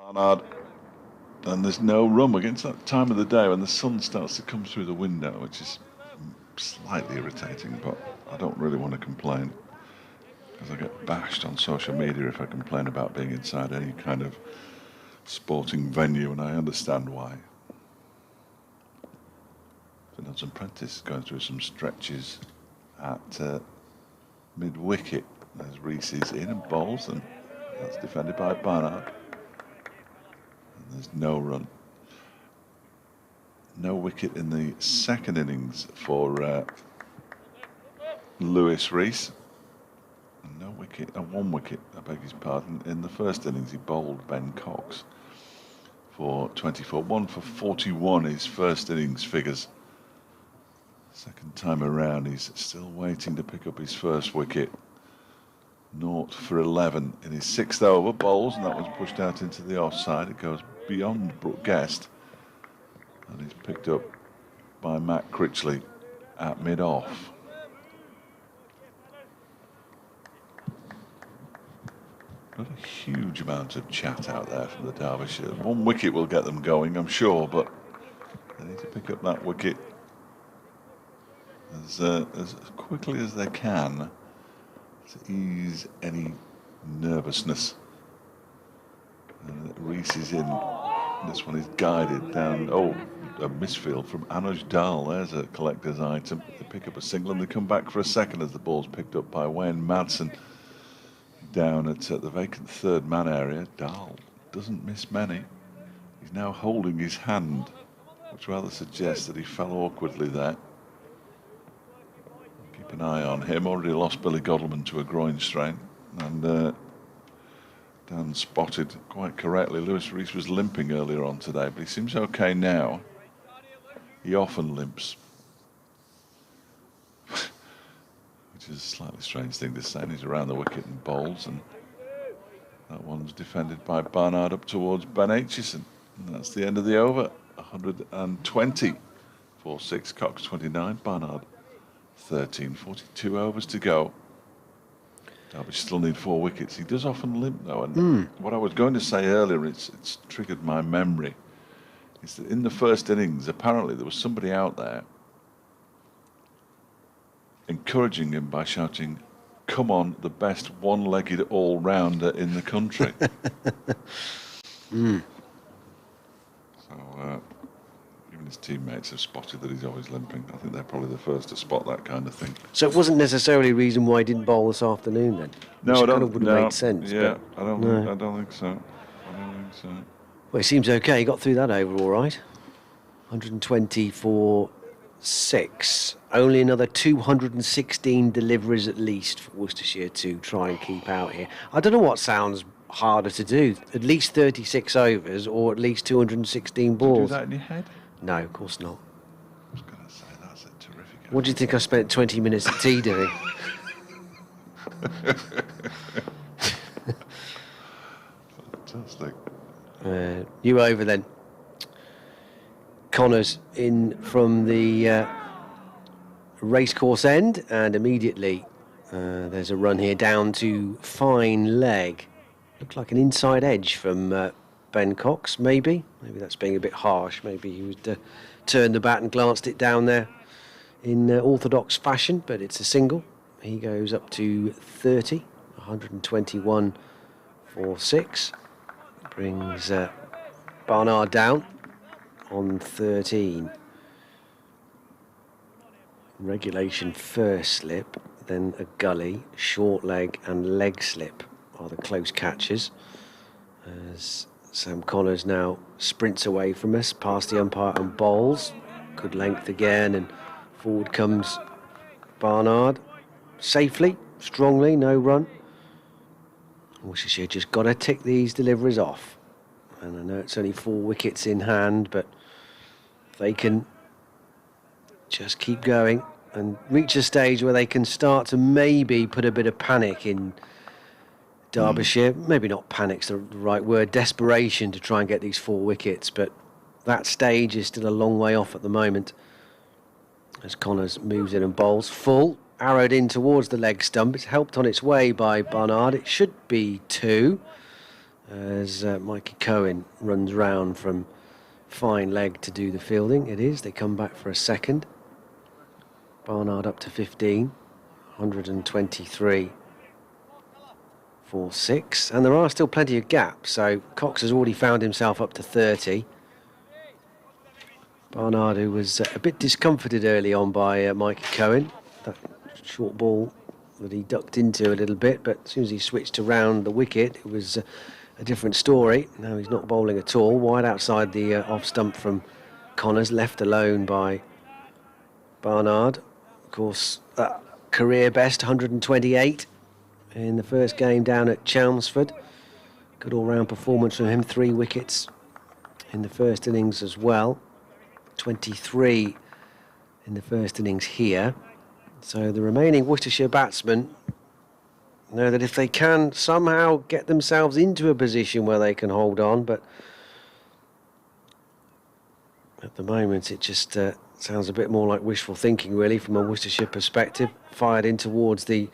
Barnard. And there's no run against that time of the day when the sun starts to come through the window, which is slightly irritating, but I don't really want to complain, because I get bashed on social media if I complain about being inside any kind of sporting venue, and I understand why. Nelson Prentice going through some stretches at mid-wicket as Rees is in and bowls, and that's defended by Barnard. And there's no run. No wicket in the second innings for Lewis Rees. And no wicket, and 1 wicket, I beg his pardon, in the first innings. He bowled Ben Cox for 24. 1 for 41, his first innings figures. Second time around, he's still waiting to pick up his first wicket. 0 for 11 in his 6th over, bowls, and that was pushed out into the offside. It goes beyond Brooke Guest, and he's picked up by Matt Critchley at mid-off. Got a huge amount of chat out there from the Derbyshire. 1 wicket will get them going, I'm sure, but they need to pick up that wicket as quickly as they can to ease any nervousness. And Rees is in. This one is guided down. Oh, a misfield from Anuj Dal. There's a collector's item. They pick up a single and they come back for a second as the ball's picked up by Wayne Madsen down at the vacant third man area. Dal doesn't miss many. He's now holding his hand, which rather suggests that he fell awkwardly there. Keep an eye on him. Already lost Billy Godleman to a groin strain, and Dan spotted quite correctly Lewis Rees was limping earlier on today, but he seems okay now. He often limps, which is a slightly strange thing to say. And he's around the wicket and bowls, and that one's defended by Barnard up towards Ben Aitchison, and that's the end of the over. 120 for 6, Cox 29, Barnard 13, 42 overs to go. Derbyshire still need 4 wickets. He does often limp though, and what I was going to say earlier, it's triggered my memory, is that in the first innings apparently there was somebody out there encouraging him by shouting, "Come on, the best one-legged all-rounder in the country." So even his teammates have spotted that he's always limping. I think they're probably the first to spot that kind of thing.
So it wasn't necessarily a reason why he didn't bowl this afternoon then?
No, I don't.
Kind of would have made sense.
Yeah,
but
I don't think so. I don't think so.
Well, it seems okay. He got through that over all right. 120 for 6. Only another 216 deliveries at least for Worcestershire to try and keep out here. I don't know what sounds harder to do. At least 36 overs or at least 216 balls.
Did you do that in your head?
No, of course not.
I was going to say, that's a terrific idea.
What do you think I spent 20 minutes at tea doing?
Fantastic.
You over then. Connors in from the racecourse end, and immediately there's a run here down to fine leg. Looked like an inside edge from Ben Cox, maybe. Maybe that's being a bit harsh. Maybe he would turn the bat and glanced it down there in orthodox fashion, but it's a single. He goes up to 30, 121 for 6. Brings Barnard down on 13. Regulation first slip, then a gully, short leg and leg slip are the close catches. As Sam Connors now sprints away from us, past the umpire and bowls. Good length again, and forward comes Barnard. Safely, strongly, no run. Worcestershire just got to tick these deliveries off. And I know it's only 4 wickets in hand, but they can just keep going and reach a stage where they can start to maybe put a bit of panic in Derbyshire. Maybe not panic's the right word, desperation to try and get these 4 wickets, but that stage is still a long way off at the moment. As Connors moves in and bowls full, arrowed in towards the leg stump. It's helped on its way by Barnard. It should be 2. as Mikey Cohen runs round from fine leg to do the fielding. It is. They come back for a second. Barnard up to 15, 123 for 6. And there are still plenty of gaps, so Cox has already found himself up to 30. Barnard, who was a bit discomforted early on by Mikey Cohen, that short ball that he ducked into a little bit, but as soon as he switched around the wicket, it was a different story. Now he's not bowling at all. Wide outside the off stump from Connors, left alone by Barnard. Of course, career best 128 in the first game down at Chelmsford. Good all-round performance from him. 3 wickets in the first innings as well. 23 in the first innings here. So the remaining Worcestershire batsmen know that if they can somehow get themselves into a position where they can hold on, but at the moment it just sounds a bit more like wishful thinking really from a Worcestershire perspective. Fired in towards the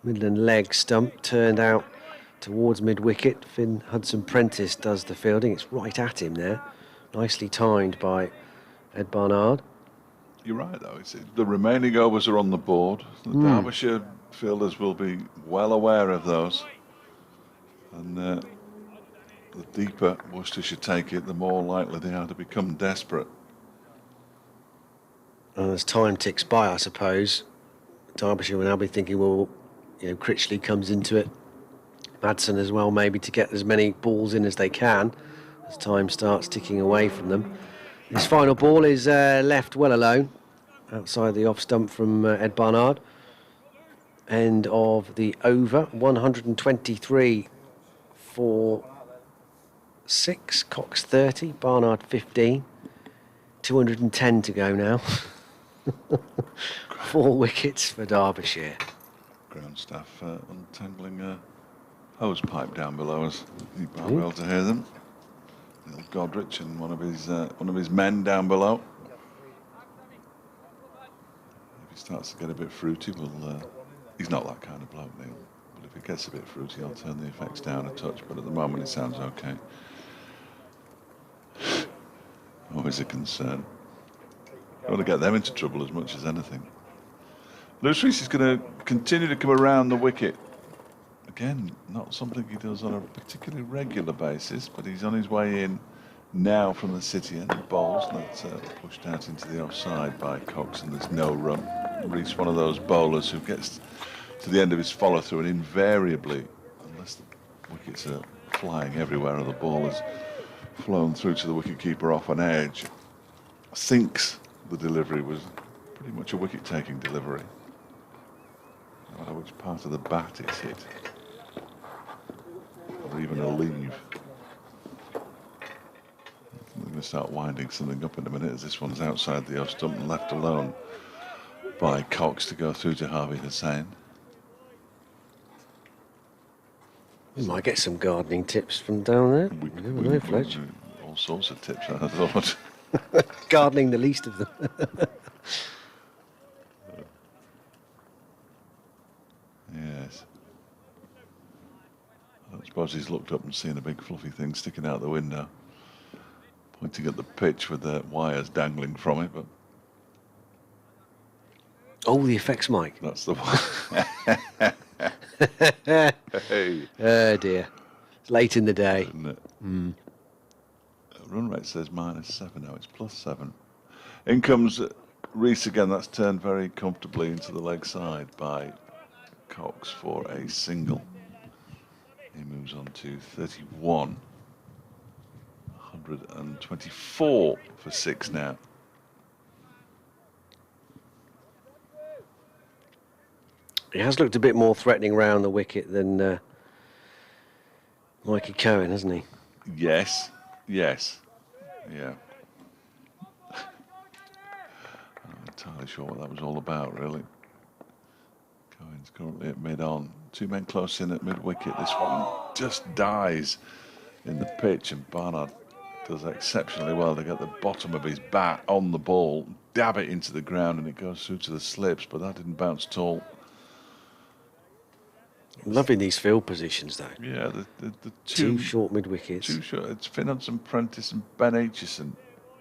Midland leg stump, turned out towards mid-wicket. Finn Hudson-Prentice does the fielding. It's right at him there. Nicely timed by Ed Barnard.
You're right, though. The remaining overs are on the board. The Derbyshire fielders will be well aware of those. And the deeper Worcestershire take it, the more likely they are to become desperate.
And as time ticks by, I suppose, Derbyshire will now be thinking, well, you know, Critchley comes into it. Madsen as well, maybe, to get as many balls in as they can as time starts ticking away from them. His final ball is left well alone outside the off stump from Ed Barnard. End of the over. 123 for 6. Cox 30, Barnard 15. 210 to go now. 4 wickets for Derbyshire.
Ground staff untangling a hose pipe down below us. You might be able to hear them. Little Godrich and one of his men down below. If he starts to get a bit fruity, he's not that kind of bloke, Neil. But if he gets a bit fruity, I'll turn the effects down a touch. But at the moment, it sounds okay. Always a concern. I want to get them into trouble as much as anything. Lewis Rees is going to continue to come around the wicket. Again, not something he does on a particularly regular basis, but he's on his way in now from the city and he bowls. That's pushed out into the offside by Cox, and there's no run. Rees, one of those bowlers who gets to the end of his follow-through and invariably, unless the wickets are flying everywhere and the ball has flown through to the wicketkeeper off an edge, thinks the delivery was pretty much a wicket-taking delivery. No matter which part of the bat it's hit. Or even a leave. I'm going to start winding something up in a minute as this one's outside the off stump and left alone by Cox to go through to Harvey Hussain.
We might get some gardening tips from down there.
We
never know, Fletch.
All sorts of tips, I thought.
Gardening, the least of them.
Yes. I suppose he's looked up and seen a big fluffy thing sticking out the window, pointing at the pitch with the wires dangling from it, but...
Oh, the effects mic.
That's the one. Hey.
Oh, dear. It's late in the day.
Isn't it? Run rate says -7 now, it's +7. In comes Rees again, that's turned very comfortably into the leg side by Cox for a single. He moves on to 31. 124 for 6 now.
He has looked a bit more threatening round the wicket than Mikey Cohen, hasn't he?
Yes, yes, yeah. I'm not entirely sure what that was all about, really. Cohen's currently at mid-on. 2 men close in at mid-wicket. This one just dies in the pitch, and Barnard does exceptionally well to get the bottom of his bat on the ball, dab it into the ground, and it goes through to the slips, but that didn't bounce at all.
Loving these field positions, though.
Yeah, the
two short mid wickets.
Two short. It's Finn Hudson-Prentice and Ben Aitchison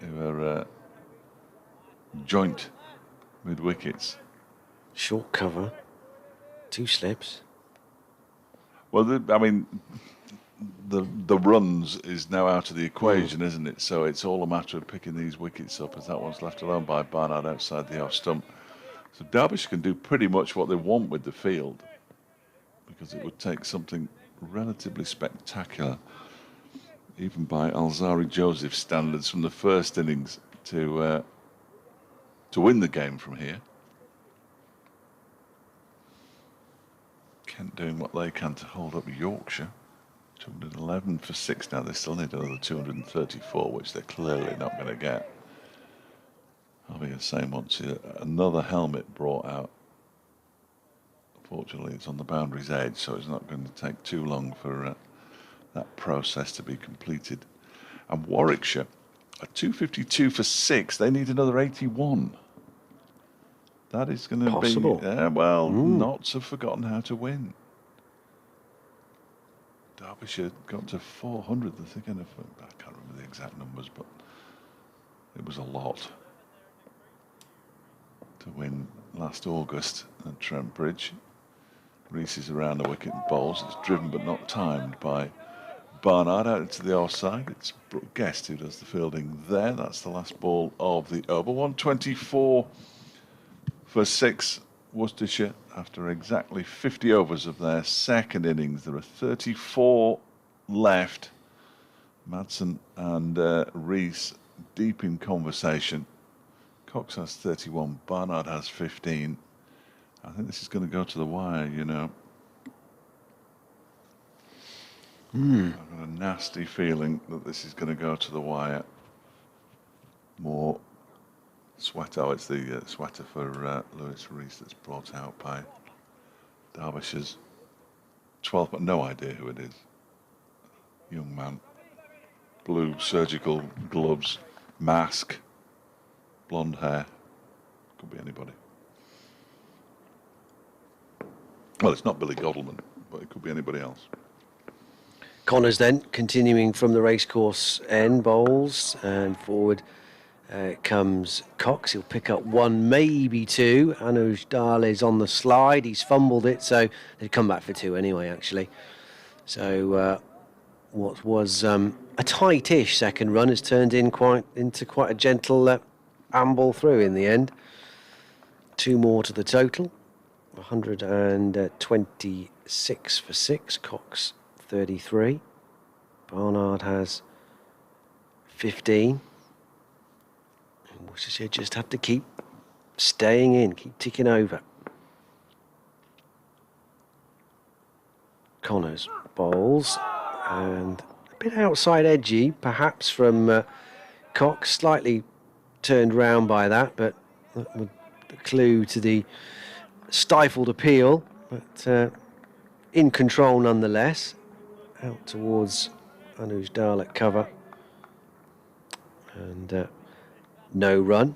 who are joint mid wickets.
Short cover, 2 slips.
Well, I mean, the runs is now out of the equation, isn't it? So it's all a matter of picking these wickets up, as that one's left alone by Barnard outside the off stump. So Derbyshire can do pretty much what they want with the field, because it would take something relatively spectacular, even by Alzari Joseph standards, from the first innings to win the game from here. Kent doing what they can to hold up Yorkshire. 211 for 6 now. They still need another 234, which they're clearly not going to get. I'll be the same once another helmet brought out. Fortunately, it's on the boundary's edge, so it's not going to take too long for that process to be completed. And Warwickshire, at 252 for 6, they need another 81. That is going to
possible.
Be, Notts have forgotten how to win. Derbyshire got to 400, I think. I can't remember the exact numbers, but it was a lot to win last August at Trent Bridge. Rees is around the wicket and bowls. It's driven but not timed by Barnard out into the offside. It's Brooke Guest who does the fielding there. That's the last ball of the over. 124 for 6, Worcestershire, after exactly 50 overs of their second innings. There are 34 left. Madsen and Rees deep in conversation. Cox has 31, Barnard has 15. I think this is going to go to the wire, you know. I've got a nasty feeling that this is going to go to the wire. More sweat. Oh, it's the sweater for Lewis Rees that's brought out by Derbyshire's 12th, but no idea who it is. Young man. Blue surgical gloves, mask, blonde hair. Could be anybody. Well, it's not Billy Godalming, but it could be anybody else.
Connors then, continuing from the racecourse end, bowls, and forward comes Cox. He'll pick up 1, maybe 2. Anuj Dal is on the slide. He's fumbled it, so they'd come back for 2 anyway, actually. So what was a tight-ish second run has turned into quite a gentle amble through in the end. 2 more to the total. 126 for 6. Cox 33. Barnard has 15. And Worcestershire just have to keep staying in, keep ticking over. Connors bowls, and a bit outside edgy, perhaps from Cox. Slightly turned round by that, but that would be a clue to the stifled appeal, but in control nonetheless. Out towards Anuj Dal at cover, and no run.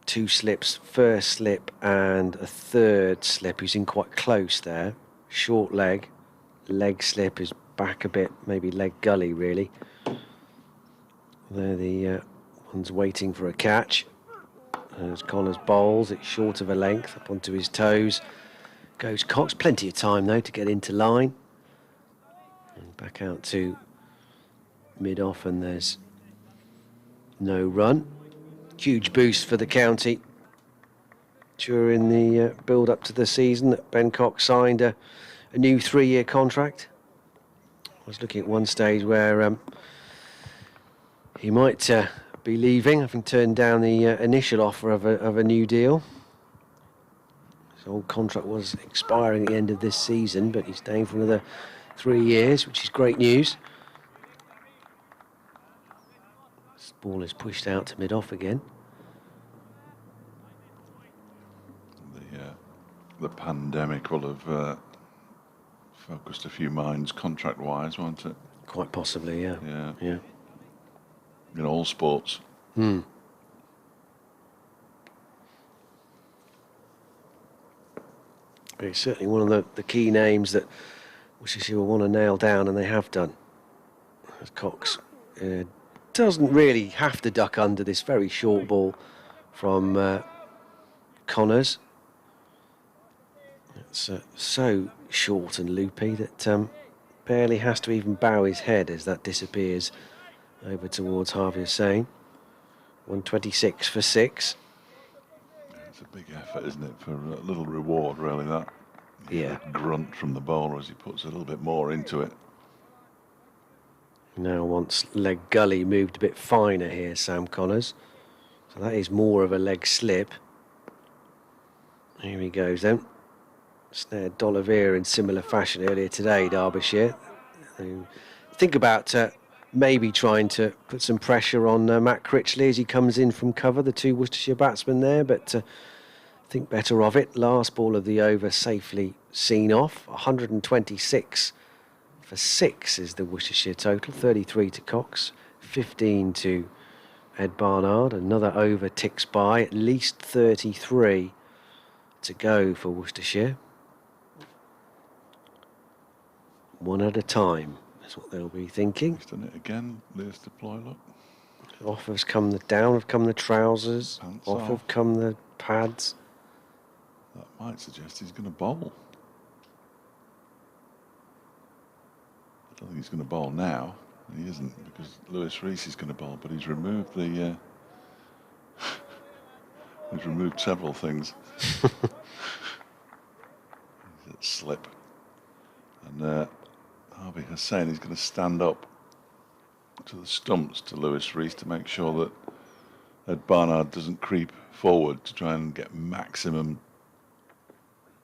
2 slips, first slip and a third slip. He's in quite close there. Short leg slip is back a bit, maybe leg gully really. There the one's waiting for a catch. As Connors bowls, it's short of a length, up onto his toes. Goes Cox, plenty of time though to get into line. And back out to mid-off, and there's no run. Huge boost for the county during the build-up to the season that Ben Cox signed a new 3-year contract. I was looking at one stage where he might be leaving, having turned down the initial offer of a new deal. His old contract was expiring at the end of this season, but he's staying for another 3 years, which is great news. This ball is pushed out to mid-off again.
The pandemic will have focused a few minds contract-wise, won't it?
Quite possibly, yeah. Yeah.
In all sports.
It's certainly one of the key names that Worcestershire will want to nail down, and they have done. As Cox doesn't really have to duck under this very short ball from Connors. It's so short and loopy that barely has to even bow his head as that disappears over towards Harvey Hussain. 126 for 6.
It's a big effort, isn't it, for a little reward, really, that.
Yeah.
Grunt from the bowler as he puts a little bit more into it.
Now wants leg gully moved a bit finer here, Sam Connors. So that is more of a leg slip. Here he goes then. Snared D'Oliveira in similar fashion earlier today, Derbyshire. Think about maybe trying to put some pressure on Matt Critchley as he comes in from cover, the two Worcestershire batsmen there, but think better of it. Last ball of the over safely seen off. 126 for 6 is the Worcestershire total. 33 to Cox, 15 to Ed Barnard. Another over ticks by, at least 33 to go for Worcestershire. One at a time is what they'll be thinking.
He's done it again. There's deploy, look.
Off has come down have come the trousers.
Pants
off
off.
have come the pads.
That might suggest he's going to bowl. I don't think he's going to bowl now. He isn't, because Lewis Rees is going to bowl, but he's removed the... he's removed several things. He's at slip. And Harvey Hussain is going to stand up to the stumps to Lewis Rees to make sure that Ed Barnard doesn't creep forward to try and get maximum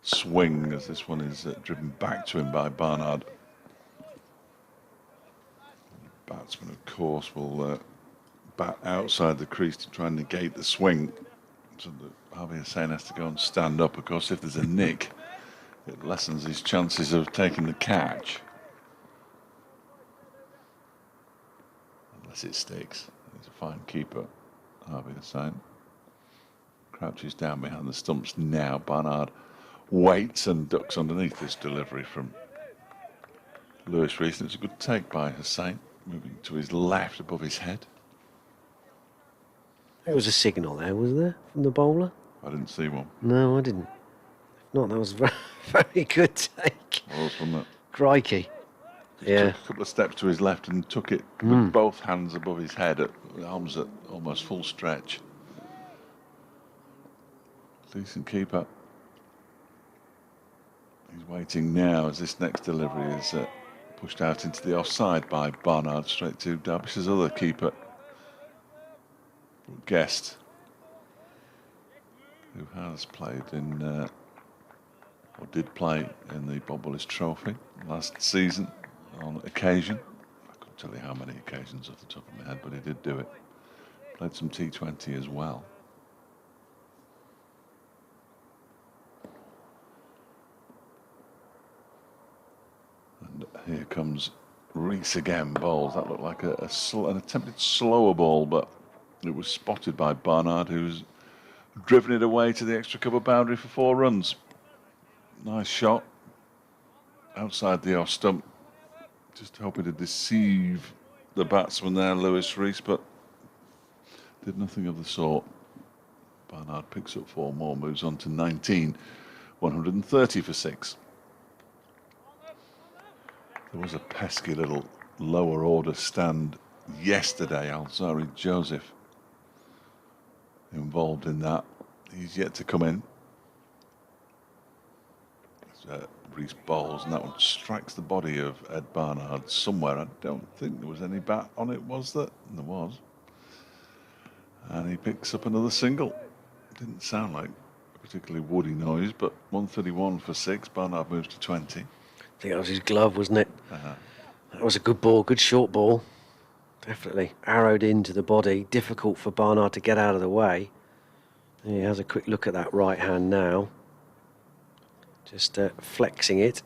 swing, as this one is driven back to him by Barnard. The batsman, of course, will bat outside the crease to try and negate the swing, so that Harvey Hussain has to go and stand up. Of course, if there's a nick, it lessens his chances of taking the catch. Unless it sticks. He's a fine keeper, Harvey Hussain. Crouches down behind the stumps now. Barnard waits and ducks underneath this delivery from Lewis Rees. It's a good take by Hussain, moving to his left above his head.
There was a signal there, was there, from the bowler?
I didn't see one.
No, I didn't. If not, that was a very good take.
Was, wasn't it?
Crikey. Yeah.
Took a couple of steps to his left and took it with both hands above his head, at arms at almost full stretch. Decent keeper. He's waiting now as this next delivery is pushed out into the offside by Barnard, straight to Derbyshire's other keeper, Guest, who has played in, or did play in the Bob Willis Trophy last season on occasion. I couldn't tell you how many occasions off the top of my head, but he did do it. Played some T20 as well. And here comes Rees again, bowls. That looked like an attempted slower ball, but it was spotted by Barnard, who's driven it away to the extra cover boundary for 4 runs. Nice shot outside the off stump. Just hoping to deceive the batsman there, Lewis Rees, but did nothing of the sort. Barnard picks up 4 more, moves on to 19, 130 for 6. There was a pesky little lower order stand yesterday. Alzari Joseph involved in that. He's yet to come in. Rees bowls, and that one strikes the body of Ed Barnard somewhere. I don't think there was any bat on it, was there? There was. And he picks up another single. Didn't sound like a particularly woody noise, but 131 for 6. Barnard moves to 20.
I think that was his glove, wasn't it? That was a good ball, good short ball. Definitely arrowed into the body. Difficult for Barnard to get out of the way. He has a quick look at that right hand now. Just flexing it.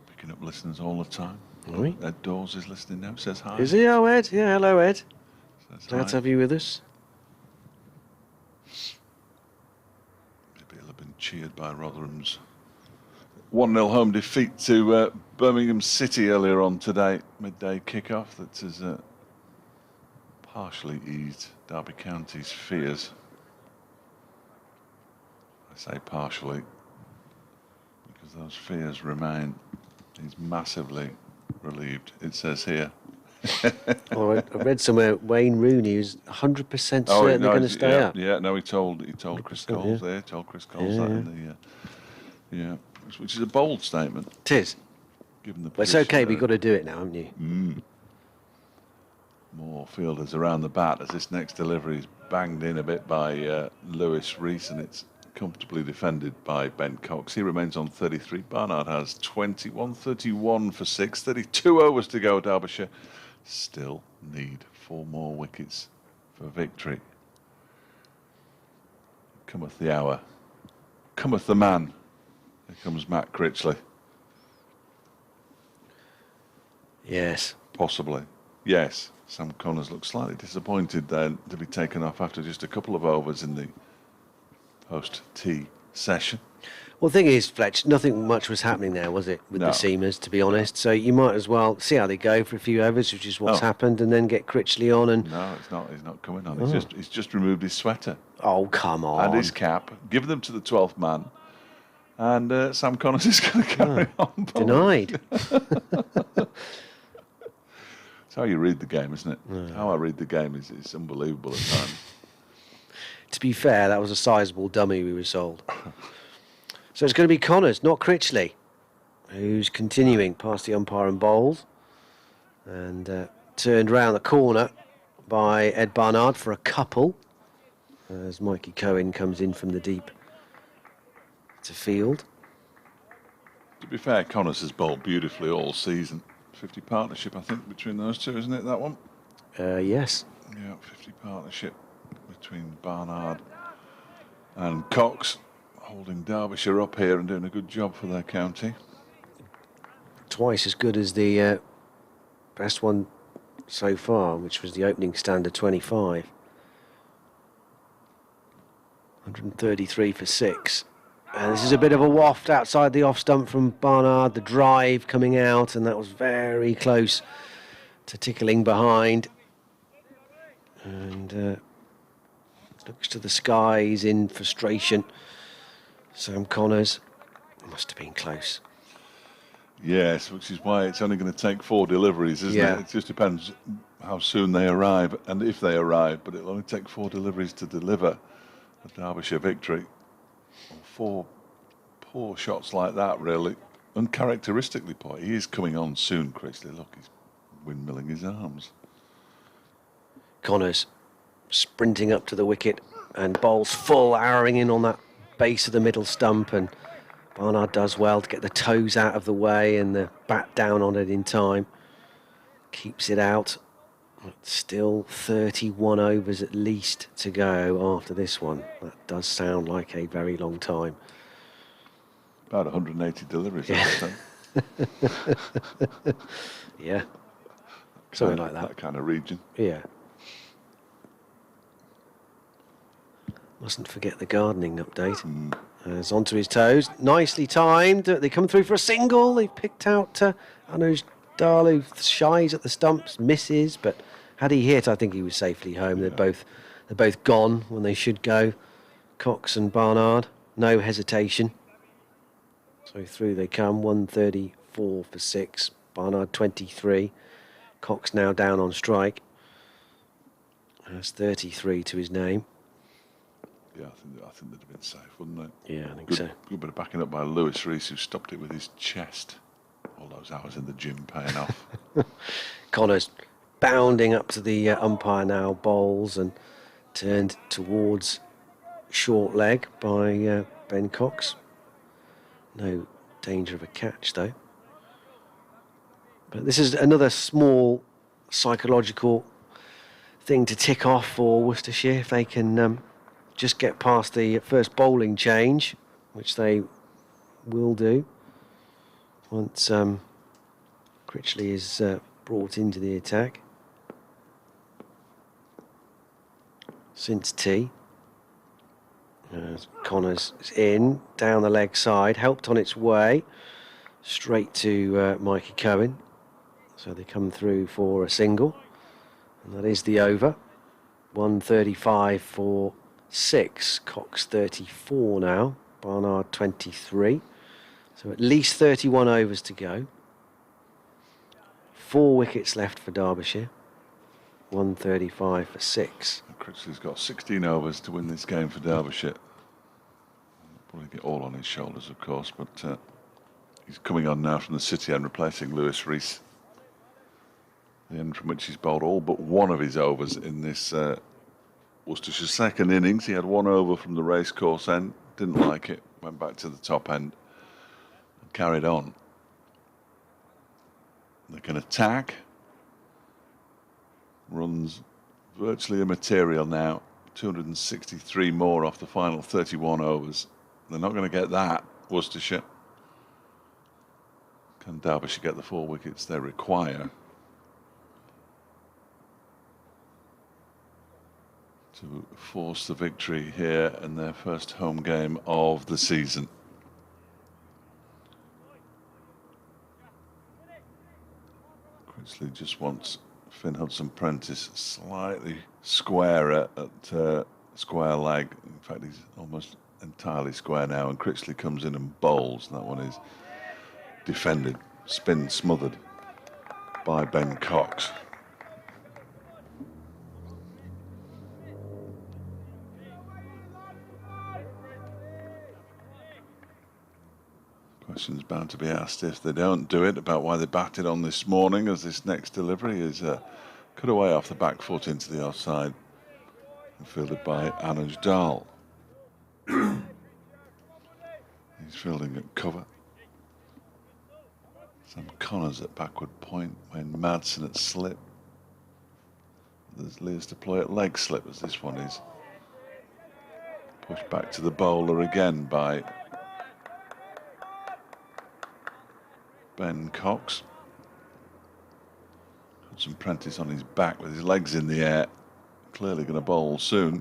Picking up listeners all the time.
Oui.
Ed Dawes is listening now, says hi.
Is he? Oh, Ed. Yeah, hello, Ed.
Says
Glad
hi.
to have you with us.
Maybe he'll have been cheered by Rotherham's 1-0 home defeat to Birmingham City earlier on today. Midday kickoff that has partially eased Derby County's fears. I say partially because those fears remain. He's massively relieved, it says here.
Oh, I read somewhere Wayne Rooney is 100% certain they're going to stay up.
Yeah, no, he told Chris Coles there. Told Chris Coles that in the which is a bold statement.
It is.
Given the
but it's okay. We've got to do it now, haven't you?
More fielders around the bat as this next delivery is banged in a bit by Lewis Rees, and it's comfortably defended by Ben Cox. He remains on 33. Barnard has 21, 31 for 6, 32 overs to go. Derbyshire still need 4 more wickets for victory. Cometh the hour. Cometh the man. Here comes Matt Critchley.
Yes.
Possibly. Yes. Sam Connors looks slightly disappointed then to be taken off after just a couple of overs in the post-tea session.
Well, the thing is, Fletch, nothing much was happening there, was it, with the seamers, to be honest? So you might as well see how they go for a few overs, which is what's happened, and then get Critchley on. And
no, it's not. He's not coming on. He's just removed his sweater.
Oh, come on.
And his cap. Given them to the 12th man. And Sam Connors is going to carry on.
Denied.
It's how you read the game, isn't it? How I read the game is unbelievable at times.
To be fair, that was a sizable dummy we were sold. So it's going to be Connors, not Critchley, who's continuing past the umpire and bowls. And turned round the corner by Ed Barnard for a couple. As Mikey Cohen comes in from the deep to field.
To be fair, Connors has bowled beautifully all season. 50 partnership, I think, between those two, isn't it, that one?
Yes.
Yeah, 50 partnership between Barnard and Cox, holding Derbyshire up here and doing a good job for their county.
Twice as good as the best one so far, which was the opening standard 25. 133 for 6. And this is a bit of a waft outside the off stump from Barnard, the drive coming out, and that was very close to tickling behind. And looks to the skies in frustration. Sam Connors must have been close.
Yes, which is why it's only going to take 4 deliveries, isn't it? It just depends how soon they arrive and if they arrive, but it'll only take 4 deliveries to deliver a Derbyshire victory. 4 poor shots like that, really. Uncharacteristically poor. He is coming on soon, Critchley. Look, he's windmilling his arms.
Connors sprinting up to the wicket and bowls full, arrowing in on that base of the middle stump, and Barnard does well to get the toes out of the way and the bat down on it in time. Keeps it out. Still 31 overs at least to go after this one. That does sound like a very long time.
About 180 deliveries.
Yeah. Something like that.
That kind of region.
Yeah. Mustn't forget the gardening update. It's onto his toes. Nicely timed. They come through for a single. They've picked out Anuj Dal, who shies at the stumps, misses, but had he hit, I think he was safely home. They're both gone when they should go. Cox and Barnard, no hesitation. So through they come. 134 for 6. Barnard 23. Cox now down on strike. Has 33 to his name.
Yeah, I think they'd have been safe, wouldn't they?
Yeah, I think so.
Good bit of backing up by Lewis Rees, who stopped it with his chest. All those hours in the gym paying off.
Connors bounding up to the umpire now, bowls, and turned towards short leg by Ben Cox. No danger of a catch, though. But this is another small psychological thing to tick off for Worcestershire if they can just get past the first bowling change, which they will do once Critchley is brought into the attack. Since tea. As Connors is in, down the leg side, helped on its way, straight to Mikey Cohen. So they come through for a single, and that is the over. 135 for 6, Cox 34 now, Barnard 23. So at least 31 overs to go. 4 wickets left for Derbyshire. 135 for 6.
Critchley's got 16 overs to win this game for Derbyshire. Probably get all on his shoulders, of course, but he's coming on now from the City end, replacing Lewis Rees. The end from which he's bowled all but one of his overs in this Worcestershire second innings. He had 1 over from the racecourse end, didn't like it, went back to the top end and carried on. They can attack. Runs virtually immaterial now. 263 more off the final 31 overs. They're not going to get that, Worcestershire. Can Derbyshire get the 4 wickets they require to force the victory here in their first home game of the season? Critchley just wants Finn Hudson-Prentice slightly squarer at square leg. In fact, he's almost entirely square now, and Critchley comes in and bowls. That one is defended, spin smothered by Ben Cox. Questions bound to be asked if they don't do it about why they batted on this morning, as this next delivery is cut away off the back foot into the offside and fielded by Anuj Dal. He's fielding at cover. Sam Connors at backward point, Wayne Madsen at slip. There's Lears to play at leg slip, as this one is pushed back to the bowler again by Ben Cox. Hudson-Prentice on his back with his legs in the air, clearly going to bowl soon.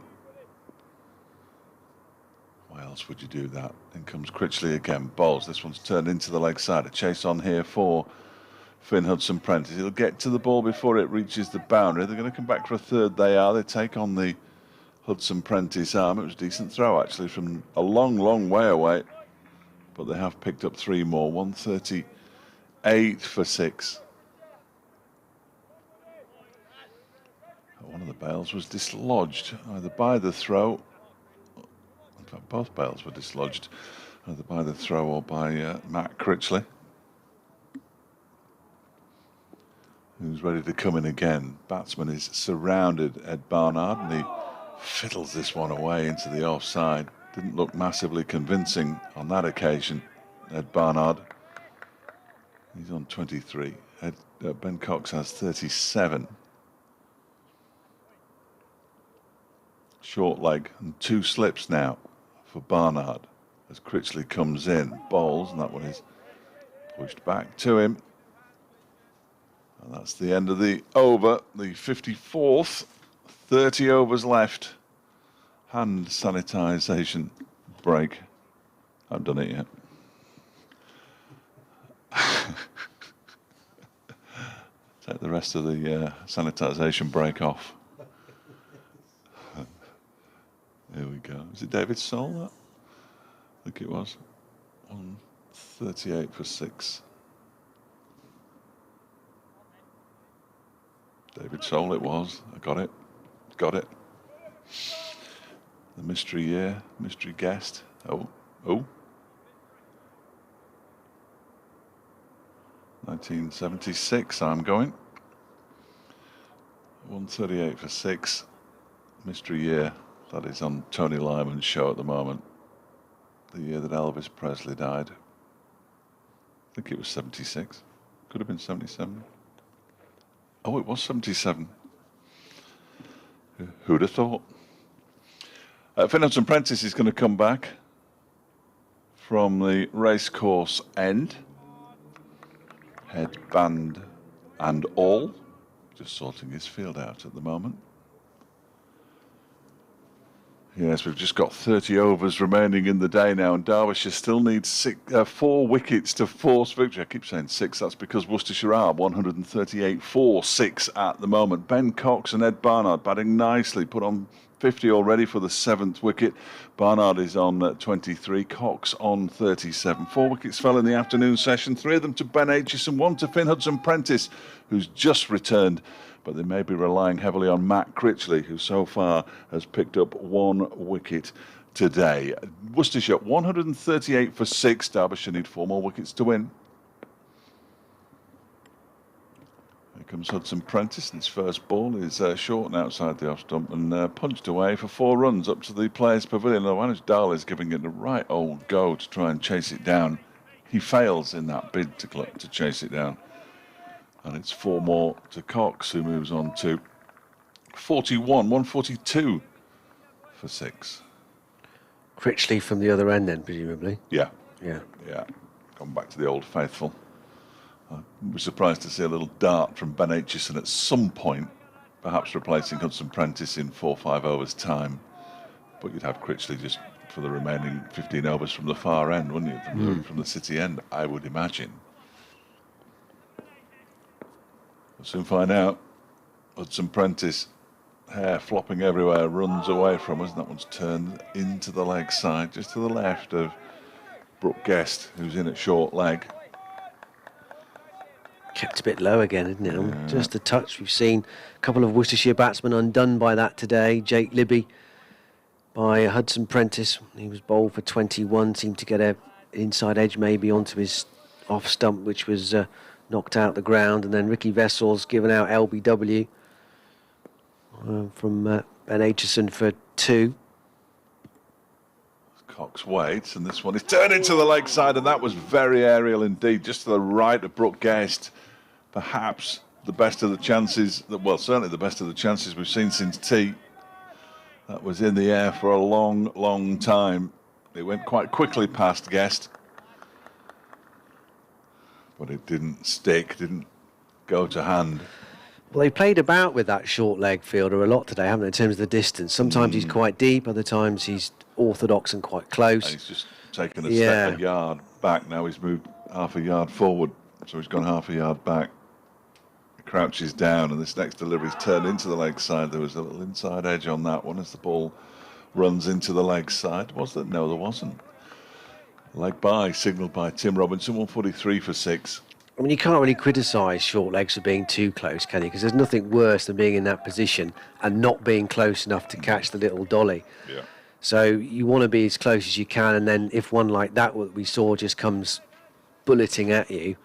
Why else would you do that? In comes Critchley again, bowls. This one's turned into the leg side. A chase on here for Finn Hudson-Prentice. He'll get to the ball before it reaches the boundary. They're going to come back for a third. They are. They take on the Hudson-Prentice arm. It was a decent throw, actually, from a long, long way away. But they have picked up 3 more. 138 for 6. One of the bails was dislodged, either by the throw. In fact, both bails were dislodged, either by the throw or by Matt Critchley, who's ready to come in again. Batsman is surrounded, Ed Barnard, and he fiddles this one away into the offside. Didn't look massively convincing on that occasion, Ed Barnard. He's on 23. Ben Cox has 37. Short leg and 2 slips now for Barnard as Critchley comes in, bowls, and that one is pushed back to him. And that's the end of the over, the 54th. 30 overs left. Hand sanitisation break. I haven't done it yet. Take the rest of the sanitisation break off. Here we go. Is it David Soul, that? I think it was. 138 for 6. David Soul it was. I got it. Got it. The mystery year, mystery guest. Oh. 1976, I'm going. 138 for 6. Mystery year. That is on Tony Lyman's show at the moment. The year that Elvis Presley died. I think it was 76. Could have been 77. Oh, it was 77. Who'd have thought? Finn Hudson-Prentice is going to come back from the racecourse end. Headband and all. Just sorting his field out at the moment. Yes, we've just got 30 overs remaining in the day now, and Derbyshire still needs 4 wickets to force victory. I keep saying 6, that's because Worcestershire are 138 for 6 at the moment. Ben Cox and Ed Barnard batting nicely, put on 50 already for the 7th wicket. Barnard is on 23, Cox on 37. 4 wickets fell in the afternoon session, 3 of them to Ben Aitchison, 1 to Finn Hudson-Prentice, who's just returned. But they may be relying heavily on Matt Critchley, who so far has picked up 1 wicket today. Worcestershire 138 for 6. Derbyshire need 4 more wickets to win. Here comes Hudson-Prentice, and his first ball is short and outside the off stump and punched away for 4 runs up to the players' pavilion. Anish Dal is giving it a right old go to try and chase it down. He fails in that bid to chase it down. And it's 4 more to Cox, who moves on to 41, 142 for 6.
Critchley from the other end then, presumably?
Yeah.
Yeah.
Yeah. Gone back to the old faithful. I was surprised to see a little dart from Ben Aitchison at some point, perhaps replacing Hudson-Prentice in 4 or 5 overs' time. But you'd have Critchley just for the remaining 15 overs from the far end, wouldn't you? From the city end, I would imagine. We'll soon find out. Hudson-Prentice, hair flopping everywhere, runs away from us. That one's turned into the leg side, just to the left of Brooke Guest, who's in at short leg.
Kept a bit low again, isn't it? Yeah. Just a touch. We've seen a couple of Worcestershire batsmen undone by that today. Jake Libby by Hudson-Prentice. He was bowled for 21, seemed to get an inside edge maybe onto his off stump, which was knocked out the ground, and then Ricky Vessel's given out LBW from Ben Aitchison for 2.
Cox waits, and this one is turned into the leg side, and that was very aerial indeed, just to the right of Brooke Guest. Perhaps the best of the chances, well, certainly the best of the chances we've seen since tea. That was in the air for a long, long time. It went quite quickly past Guest, but it didn't stick, didn't go to hand.
Well, they played about with that short leg fielder a lot today, haven't they, in terms of the distance? Sometimes he's quite deep, other times he's orthodox and quite close.
And he's just taken a yard back. Now he's moved half a yard forward, so he's gone half a yard back. He crouches down, and this next delivery's turned into the leg side. There was a little inside edge on that one as the ball runs into the leg side. Was there? No, there wasn't. Leg by, signalled by Tim Robinson, 143 for 6.
I mean, you can't really criticise short legs for being too close, can you? Because there's nothing worse than being in that position and not being close enough to catch the little dolly.
Yeah.
So you want to be as close as you can, and then if one like that, what we saw, just comes bulleting at you.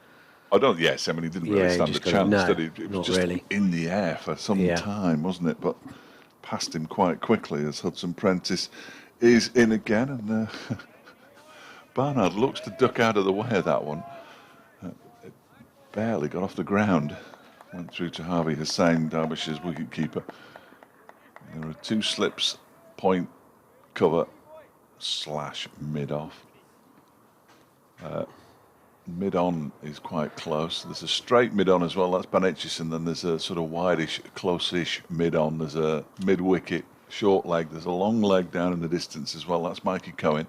Yes, I mean, he didn't really stand a chance.
No,
it was just
really
in the air for some time, wasn't it? But past him quite quickly as Hudson-Prentice is in again, and Barnard looks to duck out of the way of that one. It barely got off the ground. Went through to Harvey Hussain, Derbyshire's wicketkeeper. There are 2 slips, point, cover, / mid-off. Mid-on is quite close. There's a straight mid-on as well. That's Ben Aitchison. Then there's a sort of wideish, close-ish mid-on. There's a mid-wicket, short leg. There's a long leg down in the distance as well. That's Mikey Cohen.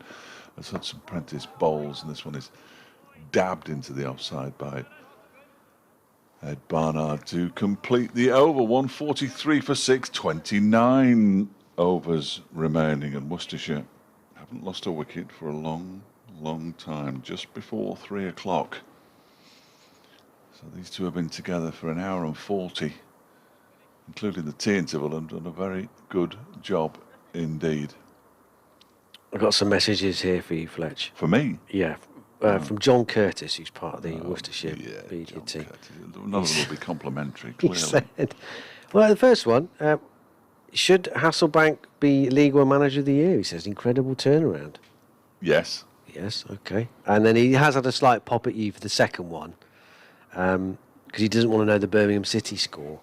As Hudson-Prentice bowls, and this one is dabbed into the offside by Ed Barnard to complete the over. 143 for 6, 29 overs remaining, and Worcestershire haven't lost a wicket for a long time, just before 3 o'clock. So these two have been together for an hour and 40, including the tea interval, and done a very good job indeed.
I've got some messages here for you, Fletch.
For me?
Yeah, from John Curtis, who's part of the Worcestershire media team.
None of them will be complimentary, clearly.
He said, well, the first one, should Hasselbank be League One Manager of the Year? He says, incredible turnaround.
Yes.
Yes, okay. And then he has had a slight pop at you for the second one, because he doesn't want to know the Birmingham City score.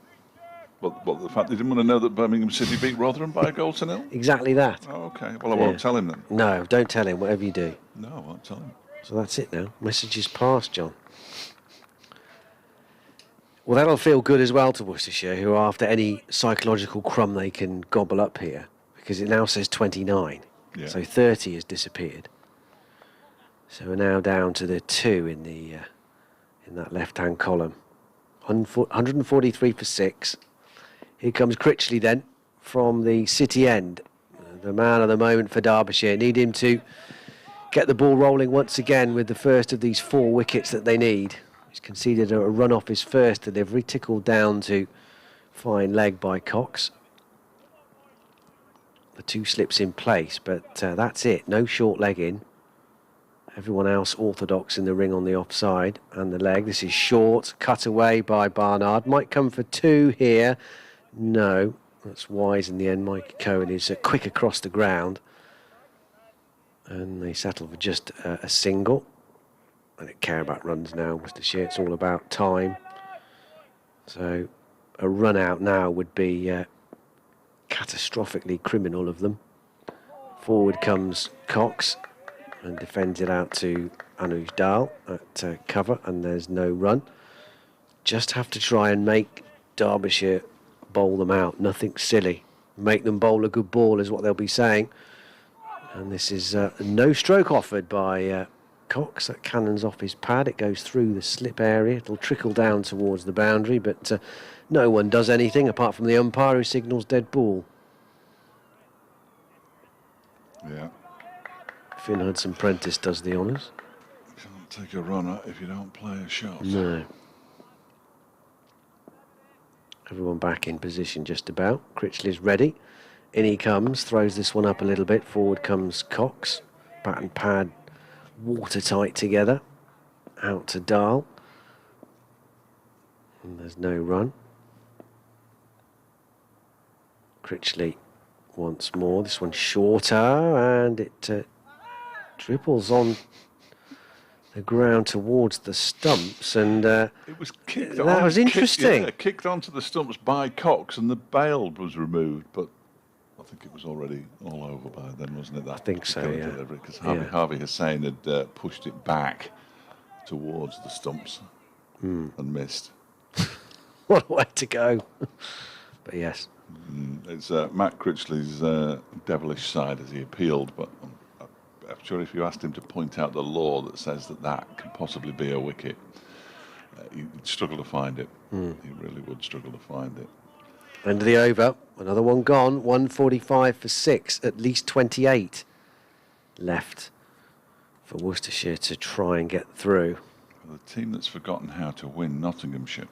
Well, the fact they didn't want to know that Birmingham City beat Rotherham by a goal to 0?
Exactly that.
Oh, okay. Well, I won't tell him then.
No, don't tell him, whatever you do.
No, I won't tell him.
So that's it now. Message is passed, John. Well, that'll feel good as well to Worcestershire, who are after any psychological crumb they can gobble up here, because it now says 29.
Yeah.
So 30 has disappeared. So we're now down to the 2 in that left-hand column. 143 for 6. Here comes Critchley then from the City end. The man of the moment for Derbyshire. Need him to get the ball rolling once again with the first of these 4 wickets that they need. He's conceded a run off his first delivery, tickled down to fine leg by Cox. The 2 slips in place, but that's it. No short leg in. Everyone else orthodox in the ring on the offside and the leg. This is short, cut away by Barnard. Might come for 2 here. No, that's wise in the end. Mike Cohen is quick across the ground. And they settle for just a single. I don't care about runs now, Worcestershire. It's all about time. So a run out now would be catastrophically criminal of them. Forward comes Cox and defends it out to Anuj Dal at cover, and there's no run. Just have to try and make Derbyshire bowl them out. Nothing silly. Make them bowl a good ball is what they'll be saying. And this is no stroke offered by Cox. That cannon's off his pad. It goes through the slip area. It'll trickle down towards the boundary, but no one does anything apart from the umpire who signals dead ball.
Yeah.
Finn Hudson-Prentice does the honours.
Can't take a runner if you don't play a shot.
No. Everyone back in position just about. Critchley's ready. In he comes, throws this one up a little bit. Forward comes Cox. Bat and pad watertight together. Out to Dahl. And there's no run. Critchley once more. This one's shorter, and it dribbles on the ground towards the stumps, and
it was kicked
that was interesting.
Kicked onto the stumps by Cox, and the bail was removed, but I think it was already all over by then, wasn't it? That
I think so, yeah.
Because Harvey Hussain had pushed it back towards the stumps and missed.
What a way to go. But yes.
It's Matt Critchley's devilish side as he appealed, but I'm sure if you asked him to point out the law that says that can possibly be a wicket, he'd struggle to find it. He really would struggle to find it.
End of the over. Another one gone. 145 for 6. At least 28 left for Worcestershire to try and get through.
Well, the team that's forgotten how to win, Nottinghamshire.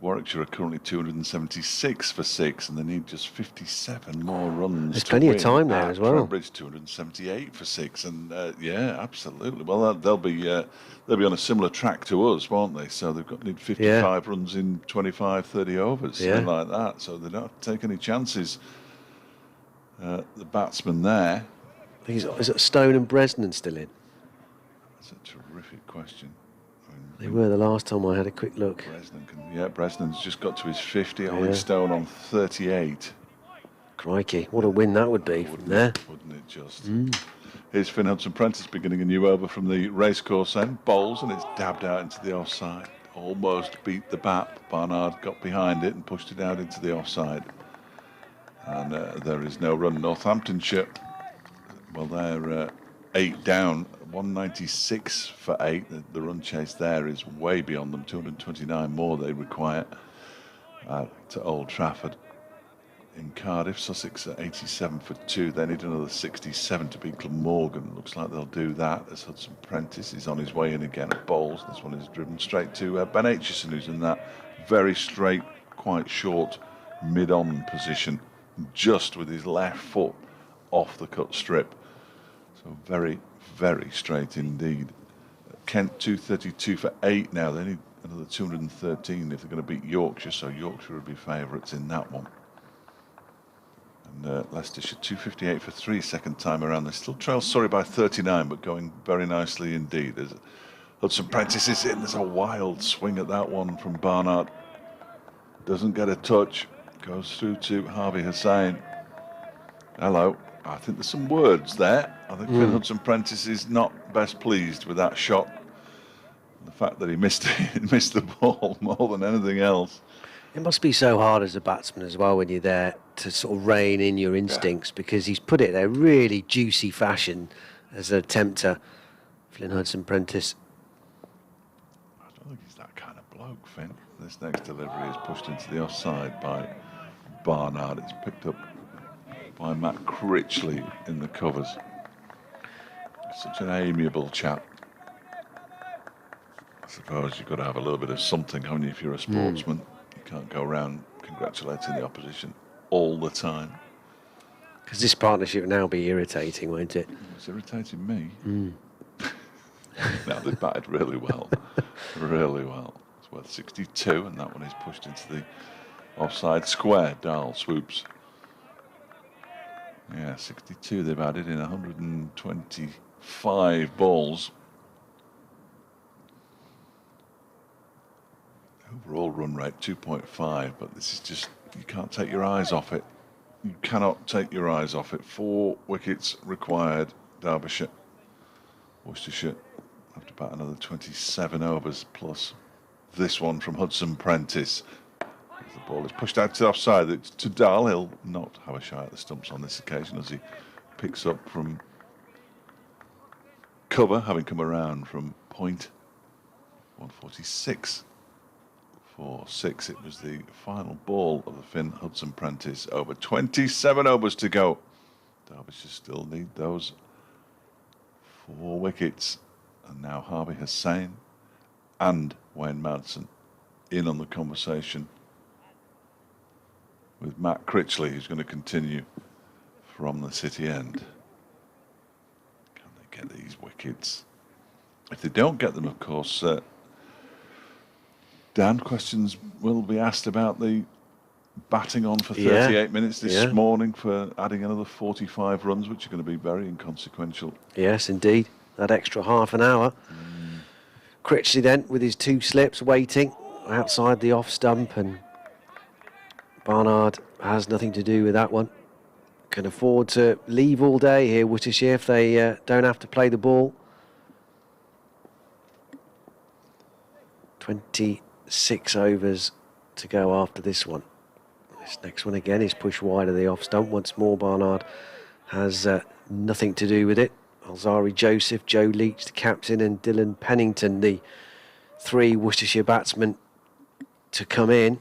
Warwickshire are currently 276 for 6, and they need just 57 more runs.
There's plenty of time there as well.
Trowbridge 278 for 6, and yeah, absolutely. Well, they'll be on a similar track to us, won't they? So they've need 55 runs in 25, 30 overs, something like that. So they don't have to take any chances. The batsman there.
I think is it Stone and Bresnan still in?
That's a terrific question.
They were the last time I had a quick look.
Bresnan's just got to his 50. Ollie Stone on 38.
Crikey, what a win that would be from there.
Wouldn't it just? Here's Finn Hudson-Prentice beginning a new over from the racecourse end. Bowls, and it's dabbed out into the offside. Almost beat the bat. Barnard got behind it and pushed it out into the offside. And there is no run. Northamptonshire, well, they're 8 down. 196 for 8. The run chase there is way beyond them. 229 more they require to Old Trafford. In Cardiff, Sussex at 87 for 2. They need another 67 to beat Glamorgan. Looks like they'll do that as Hudson-Prentice is on his way in again at bowls. This one is driven straight to Ben Aitchison, who's in that very straight, quite short mid-on position, just with his left foot off the cut strip. So very, very straight indeed. Kent 232 for 8 now. They need another 213 if they're going to beat Yorkshire, so Yorkshire would be favourites in that one. And Leicestershire 258 for 3 second time around. They still trail Surrey by 39, but going very nicely indeed. As Hudson-Prentice is in. There's a wild swing at that one from Barnard. Doesn't get a touch. Goes through to Harvey Hussain. Hello. I think there's some words there. I think Finn Hudson-Prentice is not best pleased with that shot. The fact that he missed the ball more than anything else.
It must be so hard as a batsman as well when you're there to sort of rein in your instincts, because he's put it in a really juicy fashion as an attempter, Flynn Hudson-Prentice.
I don't think he's that kind of bloke, Finn. This next delivery is pushed into the offside by Barnard. It's picked up by Matt Critchley in the covers. Such an amiable chap. I suppose you've got to have a little bit of something, haven't you, if you're a sportsman? You can't go around congratulating the opposition all the time.
Because this partnership will now be irritating, won't it?
It's irritating me. Now they've batted really well. Really well. It's worth 62, and that one is pushed into the offside square. Dahl swoops. Yeah, 62 they've added in 125 balls. Overall run rate 2.5, but this is just, you can't take your eyes off it. You cannot take your eyes off it. 4 wickets required, Derbyshire. Worcestershire have to bat another 27 overs plus this one from Hudson-Prentice. The ball is pushed out to the offside. It's to Dahl. He'll not have a shot at the stumps on this occasion as he picks up from cover, having come around from point. 146 for 6. It was the final ball of the Finn Hudson-Prentice over 27 overs to go. Derbyshire still need those 4 wickets. And now Harvey Hussain and Wayne Madsen in on the conversation with Matt Critchley, who's going to continue from the City end. Can they get these wickets? If they don't get them, of course, Dan, questions will be asked about the batting on for 38 minutes this morning for adding another 45 runs, which are going to be very inconsequential.
Yes, indeed. That extra half an hour. Critchley then with his 2 slips waiting outside the off stump, and Barnard has nothing to do with that one. Can afford to leave all day here, Worcestershire, if they don't have to play the ball. 26 overs to go after this one. This next one again is pushed wide of the off stump. Once more, Barnard has nothing to do with it. Alzari Joseph, Joe Leach, the captain, and Dylan Pennington, the 3 Worcestershire batsmen to come in.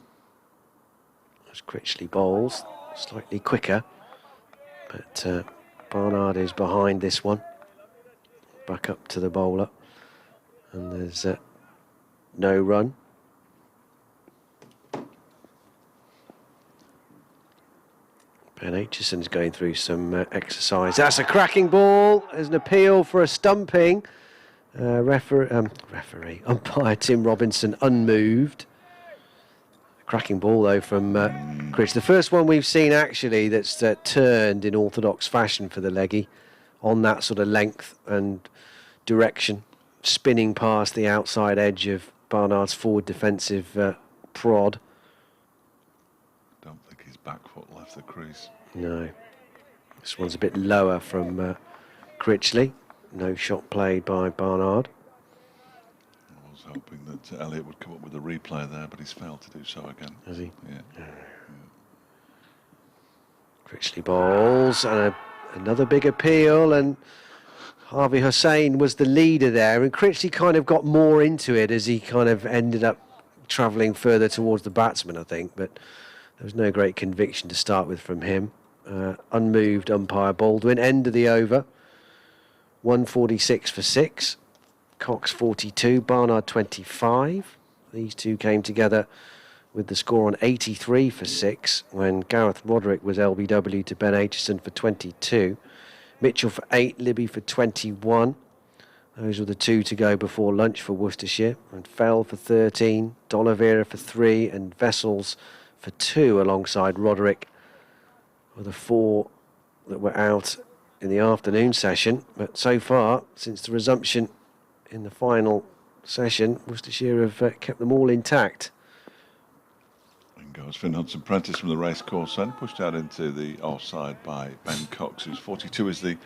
As Critchley bowls, slightly quicker, but Barnard is behind this one. Back up to the bowler, and there's no run. Ben Aitchison's going through some exercise. That's a cracking ball. There's an appeal for a stumping. Umpire Tim Robinson unmoved. Cracking ball though from Chris. The first one we've seen actually that's turned in orthodox fashion for the leggy, on that sort of length and direction, spinning past the outside edge of Barnard's forward defensive prod.
Don't think his back foot left the crease.
No. This one's a bit lower from Critchley. No shot played by Barnard.
I was hoping that Elliott would come up with a replay there, but he's failed to do so again.
Has he?
Yeah.
Critchley bowls, and another big appeal, and Harvey Hussain was the leader there, and Critchley kind of got more into it as he kind of ended up travelling further towards the batsman, I think, but there was no great conviction to start with from him. Unmoved umpire Baldwin, end of the over. 146 for 6. Cox 42, Barnard 25. These two came together with the score on 83 for 6 when Gareth Roderick was LBW to Ben Aitchison for 22. Mitchell for 8, Libby for 21. Those were the 2 to go before lunch for Worcestershire. And Fell for 13, D'Oliveira for 3, and Vessels for 2 alongside Roderick were the 4 that were out in the afternoon session. But so far, since the resumption in the final session, Worcestershire have kept them all intact.
In goes Finn Hudson-Prentice from the racecourse end, pushed out into the offside by Ben Cox, whose 42 is the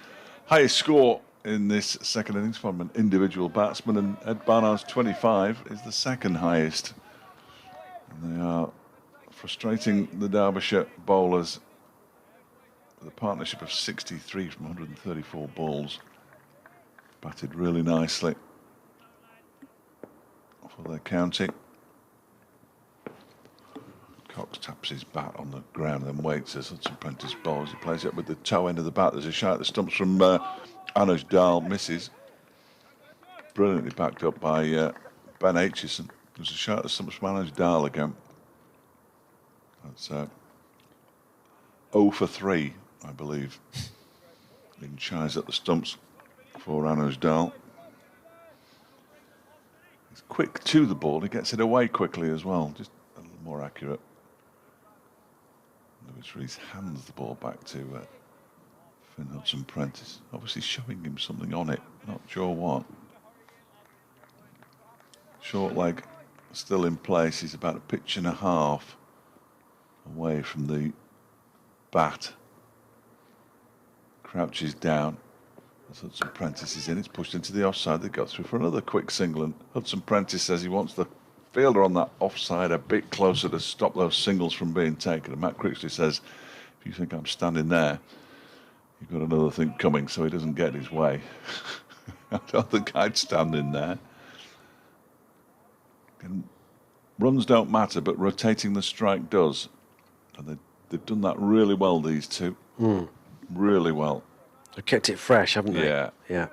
highest score in this second innings from an individual batsman, and Ed Barnard's 25 is the second highest. And they are frustrating the Derbyshire bowlers the partnership of 63 from 134 balls. Batted really nicely for their county. Cox taps his bat on the ground and then waits as Hudson Prentice bowls. He plays it with the toe end of the bat. There's a shot at the stumps from Anuj Dal, misses. Brilliantly backed up by Ben Aitchison. There's a shot at the stumps from Anuj Dal again. That's 0 for 3, I believe, in shies at the stumps for Anuj Dal. He's quick to the ball. He gets it away quickly as well, just a little more accurate. Lewis Rees hands the ball back to Finn Hudson Prentice, obviously showing him something on it, not sure what. Short leg still in place. He's about a pitch and a half away from the bat. Crouches down as Hudson Prentice is in. It's pushed into the offside. They got through for another quick single, and Hudson Prentice says he wants the fielder on that offside a bit closer to stop those singles from being taken. And Matt Critchley says, if you think I'm standing there, you've got another thing coming, so he doesn't get his way. I don't think I'd stand in there. And runs don't matter, but rotating the strike does. And they've done that really well, these two. Really well.
They've kept it fresh, haven't they?
Yeah.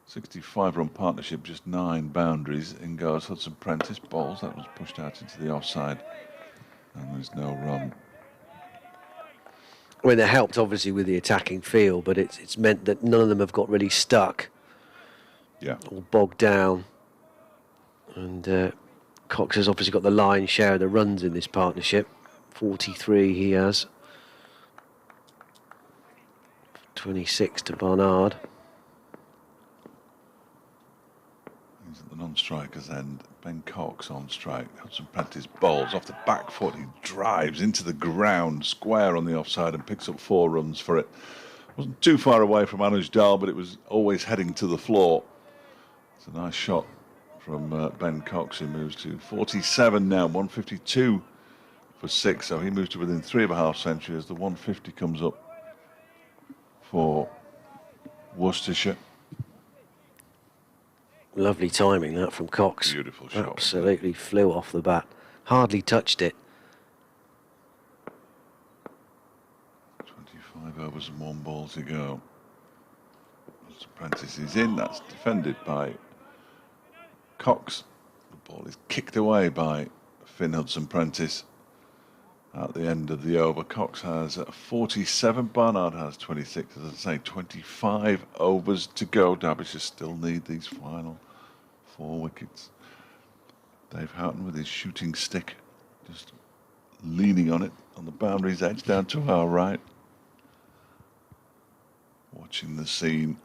65-run partnership, just 9 boundaries. In goes Hudson Prentice, bowls. That was pushed out into the offside. And there's no run.
I mean, they helped, obviously, with the attacking field, but it's meant that none of them have got really stuck.
Yeah.
Or bogged down. And Cox has obviously got the lion's share of the runs in this partnership. 43 he has. 26 to Barnard.
He's at the non-strikers end. Ben Cox on strike. Hudson Prentice bowls off the back foot. He drives into the ground, square on the offside, and picks up 4 runs for it. Wasn't too far away from Anuj Dal, but it was always heading to the floor. It's a nice shot from Ben Cox, who moves to 47 now, 152 for 6. So he moves to within 3.5 centuries as the 150 comes up for Worcestershire.
Lovely timing, that, from Cox.
Beautiful shot.
Absolutely flew off the bat. Hardly touched it.
25 overs and 1 ball to go. Prentice is in. That's defended by Cox. The ball is kicked away by Finn Hudson Prentice at the end of the over. Cox has 47, Barnard has 26. As I say, 25 overs to go. Derbyshire still need these final 4 wickets. Dave Houghton with his shooting stick, just leaning on it on the boundary's edge down to our right. Watching the scene,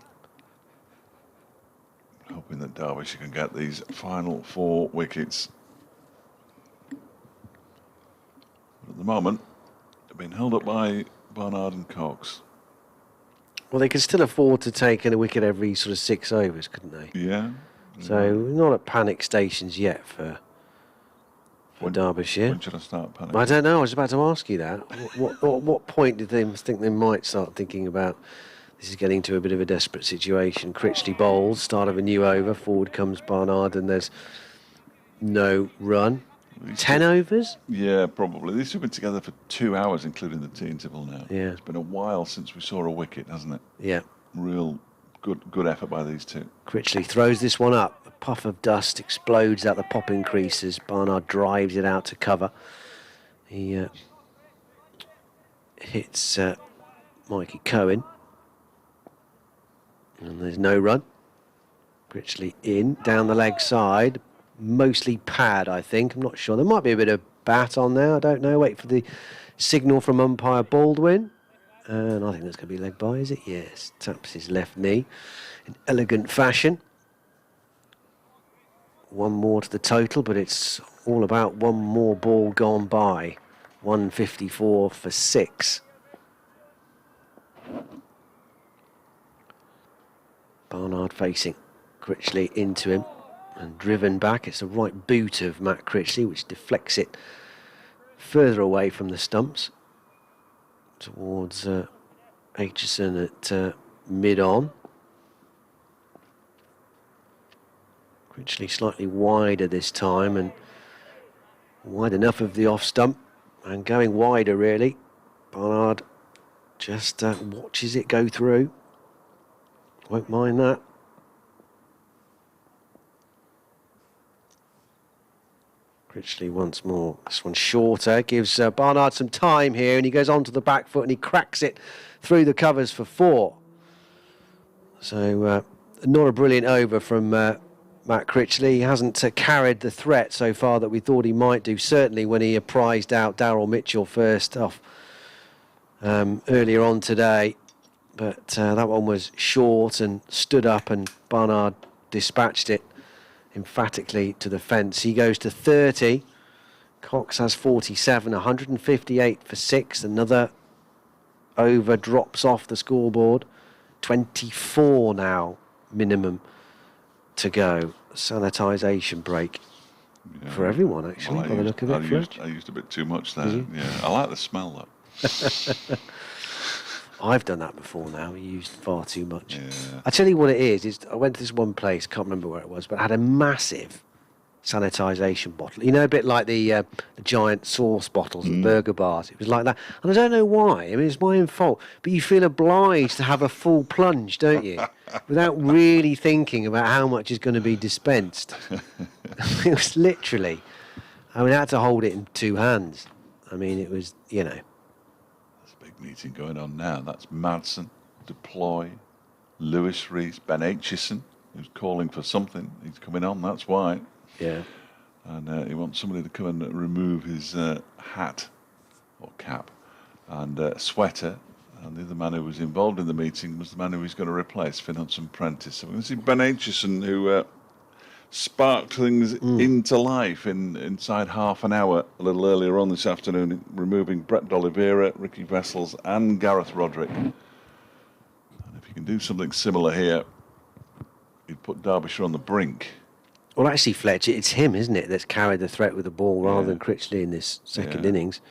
hoping that Derbyshire can get these final 4 wickets. But at the moment, they've been held up by Barnard and Cox.
Well, they could still afford to take a wicket every sort of 6 overs, couldn't they?
Yeah.
So not at panic stations yet for Derbyshire.
When should I start panicking?
I don't know. I was about to ask you that. What point did they think they might start thinking about this is getting to a bit of a desperate situation? Critchley bowls, start of a new over. Forward comes Barnard, and there's no run. 10 overs?
Yeah, probably. These two have been together for 2 hours, including the tea interval now.
Yeah.
It's been a while since we saw a wicket, hasn't it?
Yeah.
Real good effort by these two.
Critchley throws this one up. A puff of dust explodes out the popping creases. Barnard drives it out to cover. He hits Mikey Cohen. And there's no run. Critchley in, down the leg side. Mostly pad, I think. I'm not sure. There might be a bit of bat on there. I don't know. Wait for the signal from umpire Baldwin. And I think that's going to be leg by, is it? Yes. Taps his left knee in elegant fashion. 1 more to the total, but it's all about 1 more ball gone by. 154 for 6. Barnard facing Critchley into him and driven back. It's a right boot of Matt Critchley, which deflects it further away from the stumps. towards Aitchison at mid-on. Critchley slightly wider this time, and wide enough of the off stump, and going wider really. Barnard just watches it go through. Won't mind that. Critchley once more. This one's shorter, gives Barnard some time here, and he goes on to the back foot and he cracks it through the covers for 4. So not a brilliant over from Matt Critchley. He hasn't carried the threat so far that we thought he might do, certainly when he prized out Daryl Mitchell first off earlier on today. But that one was short and stood up, and Barnard dispatched it emphatically to the fence. He goes to 30. Cox has 47, 158 for 6. Another over drops off the scoreboard. 24 now minimum to go. Sanitisation break for everyone, actually,
well,
by the look of it.
I used a bit too much there. Yeah, I like the smell, though.
I've done that before now. I used far too much.
Yeah.
I tell you what it is I went to this one place, can't remember where it was, but it had a massive sanitisation bottle. You know, a bit like the giant sauce bottles at burger bars. It was like that. And I don't know why. I mean, it's my own fault. But you feel obliged to have a full plunge, don't you? Without really thinking about how much is going to be dispensed. It was literally... I mean, I had to hold it in 2 hands. I mean, it was, you know...
Meeting going on now. That's Madsen, Deploy, Lewis Rees, Ben Aitchison, who's calling for something. He's coming on, that's why.
Yeah.
And he wants somebody to come and remove his hat or cap and sweater. And the other man who was involved in the meeting was the man who was going to replace Finn Hudson-Prentice. So we're going to see Ben Aitchison, who sparked things into life inside half an hour a little earlier on this afternoon, removing Brett D'Oliveira, Ricky Vessels and Gareth Roderick. And if you can do something similar here, you'd put Derbyshire on the brink.
Well, actually, Fletch, it's him, isn't it, that's carried the threat with the ball rather than Critchley in this second innings.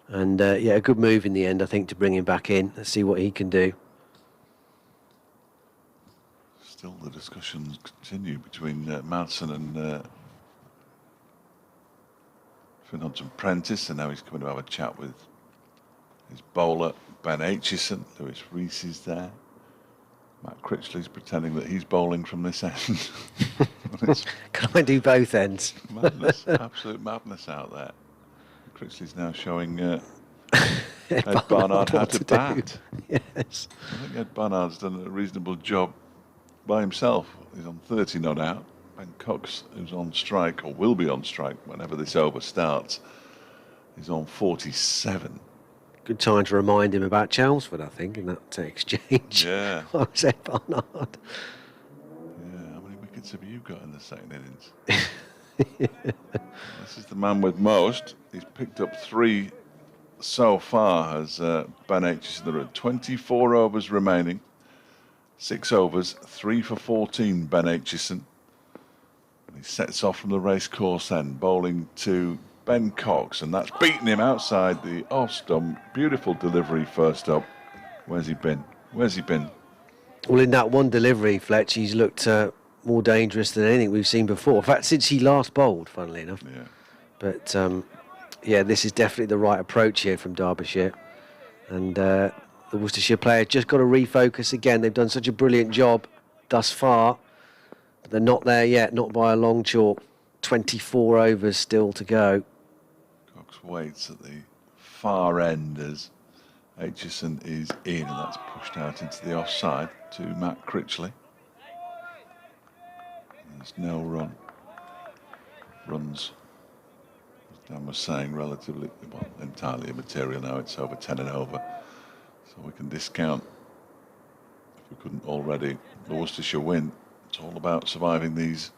And, a good move in the end, I think, to bring him back in. Let's see what he can do.
Still the discussions continue between Madsen and Finn Hudson-Prentice, and now he's coming to have a chat with his bowler, Ben Aitchison. Lewis Rees is there. Matt Critchley's pretending that he's bowling from this end.
Can I do both ends?
Madness, absolute madness out there. Critchley's now showing Ed Barnard how to bat.
Yes.
I think Ed Barnard's done a reasonable job by himself. He's on 30 not out. Ben Cox, who's on strike, or will be on strike whenever this over starts, is on 47.
Good time to remind him about Chelmsford, I think, in that exchange.
Yeah.
I was Ed Barnard.
Yeah, how many wickets have you got in the second innings? This is the man with most. He's picked up 3 so far, as Ben Aitchison. There are 24 overs remaining. 6 overs, 3 for 14, Ben Aitchison. He sets off from the racecourse end, bowling to Ben Cox, and that's beaten him outside the off stump. Beautiful delivery first up. Where's he been?
Well, in that one delivery, Fletch, he's looked more dangerous than anything we've seen before. In fact, since he last bowled, funnily enough.
Yeah.
But, this is definitely the right approach here from Derbyshire. And the Worcestershire players just got to refocus again. They've done such a brilliant job thus far. But they're not there yet, not by a long chalk. 24 overs still to go.
Cox waits at the far end as Aitchison is in, and that's pushed out into the offside to Matt Critchley. There's no run. Runs, as Dan was saying, relatively, well, entirely immaterial now. It's over 10 and over. So we can discount, if we couldn't already, the Worcestershire win. It's all about surviving these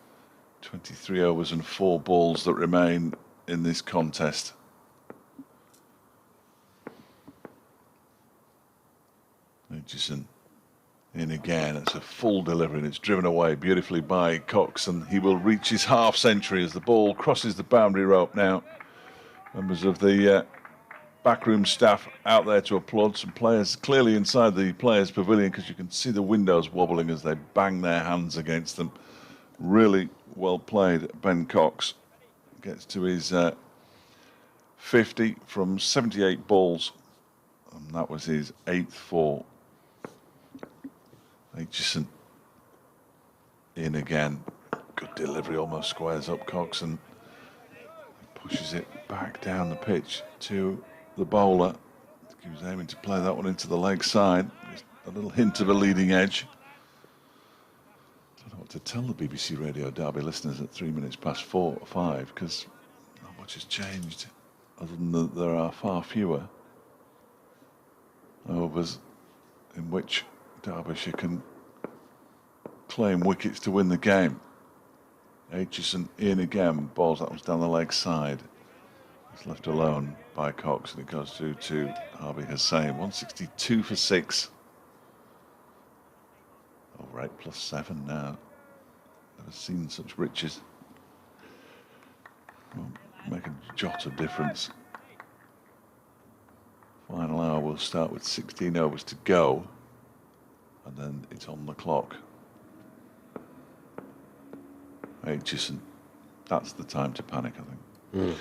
23 overs and 4 balls that remain in this contest. Aitchison in again. It's a full delivery and it's driven away beautifully by Cox, and he will reach his half century as the ball crosses the boundary rope now. Members of the backroom staff out there to applaud. Some players clearly inside the players' pavilion because you can see the windows wobbling as they bang their hands against them. Really well played. Ben Cox gets to his 50 from 78 balls, and that was his 8th four. Aitchison in again. Good delivery, almost squares up Cox and pushes it back down the pitch to the bowler. He was aiming to play that one into the leg side. Just a little hint of a leading edge. I don't know what to tell the BBC Radio Derby listeners at 3 minutes past 4 or 5, because not much has changed, other than that there are far fewer overs in which Derbyshire can claim wickets to win the game. Aitchison in again, balls that one's down the leg side. It's left alone by Cox, and it goes through to Harvey Hussain. 162 for 6. Over 8+7 now. Never seen such riches. Won't make a jot of difference. Final hour will start with 16 overs to go, and then it's on the clock. Aitchison, that's the time to panic, I think.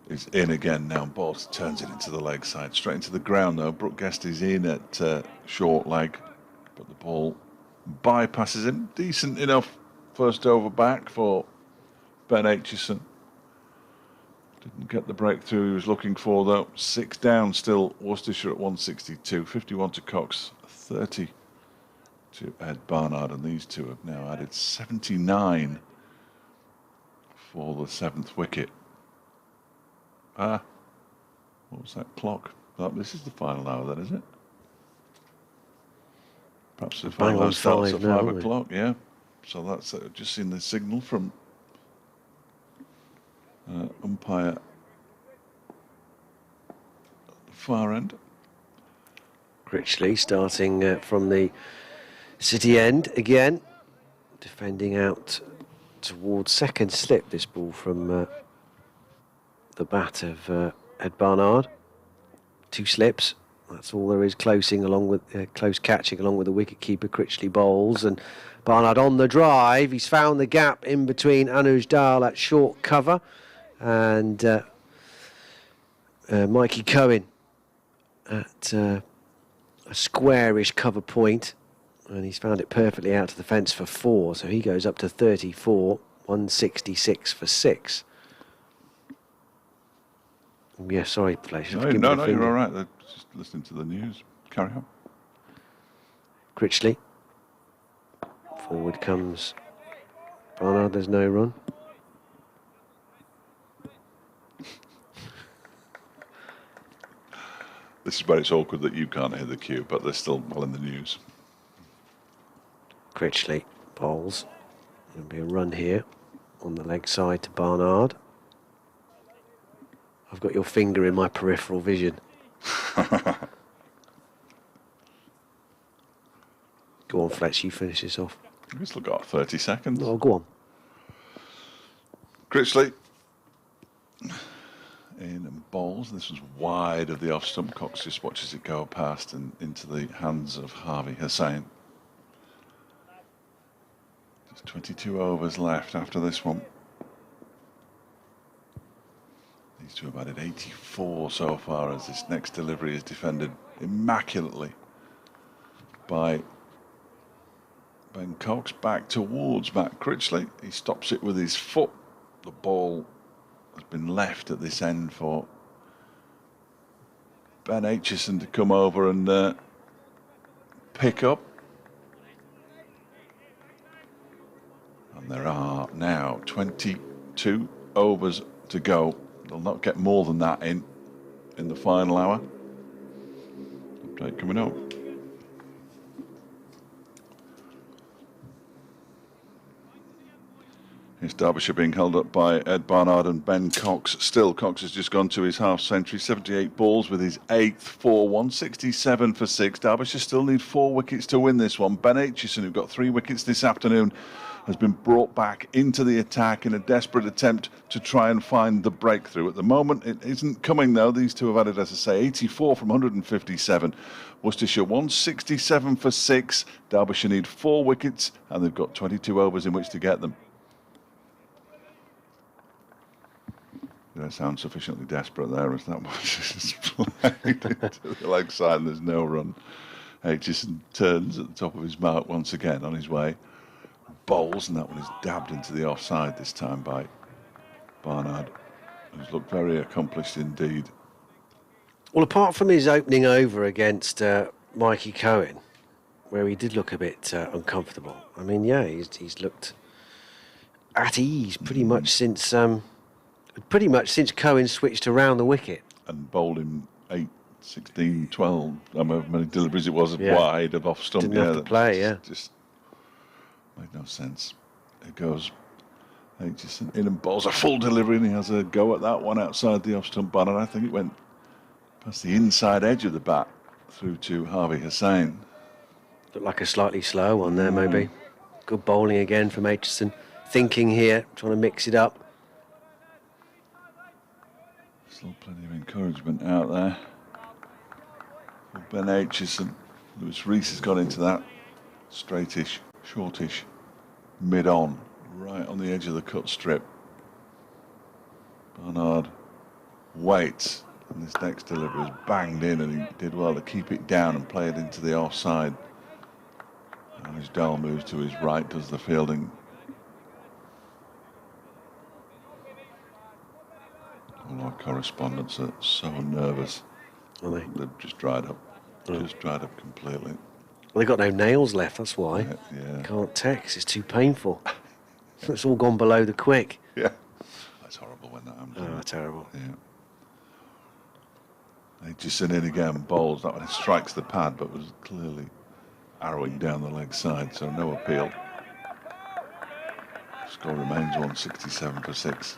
He's in again now. Balls turns it into the leg side, straight into the ground though. Brooke Guest is in at short leg, but the ball bypasses him. Decent enough first over back for Ben Aitchison. Didn't get the breakthrough he was looking for though. 6 down still. Worcestershire at 162. 51 to Cox, 30 to Ed Barnard, and these two have now added 79 for the 7th wicket. What was that clock? This is the final hour then, is it? Perhaps the final hour starts at 5 o'clock, yeah. So that's just seen the signal from umpire at the far end.
Critchley starting from the city end again, defending out towards second slip. This ball from the bat of Ed Barnard. 2 slips. That's all there is. Closing along with close catching along with the wicketkeeper. Critchley bowls, and Barnard on the drive. He's found the gap in between Anuj Dal at short cover and Mikey Cohen at a squarish cover point, and he's found it perfectly out to the fence for 4. So he goes up to 34. 166 for 6. Yeah, sorry, Flesh.
No, you're all right. They're just listening to the news. Carry on.
Critchley. Forward comes Barnard. There's no run.
This is where it's awkward that you can't hear the cue, but they're still well in the news.
Critchley bowls. There'll be a run here on the leg side to Barnard. I've got your finger in my peripheral vision. Go on, Fletch, you finish this off.
We've still got 30 seconds.
Oh, go on.
Critchley in and bowls. This was wide of the off stump. Cox just watches it go past and into the hands of Harvey Hussain. Just 22 overs left after this one. These two have added 84 so far, as this next delivery is defended immaculately by Ben Cox. Back towards Matt Critchley. He stops it with his foot. The ball has been left at this end for Ben Aitchison to come over and pick up. And there are now 22 overs to go. They'll not get more than that in the final hour. Update coming up. Here's Derbyshire being held up by Ed Barnard and Ben Cox. Still, Cox has just gone to his half century, 78 balls with his 8th for 167 for 6. Derbyshire still need 4 wickets to win this one. Ben Aitchison, who got 3 wickets this afternoon, has been brought back into the attack in a desperate attempt to try and find the breakthrough. At the moment, it isn't coming, though. These two have added, as I say, 84 from 157. Worcestershire 167 for 6. Derbyshire need 4 wickets, and they've got 22 overs in which to get them. They sound sufficiently desperate there as that was just played into the leg side and there's no run. Aitchison turns at the top of his mark once again on his way. Bowls, and that one is dabbed into the offside this time by Barnard, who's looked very accomplished indeed.
Well, apart from his opening over against Mikey Cohen, where he did look a bit uncomfortable, I mean, yeah, he's looked at ease pretty much since Cohen switched around the wicket.
And bowled him 8, 16, 12, I mean, how many deliveries it was wide of off stump.
Didn't have to play,
just made no sense. It goes Aitchison in and bowls a full delivery, and he has a go at that one outside the off stump bar, and I think it went past the inside edge of the bat through to Harvey Hussain.
Looked like a slightly slow one there, maybe. Good bowling again from Aitchison. Thinking here, trying to mix it up.
Still plenty of encouragement out there for Ben Aitchison. Lewis Rees has got into that straightish, shortish, mid-on, right on the edge of the cut strip. Barnard waits, and this next delivery is banged in, and he did well to keep it down and play it into the offside. And his Dahl moves to his right, does the fielding. All our correspondents are so nervous.
Are they?
They've just dried up. Just dried up completely.
Well, they've got no nails left, that's why.
Yeah.
Can't text, it's too painful. It's all gone below the quick.
Yeah. That's horrible when that happens.
Oh, terrible.
Yeah. Aitchison in again, bowls. That one strikes the pad, but was clearly arrowing down the leg side, so no appeal. Score remains 167 for 6.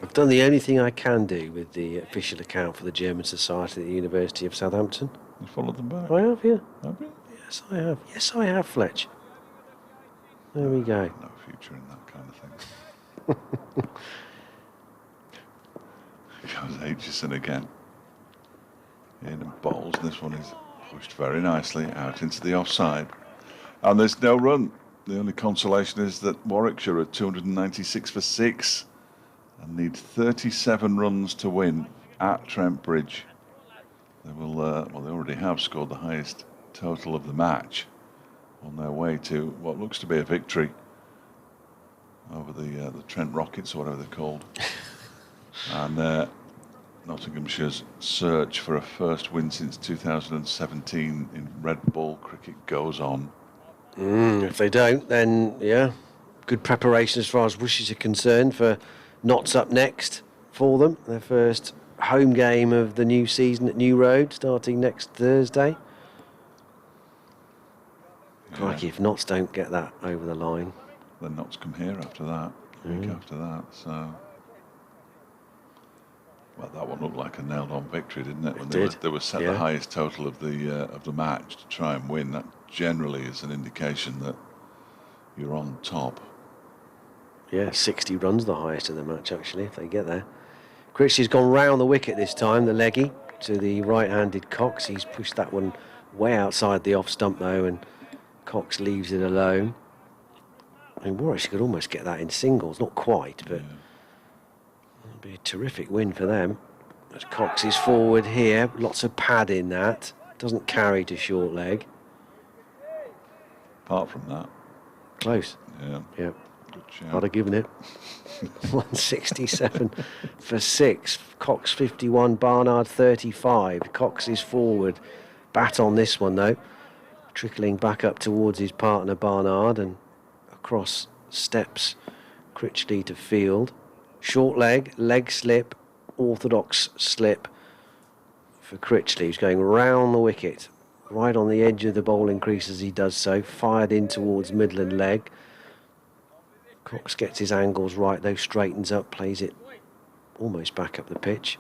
I've done the only thing I can do with the official account for the German Society at the University of Southampton.
You followed them back?
I have, yeah.
Have you?
Yes, I have. Yes, I have, Fletch. There we go.
No future in that kind of thing. Here goes Aitchison again. In and bowls. This one is pushed very nicely out into the offside. And there's no run. The only consolation is that Warwickshire are 296 for 6 and need 37 runs to win at Trent Bridge. They will, well, they already have scored the highest total of the match on their way to what looks to be a victory over the Trent Rockets, or whatever they're called. And Nottinghamshire's search for a first win since 2017 in red ball cricket goes on.
If they don't, then, yeah, good preparation as far as Worcestershire are concerned for Notts up next for them. Their first home game of the new season at New Road, starting next Thursday. Crikey, if Notts don't get that over the line.
Then Notts come here after that, week after that, so... Well, that one looked like a nailed-on victory, didn't it? When they were set the highest total of the match to try and win. That generally is an indication that you're on top.
Yeah, 60 runs the highest of the match, actually, if they get there. Critchley's gone round the wicket this time, the leggy, to the right-handed Cox. He's pushed that one way outside the off-stump, though, and Cox leaves it alone. I mean, Warwickshire could almost get that in singles, not quite, but it'll be a terrific win for them. As Cox is forward here, lots of pad in that. Doesn't carry to short leg.
Apart from that.
Close.
Yeah.
Yeah.
Good shout.
I'd have given it. 167 for 6. Cox 51, Barnard 35. Cox is forward. Bat on this one, though. Trickling back up towards his partner, Barnard, and across steps Critchley to field. Short leg, leg slip, orthodox slip for Critchley, who's going round the wicket, right on the edge of the bowling crease as he does so, fired in towards Midland leg. Cox gets his angles right, though, straightens up, plays it almost back up the pitch.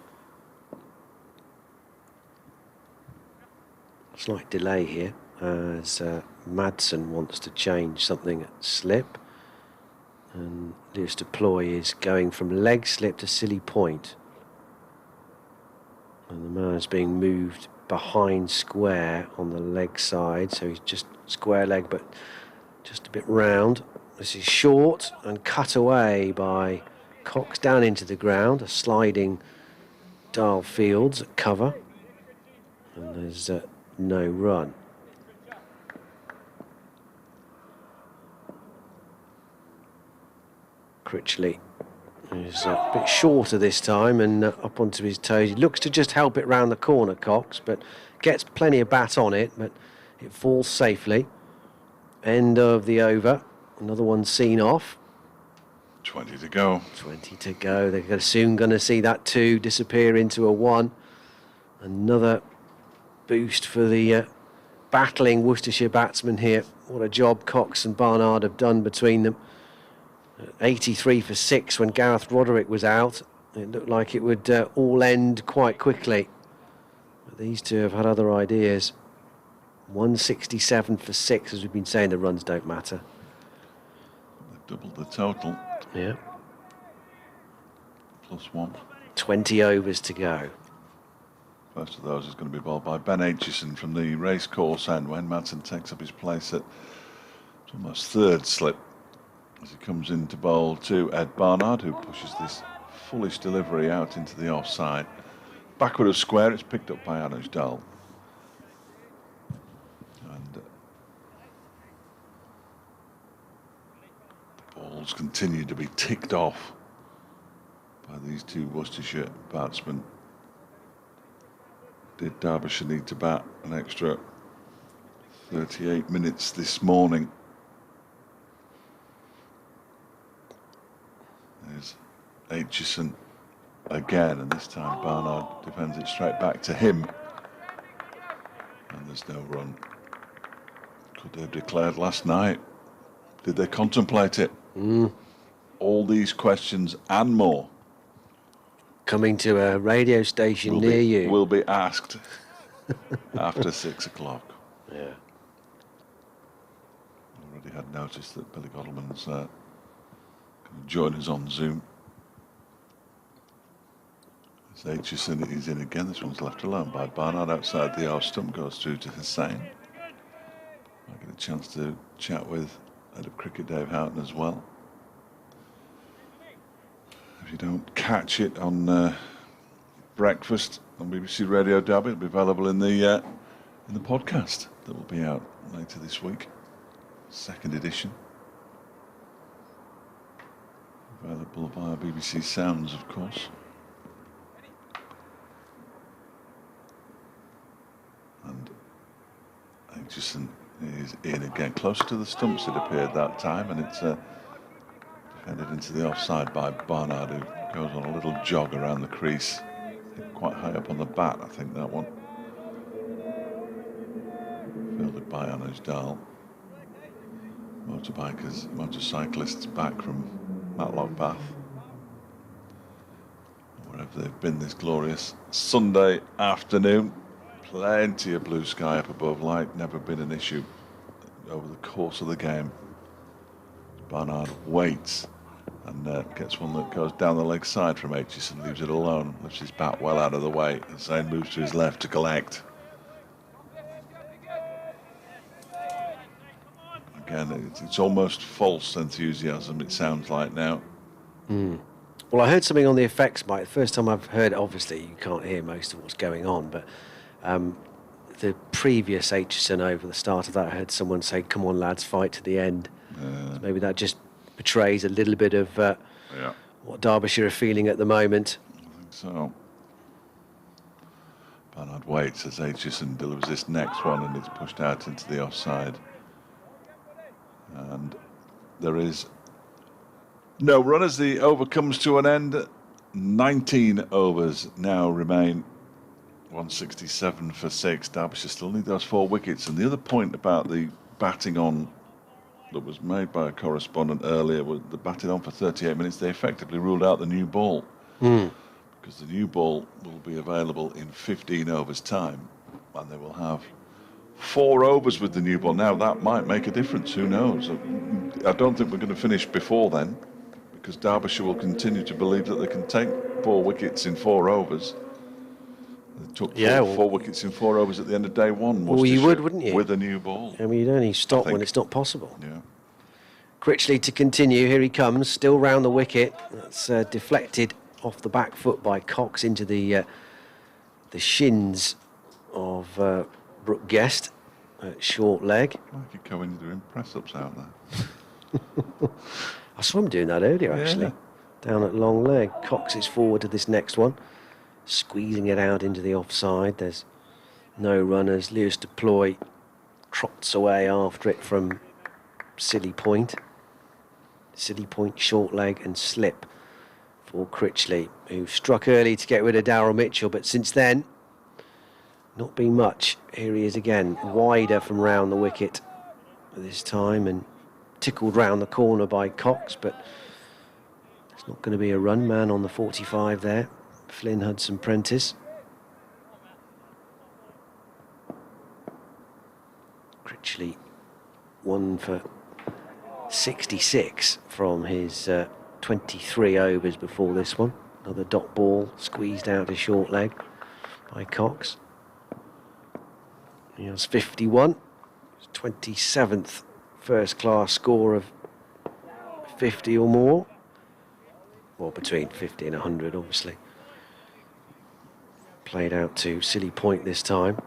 Slight delay here as Madsen wants to change something at slip. And Lewis Deploy is going from leg slip to silly point. And the man is being moved behind square on the leg side. So he's just square leg, but just a bit round. This is short and cut away by Cox down into the ground. A sliding Darl Fields at cover. And there's no run. Critchley is a bit shorter this time and up onto his toes. He looks to just help it round the corner, Cox, but gets plenty of bat on it, but it falls safely. End of the over. Another one seen off.
20 to go.
20 to go. They're soon going to see that 2 disappear into a 1. Another boost for the battling Worcestershire batsmen here. What a job Cox and Barnard have done between them. 83 for 6 when Gareth Roderick was out. It looked like it would all end quite quickly. But these two have had other ideas. 167 for 6, as we've been saying, the runs don't matter.
They've doubled the total.
Yeah.
+1.
20 overs to go.
First of those is going to be bowled by Ben Aitchison from the racecourse end when Madsen takes up his place at almost third slip. As he comes in to bowl to Ed Barnard, who pushes this foolish delivery out into the offside. Backward of square, it's picked up by Anuj Dal. And the balls continue to be ticked off by these two Worcestershire batsmen. Did Derbyshire need to bat an extra 38 minutes this morning? There's Aitchison again, and this time Barnard defends it straight back to him. And there's no run. Could they have declared last night? Did they contemplate it? All these questions and more
coming to a radio station near you
will be asked after 6 o'clock.
Yeah.
Already had noticed that Billy Godalman's going to join us on Zoom. As Aitchison is in again. This one's left alone by Barnard outside the off stump, goes through to Hussain. I get a chance to chat with head of cricket Dave Houghton as well. If you don't catch it on breakfast on BBC Radio Derby, it'll be available in the podcast that will be out later this week. Second edition. Available via BBC Sounds, of course. And Aitchison is in again, closer to the stumps it appeared that time, and it's defended into the offside by Barnard, who goes on a little jog around the crease. Quite high up on the bat, I think, that one. Fielded by Anuj Dal. Motorcyclists back from Matlock Bath, wherever they've been this glorious Sunday afternoon. Plenty of blue sky up above, light never been an issue over the course of the game. Barnard waits and gets one that goes down the leg side from Aitchison, leaves it alone, lifts his bat well out of the way. Hussain moves to his left to collect. Again, it's almost false enthusiasm, it sounds like now.
Well, I heard something on the effects mic. The first time I've heard, obviously you can't hear most of what's going on, but the previous Aitchison over the start of that, I heard someone say, "Come on lads, fight to the end." So maybe that just betrays a little bit of what Derbyshire are feeling at the moment.
I think so. Barnard waits as Aitchison delivers this next one, and it's pushed out into the offside. And there is no run as the over comes to an end. 19 overs now remain. 167 for 6. Derbyshire still need those 4 wickets. And the other point about the batting on that was made by a correspondent earlier was the batting on for 38 minutes. They effectively ruled out the new ball because the new ball will be available in 15 overs time, and they will have 4 overs with the new ball. Now, that might make a difference. Who knows? I don't think we're going to finish before then, because Derbyshire will continue to believe that they can take 4 wickets in 4 overs. They took 4 wickets in 4 overs at the end of day 1.
Well, you would, wouldn't you?
With a new ball.
I mean, you'd only stop when it's not possible.
Yeah.
Critchley to continue. Here he comes, still round the wicket. That's deflected off the back foot by Cox into the shins of Brooke Guest at short leg.
Mikey Cohen doing press-ups out there.
I saw him doing that earlier, actually, down at long leg. Cox is forward to this next one, squeezing it out into the offside. There's no runners. Lewis Deploy trots away after it from Silly Point. Silly Point, short leg and slip for Critchley, who struck early to get rid of Darryl Mitchell, but since then, not been much. Here he is again, wider from round the wicket this time, and tickled round the corner by Cox, but it's not going to be a run. Man on the 45 there, Flynn Hudson-Prentice. Critchley 1 for 66 from his 23 overs before this one. Another dot ball squeezed out to short leg by Cox. He was 51, 27th first class score of 50 or more, or between 50 and 100 obviously. Played out to Silly Point this time.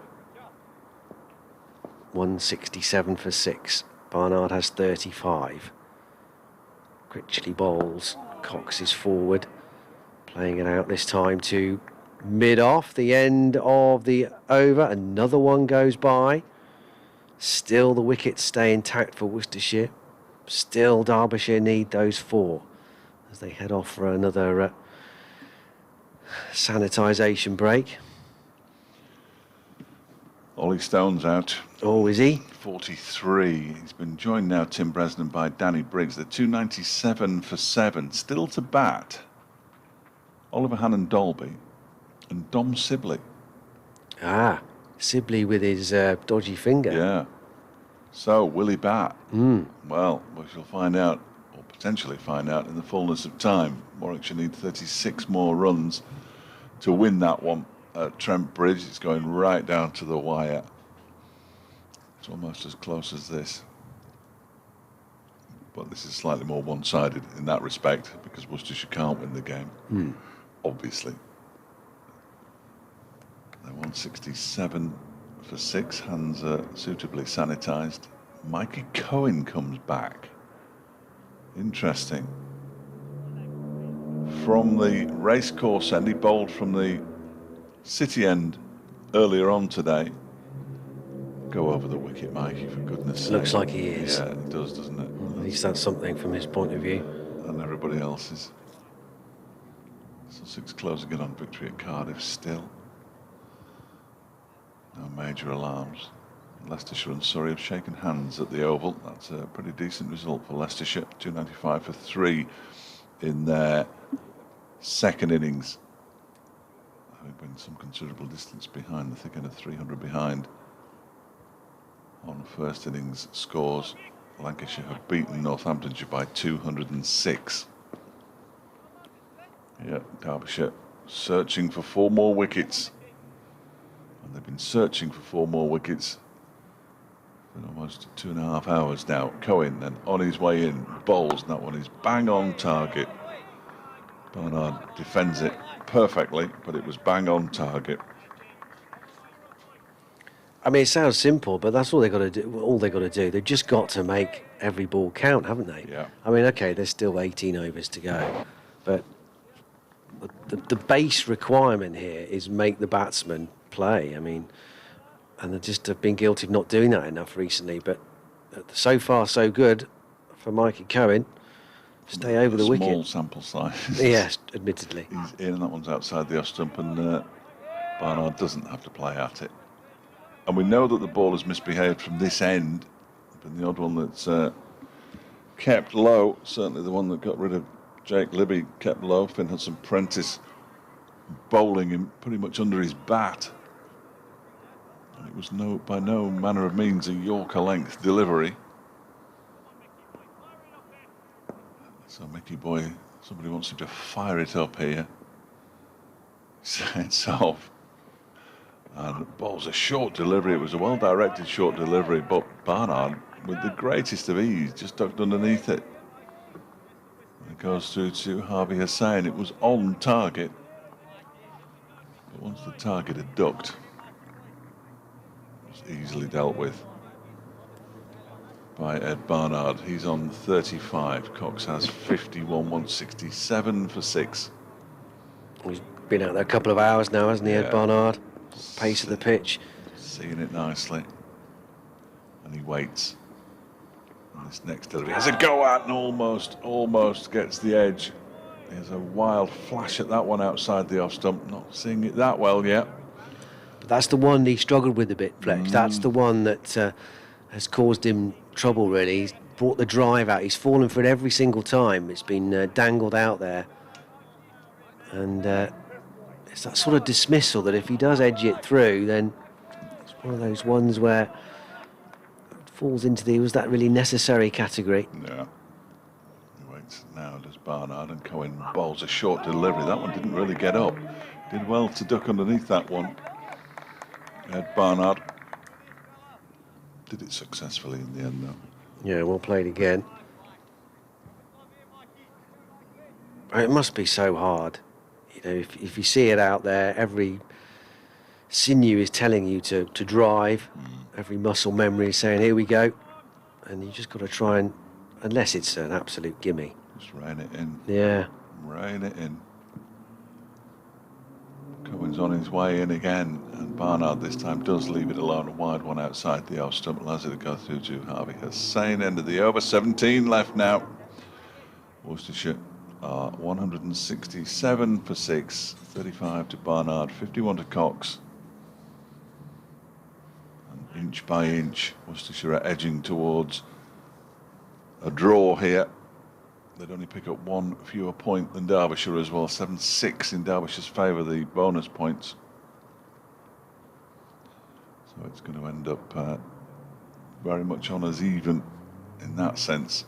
167 for 6. Barnard has 35. Critchley bowls. Cox is forward, playing it out this time to mid-off, the end of the over. Another one goes by. Still the wickets stay intact for Worcestershire. Still Derbyshire need those 4 as they head off for another sanitisation break.
Ollie Stone's out.
Oh, is he?
43. He's been joined now, Tim Bresnan, by Danny Briggs. They're 297 for 7. Still to bat, Oliver Hannon-Dolby and Dom Sibley.
Ah, Sibley with his dodgy finger.
Yeah. So, will he bat? Well, we shall find out, or potentially find out, in the fullness of time. Warwickshire need 36 more runs to win that one at Trent Bridge. It's going right down to the wire. It's almost as close as this. But this is slightly more one-sided in that respect, because Worcestershire can't win the game, obviously. They're 167 for 6. Hands are suitably sanitised. Mikey Cohen comes back. Interesting. From the racecourse end, he bowled from the City end earlier on today. Go over the wicket, Mikey, for goodness sake.
Looks like he is.
Yeah, it does, doesn't it?
At least that's something from his point of view.
And everybody else's. Sussex closing in on victory at Cardiff still. No major alarms. Leicestershire and Surrey have shaken hands at the Oval. That's a pretty decent result for Leicestershire. 295 for 3 in their second innings. Having been some considerable distance behind, the thick end of 300 behind on first innings scores. Lancashire have beaten Northamptonshire by 206. Yeah, Derbyshire searching for 4 more wickets. And they've been searching for 4 more wickets for almost 2.5 hours now. Cohen then on his way in, bowls, and that one is bang on target. Barnard defends it perfectly, but it was bang on target.
I mean, it sounds simple, but that's all they've got to do. All they've got to do. They've just got to make every ball count, haven't they?
Yeah.
I mean, okay, there's still 18 overs to go, but the base requirement here is make the batsman play. I mean, and they just have been guilty of not doing that enough recently. But so far, so good for Mikey Cohen. Stay over the wicket.
Small sample size.
Yes, admittedly.
He's in, and that one's outside the off stump, and Barnard doesn't have to play at it. And we know that the ball has misbehaved from this end, but the odd one that's kept low, certainly the one that got rid of Jake Libby, kept low. Finn Hudson-Prentice bowling him pretty much under his bat. And it was by no manner of means a Yorker length delivery. So Mickey Boy, somebody wants him to fire it up here. Sets off. And ball's a short delivery. It was a well-directed short delivery, but Barnard, with the greatest of ease, just ducked underneath it. And it goes through to Harvey Hussain. It was on target. But once the target had ducked, it was easily dealt with by Ed Barnard. He's on 35. Cox has 51, 167 for 6.
He's been out there a couple of hours now, hasn't he, Ed Barnard? Pace of the pitch.
Seeing it nicely. And he waits. And this next delivery has a go at and almost gets the edge. There's a wild flash at that one outside the off stump. Not seeing it that well yet.
But that's the one he struggled with a bit, Fletch. That's the one that has caused him trouble, really. He's brought the drive out. He's fallen for it every single time. It's been dangled out there. And it's that sort of dismissal that if he does edge it through, then it's one of those ones where it falls into the, was that really necessary category?
Yeah. He waits now, does Barnard, and Cohen bowls a short delivery. That one didn't really get up. Did well to duck underneath that one. Ed Barnard did it successfully in the end, though.
Yeah, well played again. It must be so hard. You know, if you see it out there, every sinew is telling you to drive. Every muscle memory is saying, here we go. And you just got to try and, unless it's an absolute gimme.
Just rein it in.
Yeah.
Rein it in. Cohen's on his way in again, and Barnard this time does leave it alone. A wide one outside the off stump allows it to go through to Harvey Hussain. End of the over. 17 left now. Worcestershire are 167 for 6. 35 to Barnard, 51 to Cox. And inch by inch, Worcestershire are edging towards a draw here. They'd only pick up one fewer point than Derbyshire as well. 7-6 in Derbyshire's favour, the bonus points. So it's going to end up very much on as even in that sense.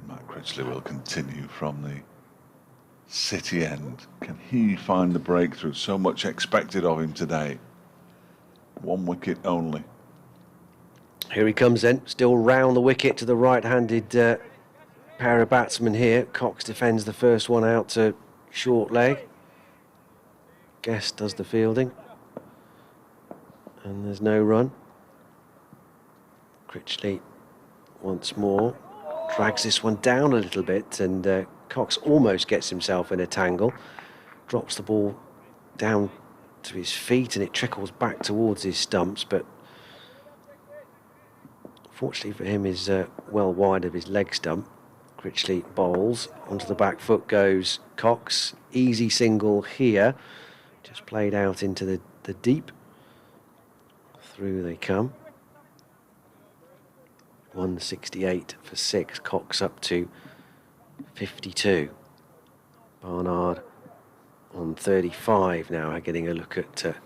Matt Critchley will continue from the city end. Can he find the breakthrough? So much expected of him today. One wicket only.
Here he comes then, still round the wicket to the right-handed pair of batsmen here. Cox defends the first one out to short leg. Guest does the fielding. And there's no run. Critchley once more drags this one down a little bit, and Cox almost gets himself in a tangle. Drops the ball down to his feet and it trickles back towards his stumps, but fortunately for him is well wide of his leg stump. Critchley bowls, onto the back foot goes Cox. Easy single here, just played out into the deep. Through they come. 168 for 6, Cox up to 52. Barnard on 35 now, getting a look at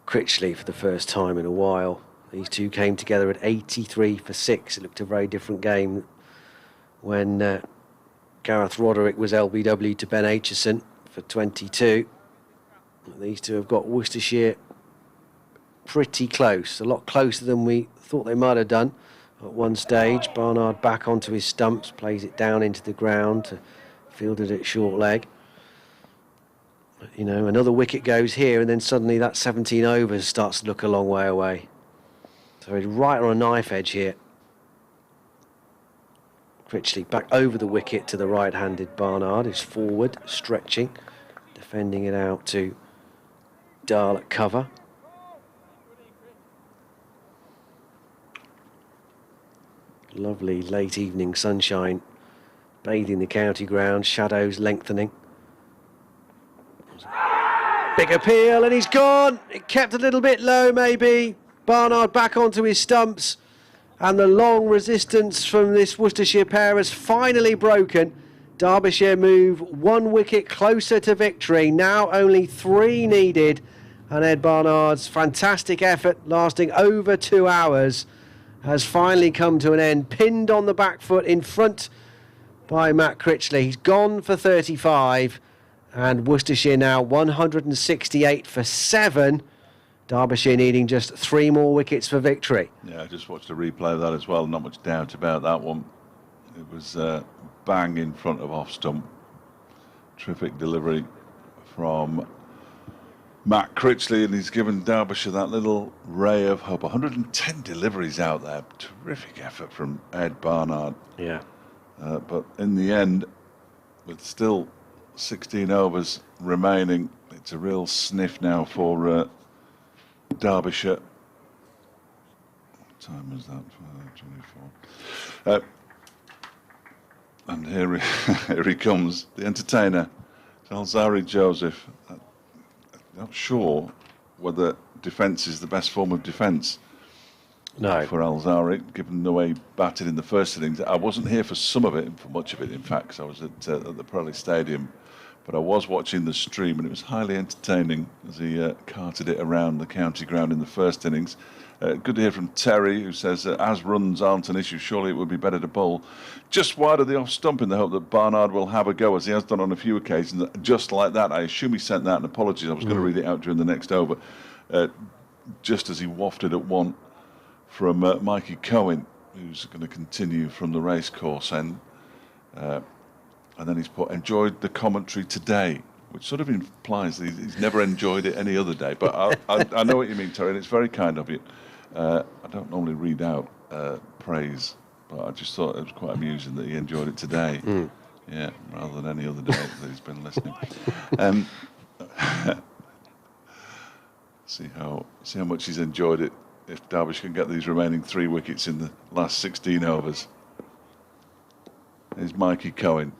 Critchley for the first time in a while. These two came together at 83 for 6. It looked a very different game when Gareth Roderick was LBW to Ben Aitchison for 22. These two have got Worcestershire pretty close, a lot closer than we thought they might have done at one stage. Barnard back onto his stumps, plays it down into the ground to field it at short leg. You know, another wicket goes here, and then suddenly that 17 overs starts to look a long way away. So he's right on a knife edge here. Critchley back over the wicket to the right-handed Barnard, who's forward, stretching, defending it out to Dahl at cover. Lovely late evening sunshine bathing the county ground, shadows lengthening. Big appeal, and he's gone. It kept a little bit low, maybe. Barnard back onto his stumps, and the long resistance from this Worcestershire pair has finally broken. Derbyshire move 1 wicket closer to victory. Now only 3 needed. And Ed Barnard's fantastic effort lasting over 2 hours has finally come to an end. Pinned on the back foot in front by Matt Critchley. He's gone for 35. And Worcestershire now 168 for 7. Derbyshire needing just 3 more wickets for victory.
Yeah, I just watched a replay of that as well. Not much doubt about that one. It was bang in front of off stump. Terrific delivery from Matt Critchley, and he's given Derbyshire that little ray of hope. 110 deliveries out there. Terrific effort from Ed Barnard.
Yeah.
But in the end, with still 16 overs remaining, it's a real sniff now for Derbyshire. What time was that? 24. And here he comes, the entertainer, Alzari Joseph. I'm not sure whether defence is the best form of defence.
No.
For Alzari, given the way he batted in the first innings. I wasn't here for some of it, for much of it, in fact, 'cause I was at the Pirelli Stadium. But I was watching the stream, and it was highly entertaining as he carted it around the county ground in the first innings. Good to hear from Terry, who says, as runs aren't an issue, surely it would be better to bowl just wide of the off stump in the hope that Barnard will have a go, as he has done on a few occasions. Just like that, I assume he sent that, and apologies, I was going to read it out during the next over. Just as he wafted at one from Mikey Cohen, who's going to continue from the racecourse end. And then he's put, enjoyed the commentary today, which sort of implies that he's never enjoyed it any other day. But I know what you mean, Terry, and it's very kind of you. I don't normally read out praise, but I just thought it was quite amusing that he enjoyed it today. Yeah, rather than any other day that he's been listening. See how much he's enjoyed it if Derbyshire can get these remaining 3 wickets in the last 16 overs. Here's Mikey Cohen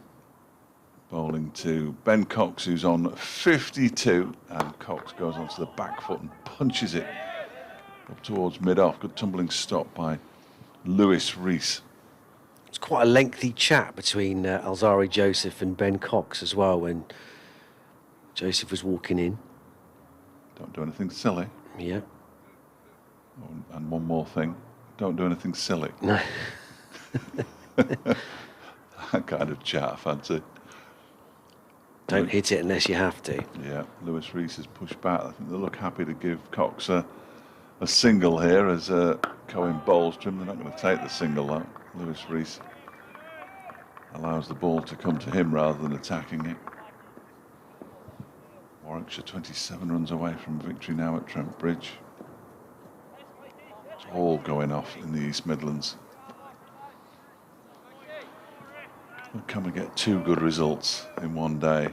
bowling to Ben Cox, who's on 52, and Cox goes onto the back foot and punches it up towards mid-off. Good tumbling stop by Lewis Rees.
It's quite a lengthy chat between Alzari Joseph and Ben Cox as well when Joseph was walking in.
Don't do anything silly.
Yeah.
Oh, and one more thing, don't do anything silly.
No.
That kind of chat I fancy.
Don't hit it unless you have to.
Yeah, Lewis Rees has pushed back. I think they look happy to give Cox a single here as Cohen bowls to him. They're not going to take the single though. Lewis Rees allows the ball to come to him rather than attacking it. Warwickshire 27 runs away from victory now at Trent Bridge. It's all going off in the East Midlands. Can we get 2 good results in one day?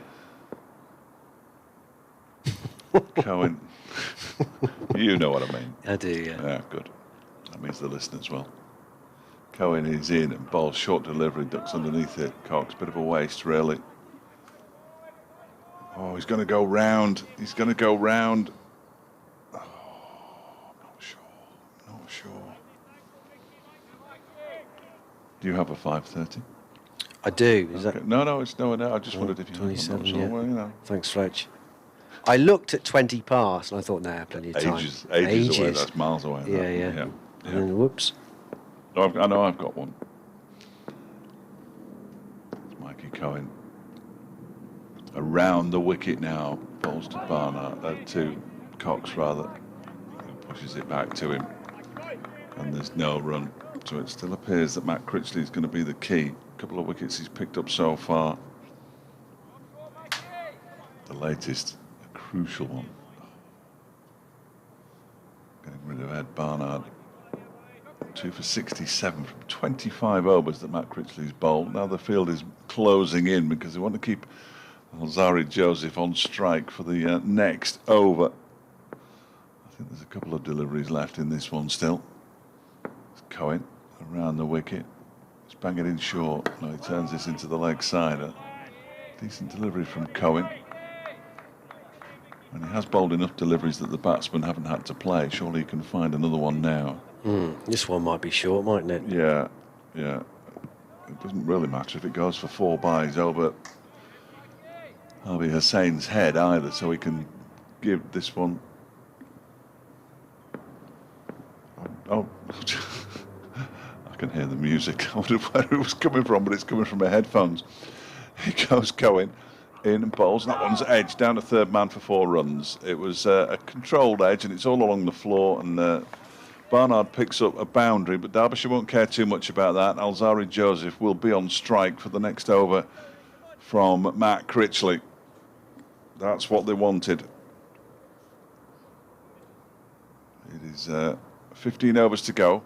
Cohen, you know what I mean.
I do, yeah.
Yeah, good. That means the listeners will. Cohen is in and ball short delivery, ducks underneath it. Cox, bit of a waste, really. Oh, he's going to go round. He's going to go round. Oh, not sure. Do you have a 5:30?
I do. Is
okay.
that?
No, it's no. I just wondered if you
27,
had one.
yeah.
Well, you know.
Thanks, Fletch. I looked at 20 past and I thought, nah, plenty of time.
Ages away. That's miles away.
Yeah. And then, whoops.
No, I know I've got one. It's Mikey Cohen. Around the wicket now. Balls to Barnard, to Cox rather. Who pushes it back to him. And there's no run. So it still appears that Matt Critchley is going to be the key. A couple of wickets he's picked up so far. The latest, a crucial one. Getting rid of Ed Barnard. 2 for 67 from 25 overs that Matt Critchley's bowled. Now the field is closing in because they want to keep Alzari Joseph on strike for the next over. I think there's a couple of deliveries left in this one still. It's Cohen around the wicket. He's banging in short. No, he turns this into the leg side. A decent delivery from Cohen. And he has bowled enough deliveries that the batsmen haven't had to play. Surely he can find another one now.
This one might be short, mightn't it?
Yeah. it doesn't really matter if it goes for 4 byes over Harvey Hussein's head either, so he can give this one. Oh, I can hear the music. I wonder where it was coming from, but it's coming from my headphones. He goes Cohen in and bowls. That one's edge down to third man for 4 runs. It was a controlled edge, and it's all along the floor. And Barnard picks up a boundary, but Derbyshire won't care too much about that. Alzari Joseph will be on strike for the next over from Matt Critchley. That's what they wanted. It is 15 overs to go.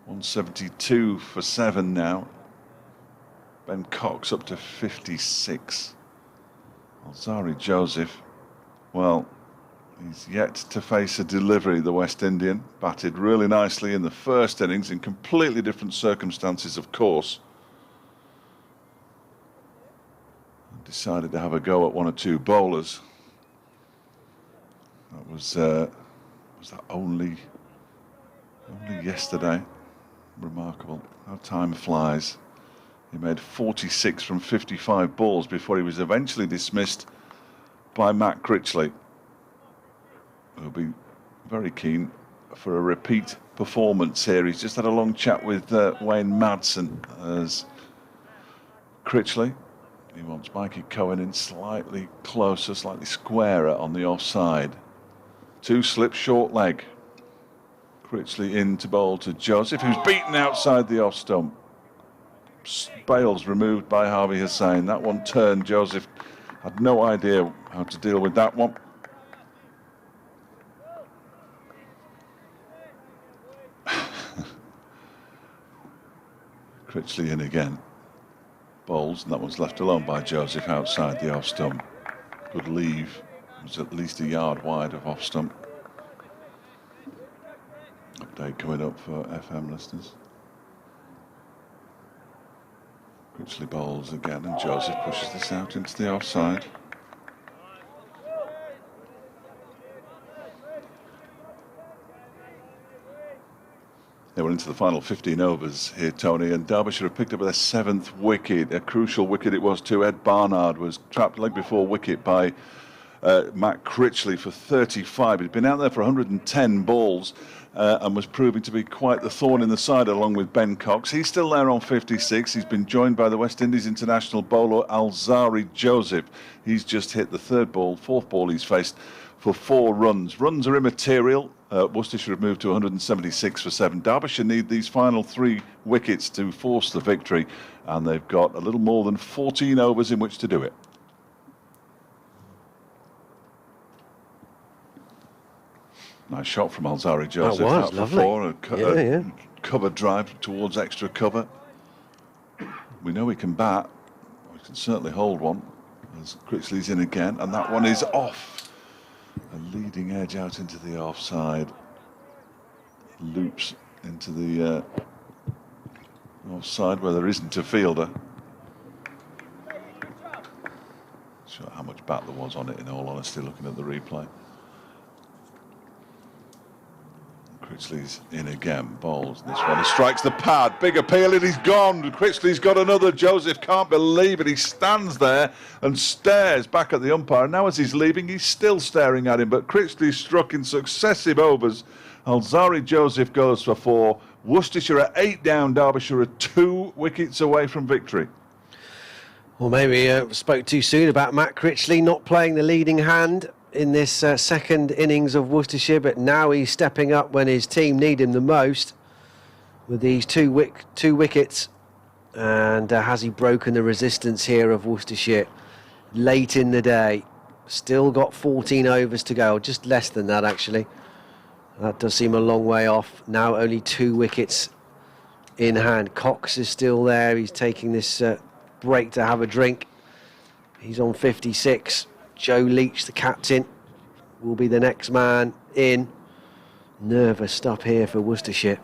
172 for 7 now. Ben Cox up to 56. Alzari Joseph, well, he's yet to face a delivery, the West Indian. Batted really nicely in the first innings in completely different circumstances, of course. Decided to have a go at 1 or 2 bowlers. That was that only yesterday? Remarkable how time flies. He made 46 from 55 balls before he was eventually dismissed by Matt Critchley, who'll be very keen for a repeat performance here. He's just had a long chat with Wayne Madsen as Critchley. He wants Mikey Cohen in slightly closer, slightly squarer on the offside. 2 slip, short leg. Critchley in to bowl to Joseph, who's beaten outside the off stump. Bales removed by Harvey Hussein. That one turned. Joseph had no idea how to deal with that one. Critchley in again. Bowls, and that one's left alone by Joseph outside the off stump. Good leave. It was at least a yard wide of off stump. Update coming up for FM listeners. Critchley bowls again, and Joseph pushes this out into the offside. Yeah, we're into the final 15 overs here, Tony, and Derbyshire have picked up their 7th wicket. A crucial wicket it was too. Ed Barnard was trapped leg before wicket by Matt Critchley for 35. He'd been out there for 110 balls and was proving to be quite the thorn in the side along with Ben Cox. He's still there on 56. He's been joined by the West Indies international bowler Alzari Joseph. He's just hit the 4th ball he's faced for 4 runs. Runs are immaterial. Worcestershire have moved to 176 for 7. Derbyshire need these final 3 wickets to force the victory, and they've got a little more than 14 overs in which to do it. Nice shot from Alzari Joseph.
That was lovely.
A cover drive towards extra cover. We know he can bat. We can certainly hold one. As Critchley's in again, and that one is off. A leading edge out into the offside. Loops into the offside where there isn't a fielder. Not sure how much bat there was on it, in all honesty, looking at the replay. Critchley's in again, bowls this one. He strikes the pad, big appeal, and he's gone. Critchley's got another. Joseph can't believe it. He stands there and stares back at the umpire. And now as he's leaving, he's still staring at him. But Critchley struck in successive overs. Alzari Joseph goes for 4. Worcestershire are 8 down. Derbyshire are 2 wickets away from victory.
Well, maybe spoke too soon about Matt Critchley not playing the leading hand in this second innings of Worcestershire, but now he's stepping up when his team need him the most with these 2 wickets. And has he broken the resistance here of Worcestershire late in the day? Still got 14 overs to go, just less than that actually. That does seem a long way off. Now only 2 wickets in hand. Cox is still there. He's taking this break to have a drink. He's on 56. Joe Leach, the captain, will be the next man in. Nervous stuff here for Worcestershire.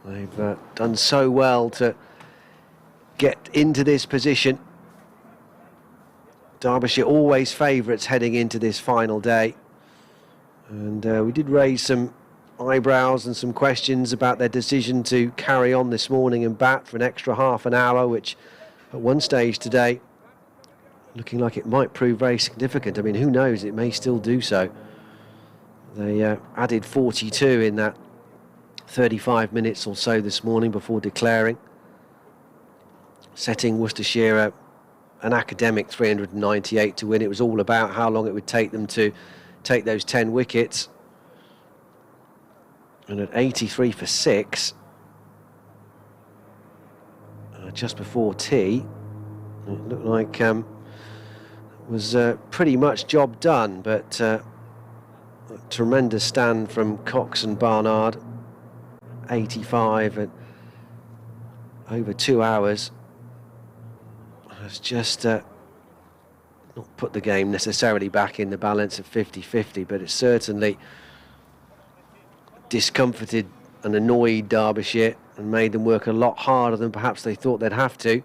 They've done so well to get into this position. Derbyshire always favourites heading into this final day. And we did raise some eyebrows and some questions about their decision to carry on this morning and bat for an extra half an hour, which at one stage today looking like it might prove very significant. I mean, who knows, it may still do so. They added 42 in that 35 minutes or so this morning before declaring, setting Worcestershire an academic 398 to win. It was all about how long it would take them to take those 10 wickets. And at 83 for 6, just before tea, it looked like was pretty much job done, but a tremendous stand from Cox and Barnard. 85 at over 2 hours has just not put the game necessarily back in the balance of 50-50, but it certainly discomforted and annoyed Derbyshire and made them work a lot harder than perhaps they thought they'd have to.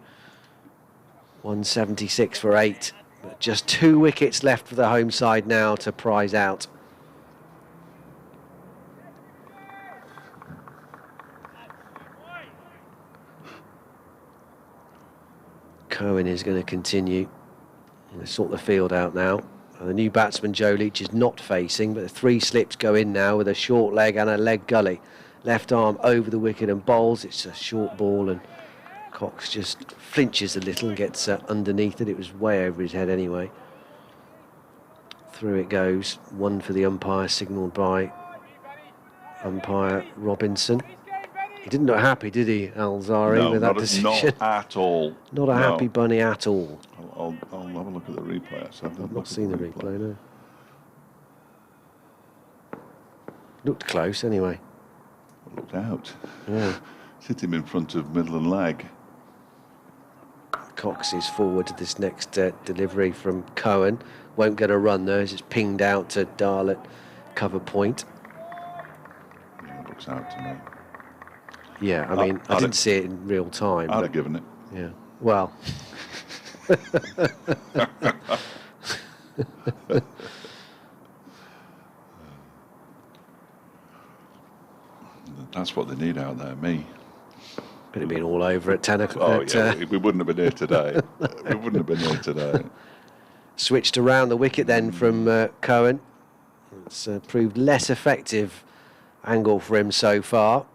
176 for 8, but just 2 wickets left for the home side now to prize out. Cohen is going to continue. They sort the field out now. The new batsman Joe Leach is not facing, but the 3 slips go in now with a short leg and a leg gully. Left arm over the wicket and bowls. It's a short ball and Cox just flinches a little and gets underneath it. It was way over his head anyway. Through it goes. 1 for the umpire, signalled by umpire Robinson. He didn't look happy, did he, Alzari, with that decision?
Not at all.
Not a happy bunny at all.
I'll have a look at the replay.
I've not seen the replay, no. Looked close, anyway.
Looked out.
Yeah.
Hit him in front of middle and leg.
Cox is forward to this next delivery from Cohen. Won't get a run, though, as it's pinged out to Dahl at cover point.
Yeah, looks out to me.
Yeah, I mean, I didn't see it in real time.
I'd have given it.
Yeah, well.
That's what they need out there, me.
Could have been all over at 10 o'clock.
Oh, yeah, we wouldn't have been here today. We wouldn't have been here today.
Switched around the wicket then from Cohen. It's proved less effective angle for him so far.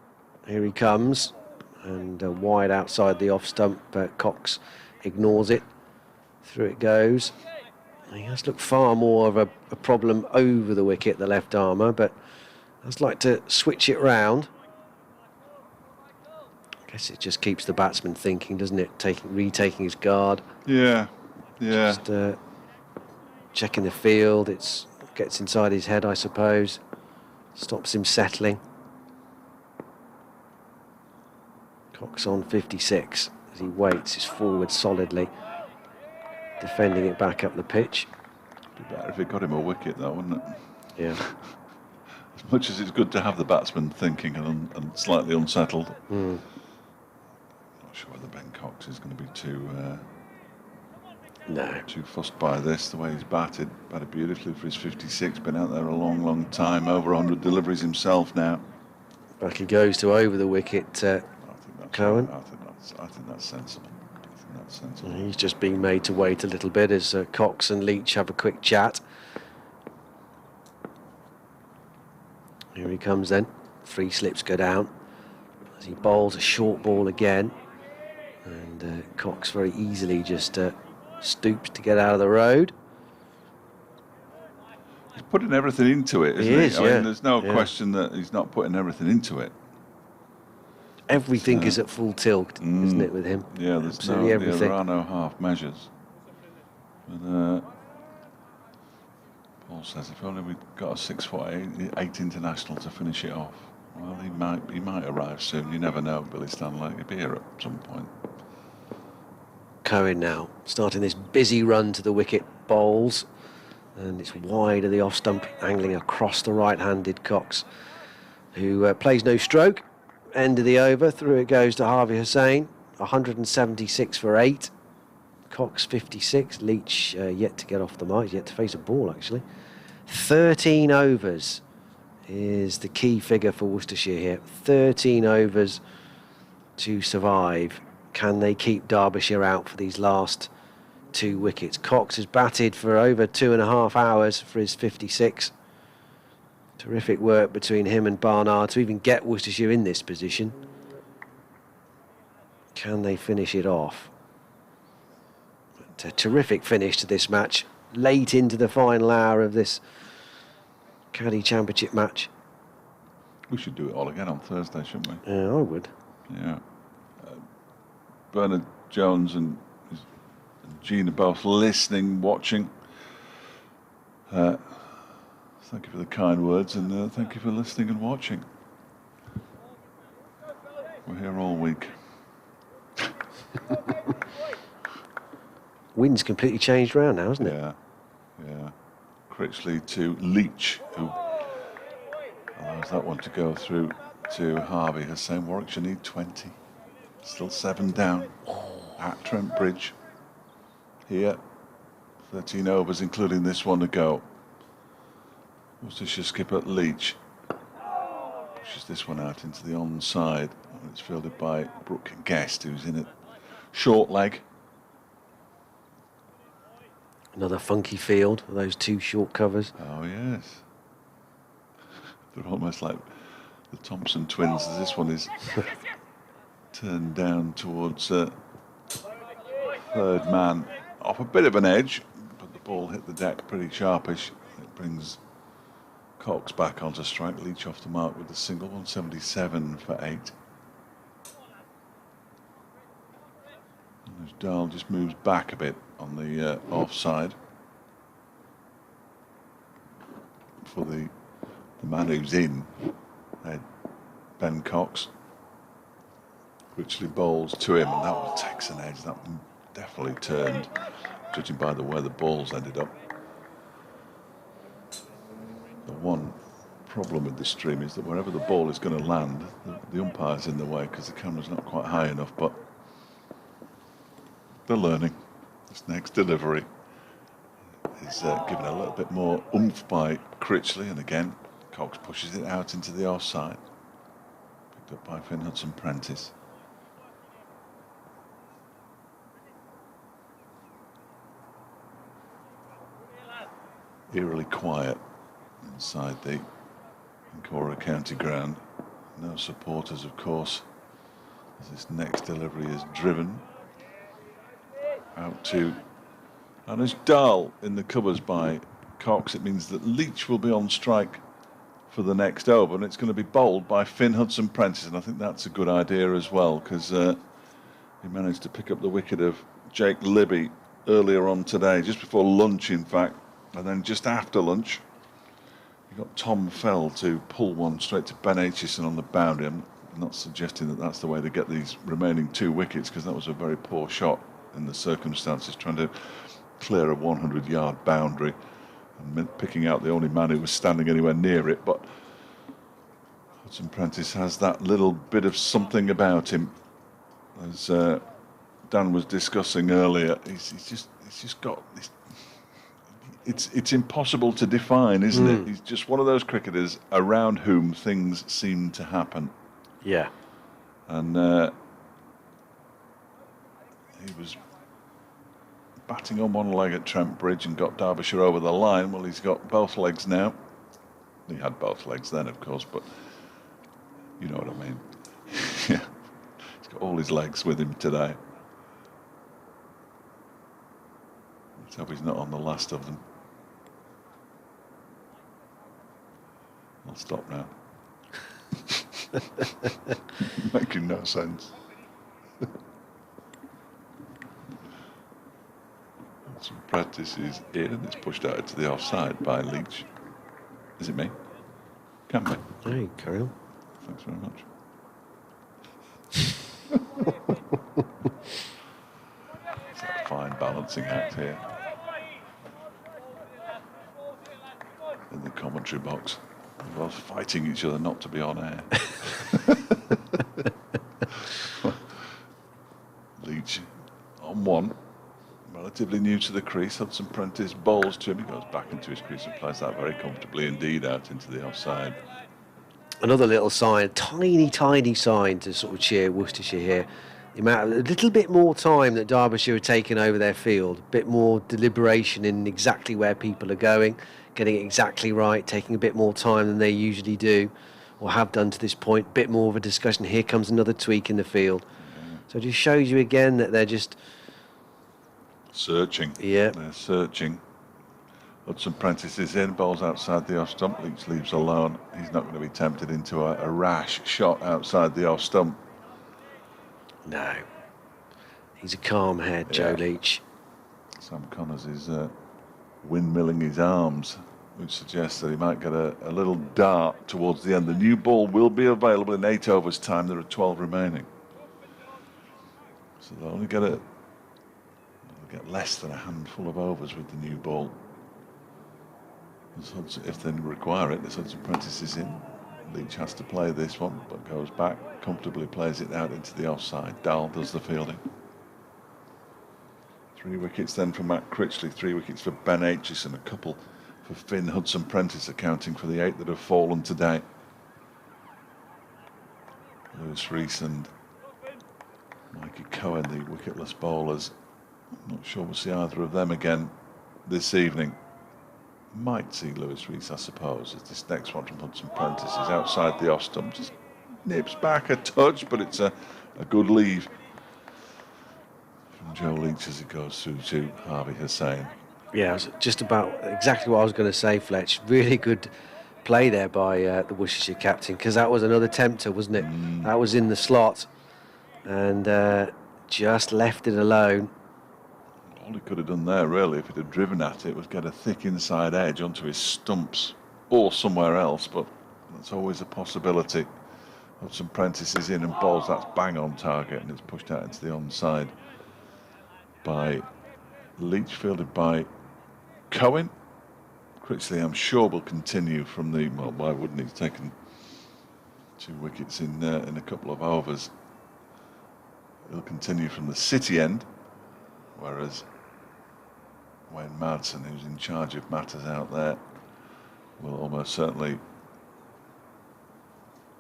Here he comes, and wide outside the off stump. Cox ignores it. Through it goes. He has looked far more of a problem over the wicket, the left armour, but I'd like to switch it round. I guess it just keeps the batsman thinking, doesn't it? Retaking his guard.
Yeah, yeah.
Just checking the field. It gets inside his head, I suppose. Stops him settling. Cox on 56 as he waits. He's forward solidly, defending it back up the pitch.
It'd be better if it got him a wicket, though, wouldn't it?
Yeah.
As much as it's good to have the batsman thinking and slightly unsettled. Not sure whether Ben Cox is going to be too fussed by this. The way he's batted beautifully for his 56. Been out there a long, long time. Over 100 deliveries himself now.
Back he goes to over the wicket. Cohen.
I think that's sensible.
He's just being made to wait a little bit as Cox and Leach have a quick chat. Here he comes then. 3 slips go down as he bowls a short ball again, and Cox very easily just stoops to get out of the road.
He's putting everything into it, isn't he?
Is,
I mean, there's no question that he's not putting everything into it.
Everything is at full tilt, isn't it, with him?
Yeah, there are no half measures. But Paul says if only we'd got a 6'8" international to finish it off. Well, he might arrive soon. You never know, Billy Stanley. He'll be here at some point.
Cohen now starting this busy run to the wicket, bowls, and it's wide of the off stump, angling across the right-handed Cox, who plays no stroke. End of the over. Through it goes to Harvey Hussain. 176 for 8. Cox 56. Leach yet to get off the mark. Yet to face a ball, actually. 13 overs is the key figure for Worcestershire here. 13 overs to survive. Can they keep Derbyshire out for these last 2 wickets? Cox has batted for over 2.5 hours for his 56. Terrific work between him and Barnard to even get Worcestershire in this position. Can they finish it off? But a terrific finish to this match, late into the final hour of this Caddy Championship match.
We should do it all again on Thursday, shouldn't we?
Yeah, I would.
Yeah. Bernard Jones and Jean are both listening, watching. Thank you for the kind words, and thank you for listening and watching. We're here all week.
Wind's completely changed round now, hasn't it?
Yeah. Critchley to Leach, who allows that one to go through to Harvey. Hussain Warwickshire need 20. Still 7 down at Trent Bridge. Here, 13 overs, including this one to go. Worcestershire skipper Leach pushes this one out into the onside. It's fielded by Brooke Guest, who's in it. Short leg.
Another funky field with those 2 short covers.
Oh, yes. They're almost like the Thompson twins, as this one is turned down towards third man. Off a bit of an edge, but the ball hit the deck pretty sharpish. It brings Cox back onto strike. Leach off the mark with the single, 177 for 8. And as Dahl just moves back a bit on the offside for the man who's in, Ben Cox. Critchley bowls to him, and that one takes an edge. That one definitely turned, judging by the way the balls ended up. The one problem with this stream is that wherever the ball is going to land, the umpire's in the way because the camera's not quite high enough, but they're learning. This next delivery is given a little bit more oomph by Critchley, and again Cox pushes it out into the offside. Picked up by Finn Hudson-Prentice. Eerily quiet inside the Incora County ground. No supporters, of course, as this next delivery is driven out to, and as Dahl in the covers by Cox, it means that Leach will be on strike for the next over, and it's going to be bowled by Finn Hudson-Prentice, and I think that's a good idea as well, because he managed to pick up the wicket of Jake Libby earlier on today, just before lunch in fact, and then just after lunch you got Tom Fell to pull one straight to Ben Aitchison on the boundary. I'm not suggesting that that's the way to get these remaining 2 wickets, because that was a very poor shot in the circumstances, trying to clear a 100-yard boundary and picking out the only man who was standing anywhere near it. But Hudson-Prentice has that little bit of something about him, as Dan was discussing earlier. He's just got this. It's impossible to define, isn't it? He's just one of those cricketers around whom things seem to happen.
Yeah.
And he was batting on one leg at Trent Bridge and got Derbyshire over the line. Well, he's got both legs now. He had both legs then, of course, but you know what I mean. Yeah. He's got all his legs with him today. Let's hope he's not on the last of them. I'll stop now. Making no sense. Some practice is in, and it's pushed out to the offside by Leach. Is it me? Can be.
Hey, carry on.
Thanks very much. It's a fine balancing act here in the commentary box. They're both fighting each other not to be on air. Leach on one. Well, relatively new to the crease. Hudson Prentice bowls to him. He goes back into his crease and plays that very comfortably indeed out into the offside.
Another little sign, tiny sign to sort of cheer Worcestershire here. The amount of, a little bit more time that Derbyshire are taking over their field, a bit more deliberation in exactly where people are going, getting it exactly right, taking a bit more time than they usually do or have done to this point, a bit more of a discussion. Here comes another tweak in the field. So it just shows you again that they're just
searching.
Yeah.
They're searching. Hudson Prentice is in, bowls outside the off stump. Leach leaves alone. He's not going to be tempted into a rash shot outside the off stump.
No. He's a calm head, Joe Leach.
Sam Connors is windmilling his arms, which suggests that he might get a little dart towards the end. The new ball will be available in 8 overs time. There are 12 remaining. So they'll only get less than a handful of overs with the new ball. If they require it, this Hudson Prentice is in. Leach has to play this one, but goes back, comfortably plays it out into the offside. Dahl does the fielding. 3 wickets then for Matt Critchley, 3 wickets for Ben Aitchison, a couple for Finn Hudson Prentice, accounting for the 8 that have fallen today. Lewis Rees and Mikey Cohen, the wicketless bowlers. I'm not sure we'll see either of them again this evening. Might see Lewis Rees, I suppose, as this next one from Hudson Prentice is outside the off stump. Just nips back a touch, but it's a good leave from Joe Leach as it goes through to Harvey Hussain.
Yeah, it was just about exactly what I was going to say, Fletch. Really good play there by the Worcestershire captain, because that was another tempter, wasn't it? That was in the slot and just left it alone.
All he could have done there, really, if he'd have driven at it, was get a thick inside edge onto his stumps or somewhere else, but that's always a possibility. Hudson Prentice is in and bowls, that's bang on target, and it's pushed out into the onside by Leach, fielded by Cohen. Critchley, I'm sure, will continue from the, well, why wouldn't he? He's taken 2 wickets in a couple of overs. He'll continue from the City end, whereas Wayne Madsen, who's in charge of matters out there, will almost certainly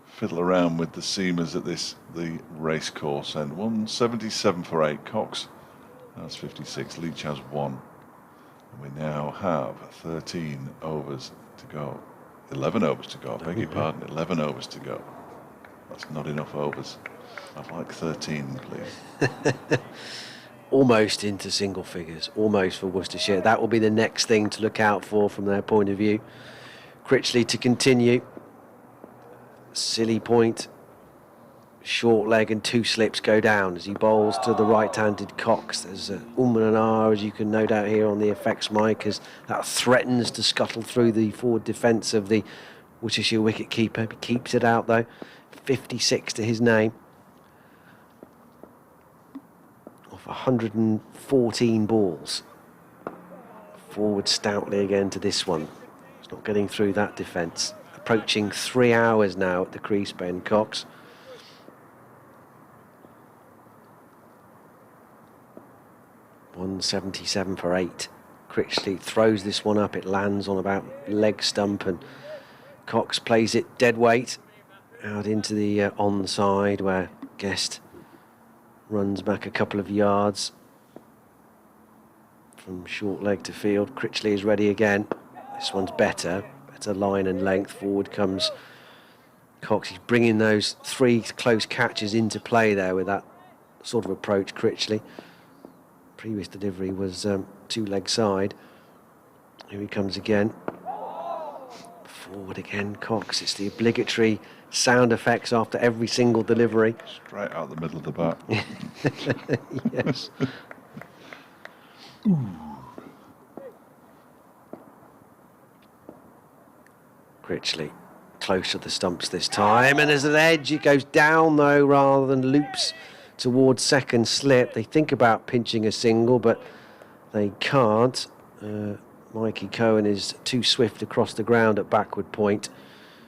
fiddle around with the seamers at the race course end. 177 for 8. Cox has 56. Leach has 1. And we now have 13 overs to go. 11 overs to go. I beg your pardon. 11 overs to go. That's not enough overs. I'd like 13, please.
Almost into single figures, almost for Worcestershire. That will be the next thing to look out for from their point of view. Critchley to continue. Silly point. Short leg and 2 slips go down as he bowls to the right-handed Cox. There's a and ah, as you can no doubt hear on the effects mic, as that threatens to scuttle through the forward defence of the Worcestershire wicket-keeper. He keeps it out though. 56 to his name. Off 114 balls. Forward stoutly again to this one. It's not getting through that defence. Approaching 3 hours now at the crease, Ben Cox. .177 for 8. Critchley throws this one up. It lands on about leg stump, and Cox plays it dead weight out into the onside, where Guest runs back a couple of yards from short leg to field. Critchley is ready again. This one's better line and length. Forward comes Cox. He's bringing those 3 close catches into play there with that sort of approach. Critchley, previous delivery was 2 leg side. Here he comes again. Forward again, Cox. It's the obligatory sound effects after every single delivery.
Straight out the middle of the bat.
Yes. Critchley close to the stumps this time, and there's an edge. It goes down though rather than loops towards second slip. They think about pinching a single, but they can't. Mikey Cohen is too swift across the ground at backward point.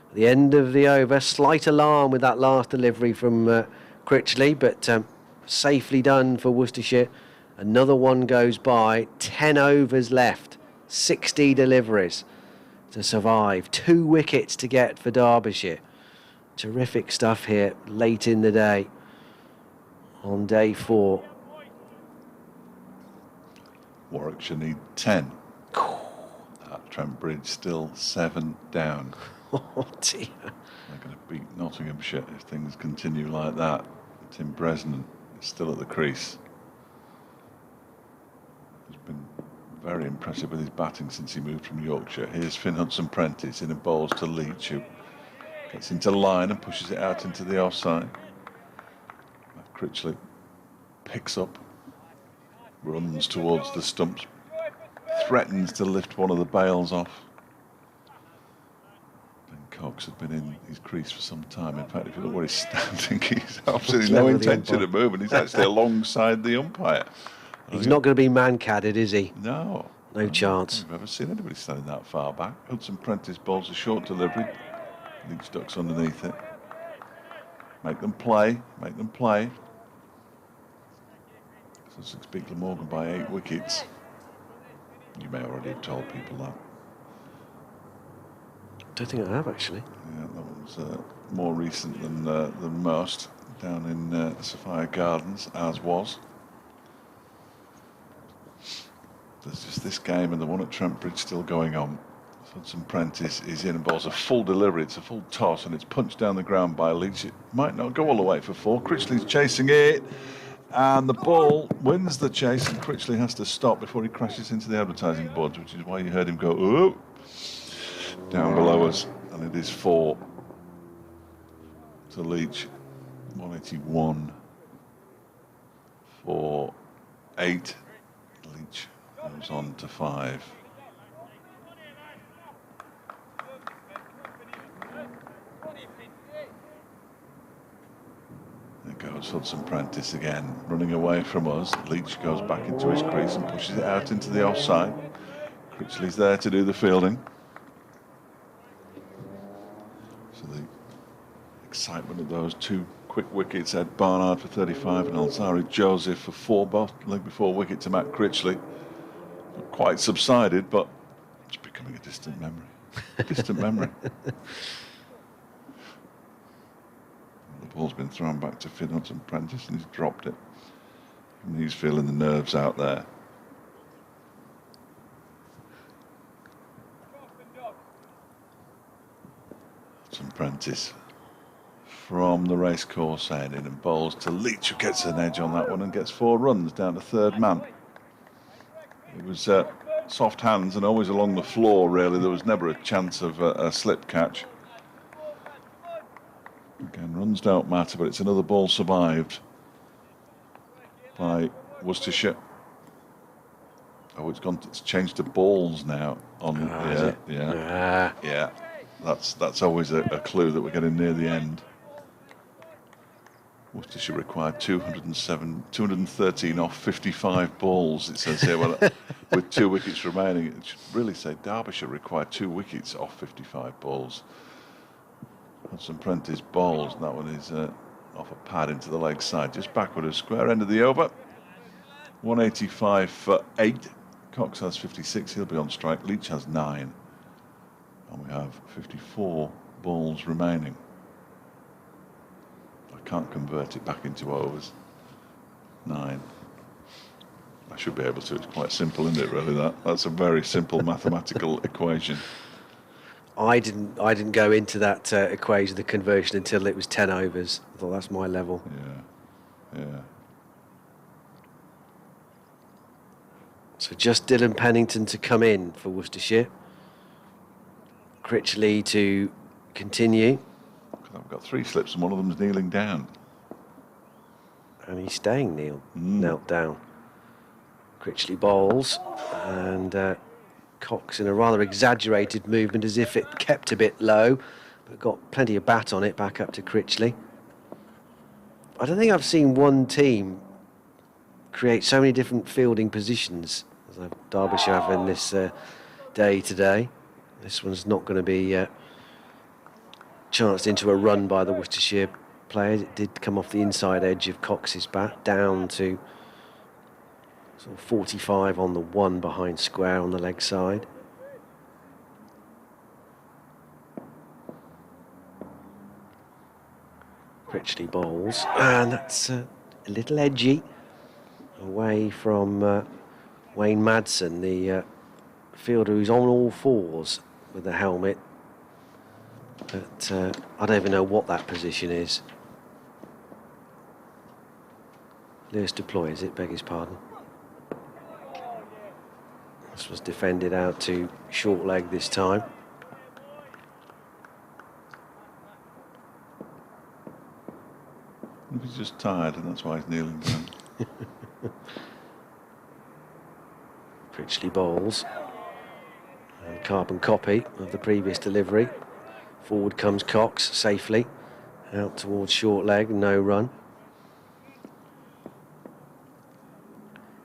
At the end of the over, slight alarm with that last delivery from Critchley, but safely done for Worcestershire, Another one goes by. 10 overs left. 60 deliveries to survive. 2 wickets to get for Derbyshire. Terrific stuff here late in the day on day 4.
Warwickshire need 10. At Trent Bridge, still 7 down.
Oh dear.
They're going to beat Nottinghamshire if things continue like that. Tim Bresnan is still at the crease. He's been very impressive with his batting since he moved from Yorkshire. Here's Finn Hudson-Prentice in and bowls to Leach, who gets into line and pushes it out into the offside. Critchley picks up, runs towards the stumps, threatens to lift one of the bails off. Ben Cox has been in his crease for some time. In fact, if you look where he's standing, he's absolutely no intention of moving. He's actually alongside the umpire.
He's not going to be man-cadded, is he?
No.
No chance.
I've never seen anybody standing that far back. Hudson-Prentice bowls a short delivery. Leach ducks underneath it. Make them play. Make them play. Sussex beat Glamorgan by 8 wickets. You may already have told people that.
I don't think I have, actually.
Yeah, that was more recent than most. Down in Sophia Gardens, as was. There's just this game and the one at Trent Bridge still going on. Hudson-Prentice is in and bowls a full delivery. It's a full toss and it's punched down the ground by Leach. It might not go all the way for 4. Critchley's chasing it. And the ball wins the chase, and Critchley has to stop before he crashes into the advertising boards, which is why you heard him go, oh, down below us. And it is 4 to Leach. 181 for 8. Leach goes on to 5. There goes Hudson-Prentice again, running away from us. Leach goes back into his crease and pushes it out into the offside. Critchley's there to do the fielding. So the excitement of those 2 quick wickets, Ed Barnard for 35 and Alzari Joseph for 4, both leg before wicket to Matt Critchley. Not quite subsided, but it's becoming a distant memory. Distant memory. The ball's been thrown back to Finn Hudson-Prentice and he's dropped it. And he's feeling the nerves out there. Hudson-Prentice from the racecourse end in and bowls to Leach, who gets an edge on that one and gets 4 runs down to 3rd man. It was soft hands and always along the floor, really. There was never a chance of a slip catch. Again, runs don't matter, but it's another ball survived by Worcestershire. Oh, it's changed to balls now. Yeah. That's always a clue that we're getting near the end. Worcestershire required 213 off 55 balls, it says here. Well, with 2 wickets remaining, it should really say Derbyshire required 2 wickets off 55 balls. Hudson-Prentice bowls, and that one is off a pad into the leg side, just backward of square end of the over. 185 for 8. Cox has 56, he'll be on strike. Leach has 9. And we have 54 balls remaining. I can't convert it back into overs. 9. I should be able to. It's quite simple, isn't it, really, that's a very simple mathematical equation.
I didn't go into that equation, the conversion, until it was 10 overs. I thought that's my level.
Yeah.
So just Dylan Pennington to come in for Worcestershire. Critchley to continue.
I've got 3 slips and one of them's kneeling down.
And he's staying knelt down. Critchley bowls, and Cox in a rather exaggerated movement, as if it kept a bit low, but got plenty of bat on it back up to Critchley. I don't think I've seen one team create so many different fielding positions as Derbyshire have in this day today. This one's not going to be chanced into a run by the Worcestershire players. It did come off the inside edge of Cox's bat down to Sort of 45 on the one behind square on the leg side. Critchley bowls, and that's a little edgy away from Wayne Madsen, the fielder who's on all fours with the helmet. But I don't even know what that position is. Lewis deploy, is it? Beg his pardon. This was defended out to short leg this time.
He's just tired, and that's why he's kneeling down.
Critchley bowls. And carbon copy of the previous delivery. Forward comes Cox safely. Out towards short leg, no run.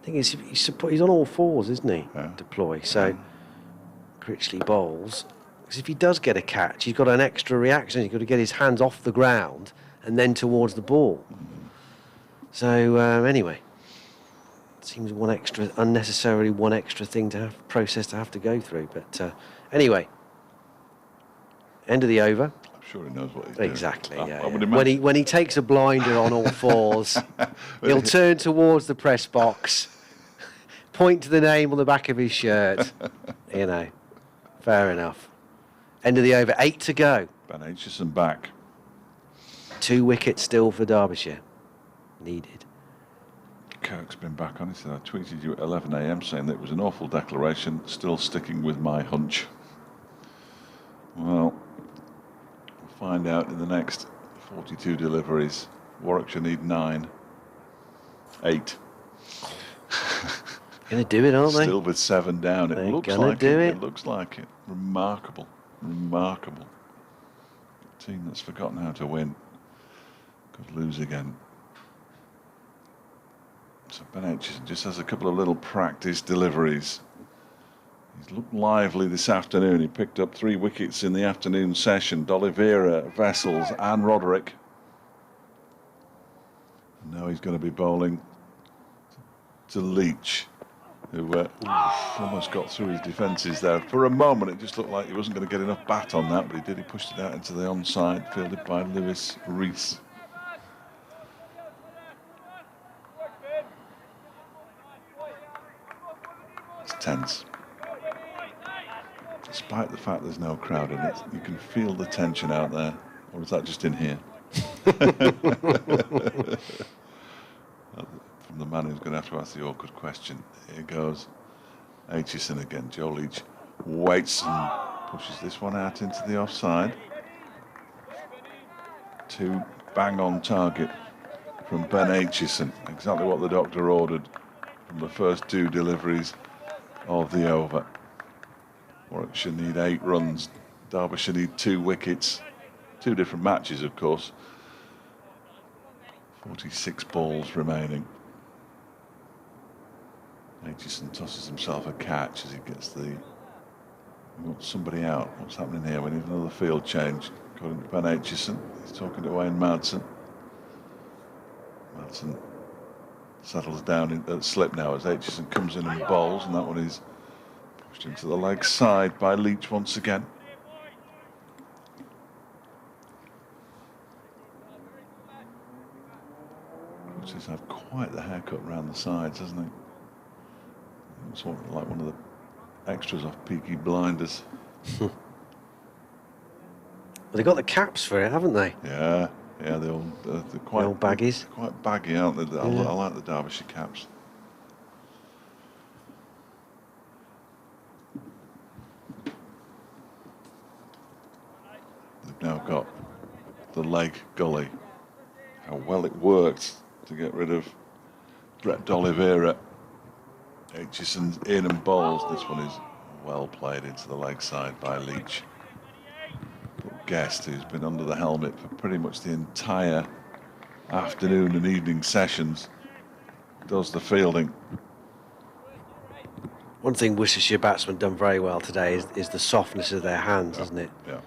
Thing is, he's on all fours, isn't he?
Yeah.
Deploy. So Critchley bowls. Because if he does get a catch, he's got an extra reaction. He's got to get his hands off the ground and then towards the ball. So anyway, it seems unnecessarily one extra thing to have process to have to go through. But anyway, end of the over.
I'm sure he knows what he's
Exactly.
doing.
Yeah,
I would
yeah.
imagine.
When he takes a blinder on all fours, he'll turn towards the press box, point to the name on the back of his shirt. You know, fair enough. End of the over. 8 to go.
Ben Aitchison back.
2 wickets still for Derbyshire. Needed.
Kirk's been back on. He said, I tweeted you at 11 a.m. saying that it was an awful declaration, still sticking with my hunch. Well, we'll find out in the next 42 deliveries. Warwickshire need 9. 8.
Going to do it, aren't they?
Still with 7 down.
They're
It looks
gonna
like
do
it.
it.
It looks like it. Remarkable. Remarkable. Team that's forgotten how to win could lose again. So Ben Aitchison just has a couple of little practice deliveries. He's looked lively this afternoon. He picked up 3 wickets in the afternoon session. D'Oliveira, Vessels and Roderick. And now he's going to be bowling to Leach, who almost got through his defences there. For a moment, it just looked like he wasn't going to get enough bat on that, but he did. He pushed it out into the onside, fielded by Lewis Rees. It's tense. Despite the fact there's no crowd in it, you can feel the tension out there. Or is that just in here? From the man who's going to have to ask the awkward question. Here goes Aitchison again. Joe Leach waits and pushes this one out into the offside. 2 bang on target from Ben Aitchison. Exactly what the doctor ordered from the first 2 deliveries of the over. Warwickshire need 8 runs. Derbyshire need 2 wickets. 2 different matches, of course. 46 balls remaining. Aitchison tosses himself a catch as he gets he wants somebody out. What's happening here? We need another field change. According to Ben Aitchison, he's talking to Wayne Madsen. Madsen settles down at slip now as Aitchison comes in and bowls, and that one is pushed into the leg side by Leach once again. He's had quite the haircut round the sides, hasn't he? It's like one of the extras off Peaky Blinders.
Well, they got the caps for it, haven't they?
Yeah, they're quite
the old baggies.
They're quite baggy, aren't they? I like the Derbyshire caps. They've now got the leg gully. How well it worked to get rid of Brett D'Oliveira. Aitchison's in and bowls. This one is well played into the leg side by Leach. But Guest, who's been under the helmet for pretty much the entire afternoon and evening sessions, does the fielding.
One thing Worcestershire batsmen done very well today is the softness of their hands, isn't it?
Yeah.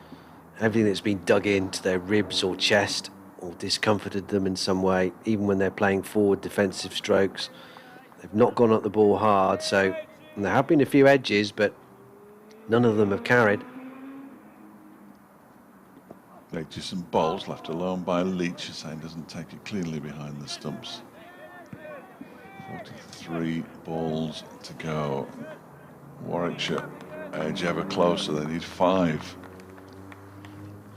Everything that's been dug into their ribs or chest or discomforted them in some way, even when they're playing forward defensive strokes, They've not gone up the ball hard, so there have been a few edges, but none of them have carried.
Aitchison bowls, left alone by Leach. Hussain doesn't take it cleanly behind the stumps. 43 balls to go. Warwickshire edge ever closer. They need 5.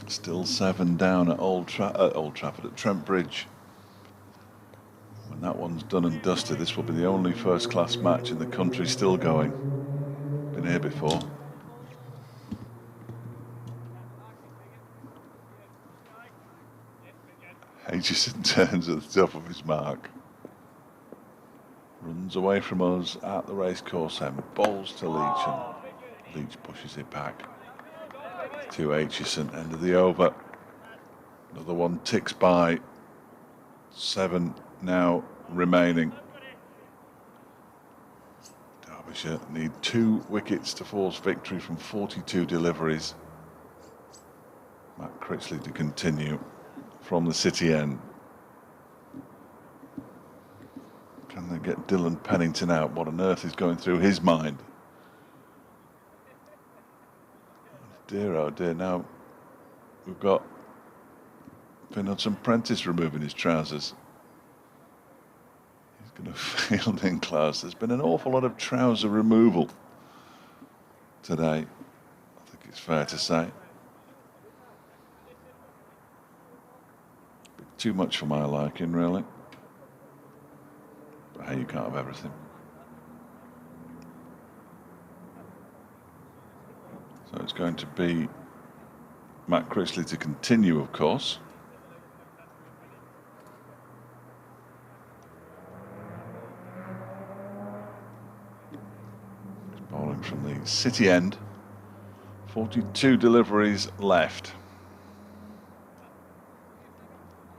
Still 7 down at Old Trafford, at Trent Bridge. When that one's done and dusted, this will be the only first-class match in the country still going. Been here before. Aitchison turns at the top of his mark. Runs away from us at the racecourse end. Bowls to Leach, and Leach pushes it back to Aitchison. End of the over. Another one ticks by. 7 now remaining. Derbyshire need 2 wickets to force victory from 42 deliveries. Matt Critchley to continue from the City end. Can they get Dylan Pennington out? What on earth is going through his mind? Dear, oh dear, now we've got Finn Hudson-Prentice removing his trousers. He's going to field in class. There's been an awful lot of trouser removal today, I think it's fair to say. Bit too much for my liking, really. But hey, you can't have everything. So it's going to be Matt Critchley to continue, of course. He's bowling from the City end. 42 deliveries left.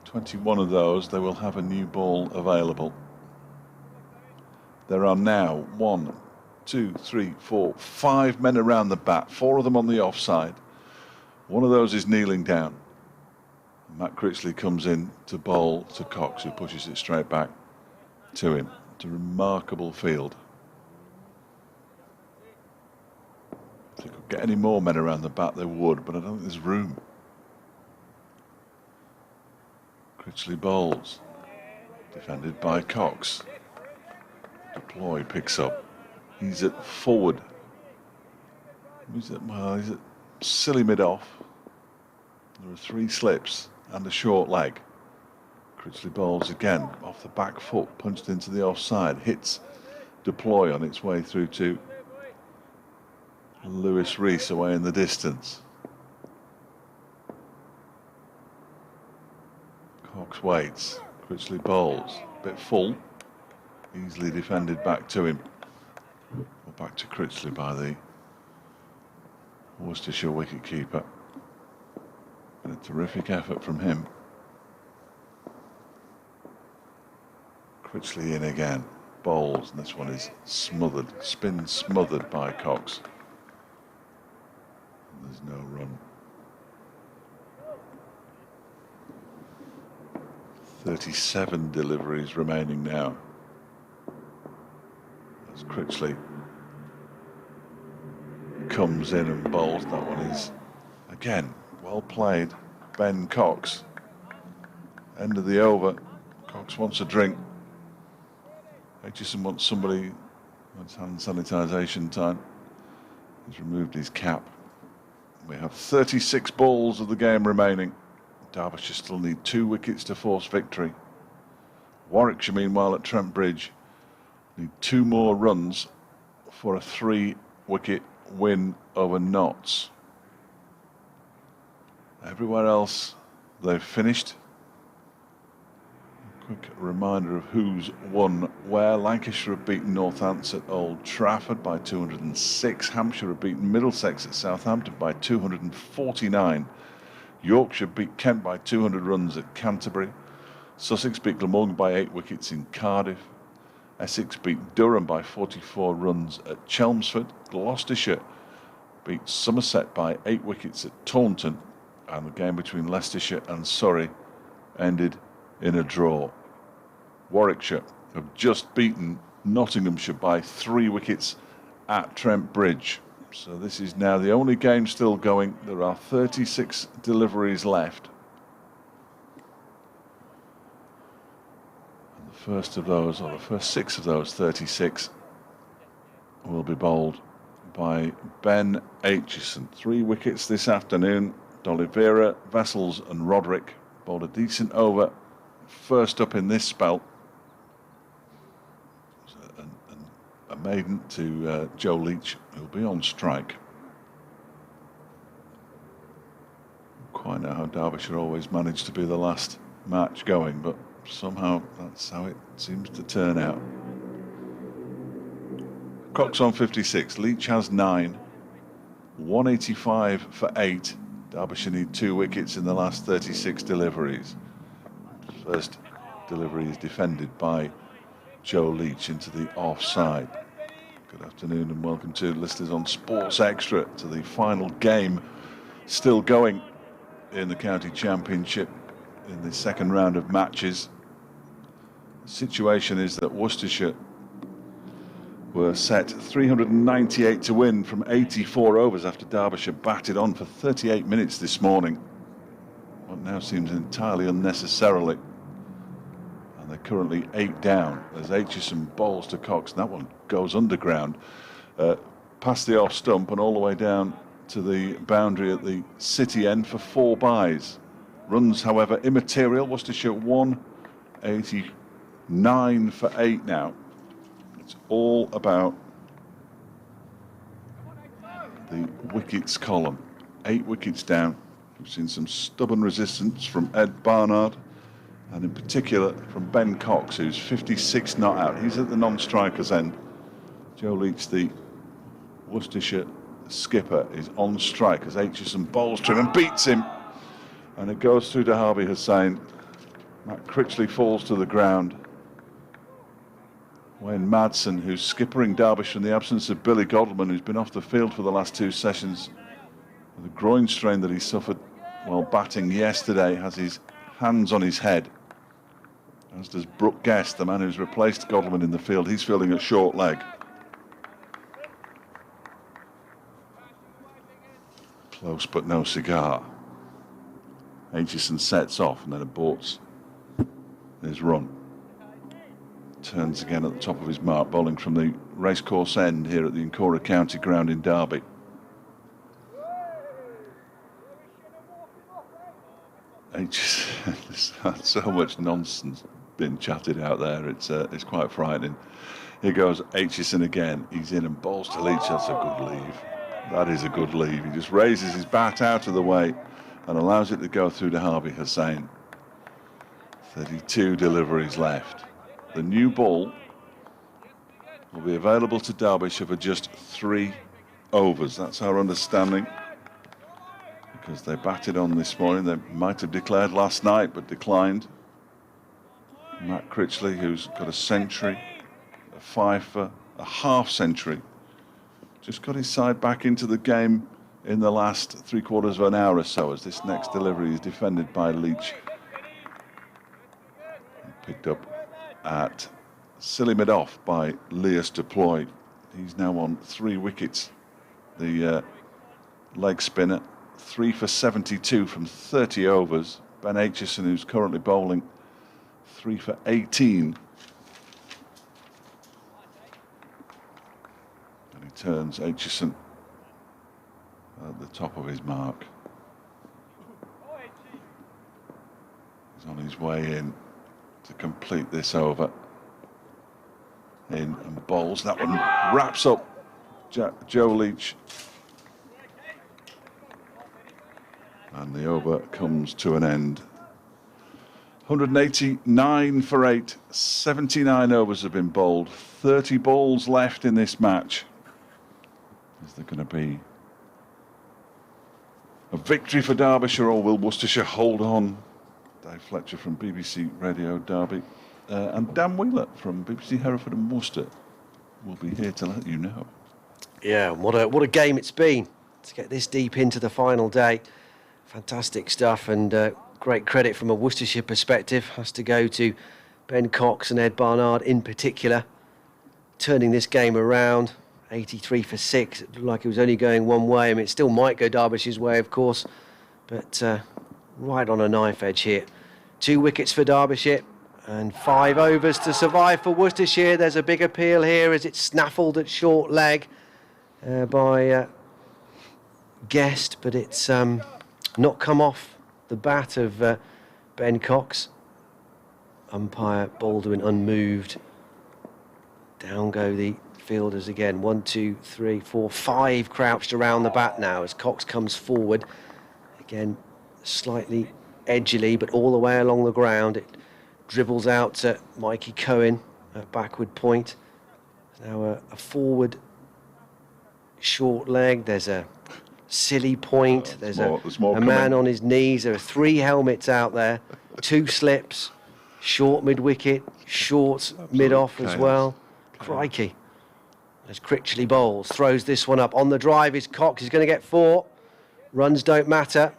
21 of those, they will have a new ball available. There are now 1, 2, 3, 4, 5 men around the bat, 4 of them on the offside. One of those is kneeling down. Matt Critchley comes in to bowl to Cox, who pushes it straight back to him. It's a remarkable field. If they could get any more men around the bat, they would, but I don't think there's room. Critchley bowls, defended by Cox. Deploy picks up. He's at forward. He's at silly mid-off. There are 3 slips and a short leg. Critchley bowls again off the back foot, punched into the offside. Hits Deploy on its way through to Lewis Rees away in the distance. Cox waits. Critchley bowls. Bit full. Easily defended back to him. Or back to Critchley by the Worcestershire wicket-keeper. And a terrific effort from him. Critchley in again. Bowls, and this one is smothered. Spin smothered by Cox. And there's no run. 37 deliveries remaining now. As Critchley comes in and bowls. That one is, again, well played. Ben Cox. End of the over. Cox wants a drink. Aitchison wants somebody. It's hand sanitisation time. He's removed his cap. We have 36 balls of the game remaining. Derbyshire still need 2 wickets to force victory. Warwickshire, meanwhile, at Trent Bridge, need 2 more runs for a 3-wicket win over Notts. Everywhere else, they've finished. A quick reminder of who's won where. Lancashire have beaten Northants at Old Trafford by 206. Hampshire have beaten Middlesex at Southampton by 249. Yorkshire beat Kent by 200 runs at Canterbury. Sussex beat Glamorgan by 8 wickets in Cardiff. Essex beat Durham by 44 runs at Chelmsford. Gloucestershire beat Somerset by 8 wickets at Taunton. And the game between Leicestershire and Surrey ended in a draw. Warwickshire have just beaten Nottinghamshire by 3 wickets at Trent Bridge. So this is now the only game still going. There are 36 deliveries left. And the first of those, or the first 6 of those 36, will be bowled by Ben Aitchison. 3 wickets this afternoon. D'Oliveira, Vessels and Roderick bowled a decent over first up in this spell. A maiden to Joe Leach, who'll be on strike. Quite know how Derbyshire always managed to be the last match going, but somehow that's how it seems to turn out. Cox on 56, Leach has 9, 185 for 8. Derbyshire need 2 wickets in the last 36 deliveries. First delivery is defended by Joe Leach into the offside. Good afternoon and welcome to listeners on Sports Extra to the final game still going in the County Championship in the second round of matches. The situation is that Worcestershire were set 398 to win from 84 overs after Derbyshire batted on for 38 minutes this morning. What now seems entirely unnecessarily. They're currently 8 down as Aitchison bowls to Cox. That one goes underground, past the off stump and all the way down to the boundary at the City end for 4 byes. Runs, however, immaterial. Worcestershire 189 for 8 now. It's all about the wickets column. 8 wickets down. We've seen some stubborn resistance from Ed Barnard, and in particular from Ben Cox, who's 56 not out. He's at the non-strikers end. Joe Leach, the Worcestershire skipper, is on strike as Aitchison bowls to him and beats him. And it goes through to Harvey Hussain. Matt Critchley falls to the ground. Wayne Madsen, who's skippering Derbyshire in the absence of Billy Godleman, who's been off the field for the last 2 sessions with a groin strain that he suffered while batting yesterday, has his hands on his head. As does Brooke Guest, the man who's replaced Godleman in the field. He's feeling a short leg. Close but no cigar. Aitchison sets off and then aborts his run. Turns again at the top of his mark, bowling from the racecourse end here at the Incora County Ground in Derby. There's so much nonsense being chatted out there. It's quite frightening. Here goes Aitchison again. He's in and bowls to Leach. That's a good leave. That is a good leave. He just raises his bat out of the way and allows it to go through to Harvey Hussain. 32 deliveries left. The new ball will be available to Derbyshire for just 3 overs. That's our understanding, because they batted on this morning. They might have declared last night but declined. Matt Critchley, who's got a century, a fifer, a half century, just got his side back into the game in the last 3/4 of an hour or so, as this next delivery is defended by Leach. Picked up at silly mid-off by Leas Deploy. He's now on 3 wickets. The leg spinner, 3 for 72 from 30 overs. Ben Aitchison, who's currently bowling, 3 for 18. And he turns Aitchison at the top of his mark. He's on his way in to complete this over. In and bowls. That one wraps up Joe Leach. And the over comes to an end. 189 for 8. 79 overs have been bowled. 30 balls left in this match. Is there going to be a victory for Derbyshire, or will Worcestershire hold on? Dave Fletcher from BBC Radio Derby and Dan Wheeler from BBC Hereford and Worcester will be here to let you know.
Yeah, what a game it's been to get this deep into the final day. Fantastic stuff, and great credit from a Worcestershire perspective has to go to Ben Cox and Ed Barnard in particular. turning this game around. 83 for 6. It looked like it was only going one way. I mean, it still might go Derbyshire's way, of course, but right on a knife edge here. 2 wickets for Derbyshire and 5 overs to survive for Worcestershire. There's a big appeal here as it's snaffled at short leg by Guest, but it's not come off the bat of Ben Cox. Umpire Baldwin unmoved. Down go the fielders again. 1, 2, 3, 4, 5 crouched around the bat now as Cox comes forward. Again, slightly edgily, but all the way along the ground. It dribbles out to Mikey Cohen at backward point. Now a forward short leg. There's a silly point. There's a man on his knees. There are 3 helmets out there. 2 slips. Short mid-wicket. Short mid-off as well. Crikey. As Critchley bowls, throws this one up. On the drive is Cox. He's going to get 4. Runs don't matter.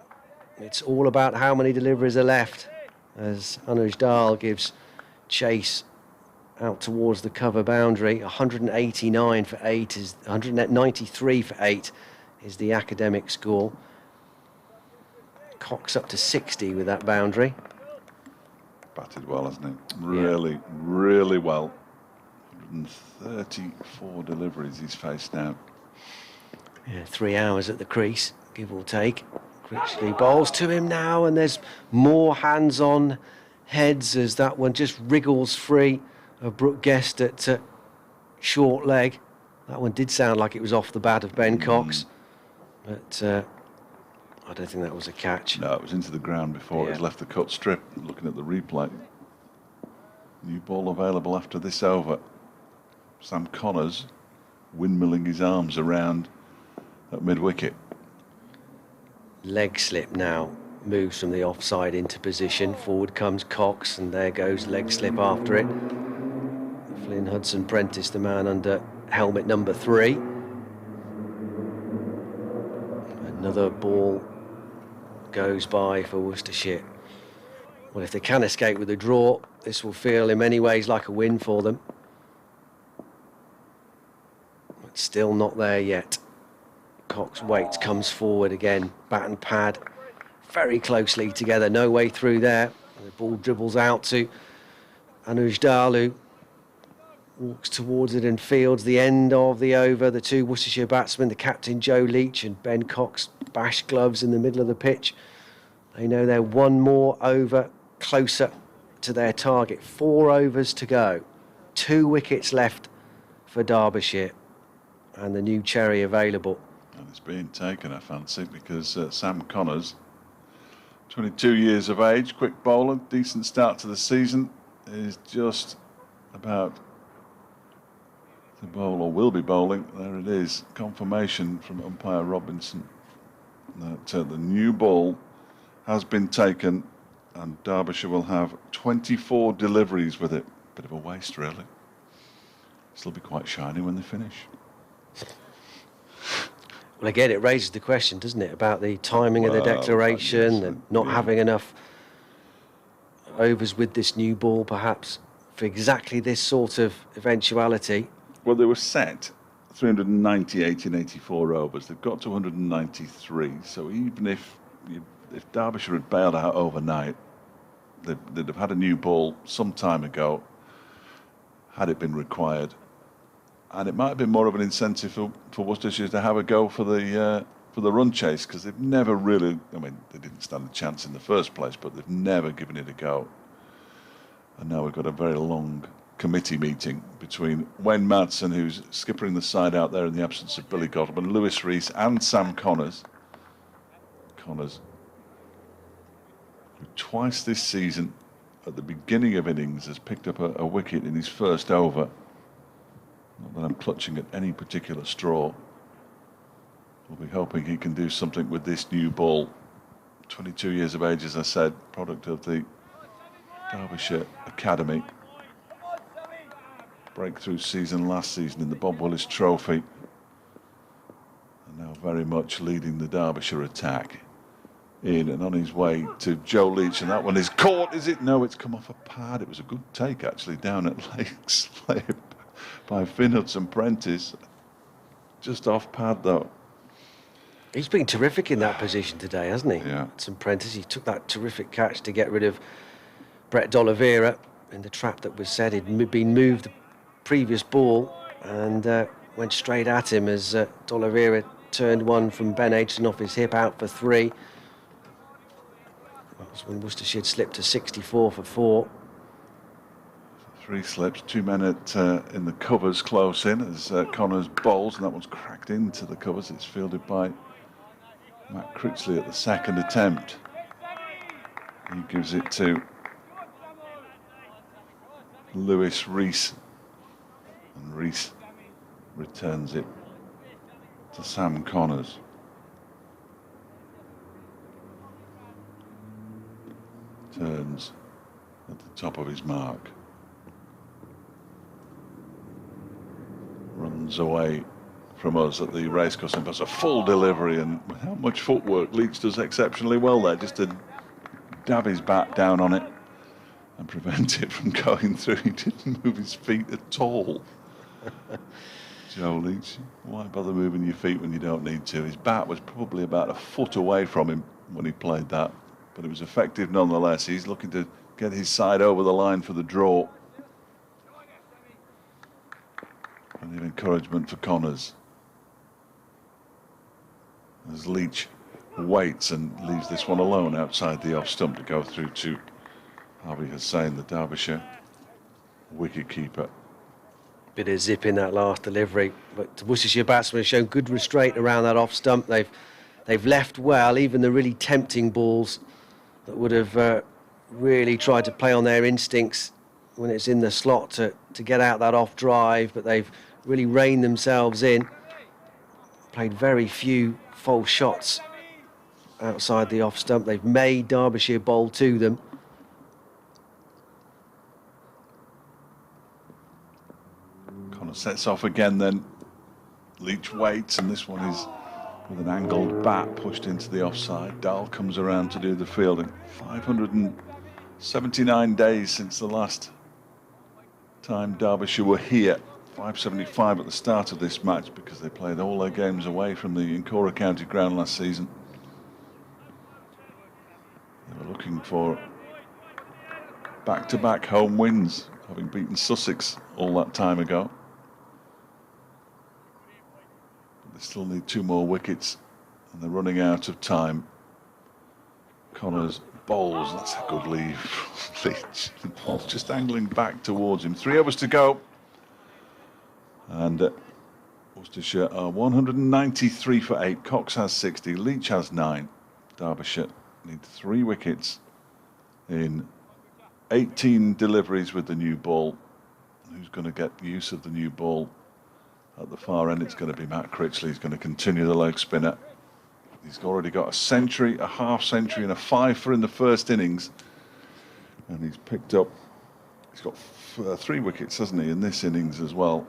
It's all about how many deliveries are left. As Anuj Dal gives chase out towards the cover boundary. 189 for 8 is 193 for 8 is the academic score. Cox up to 60 with that boundary.
Batted well, hasn't he? Really, really well. 134 deliveries he's faced now.
Yeah, 3 hours at the crease, give or take. Critchley bowls to him now, and there's more hands-on heads as that one just wriggles free of Brooke Guest at short leg. That one did sound like it was off the bat of Ben Cox, but I don't think that was a catch.
No, it was into the ground before it was left the cut strip. Looking at the replay. New ball available after this over. Sam Connors windmilling his arms around at mid-wicket.
Leg slip now moves from the offside into position. Forward comes Cox, and there goes leg slip after it. Flynn Hudson-Prentice, the man under helmet number 3. Another ball goes by for Worcestershire. Well, if they can escape with a draw, this will feel in many ways like a win for them. But still not there yet. Cox waits, comes forward again, bat and pad very closely together, no way through there. The ball dribbles out to Anuj Dal, who walks towards it and fields the end of the over. The 2 Worcestershire batsmen, the captain Joe Leach and Ben Cox, bash gloves in the middle of the pitch. They know they're 1 more over closer to their target. 4 overs to go. 2 wickets left for Derbyshire and the new cherry available.
And it's being taken, I fancy, because Sam Connors, 22 years of age, quick bowler, decent start to the season, is just about to bowl, or will be bowling. There it is, confirmation from umpire Robinson that the new ball has been taken and Derbyshire will have 24 deliveries with it. Bit of a waste, really. Still be quite shiny when they finish.
Well, again, it raises the question, doesn't it, about the timing of the declaration,
yes,
and not having enough overs with this new ball, perhaps, for exactly this sort of eventuality.
Well, they were set 398 in 84 overs. They've got to 193. So even if Derbyshire had bailed out overnight, they'd have had a new ball some time ago, had it been required. And it might have been more of an incentive for Worcestershire to have a go for the run chase, because they've never really, I mean, they didn't stand a chance in the first place, but they've never given it a go. And now we've got a very long committee meeting between Wayne Madsen, who's skippering the side out there in the absence of Billy Godwin, Lewis Rees and Sam Connors. Connors, who twice this season at the beginning of innings has picked up a wicket in his first over. Not that I'm clutching at any particular straw. We'll be hoping he can do something with this new ball. 22 years of age, as I said, product of the Derbyshire Academy. Breakthrough season last season in the Bob Willis Trophy. And now very much leading the Derbyshire attack. In and on his way to Joe Leach, and that one is caught, is it? No, it's come off a pad. It was a good take, actually, down at leg slip. by Finn Hudson-Prentice. Just off pad, though.
He's been terrific in that position today, hasn't he?
Yeah.
Hudson-Prentice, he took that terrific catch to get rid of Brett D'Oliveira in the trap that was set. He'd been moved the previous ball and went straight at him as D'Oliveira turned one from Ben Aitchison off his hip out for 3. That was when Worcestershire slipped to 64 for 4.
3 slips, 2 men in the covers close in as Connors bowls, and that one's cracked into the covers. It's fielded by Matt Critchley at the second attempt. He gives it to Lewis Rees, and Rees returns it to Sam Connors. Turns at the top of his mark. Runs away from us at the racecourse and does a full delivery, and without much footwork, Leach does exceptionally well there, just to dab his bat down on it and prevent it from going through. He didn't move his feet at all. Joe Leach, why bother moving your feet when you don't need to? His bat was probably about a foot away from him when he played that, but it was effective nonetheless. He's looking to get his side over the line for the draw. Plenty of encouragement for Connors as Leach waits and leaves this one alone outside the off stump to go through to Harvey Hussain, the Derbyshire wicket keeper.
Bit of zip in that last delivery, but the Worcestershire batsmen have shown good restraint around that off stump. They've left well, even the really tempting balls that would have really tried to play on their instincts when it's in the slot to get out that off drive, but they've really reined themselves in. Played very few false shots outside the off stump. They've made Derbyshire bowl to them.
Connor sets off again then. Leach waits, and this one is with an angled bat pushed into the offside. Dahl comes around to do the fielding. 579 days since the last time Derbyshire were here. 575 at the start of this match because they played all their games away from the Incora County ground last season. They were looking for back-to-back home wins, having beaten Sussex all that time ago. But they still need 2 more wickets, and they're running out of time. Connors bowls, that's a good leave. Leach, the ball's just angling back towards him. 3 overs to go. And Worcestershire are 193 for 8. Cox has 60. Leach has 9. Derbyshire need 3 wickets in 18 deliveries with the new ball. Who's going to get use of the new ball? At the far end, it's going to be Matt Critchley. He's going to continue the leg spinner. He's already got a century, a half century, and a 5 in the first innings. And he's picked up, he's got 3 wickets, hasn't he, in this innings as well.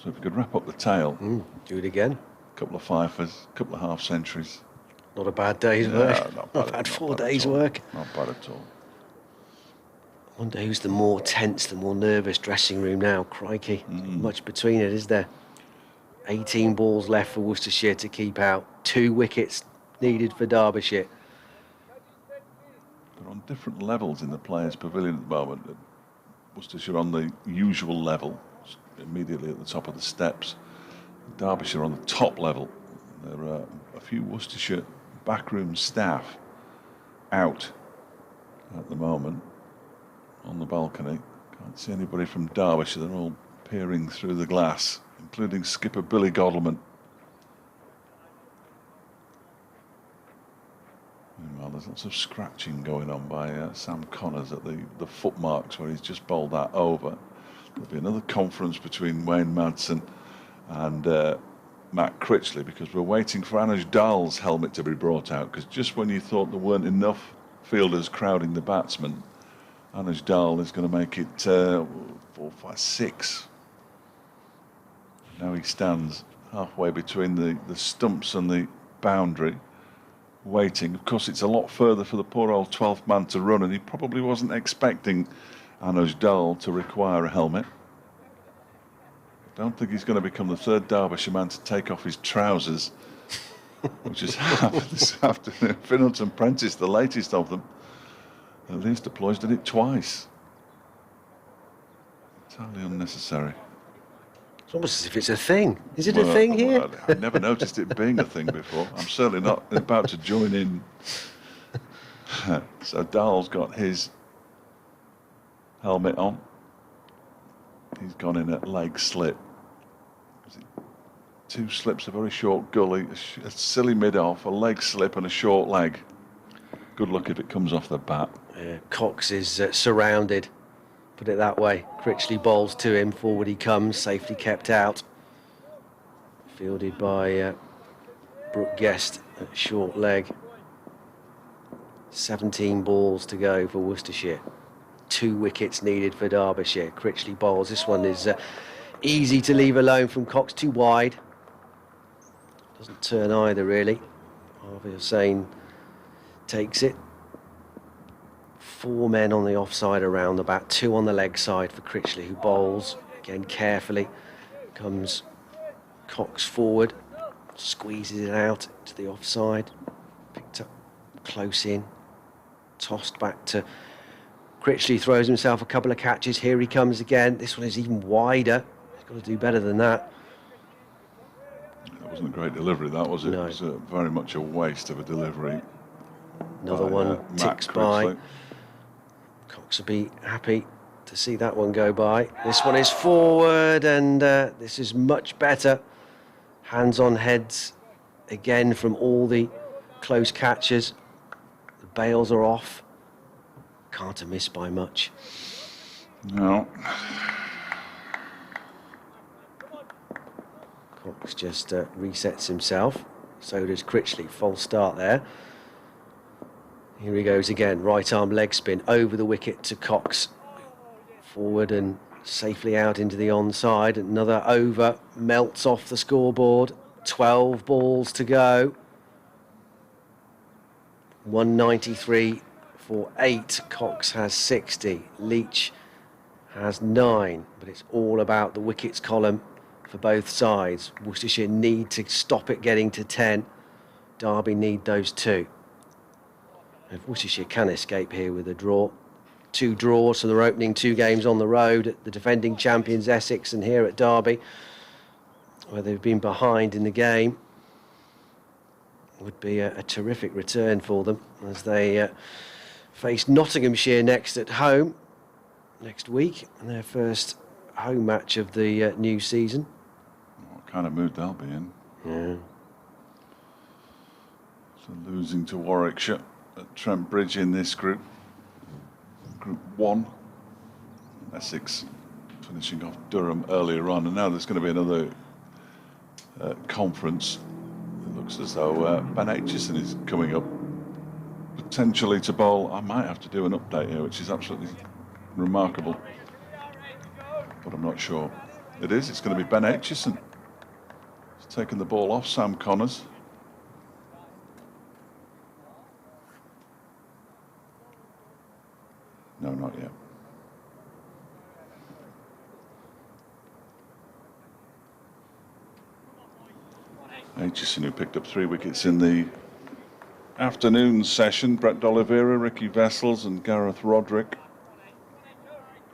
So if we could wrap up the tail.
Do it again.
A couple of 5s, a couple of half centuries.
Not a bad day's work. Not bad 4 days' work.
Not bad at all.
I wonder who's the more tense, the more nervous dressing room now. Crikey. Much between it, is there? 18 balls left for Worcestershire to keep out. 2 wickets needed for Derbyshire.
They're on different levels in the Players' Pavilion at the moment. Worcestershire on the usual level, immediately at the top of the steps. Derbyshire on the top level. There are a few Worcestershire backroom staff out at the moment on the balcony. Can't see anybody from Derbyshire. They're all peering through the glass, including skipper Billy Godleman. Meanwhile, there's lots of scratching going on by Sam Connors at the footmarks where he's just bowled that over. There'll be another conference between Wayne Madsen and Matt Critchley because we're waiting for Anuj Dahl's helmet to be brought out, because just when you thought there weren't enough fielders crowding the batsman, Anuj Dahl is going to make it 4, 5, 6. Now he stands halfway between the stumps and the boundary, waiting. Of course, it's a lot further for the poor old 12th man to run, and he probably wasn't expecting Anuj Dahl to require a helmet. don't think he's going to become the third Derbyshire man to take off his trousers, which has happened this afternoon. Finalton Prentice, the latest of them. At least Deploy's did it twice. Totally unnecessary.
It's almost as if it's a thing. Is it a thing here?
I've never noticed it being a thing before. I'm certainly not about to join in. So Dahl's got his helmet on. He's gone in at leg slip. Two slips, a very short gully, a silly mid-off, a leg slip and a short leg. Good luck if it comes off the bat.
Cox is surrounded, put it that way. Critchley bowls to him, forward he comes, safely kept out. Fielded by Brooke Guest at short leg. 17 balls to go for Worcestershire. 2 wickets needed for Derbyshire. Critchley bowls. This one is easy to leave alone from Cox, too wide. Doesn't turn either, really. Harvey Hussain takes it. 4 men on the offside around the bat, 2 on the leg side for Critchley, who bowls again carefully. Comes Cox forward, squeezes it out to the offside, picked up close in, tossed back to Critchley, throws himself a couple of catches. Here he comes again. This one is even wider. He's got to do better than that.
That wasn't a great delivery, that was it?
No.
It was very much a waste of a delivery.
Another one ticks by. Cox will be happy to see that one go by. This one is forward, and this is much better. Hands on heads again from all the close catches. The bails are off. Can't have missed by much.
No.
Cox just resets himself. So does Critchley. False start there. Here he goes again. Right arm leg spin over the wicket to Cox. Forward and safely out into the onside. Another over. Melts off the scoreboard. 12 balls to go. 193 for 8. Cox has 60. Leach has 9. But it's all about the wickets column for both sides. Worcestershire need to stop it getting to 10. Derby need those 2. If Worcestershire can escape here with a draw. 2 draws, so they're opening 2 games on the road at the defending champions Essex and here at Derby, where they've been behind in the game. Would be a terrific return for them as they face Nottinghamshire next at home next week, and their first home match of the new season.
What kind of mood they'll be in.
Yeah.
So losing to Warwickshire at Trent Bridge in this group. Group 1. Essex finishing off Durham earlier on, and now there's going to be another conference. It looks as though Ben Aitchison is coming up potentially to bowl. I might have to do an update here, which is absolutely remarkable, but I'm not sure. It's going to be Ben Aitchison. He's taken the ball off Sam Connors. No, not yet. Aitchison, who picked up 3 wickets in the afternoon session. Brett D'Oliveira, Ricky Vessels and Gareth Roderick.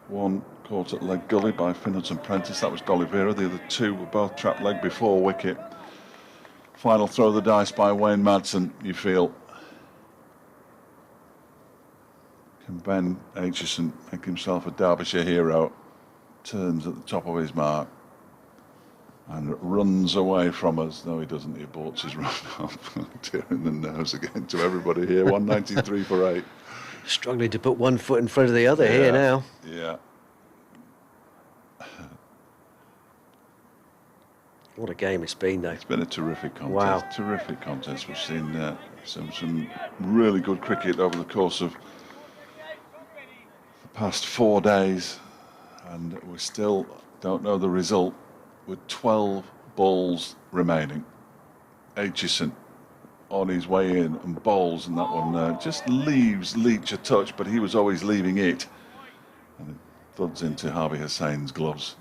1 caught at leg gully by Finalton Prentice. That was D'Oliveira. The other 2 were both trapped leg before wicket. Final throw of the dice by Wayne Madsen, you feel. Can Ben Aitchison make himself a Derbyshire hero? Turns at the top of his mark and runs away from us. No, he doesn't. He aborts his run off. Tearing the nerves again to everybody here. 193 for 8.
Struggling to put one foot in front of the other here now.
Yeah.
What a game it's been, though.
It's been a terrific contest.
Wow.
Terrific contest. We've seen some really good cricket over the course of the past 4 days, and we still don't know the result with 12 balls remaining. Aitchison on his way in and bowls, and that one just leaves Leach a touch, but he was always leaving it, and it thuds into Harvey Hussain's gloves,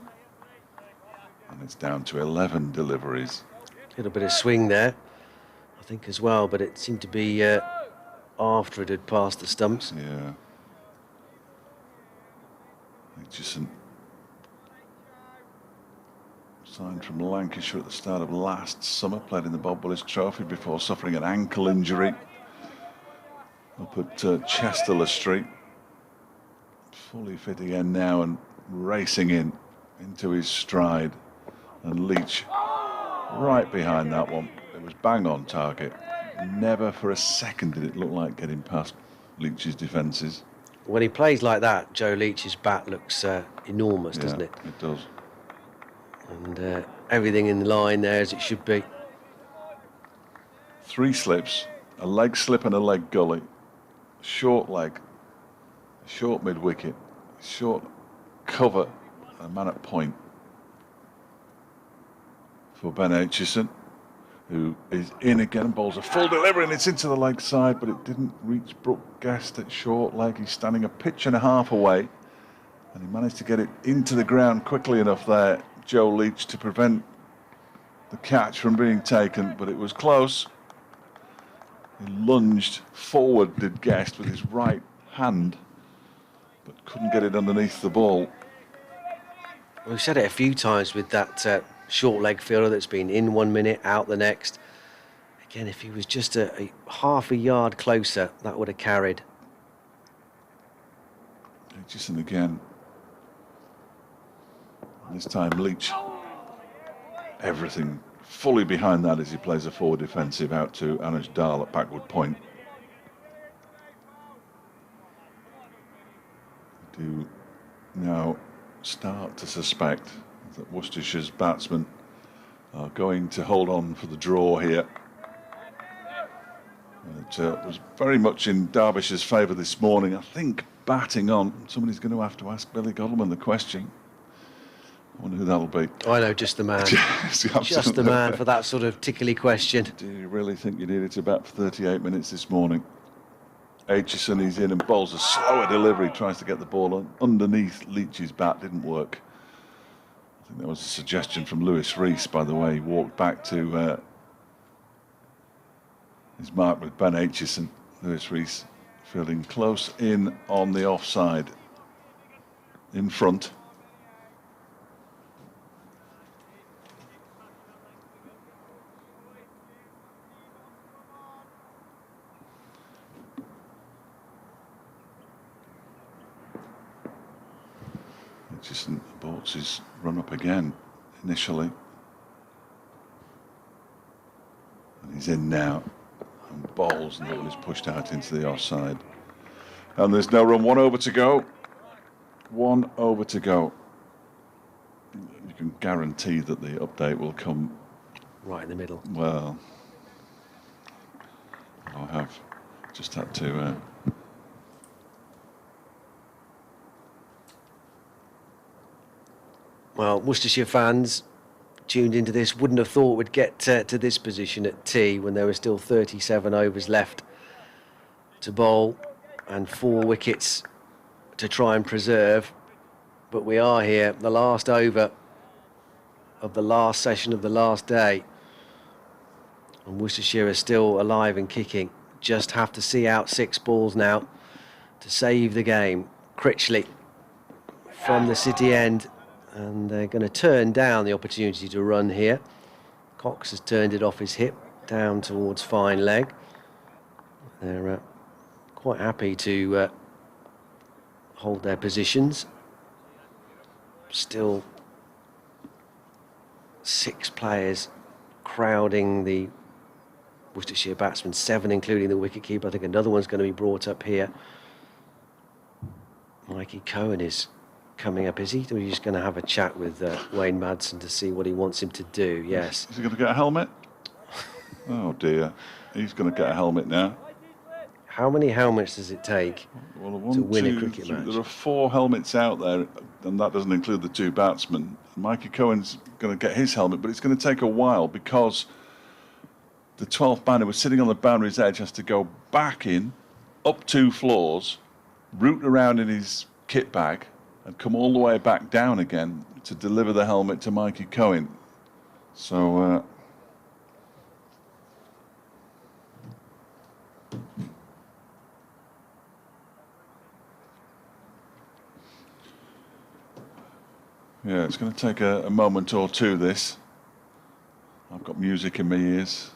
and it's down to 11 deliveries.
A little bit of swing there, I think, as well, but it seemed to be after it had passed the stumps.
Yeah. Aitchison signed from Lancashire at the start of last summer, played in the Bob Willis Trophy before suffering an ankle injury up at Chesterler Street. Fully fit again now and racing into his stride. And Leach right behind that one. It was bang on target. Never for a second did it look like getting past Leach's defences.
When he plays like that, Joe Leach's bat looks enormous, doesn't it?
It does.
And everything in the line there as it should be.
3 slips, a leg slip and a leg gully, short leg, short mid-wicket, short cover, and a man at point for Ben Aitchison, who is in again, bowls a full delivery, and it's into the leg side, but it didn't reach Brooke Guest at short leg. He's standing a pitch and a half away, and he managed to get it into the ground quickly enough there, Joe Leach, to prevent the catch from being taken, but it was close. He lunged forward, did Guest, with his right hand, but couldn't get it underneath the ball.
We've said it a few times with that short leg fielder that's been in 1 minute, out the next. Again, if he was just a half a yard closer, that would have carried.
Aitchison again. This time Leach, everything fully behind that as he plays a forward defensive out to Anuj Dal at backward point. Do now start to suspect that Worcestershire's batsmen are going to hold on for the draw here. It was very much in Derbyshire's favour this morning. I think batting on. Somebody's going to have to ask Billy Godleman the question. I wonder who that'll be.
I know, just the man. Just the man for that sort of tickly question.
Do you really think you needed to bat for 38 minutes this morning? Aitchison, he's in and bowls a slower delivery, tries to get the ball underneath Leach's bat, didn't work. I think that was a suggestion from Lewis Rees, by the way. He walked back to his mark with Ben Aitchison. Lewis Rees fielding close in on the offside, in front. Aitchison bolts his run up again initially, and he's in now and bowls, and the ball is pushed out into the offside, and there's no run. 1 over to go. 1 over to go. You can guarantee that the update will come
right in the middle.
Well, I have just had to
well, Worcestershire fans tuned into this wouldn't have thought we'd get to this position at tea when there were still 37 overs left to bowl and 4 wickets to try and preserve. But we are here, the last over of the last session of the last day. And Worcestershire is still alive and kicking. Just have to see out 6 balls now to save the game. Critchley from the city end. And they're going to turn down the opportunity to run here. Cox has turned it off his hip down towards fine leg. They're quite happy to hold their positions. Still 6 players crowding the Worcestershire batsmen, 7 including the wicketkeeper. I think another one's going to be brought up here. Mikey Cohen is coming up, is he? Or are you just going to have a chat with Wayne Madsen to see what he wants him to do? Yes.
Is he going to get a helmet? Oh dear, he's going to get a helmet now.
How many helmets does it take to win a cricket match?
There are 4 helmets out there, and that doesn't include the 2 batsmen. Mikey Cohen's going to get his helmet, but it's going to take a while because the 12th man who was sitting on the boundary's edge has to go back in, up 2 floors, root around in his kit bag, and come all the way back down again to deliver the helmet to Mikey Cohen. So yeah, it's going to take a moment or two, this. I've got music in my ears.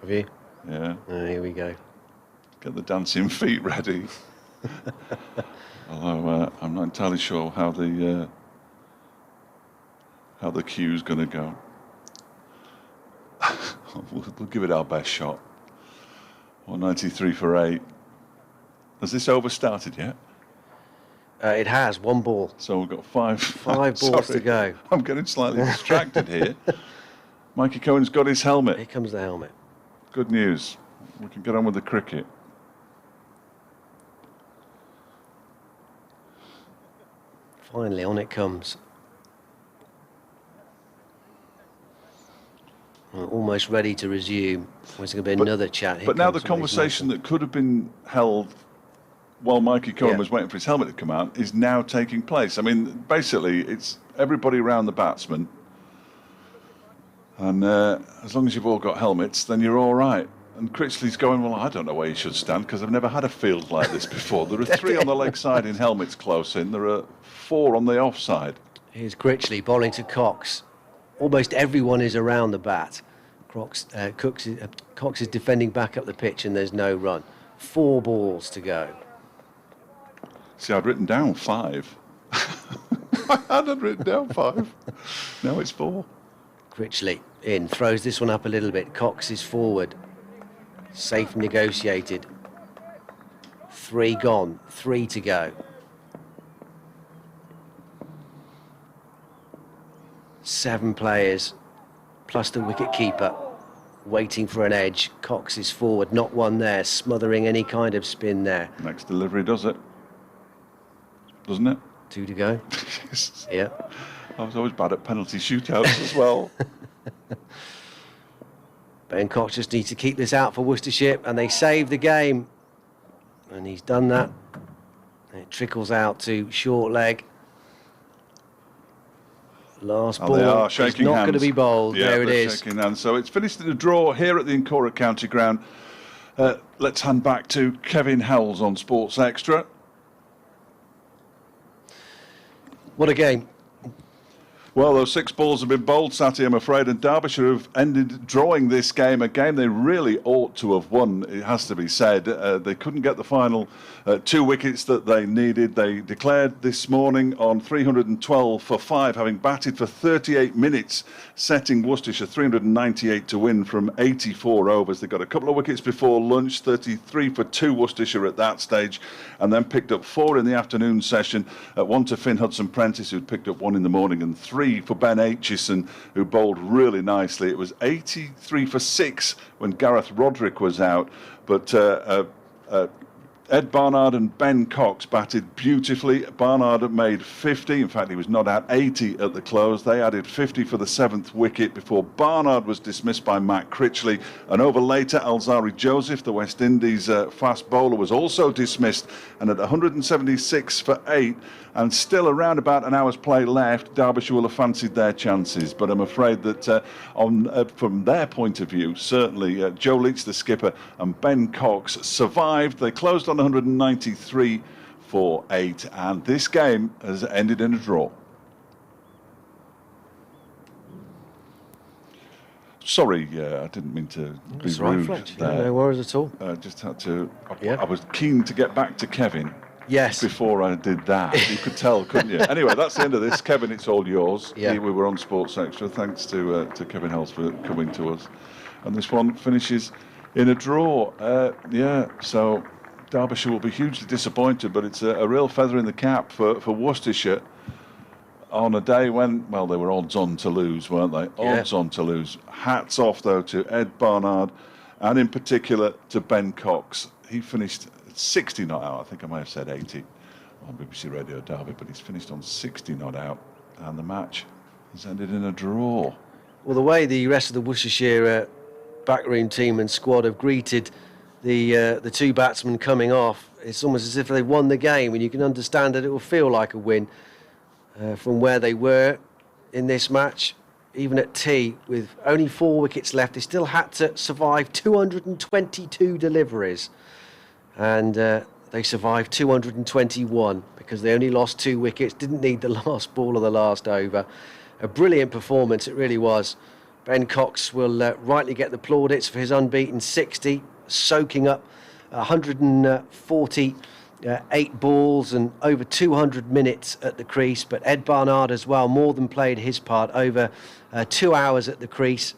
Have you?
Yeah.
Oh, here we go.
Get the dancing feet ready. Although I'm not entirely sure how the cue's going to go. we'll give it our best shot. 193 for 8. Has this over started yet?
It has, 1 ball.
So we've got 5
balls to go.
I'm getting slightly distracted here. Mikey Cohen's got his helmet.
Here comes the helmet.
Good news. We can get on with the cricket.
Finally, on it comes. Well, almost ready to resume. There's going to be another chat. Here
but now the conversation that could have been held while Mikey Cohen was waiting for his helmet to come out is now taking place. I mean, basically, it's everybody around the batsman. And as long as you've all got helmets, then you're all right. And Critchley's going, well, I don't know where you should stand because I've never had a field like this before. There are 3 on the leg side in helmets close in. There are 4 on the off side.
Here's Critchley bowling to Cox. Almost everyone is around the bat. Cox is defending back up the pitch and there's no run. 4 balls to go.
See, I'd written down 5. I hadn't written down 5. Now it's 4.
Critchley in, throws this one up a little bit. Cox is forward. Safe negotiated. 3 gone, 3 to go. 7 players, plus the wicket keeper, waiting for an edge. Cox is forward, not one there, smothering any kind of spin there.
Next delivery does it, doesn't it?
2 to go.
Yes.
Yeah.
I was always bad at penalty shootouts as well.
Ben Cox just needs to keep this out for Worcestershire, and they save the game. And he's done that. And it trickles out to short leg. Last ball
they are
is
shaking
not
hands.
going to be bowled.
Yeah,
there it
they're
is.
shaking hands. So it's finished in a draw here at the Incora County Ground. Let's hand back to Kevin Hells on Sports Extra.
What a game.
Well, those 6 balls have been bowled, Saty, I'm afraid, and Derbyshire have ended drawing this game, a game they really ought to have won, it has to be said. They couldn't get the final 2 wickets that they needed. They declared this morning on 312 for 5, having batted for 38 minutes, setting Worcestershire 398 to win from 84 overs. They got a couple of wickets before lunch, 33 for 2 Worcestershire at that stage, and then picked up 4 in the afternoon session, 1 to Finn Hudson-Prentice, who'd picked up 1 in the morning, and 3 for Ben Aitchison, who bowled really nicely. It was 83 for 6 when Gareth Roderick was out, but Ed Barnard and Ben Cox batted beautifully. Barnard made 50. In fact, he was not out 80 at the close. They added 50 for the 7th wicket before Barnard was dismissed by Matt Critchley. And over later, Alzari Joseph, the West Indies fast bowler, was also dismissed. And at 176 for 8, and still around about an hour's play left, Derbyshire will have fancied their chances. But I'm afraid that from their point of view, certainly Joe Leach, the skipper, and Ben Cox survived. They closed on 193 for 8, and this game has ended in a draw. Sorry, I didn't mean to be rude there.
No worries at all.
I just had to.
Yeah.
I was keen to get back to Kevin.
Yes.
Before I did that, you could tell, couldn't you? Anyway, that's the end of this. Kevin, it's all yours.
Yeah.
We were on Sports Extra. Thanks to Kevin Hells for coming to us. And this one finishes in a draw. Yeah, so Derbyshire will be hugely disappointed, but it's a real feather in the cap for Worcestershire on a day when, well, they were odds on to lose, weren't they? Odds on to lose. Hats off, though, to Ed Barnard and in particular to Ben Cox. He finished 60 not out. I think I might have said 80 on BBC Radio Derby, but he's finished on 60 not out, and the match has ended in a draw.
Well, the way the rest of the Worcestershire backroom team and squad have greeted the two batsmen coming off, it's almost as if they won the game, and you can understand that it will feel like a win from where they were in this match. Even at tea, with only 4 wickets left, they still had to survive 222 deliveries. And they survived 221 because they only lost 2 wickets, didn't need the last ball of the last over. A brilliant performance, it really was. Ben Cox will rightly get the plaudits for his unbeaten 60, soaking up 148 balls and over 200 minutes at the crease. But Ed Barnard as well, more than played his part, over 2 hours at the crease.